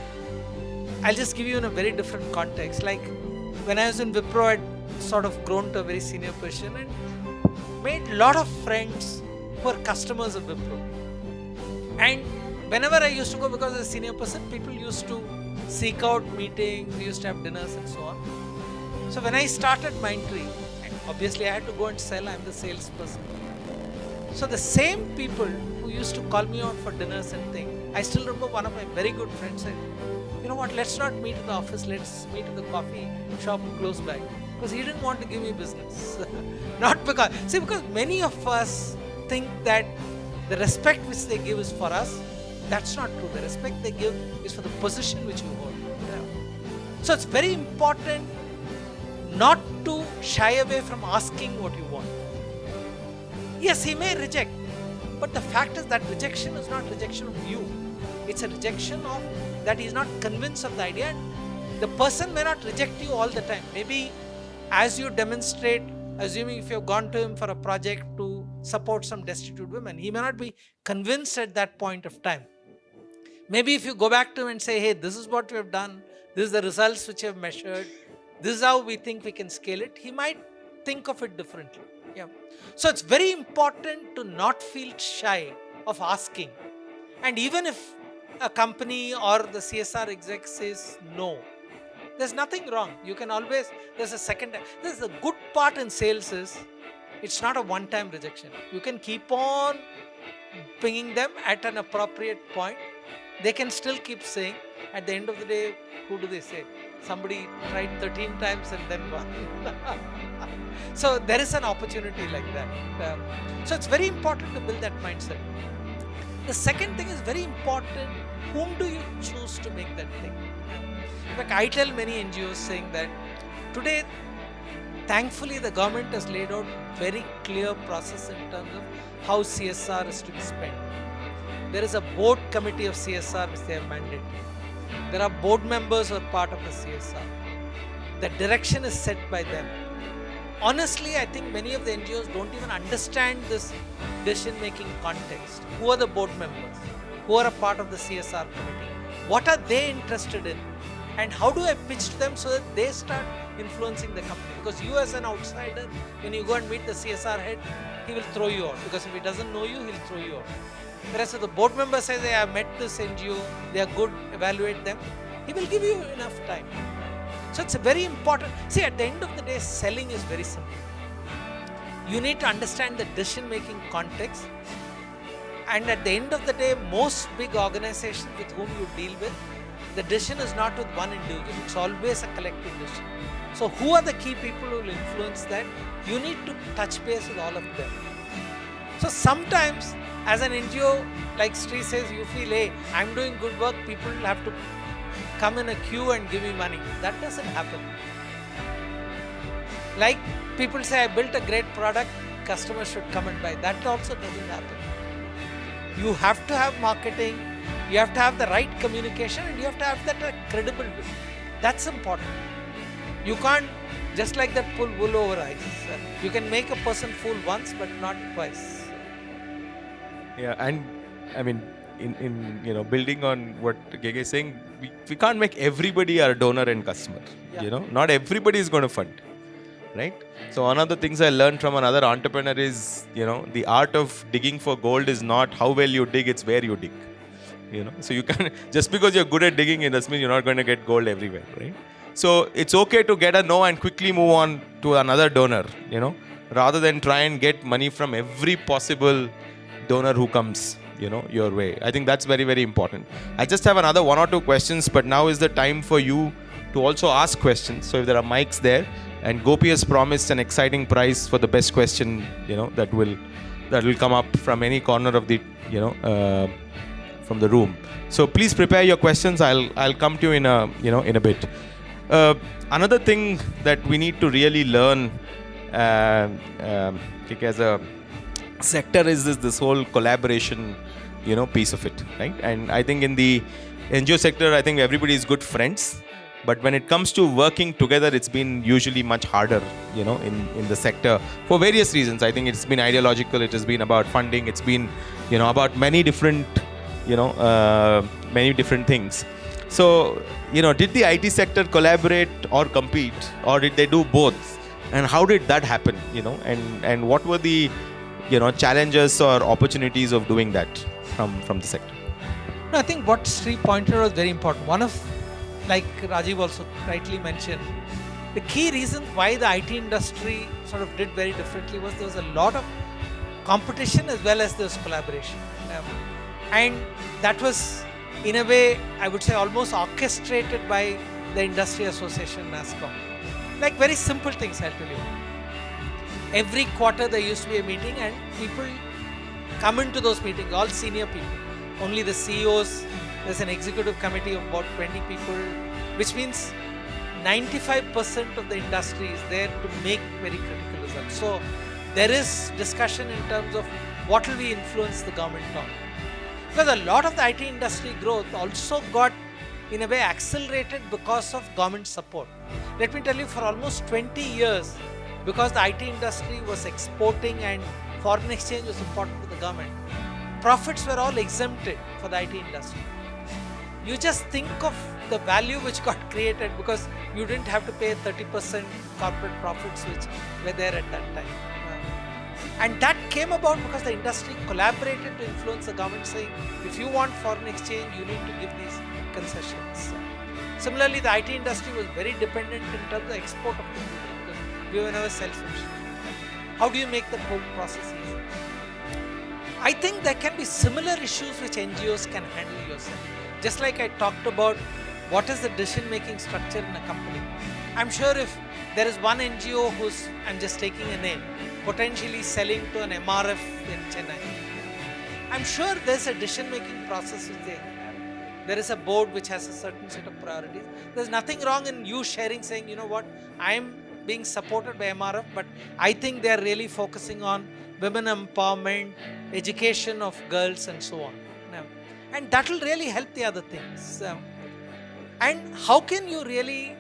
I'll just give you in a very different context. Like when I was in Wipro, I'd sort of grown to a very senior position and made a lot of friends who are customers of Wipro. And whenever I used to go, because as a senior person, people used to seek out meetings, we used to have dinners and so on. So when I started Mindtree, and obviously I had to go and sell, I'm the salesperson. So the same people who used to call me out for dinners and things, I still remember one of my very good friends said, you know what, let's not meet at the office, let's meet at the coffee shop close by. Because he didn't want to give me business. Not because, because many of us think that the respect which they give is for us. That's not true. The respect they give is for the position which you hold. So it's very important not to shy away from asking what you want. Yes, he may reject, but the fact is that rejection is not rejection of you. It's a rejection of that he is not convinced of the idea. And the person may not reject you all the time. Maybe as you demonstrate, assuming if you have gone to him for a project to support some destitute women, he may not be convinced at that point of time. Maybe if you go back to him and say, hey, this is what we have done, this is the results which we have measured, this is how we think we can scale it, he might think of it differently. Yeah. So it's very important to not feel shy of asking. And even if a company or the CSR exec says no, there's nothing wrong. You can always, there's a second time. There's a good part in sales is, it's not a one-time rejection. You can keep on pinging them at an appropriate point. They can still keep saying, at the end of the day, who do they say? Somebody tried 13 times and then won. So there is an opportunity like that. So it's very important to build that mindset. The second thing is very important, whom do you choose to make that thing? In fact, I tell many NGOs saying that today, thankfully, the government has laid out very clear process in terms of how CSR is to be spent. There is a board committee of CSR which they have mandated. There are board members who are part of the CSR. The direction is set by them. Honestly, I think many of the NGOs don't even understand this decision-making context. Who are the board members? Who are a part of the CSR committee? What are they interested in? And how do I pitch to them so that they start influencing the company? Because you as an outsider, when you go and meet the CSR head, he will throw you out. Because if he doesn't know you, he'll throw you out. Whereas if the board member says, hey, I met this NGO, they are good, evaluate them, he will give you enough time. So it's a very important, see, at the end of the day, selling is very simple. You need to understand the decision-making context. And at the end of the day, most big organizations with whom you deal with, the decision is not with one individual, it's always a collective decision. So who are the key people who will influence that? You need to touch base with all of them. So sometimes, as an NGO, like Sri says, you feel, hey, I'm doing good work, people will have to come in a queue and give me money. That doesn't happen. Like people say, I built a great product, customers should come and buy. That also doesn't happen. You have to have marketing, you have to have the right communication, and you have to have that credible way. That's important. You can't just like that pull wool over eyes. You can make a person fool once, but not twice. Yeah, and I mean, in building on what Gege is saying, we can't make everybody our donor and customer. Yeah. Not everybody is going to fund, right? So one of the things I learned from another entrepreneur is, the art of digging for gold is not how well you dig, it's where you dig. So you can't, just because you're good at digging, it doesn't mean you're not going to get gold everywhere, right? So it's okay to get a no and quickly move on to another donor, rather than try and get money from every possible donor who comes, your way. I think that's very, very important. I just have another one or two questions, but now is the time for you to also ask questions. So if there are mics there, and Gopi has promised an exciting prize for the best question, that will come up from any corner of the, from the room. So please prepare your questions. I'll come to you in a bit. Another thing that we need to really learn, as sector is this whole collaboration, piece of it, right? And I think in the NGO sector, I think everybody is good friends. But when it comes to working together, it's been usually much harder, in the sector for various reasons. I think it's been ideological. It has been about funding. It's been, about many different, many different things. So, did the IT sector collaborate or compete, or did they do both? And how did that happen? And what were the, challenges or opportunities of doing that from the sector? No, I think what Sri pointed out was very important. One of, like Rajiv also rightly mentioned, the key reason why the IT industry sort of did very differently was there was a lot of competition as well as there was collaboration. And that was, in a way, I would say almost orchestrated by the Industry Association, NASCOM. Like very simple things, I'll tell you. Every quarter there used to be a meeting and people come into those meetings, all senior people. Only the CEOs, there's an executive committee of about 20 people, which means 95% of the industry is there to make very critical results. So there is discussion in terms of what will we influence the government on. Because a lot of the IT industry growth also got, in a way, accelerated because of government support. Let me tell you, for almost 20 years, because the IT industry was exporting and foreign exchange was important to the government, profits were all exempted for the IT industry. You just think of the value which got created because you didn't have to pay 30% corporate profits which were there at that time. And that came about because the industry collaborated to influence the government, saying, if you want foreign exchange, you need to give these concessions. Similarly, the IT industry was very dependent in terms of export of computers because we were never self-sufficient. How do you make the whole process easy? I think there can be similar issues which NGOs can handle yourself. Just like I talked about what is the decision-making structure in a company. I'm sure if there is one NGO who's, I'm just taking a name, potentially selling to an MRF in Chennai, I'm sure there's a decision-making process which they have. There is a board which has a certain set of priorities. There's nothing wrong in you sharing, saying, you know what, I'm being supported by MRF, but I think they're really focusing on women empowerment, education of girls and so on. And that will really help the other things. And how can you really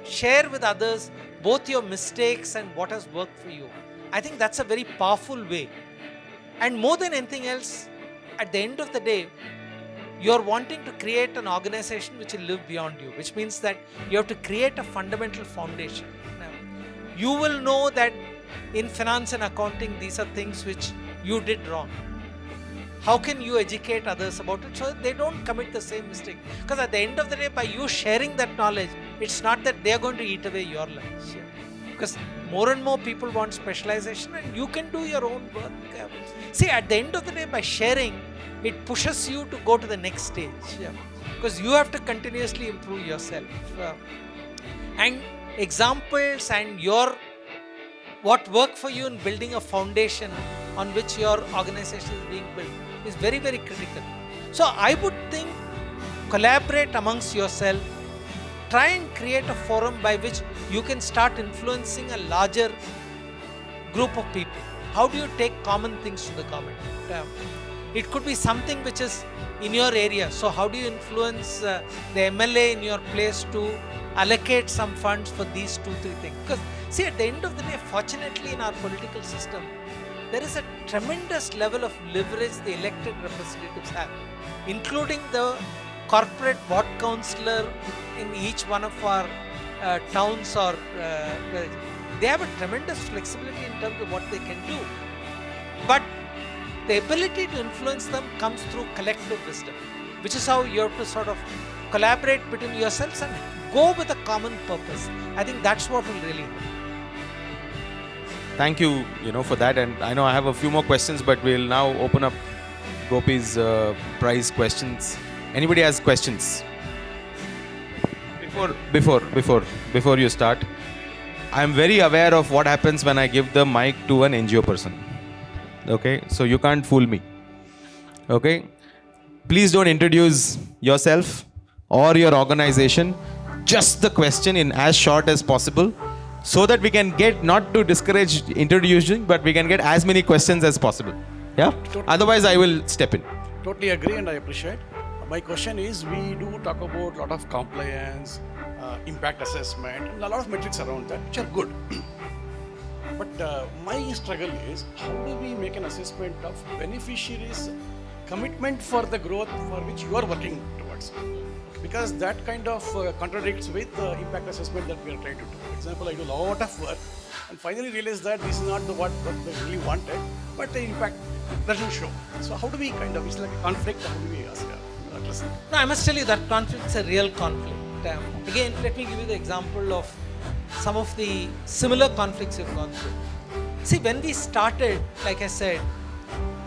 share with others both your mistakes and what has worked for you? I think that's a very powerful way. And more than anything else, at the end of the day, you're wanting to create an organization which will live beyond you, which means that you have to create a fundamental foundation. Now, you will know that in finance and accounting, these are things which you did wrong. How can you educate others about it so that they don't commit the same mistake? Because at the end of the day, by you sharing that knowledge, it's not that they're going to eat away your lunch. Because more and more people want specialization and you can do your own work. See, at the end of the day, by sharing, it pushes you to go to the next stage. Because you have to continuously improve yourself. And examples and what worked for you in building a foundation on which your organization is being built is very, very critical. So I would think collaborate amongst yourself, try and create a forum by which you can start influencing a larger group of people. How do you take common things to the government? It could be something which is in your area. So how do you influence the MLA in your place to allocate some funds for these 2-3 things? Because see, at the end of the day, fortunately in our political system, there is a tremendous level of leverage the elected representatives have, including the corporate ward councillor in each one of our towns or they have a tremendous flexibility in terms of what they can do. But the ability to influence them comes through collective wisdom, which is how you have to sort of collaborate between yourselves and go with a common purpose. I think that's what will really help. Thank you, for that. And I know I have a few more questions, but we'll now open up Gopi's prize questions. Anybody has questions? Before you start, I'm very aware of what happens when I give the mic to an NGO person. Okay, so you can't fool me. Okay, please don't introduce yourself or your organization. Just the question in as short as possible, so that we can get, not to discourage introducing, but we can get as many questions as possible. Yeah? Otherwise, I will step in. Totally agree and I appreciate. My question is, we do talk about a lot of compliance, impact assessment, and a lot of metrics around that, which are good. But my struggle is, how do we make an assessment of beneficiaries' commitment for the growth for which you are working towards? Because that kind of contradicts with the impact assessment that we are trying to do. For example, I do a lot of work and finally realize that this is not the what they really wanted, but the impact doesn't show. So how do we it's like a conflict, how do we address it? No, I must tell you that conflict is a real conflict. Again, let me give you the example of some of the similar conflicts we've gone through. See, when we started, like I said,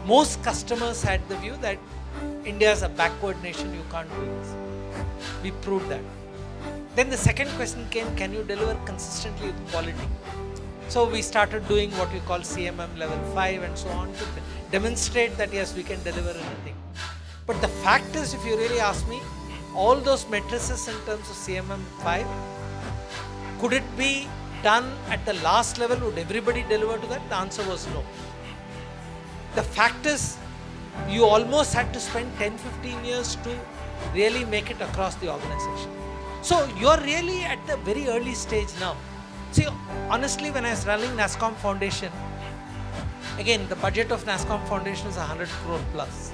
most customers had the view that India is a backward nation, you can't do this. We proved that. Then the second question came, can you deliver consistently with quality? So we started doing what we call CMM level 5 and so on to demonstrate that yes, we can deliver anything. But the fact is, if you really ask me, all those matrices in terms of CMM 5, could it be done at the last level? Would everybody deliver to that? The answer was no. The fact is, you almost had to spend 10-15 years to really make it across the organization. So you're really at the very early stage now. See, honestly, when I was running NASSCOM Foundation, again, the budget of NASSCOM Foundation is 100 crore plus,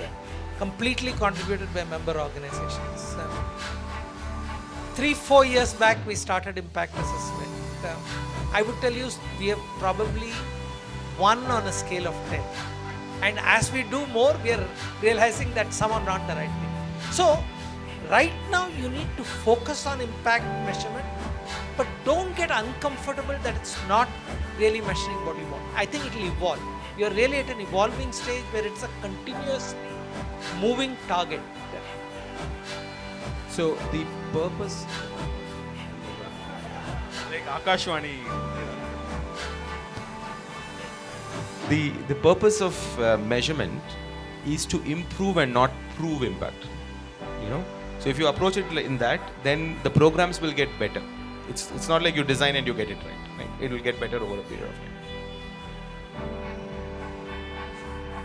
completely contributed by member organizations. 3-4 years back, we started impact assessment. I would tell you, we have probably 1 on a scale of 10. And as we do more, we are realizing that some are not the right thing. So, right now, you need to focus on impact measurement, but don't get uncomfortable that it's not really measuring what you want. I think it will evolve. You're really at an evolving stage where it's a continuously moving target. So the purpose, like Akashwani, the purpose of measurement is to improve and not prove impact. So if you approach it in that, then the programs will get better. It's not like you design and you get it right? It will get better over a period of time.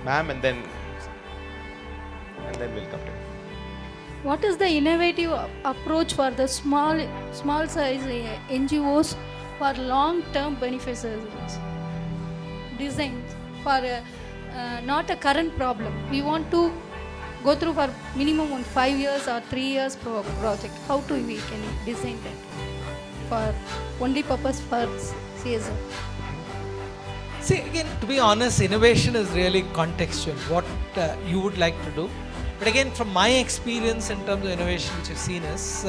Ma'am, and then we'll come to it. What is the innovative approach for the small size NGOs for long-term beneficiaries? Designs for not a current problem. We want to go through for minimum 5 years or 3 years project. How do we can design that for only purpose for CSR? See, again, to be honest, innovation is really contextual, what you would like to do. But again, from my experience in terms of innovation, which I've seen is,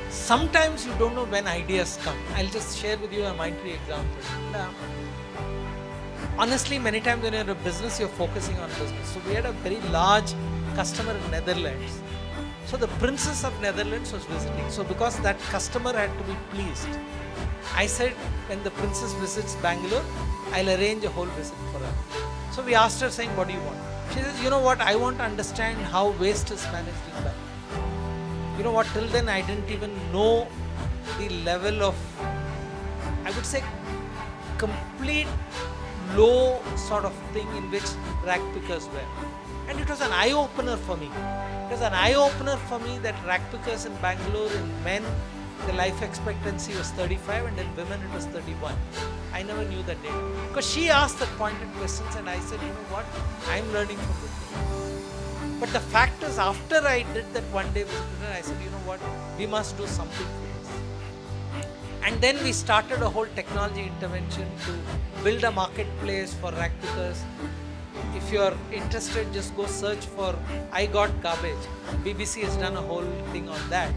sometimes you don't know when ideas come. I'll just share with you a Mindtree example. Honestly, many times when you're in a business, you're focusing on business. So we had a very large customer in Netherlands. So the Princess of Netherlands was visiting. So because that customer had to be pleased, I said, when the Princess visits Bangalore, I'll arrange a whole visit for her. So we asked her saying, what do you want? She says, you know what, I want to understand how waste is managed in Bangalore. You know what, till then I didn't even know the level of, I would say, complete low sort of thing in which rack pickers were. And it was an eye-opener for me. It was an eye-opener for me that rack pickers in Bangalore, in men, the life expectancy was 35 and in women it was 31. I never knew that data. Because she asked that pointed questions and I said, you know what, I'm learning from this. But the fact is, after I did that one day visit to her, I said, you know what, we must do something for this. And then we started a whole technology intervention to build a marketplace for rack pickers. If you're interested, just go search for I Got Garbage. BBC has done a whole thing on that.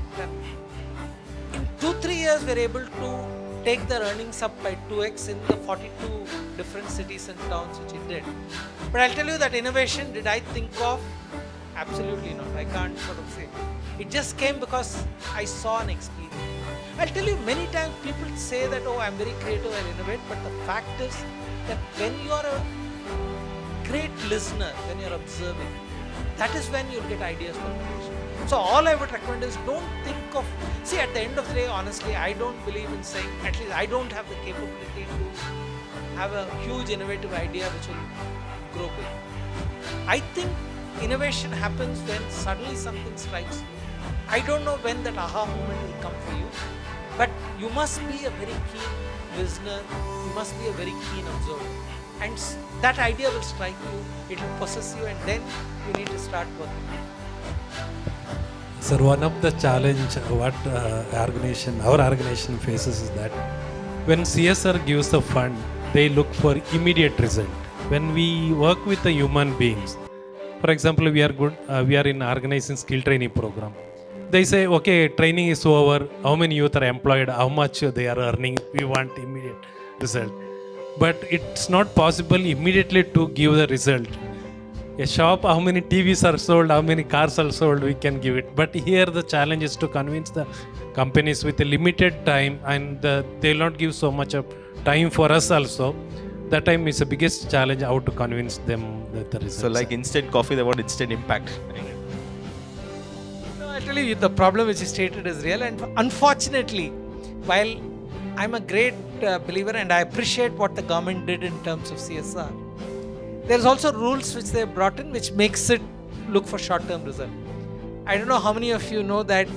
In 2-3 years, we're able to take their earnings up by 2x in the 42 different cities and towns which it did. But I'll tell you that innovation, did I think of? Absolutely not. I can't sort of say. It just came because I saw an experience. I'll tell you, many times people say that, oh, I'm very creative, I'll innovate, but the fact is that when you're a great listener, when you're observing, that is when you'll get ideas for innovation. So all I would recommend is don't think of, see, at the end of the day, honestly, I don't believe in saying, at least I don't have the capability to have a huge innovative idea which will grow big. I think innovation happens when suddenly something strikes you. I don't know when that aha moment will come for you, but you must be a very keen listener, you must be a very keen observer. And that idea will strike you, it will possess you, and then you need to start working. Sir, one of the challenge what our organization faces is that when CSR gives the fund, they look for immediate result. When we work with the human beings, for example, we are in organizing skill training program. They say, okay, training is over, how many youth are employed, how much they are earning, we want immediate result. But it's not possible immediately to give the result. A shop, how many TVs are sold, how many cars are sold, we can give it. But here the challenge is to convince the companies with a limited time, and they will not give so much of time for us also. That time is the biggest challenge, how to convince them that the results. So like instant coffee, they want instant impact. No, actually the problem which is stated is real, and unfortunately, while I'm a great believer and I appreciate what the government did in terms of CSR, there's also rules which they have brought in which makes it look for short-term result. I don't know how many of you know that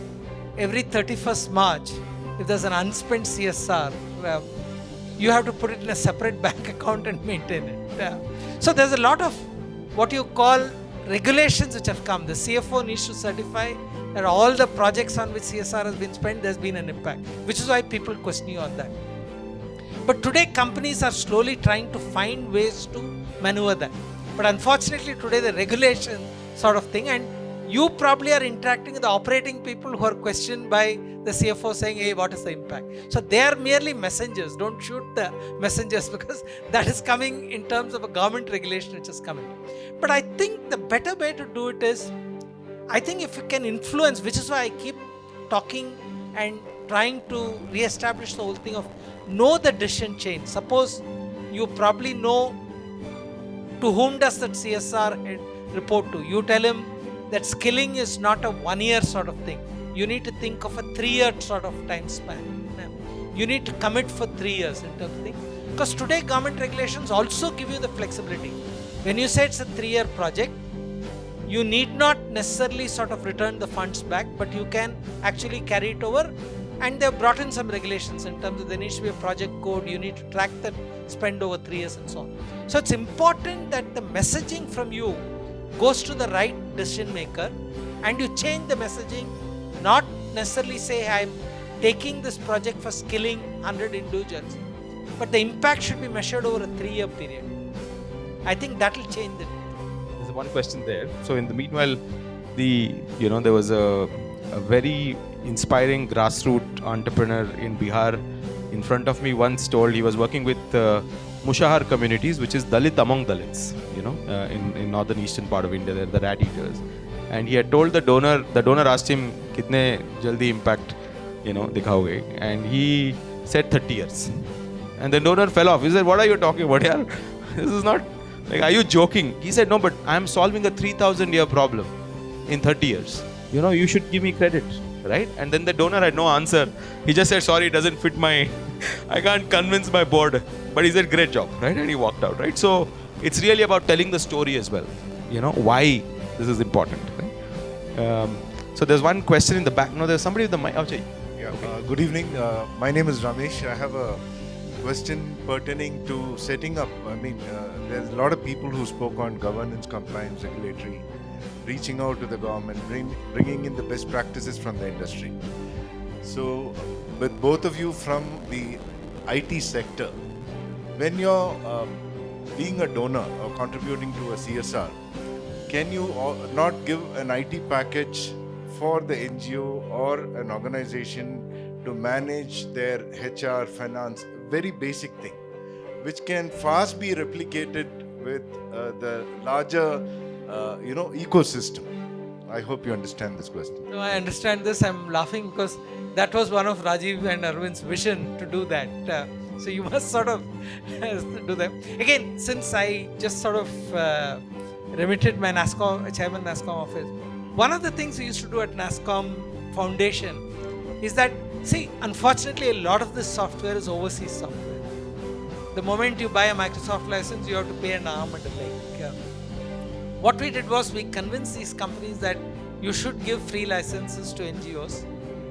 every 31st March, if there's an unspent CSR, you have to put it in a separate bank account and maintain it. So there's a lot of what you call regulations which have come. The CFO needs to certify that all the projects on which CSR has been spent, there's been an impact, which is why people question you on that. But today companies are slowly trying to find ways to maneuver that. But unfortunately today the regulation sort of thing, and you probably are interacting with the operating people who are questioned by the CFO saying, hey, what is the impact? So they are merely messengers. Don't shoot the messengers, because that is coming in terms of a government regulation which is coming. But I think the better way to do it is, I think if you can influence, which is why I keep talking and trying to re-establish the whole thing of know the decision chain. Suppose you probably know to whom does that CSR head report to. You tell him that skilling is not a 1 year sort of thing. You need to think of a 3 year sort of time span. You need to commit for 3 years in terms of thing. Because today government regulations also give you the flexibility. When you say it's a 3 year project, you need not necessarily sort of return the funds back, but you can actually carry it over. And they've brought in some regulations in terms of there needs to be a project code, you need to track that spend over 3 years and so on. So it's important that the messaging from you goes to the right decision maker, and you change the messaging, not necessarily say I'm taking this project for skilling 100 individuals, but the impact should be measured over a 3 year period. I think that will change it. There's one question there. So in the meanwhile, there was a very inspiring grassroots entrepreneur in Bihar in front of me once told he was working with Mushahar communities, which is Dalit among Dalits, in northern eastern part of India. They're the rat eaters. And he had told the donor asked him, kitne jaldi impact, dikhaoge? And he said 30 years. And the donor fell off. He said, what are you talking about here? This is not, are you joking? He said, no, but I'm solving a 3,000 year problem in 30 years. You should give me credit, right? And then the donor had no answer. He just said, sorry, it doesn't fit I can't convince my board. But he said, great job, right? And he walked out, right? So it's really about telling the story as well, why this is important, right? So there's one question in the back. No, there's somebody with the mic. Good evening. My name is Ramesh. I have a question pertaining to setting up. There's a lot of people who spoke on governance, compliance, regulatory, reaching out to the government, bringing in the best practices from the industry. So, with both of you from the IT sector, when you're being a donor or contributing to a CSR, can you not give an IT package for the NGO or an organization to manage their HR, finance, very basic thing, which can fast be replicated with the larger, ecosystem? I hope you understand this question. No, I understand this. I'm laughing because that was one of Rajiv and Arvind's vision to do that. So you must sort of do that. Again, since I just sort of remitted my chairman NASCOM office, one of the things we used to do at NASSCOM Foundation is that, see, unfortunately, a lot of this software is overseas software. The moment you buy a Microsoft license, you have to pay an arm and a leg. What we did was we convinced these companies that you should give free licenses to NGOs,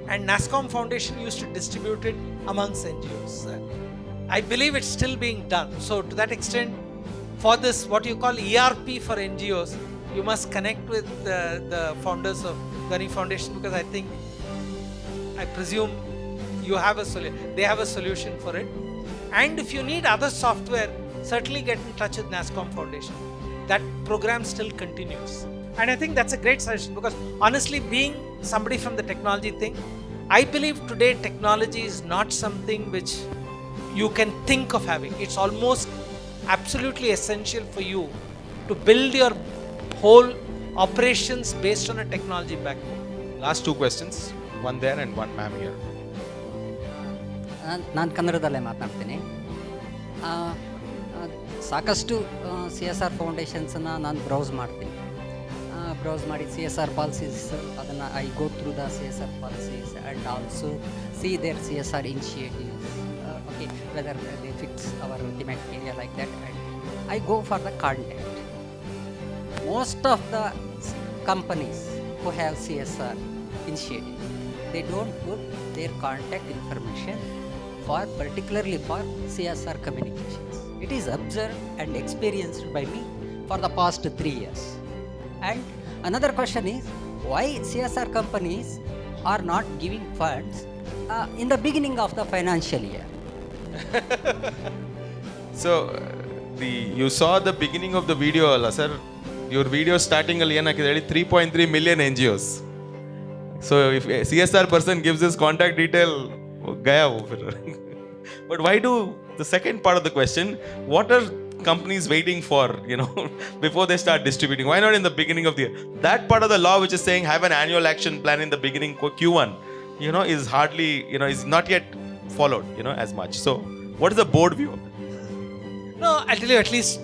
and NASSCOM Foundation used to distribute it amongst NGOs. I believe it's still being done. So to that extent, for this, what you call ERP for NGOs, you must connect with the founders of Dhani Foundation, because I presume you have a they have a solution for it. And if you need other software, certainly get in touch with NASSCOM Foundation. That program still continues. And I think that's a great suggestion, because honestly, being somebody from the technology thing, I believe today technology is not something which you can think of having. It's almost absolutely essential for you to build your whole operations based on a technology backbone. Last two questions, one there and one ma'am here. ನಾನು ಕನ್ನಡದಲ್ಲೇ ಮಾತನಾಡ್ತೀನಿ. ಸಾಕಷ್ಟು CSR ಫೌಂಡೇಶನ್ಸನ್ನು ನಾನು browse ಮಾಡ್ತೀನಿ. Browse ಮಾಡಿ CSR policies, ಅದನ್ನು I go through the CSR policies and also see their CSR initiatives, okay, whether they fits our thematic area like that, and I go for the content. Most of the companies who have CSR initiative, they don't put their contact information particularly for CSR communications. It is observed and experienced by me for the past 3 years. And another question is, why CSR companies are not giving funds in the beginning of the financial year? So you saw the beginning of the video, sir. Your video starting ಅಲ್ಲಿ ಏನಾಗಿದೆ ಹೇಳಿ, 3.3 million NGOs. So if a CSR person gives his contact detail, gaya wo fir. But why do the second part of the question, what are companies waiting for, before they start distributing? Why not in the beginning of the year? That part of the law which is saying have an annual action plan in the beginning, Q1, is hardly, is not yet followed, as much. So what is the board view? No, I'll tell you, at least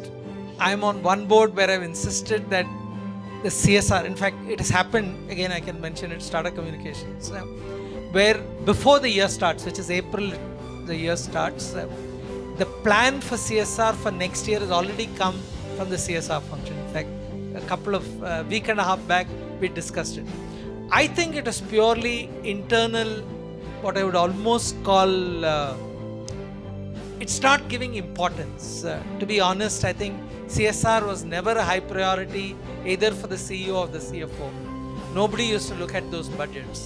I'm on one board where I've insisted that the CSR, in fact, it has happened, again I can mention it, Startup Communications, where before the year starts, which is April, the year starts, the plan for CSR for next year has already come from the CSR function. In fact, a couple of week and a half back, we discussed it. I think it is purely internal, what I would almost call, it's not giving importance. To be honest, I think CSR was never a high priority either for the CEO or the CFO. Nobody used to look at those budgets.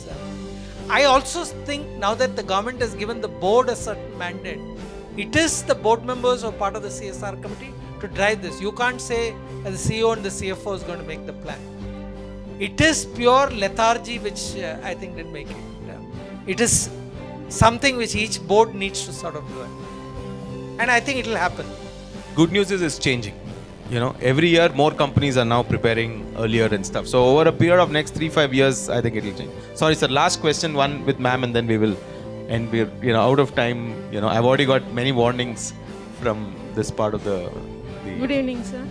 I also think now that the government has given the board a certain mandate, it is the board members who are part of the CSR committee to drive this. You can't say the CEO and the CFO is going to make the plan. It is pure lethargy which I think didn't make it. It is something which each board needs to sort of learn. And I think it will happen. Good news is it's changing. Every year more companies are now preparing earlier and stuff. So over a period of next 3-5 years, I think it will change. Sorry, sir. Last question, one with ma'am, and then we will end. We're out of time. I've already got many warnings from this part of the Good evening, sir.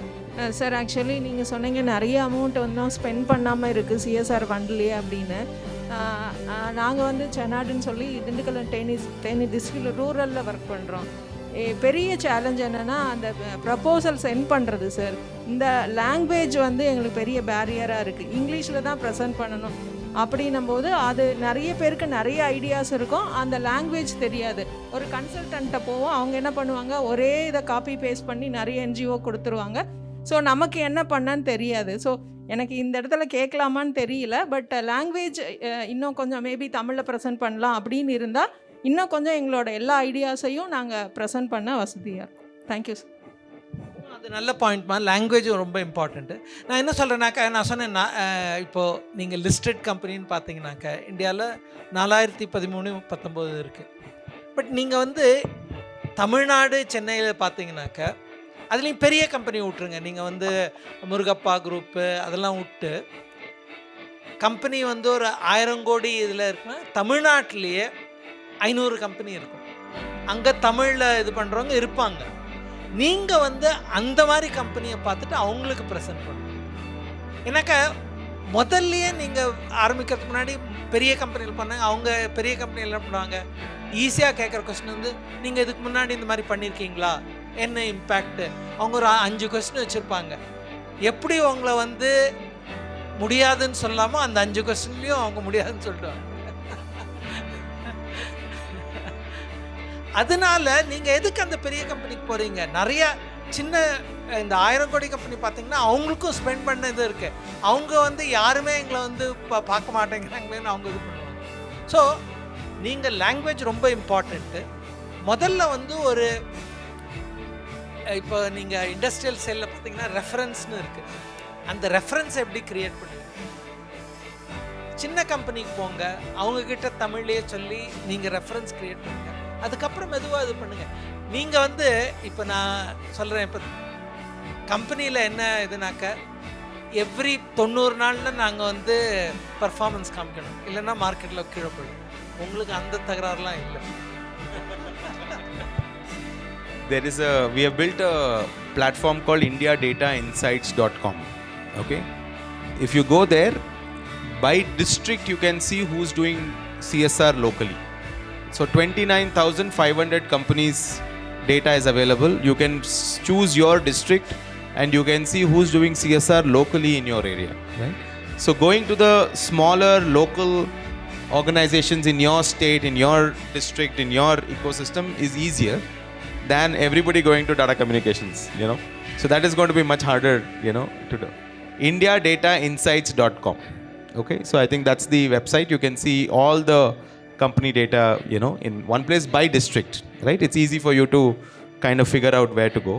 Sir actually நீங்கள் சொன்னீங்க நிறைய amount வந்து spend பண்ணாமல் இருக்குது CSR ஃபண்ட்லேயே அப்படின்னு. நாங்கள் வந்து சென்னாடுன்னு சொல்லி திண்டுக்கல் தேனி டிஸ்ட்ரிக்டில் ரூரலில் ஒர்க் பண்ணுறோம். பெரிய சேலஞ்ச் என்னென்னா அந்த ப்ரப்போசல் சென்ட் பண்ணுறது சார். இந்த லாங்குவேஜ் வந்து எங்களுக்கு பெரிய பேரியராக இருக்குது. இங்கிலீஷில் தான் ப்ரெசென்ட் பண்ணணும் அப்படின்னும் போது அது நிறைய பேருக்கு நிறைய ஐடியாஸ் இருக்கும், அந்த லாங்குவேஜ் தெரியாது. ஒரு கன்சல்டண்ட்டை போவோம், அவங்க என்ன பண்ணுவாங்க, ஒரே இதை காப்பி பேஸ்ட் பண்ணி நிறைய NGO கொடுத்துருவாங்க. ஸோ நமக்கு என்ன பண்ணன்னு தெரியாது. ஸோ எனக்கு இந்த இடத்துல கேட்கலாமான்னு தெரியல. பட் லாங்குவேஜ் இன்னும் கொஞ்சம் மேபி தமிழில் ப்ரெசென்ட் பண்ணலாம் அப்படின்னு இருந்தால் இன்னும் கொஞ்சம் எங்களோட எல்லா ஐடியாஸையும் நாங்கள் ப்ரெசென்ட் பண்ண வசதியாக இருக்கும். Thank you sir. அது நல்ல பாயிண்ட்மா. லாங்குவேஜும் ரொம்ப இம்பார்ட்டண்ட்டு. நான் என்ன சொல்கிறேன்னாக்கா, நான் சொன்னேன், இப்போது நீங்கள் லிஸ்டட் கம்பெனின்னு பார்த்தீங்கன்னாக்கா இந்தியாவில் 4013-19 இருக்குது. பட் நீங்கள் வந்து தமிழ்நாடு சென்னையில் பார்த்தீங்கன்னாக்கா அதுலேயும் பெரிய கம்பெனி விட்ருங்க, நீங்கள் வந்து முருகப்பா குரூப்பு அதெல்லாம் விட்டு கம்பெனி வந்து ஒரு 1000 கோடி இதில் இருக்குன்னா தமிழ்நாட்டிலேயே 500 கம்பெனி இருக்கும். அங்கே தமிழில் இது பண்ணுறவங்க இருப்பாங்க. நீங்கள் வந்து அந்த மாதிரி கம்பெனியை பார்த்துட்டு அவங்களுக்கு ப்ரெசென்ட் பண்ணணும். ஏன்னாக்கா முதல்லையே நீங்கள் ஆரம்பிக்கிறதுக்கு முன்னாடி பெரிய கம்பெனியில் பண்ணாங்க. அவங்க பெரிய கம்பெனியில் என்ன பண்ணுவாங்க, ஈஸியாக கேட்குற கொஸ்டின் வந்து நீங்கள் இதுக்கு முன்னாடி இந்த மாதிரி பண்ணியிருக்கீங்களா, என்ன இம்பேக்ட்டு, அவங்க ஒரு 5 கொஸ்டின் வச்சுருப்பாங்க. எப்படி உங்களை வந்து முடியாதுன்னு சொல்லாமல் அந்த 5 கொஸ்டின்லையும் அவங்க முடியாதுன்னு சொல்லிடுவாங்க. அதனால நீங்கள் எதுக்கு அந்த பெரிய கம்பெனிக்கு போகிறீங்க? நிறைய சின்ன இந்த 1000 கோடி கம்பெனி பார்த்தீங்கன்னா அவங்களுக்கும் ஸ்பெண்ட் பண்ண இது இருக்குது. அவங்க வந்து யாருமே எங்களை வந்து பார்க்க மாட்டேங்கிறாங்களேன்னு அவங்க இது பண்ணுவாங்க. ஸோ நீங்கள் லாங்குவேஜ் ரொம்ப இம்பார்ட்டண்ட்டு. முதல்ல வந்து ஒரு இப்போ நீங்கள் இண்டஸ்ட்ரியல் செல்லில் பார்த்தீங்கன்னா ரெஃபரன்ஸ்னு இருக்குது. அந்த ரெஃபரன்ஸ் எப்படி க்ரியேட் பண்ணுங்க? சின்ன கம்பெனிக்கு போங்க, அவங்கக்கிட்ட தமிழ்லேயே சொல்லி நீங்கள் ரெஃபரன்ஸ் க்ரியேட் பண்ணுங்கள். அதுக்கப்புறம் மெதுவாக இது பண்ணுங்கள். நீங்கள் வந்து இப்போ நான் சொல்கிறேன், இப்போ கம்பெனியில் என்ன இதுனாக்க எவ்ரி 90 நாளில் நாங்கள் வந்து பர்ஃபார்மன்ஸ் காமிக்கணும், இல்லைன்னா மார்க்கெட்டில் கீழே போயிடும். உங்களுக்கு அந்த தகராறுலாம் இல்லை. We have built a platform called indiadatainsights.com. Okay, if you go there, by district you can see who's doing CSR locally. So 29,500 companies data is available. You can choose your district and you can see who's doing CSR locally in your area, right? So going to the smaller local organizations in your state, in your district, in your ecosystem is easier than everybody going to data communications, you know. So that is going to be much harder, you know, to do. indiadatainsights.com. Okay, so I think that's the website. You can see all the company data, you know, in one place by district, right? It's easy for you to kind of figure out where to go.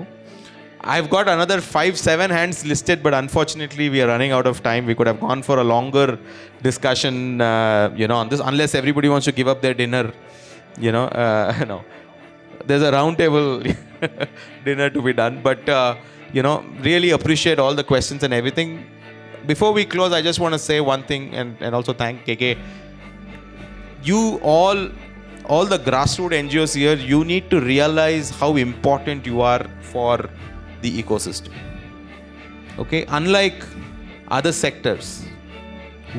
I've got another 5-7 hands listed, but unfortunately we are running out of time. We could have gone for a longer discussion, you know, on this, unless everybody wants to give up their dinner, you know. No, there's a round table dinner to be done, but you know, really appreciate all the questions and everything. Before we close, I just want to say one thing and also thank KK. You all the grassroots NGOs here, you need to realize how important you are for the ecosystem. Okay, unlike other sectors,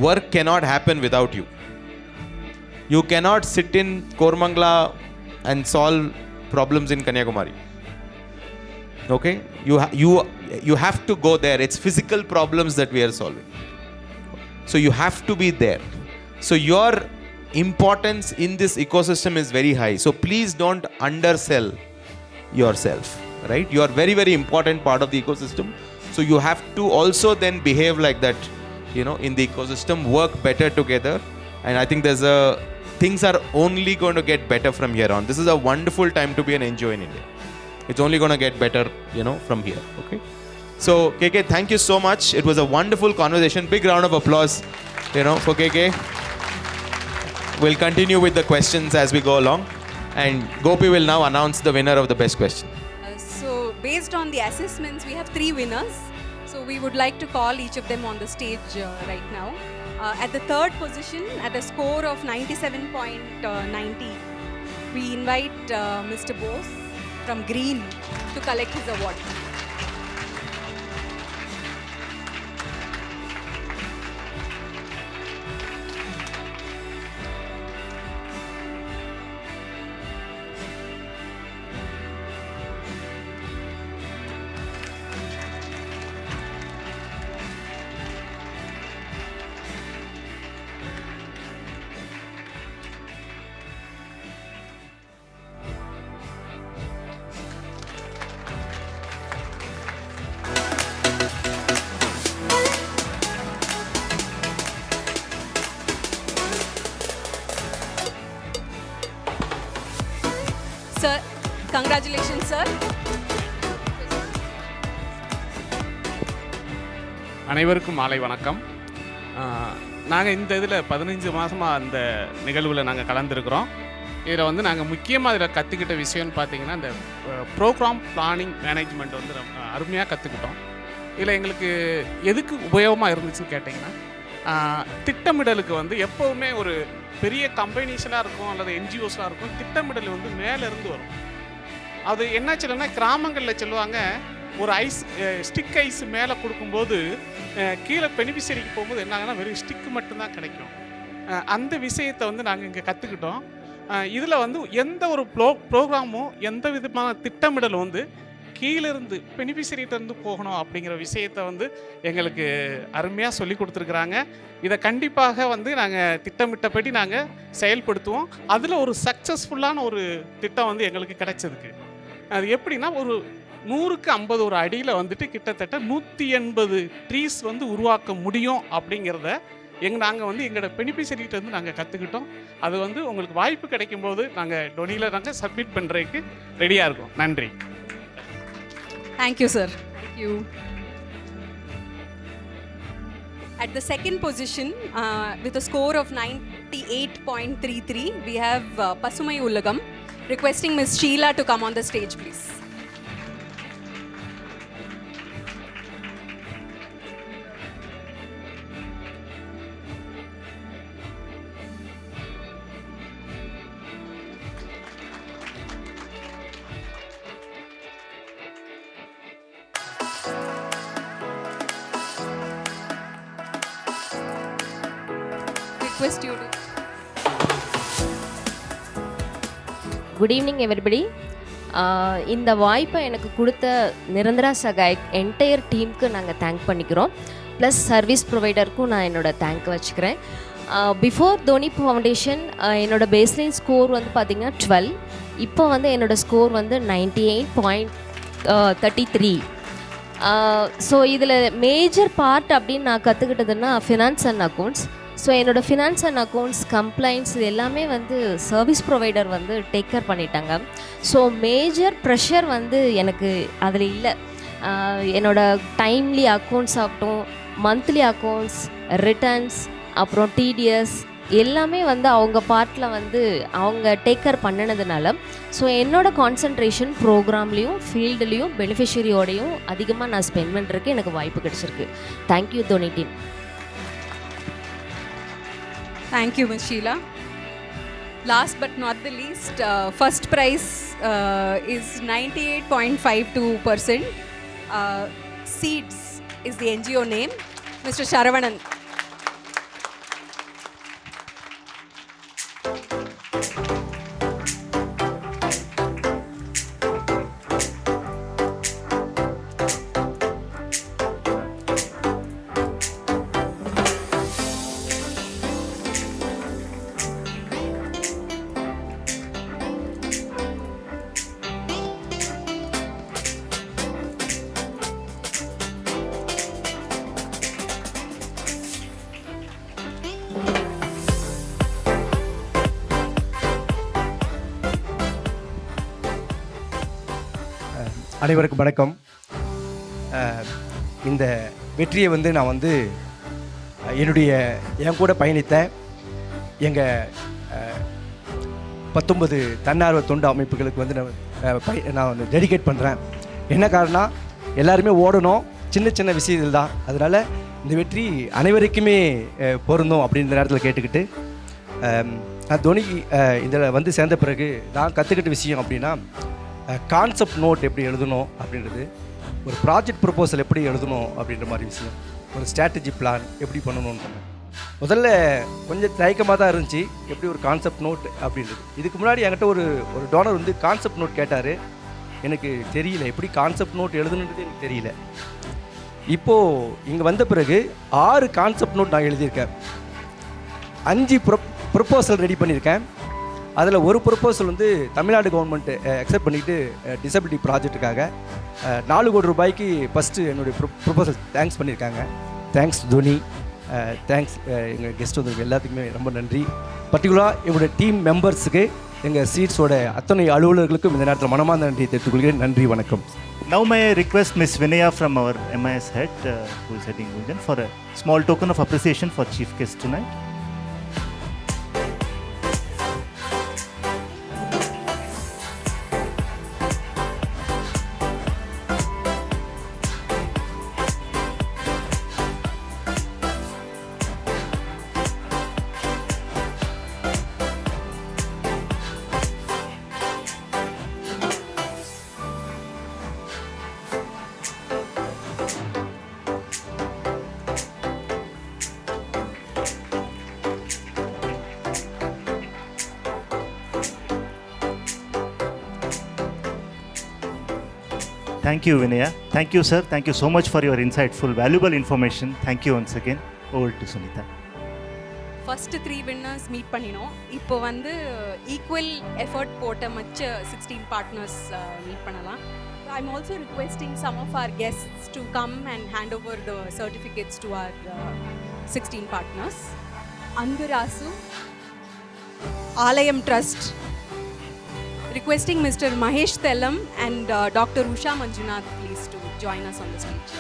work cannot happen without you. You cannot sit in Kormangla and solve problems in Kanyakumari. Okay, you have to go there. It's physical problems that we are solving, so you have to be there. So your importance in this ecosystem is very high. So please don't undersell yourself, right? You are very, very important part of the ecosystem. So you have to also then behave like that, you know, in the ecosystem, work better together. And I think things are only going to get better from here on. This is a wonderful time to be an NGO in India. It's only going to get better, you know, from here. Okay. So KK, thank you so much. It was a wonderful conversation. Big round of applause, you know, for KK. We'll continue with the questions as we go along. And Gopi will now announce the winner of the best question. So based on the assessments, we have 3 winners. So we would like to call each of them on the stage right now. At the 3rd position, at a score of 97.90, we invite Mr. Bose from Green to collect his award. Sir, congratulations, sir. அனைவருக்கும் மாலை வணக்கம். நாங்கள் இந்த இதில் 15 மாதமாக அந்த நிகழ்வில் நாங்கள் கலந்துருக்கிறோம். இதில் வந்து நாங்கள் முக்கியமாக இதில் கற்றுக்கிட்ட விஷயம்னு பார்த்தீங்கன்னா, இந்த ப்ரோக்ராம் பிளானிங் மேனேஜ்மெண்ட் வந்து அருமையாக கற்றுக்கிட்டோம். இதில் எங்களுக்கு எதுக்கு உபயோகமாக இருந்துச்சுன்னு கேட்டிங்கன்னா, திட்டமிடலுக்கு வந்து எப்போவுமே ஒரு பெரிய கம்பெனிஸ்லாம் இருக்கும் அல்லது என்ஜிஓஸ்லாம் இருக்கும், திட்டமிடல் வந்து மேலேருந்து வரும். அது என்னாச்சுன்னா, கிராமங்களில் சொல்லுவாங்க, ஒரு ஐஸ் ஸ்டிக் ஐஸ் மேலே கொடுக்கும்போது கீழே பெனிஃபிஷரிக்கு போகும்போது என்ன ஆகுனா வெறும் ஸ்டிக்கு மட்டும்தான் கிடைக்கும். அந்த விஷயத்தை வந்து நாங்கள் இங்கே கற்றுக்கிட்டோம். இதில் வந்து எந்த ஒரு ப்ரோக்ராமும் எந்த விதமான திட்டமிடலும் வந்து கீழிருந்து பெனிஃபிஷரிகிட்டேருந்து போகணும் அப்படிங்கிற விஷயத்தை வந்து எங்களுக்கு அருமையாக சொல்லி கொடுத்துருக்குறாங்க. இதை கண்டிப்பாக வந்து நாங்கள் திட்டமிட்டபடி நாங்கள் செயல்படுத்துவோம். அதில் ஒரு சக்ஸஸ்ஃபுல்லான ஒரு திட்டம் வந்து எங்களுக்கு கிடைச்சதுக்கு அது எப்படின்னா, ஒரு 100க்கு 50 ஒரு அடியில் வந்துட்டு கிட்டத்தட்ட 180 ட்ரீஸ் வந்து உருவாக்க முடியும் அப்படிங்கிறத நாங்கள் வந்து எங்களோட பெனிஃபிஷரிகிட்ட வந்து நாங்கள் கற்றுக்கிட்டோம். அது வந்து உங்களுக்கு வாய்ப்பு கிடைக்கும்போது நாங்கள் டொனியில் நாங்கள் சப்மிட் பண்ணுறதுக்கு ரெடியாக இருக்கோம். நன்றி. Thank you, sir. Thank you. At the second position, with a score of 98.33, we have Pasumai Ullagam. Requesting Ms. Sheila to come on the stage, please. Request you to. Good evening everybody. இந்த வாய்ப்பை எனக்கு கொடுத்த நிரந்தரா சகாயக் entire டீமுக்கு நாங்கள் thank பண்ணிக்கிறோம். Plus service ப்ரொவைடருக்கும் நான் என்னோடய thank வச்சுக்கிறேன். பிஃபோர் தோனி ஃபவுண்டேஷன் என்னோடய பேஸ்லைன் ஸ்கோர் வந்து பார்த்திங்கன்னா 12. இப்போ வந்து என்னோடய ஸ்கோர் வந்து 98.33. ஸோ இதில் மேஜர் பார்ட் அப்படின்னு நான் கற்றுக்கிட்டதுன்னா ஃபினான்ஸ் அண்ட் அக்கௌண்ட்ஸ். ஸோ என்னோடய ஃபினான்ஸ் அண்ட் அக்கௌண்ட்ஸ் கம்ப்ளைண்ட்ஸ் இது எல்லாமே வந்து சர்வீஸ் ப்ரொவைடர் வந்து டேக் கேர் பண்ணிட்டாங்க. ஸோ மேஜர் ப்ரெஷர் வந்து எனக்கு அதில் இல்லை. என்னோடய டைம்லி அக்கௌண்ட்ஸ் ஆகட்டும், மந்த்லி அக்கௌண்ட்ஸ், ரிட்டர்ன்ஸ், அப்புறம் டிடிஎஸ் எல்லாமே வந்து அவங்க பார்ட்டில் வந்து அவங்க டேக் கேர் பண்ணினதுனால ஸோ என்னோடய கான்சன்ட்ரேஷன் ப்ரோக்ராம்லேயும் ஃபீல்டுலேயும் பெனிஃபிஷரியோடையும் அதிகமாக நான் ஸ்பெண்ட் பண்ணுறதுக்கு எனக்கு வாய்ப்பு கிடச்சிருக்கு. Thank you Dhoni team. Thank you, Ms. Sheila. Last but not the least, first prize is 98.52%. Seeds is the NGO name. Mr. Sharavanan. அனைவருக்கும் வணக்கம். இந்த வெற்றியை வந்து நான் வந்து என் கூட பயணித்த எங்கள் 19 தன்னார்வ தொண்டு அமைப்புகளுக்கு வந்து நான் வந்து டெடிகேட் பண்ணுறேன். என்ன காரணம், எல்லாருமே ஓடணும், சின்ன சின்ன விஷயங்கள் தான். அதனால் இந்த வெற்றி அனைவருக்குமே பொருந்தும் அப்படின்ற நேரத்தில் கேட்டுக்கிட்டு நான் தோனி இதில் வந்து சேர்ந்த பிறகு நான் கற்றுக்கிட்ட விஷயம் அப்படின்னா, கான்செப்ட் நோட் எப்படி எழுதணும் அப்படின்றது, ஒரு ப்ராஜெக்ட் ப்ரொப்போசல் எப்படி எழுதணும் அப்படின்ற மாதிரி விஷயம், ஒரு ஸ்ட்ராட்டஜி பிளான் எப்படி பண்ணணுன்ற முதல்ல கொஞ்சம் தயக்கமாக தான் இருந்துச்சு, எப்படி ஒரு கான்செப்ட் நோட் அப்படின்றது. இதுக்கு முன்னாடி என்கிட்ட ஒரு டோனர் வந்து கான்செப்ட் நோட் கேட்டார். எனக்கு தெரியல, எப்படி கான்செப்ட் நோட் எழுதுன்றது எனக்கு தெரியல. இப்போது இங்கே வந்த பிறகு 6 கான்செப்ட் நோட் நான் எழுதியிருக்கேன். 5 ப்ரொப்போசல் ரெடி பண்ணியிருக்கேன். அதில் ஒரு ப்ரொப்போசல் வந்து தமிழ்நாடு கவர்மெண்ட்டு அக்செப்ட் பண்ணிவிட்டு டிசபிலிட்டி ப்ராஜெக்ட்டுக்காக 4 கோடி ரூபாய்க்கு ஃபஸ்ட்டு என்னுடைய ப்ரொப்போசல் தேங்க்ஸ் பண்ணியிருக்காங்க. தேங்க்ஸ் தோனி, தேங்க்ஸ் எங்கள் கெஸ்ட் வந்திருக்க எல்லாத்துக்குமே ரொம்ப நன்றி. பர்டிகுலராக எங்களுடைய டீம் மெம்பர்ஸுக்கு, எங்கள் சீட்ஸோட அத்தனை அலுவலர்களுக்கும் இந்த நேரத்தில் மனமார்ந்த நன்றி தெரிவித்துக் கொள்கிறேன். நன்றி, வணக்கம். Now may I request Ms. Vinaya from our MIS head, who is heading Gunjan, for a small token of appreciation for chief guest tonight. Thank you, Vinaya. Thank you, sir. Thank you so much for your insightful, valuable information. Thank you once again. Over to Sunita. First 3 winners meet பண்ணினோம். இப்போ வந்து equal effort போட்ட மற்ற 16 partners meet பண்ணலாம். I'm also requesting some of our guests to come and hand over the certificates to our 16 partners. Angarasu, Alayam Trust, requesting Mr. Mahesh Tellam and Dr. Usha Manjunath please to join us on the stage.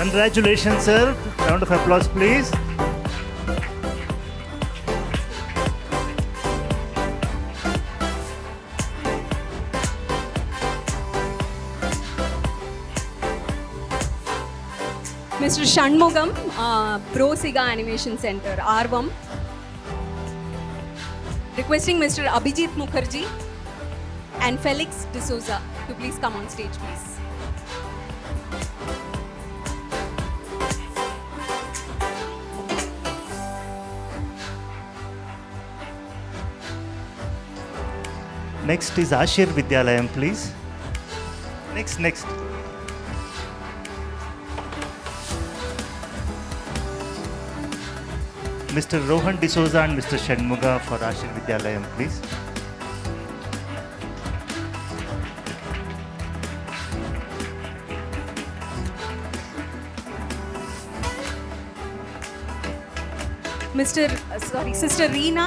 Congratulations, sir. Round of applause, please. Mr. Shanmugam, Prosiga Animation Center, Arvam. Requesting Mr. Abhijit Mukherjee and Felix D'Souza to please come on stage, please. Next is Ashir Vidyalayam, please. Next. Mr. Rohan D'Souza and Mr. Shanmuga for Ashir Vidyalayam, please. Sister Reena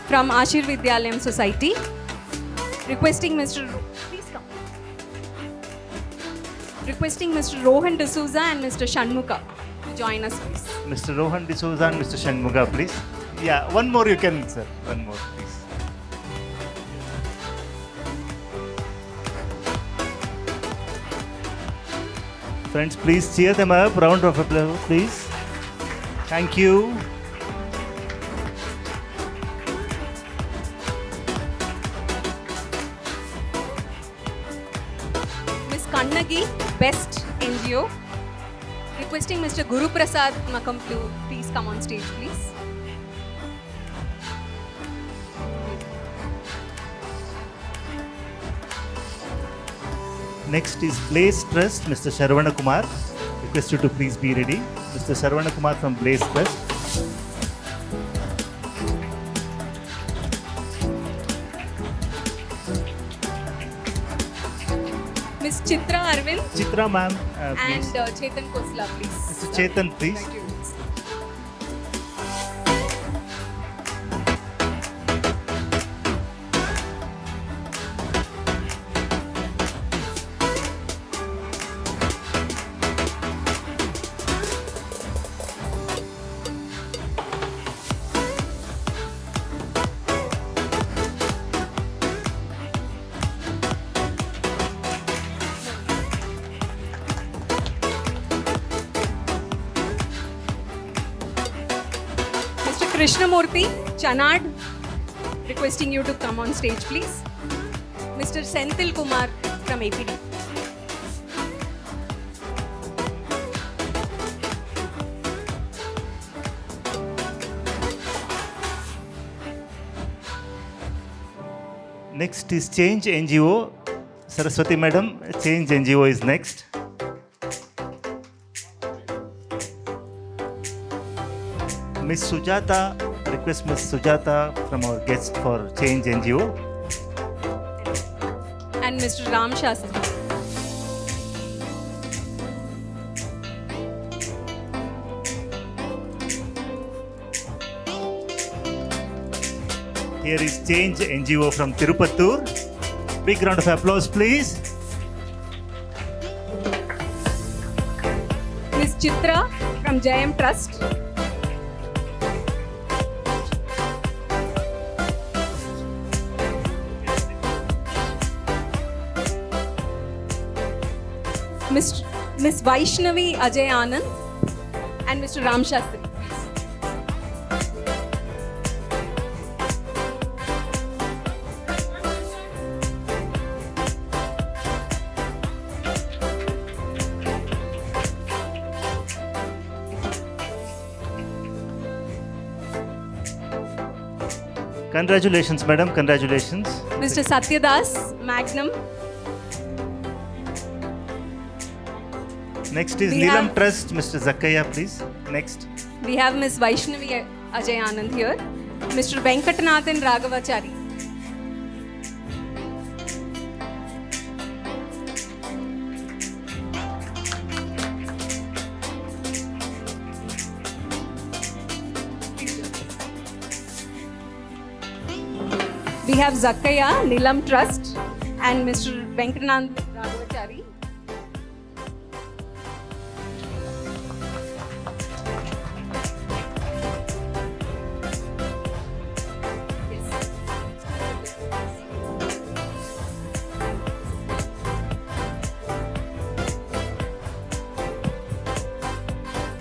from Ashir Vidyalayam Society. Requesting Mr. Rohan D'Souza and Mr. Shanmuga to join us, please. Mr. Rohan D'Souza and Mr. Shanmuga, please. Yeah, one more you can, sir. One more, please. Friends, please cheer them up. Round of applause, please. Thank you. Kannagi, Best NGO. Requesting Mr. Guru Prasad Makamplu, please come on stage, please. Next is Blaze Trust, Mr. Sharvana Kumar. Request you to please be ready. Mr. Sharvana Kumar from Blaze Trust. Ms. Chitra Arvind. Chitra ma'am, please. And Chetan Kosla, please. Mr. Chetan, please. Thank you. Krishnamurthy, Chanad, requesting you to come on stage, please. Mr. Senthil Kumar from APD. Next is Change NGO. Saraswati madam, Change NGO is next. Miss Sujata, request Miss Sujata from our guest for Change NGO. And Mr. Ram Shastri. Here is Change NGO from Tirupattur. Big round of applause, please. Miss Chitra from JM Trust. Miss Vaishnavi Ajay Anand and Mr. Ram Shastri. Congratulations, madam. Congratulations. Mr. Satyadas, Magnum. Next is We Neelam have- Trust, Mr. Zakaya, please. Next. We have Ms. Vaishnavi Ajay Anand here. Mr. Venkatanathan Raghavachari. We have Zakaya, Nilam Trust, and Mr. Venkatanathan Raghavachari.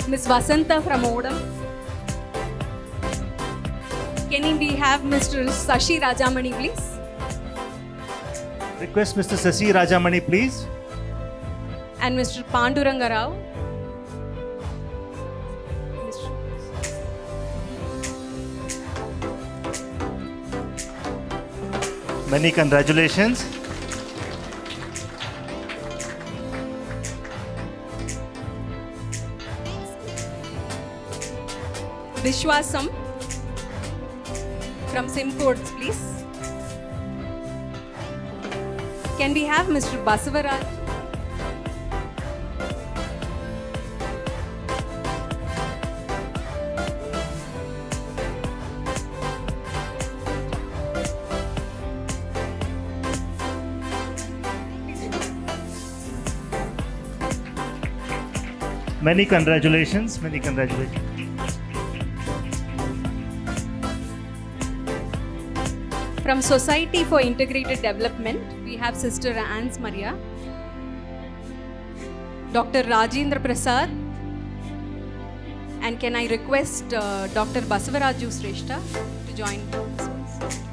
Ms. Vasanta from Odam. Can we have Mr. Sashi Rajamani, please? Request Mr. Sasi Rajamani, please. And Mr. Panduranga Rao. Many congratulations. Vishwasam from SimCodes, please. Can we have Mr. Basavaraj? Many congratulations. Many congratulations. From Society for Integrated Development, we have Sister Ans Maria, Dr. Rajendra Prasad, and can I request Dr. Basavaraju Sreshta to join us, please?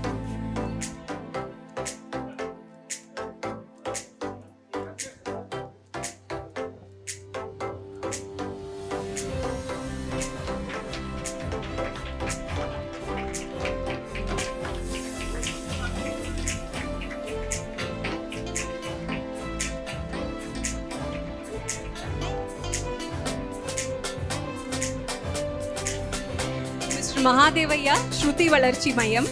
Mr. Mahadevaya, Shruti Valarchi Mayam.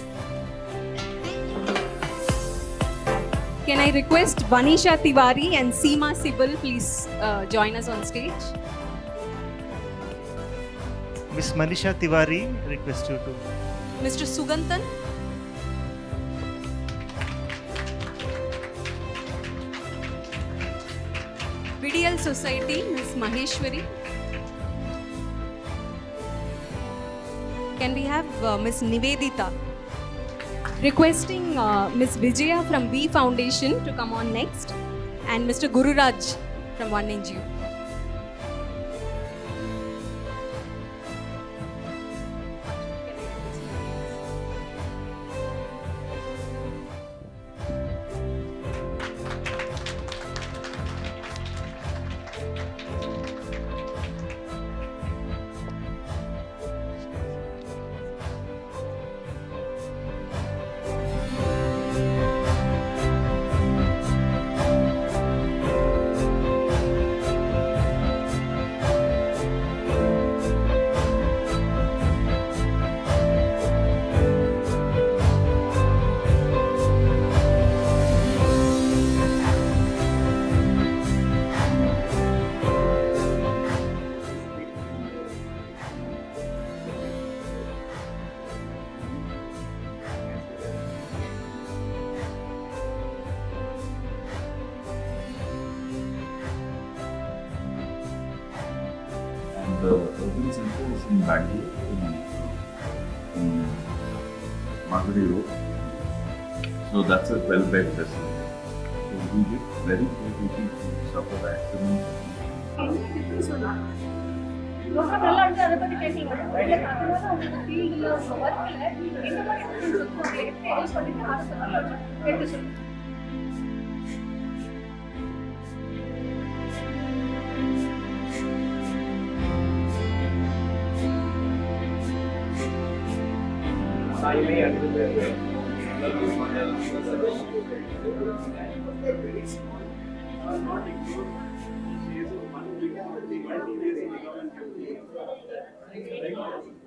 Can I request Vanisha Tiwari and Seema Sibal, please join us on stage? Miss Manisha Tiwari, request you to. Mr. Sugantan. BDL Society, Ms. Maheshwari. Can we have Ms. Nivedita? Requesting Ms. Vijaya from V Foundation to come on next, and Mr. Gururaj from One NGO. The urban center is in Bangalore, in Margari Road. So that's a 12-bed facility. So we did very poor people who suffered accidents. தாய்மை அன்பு பெருமை not include she is one big multi-years in the government.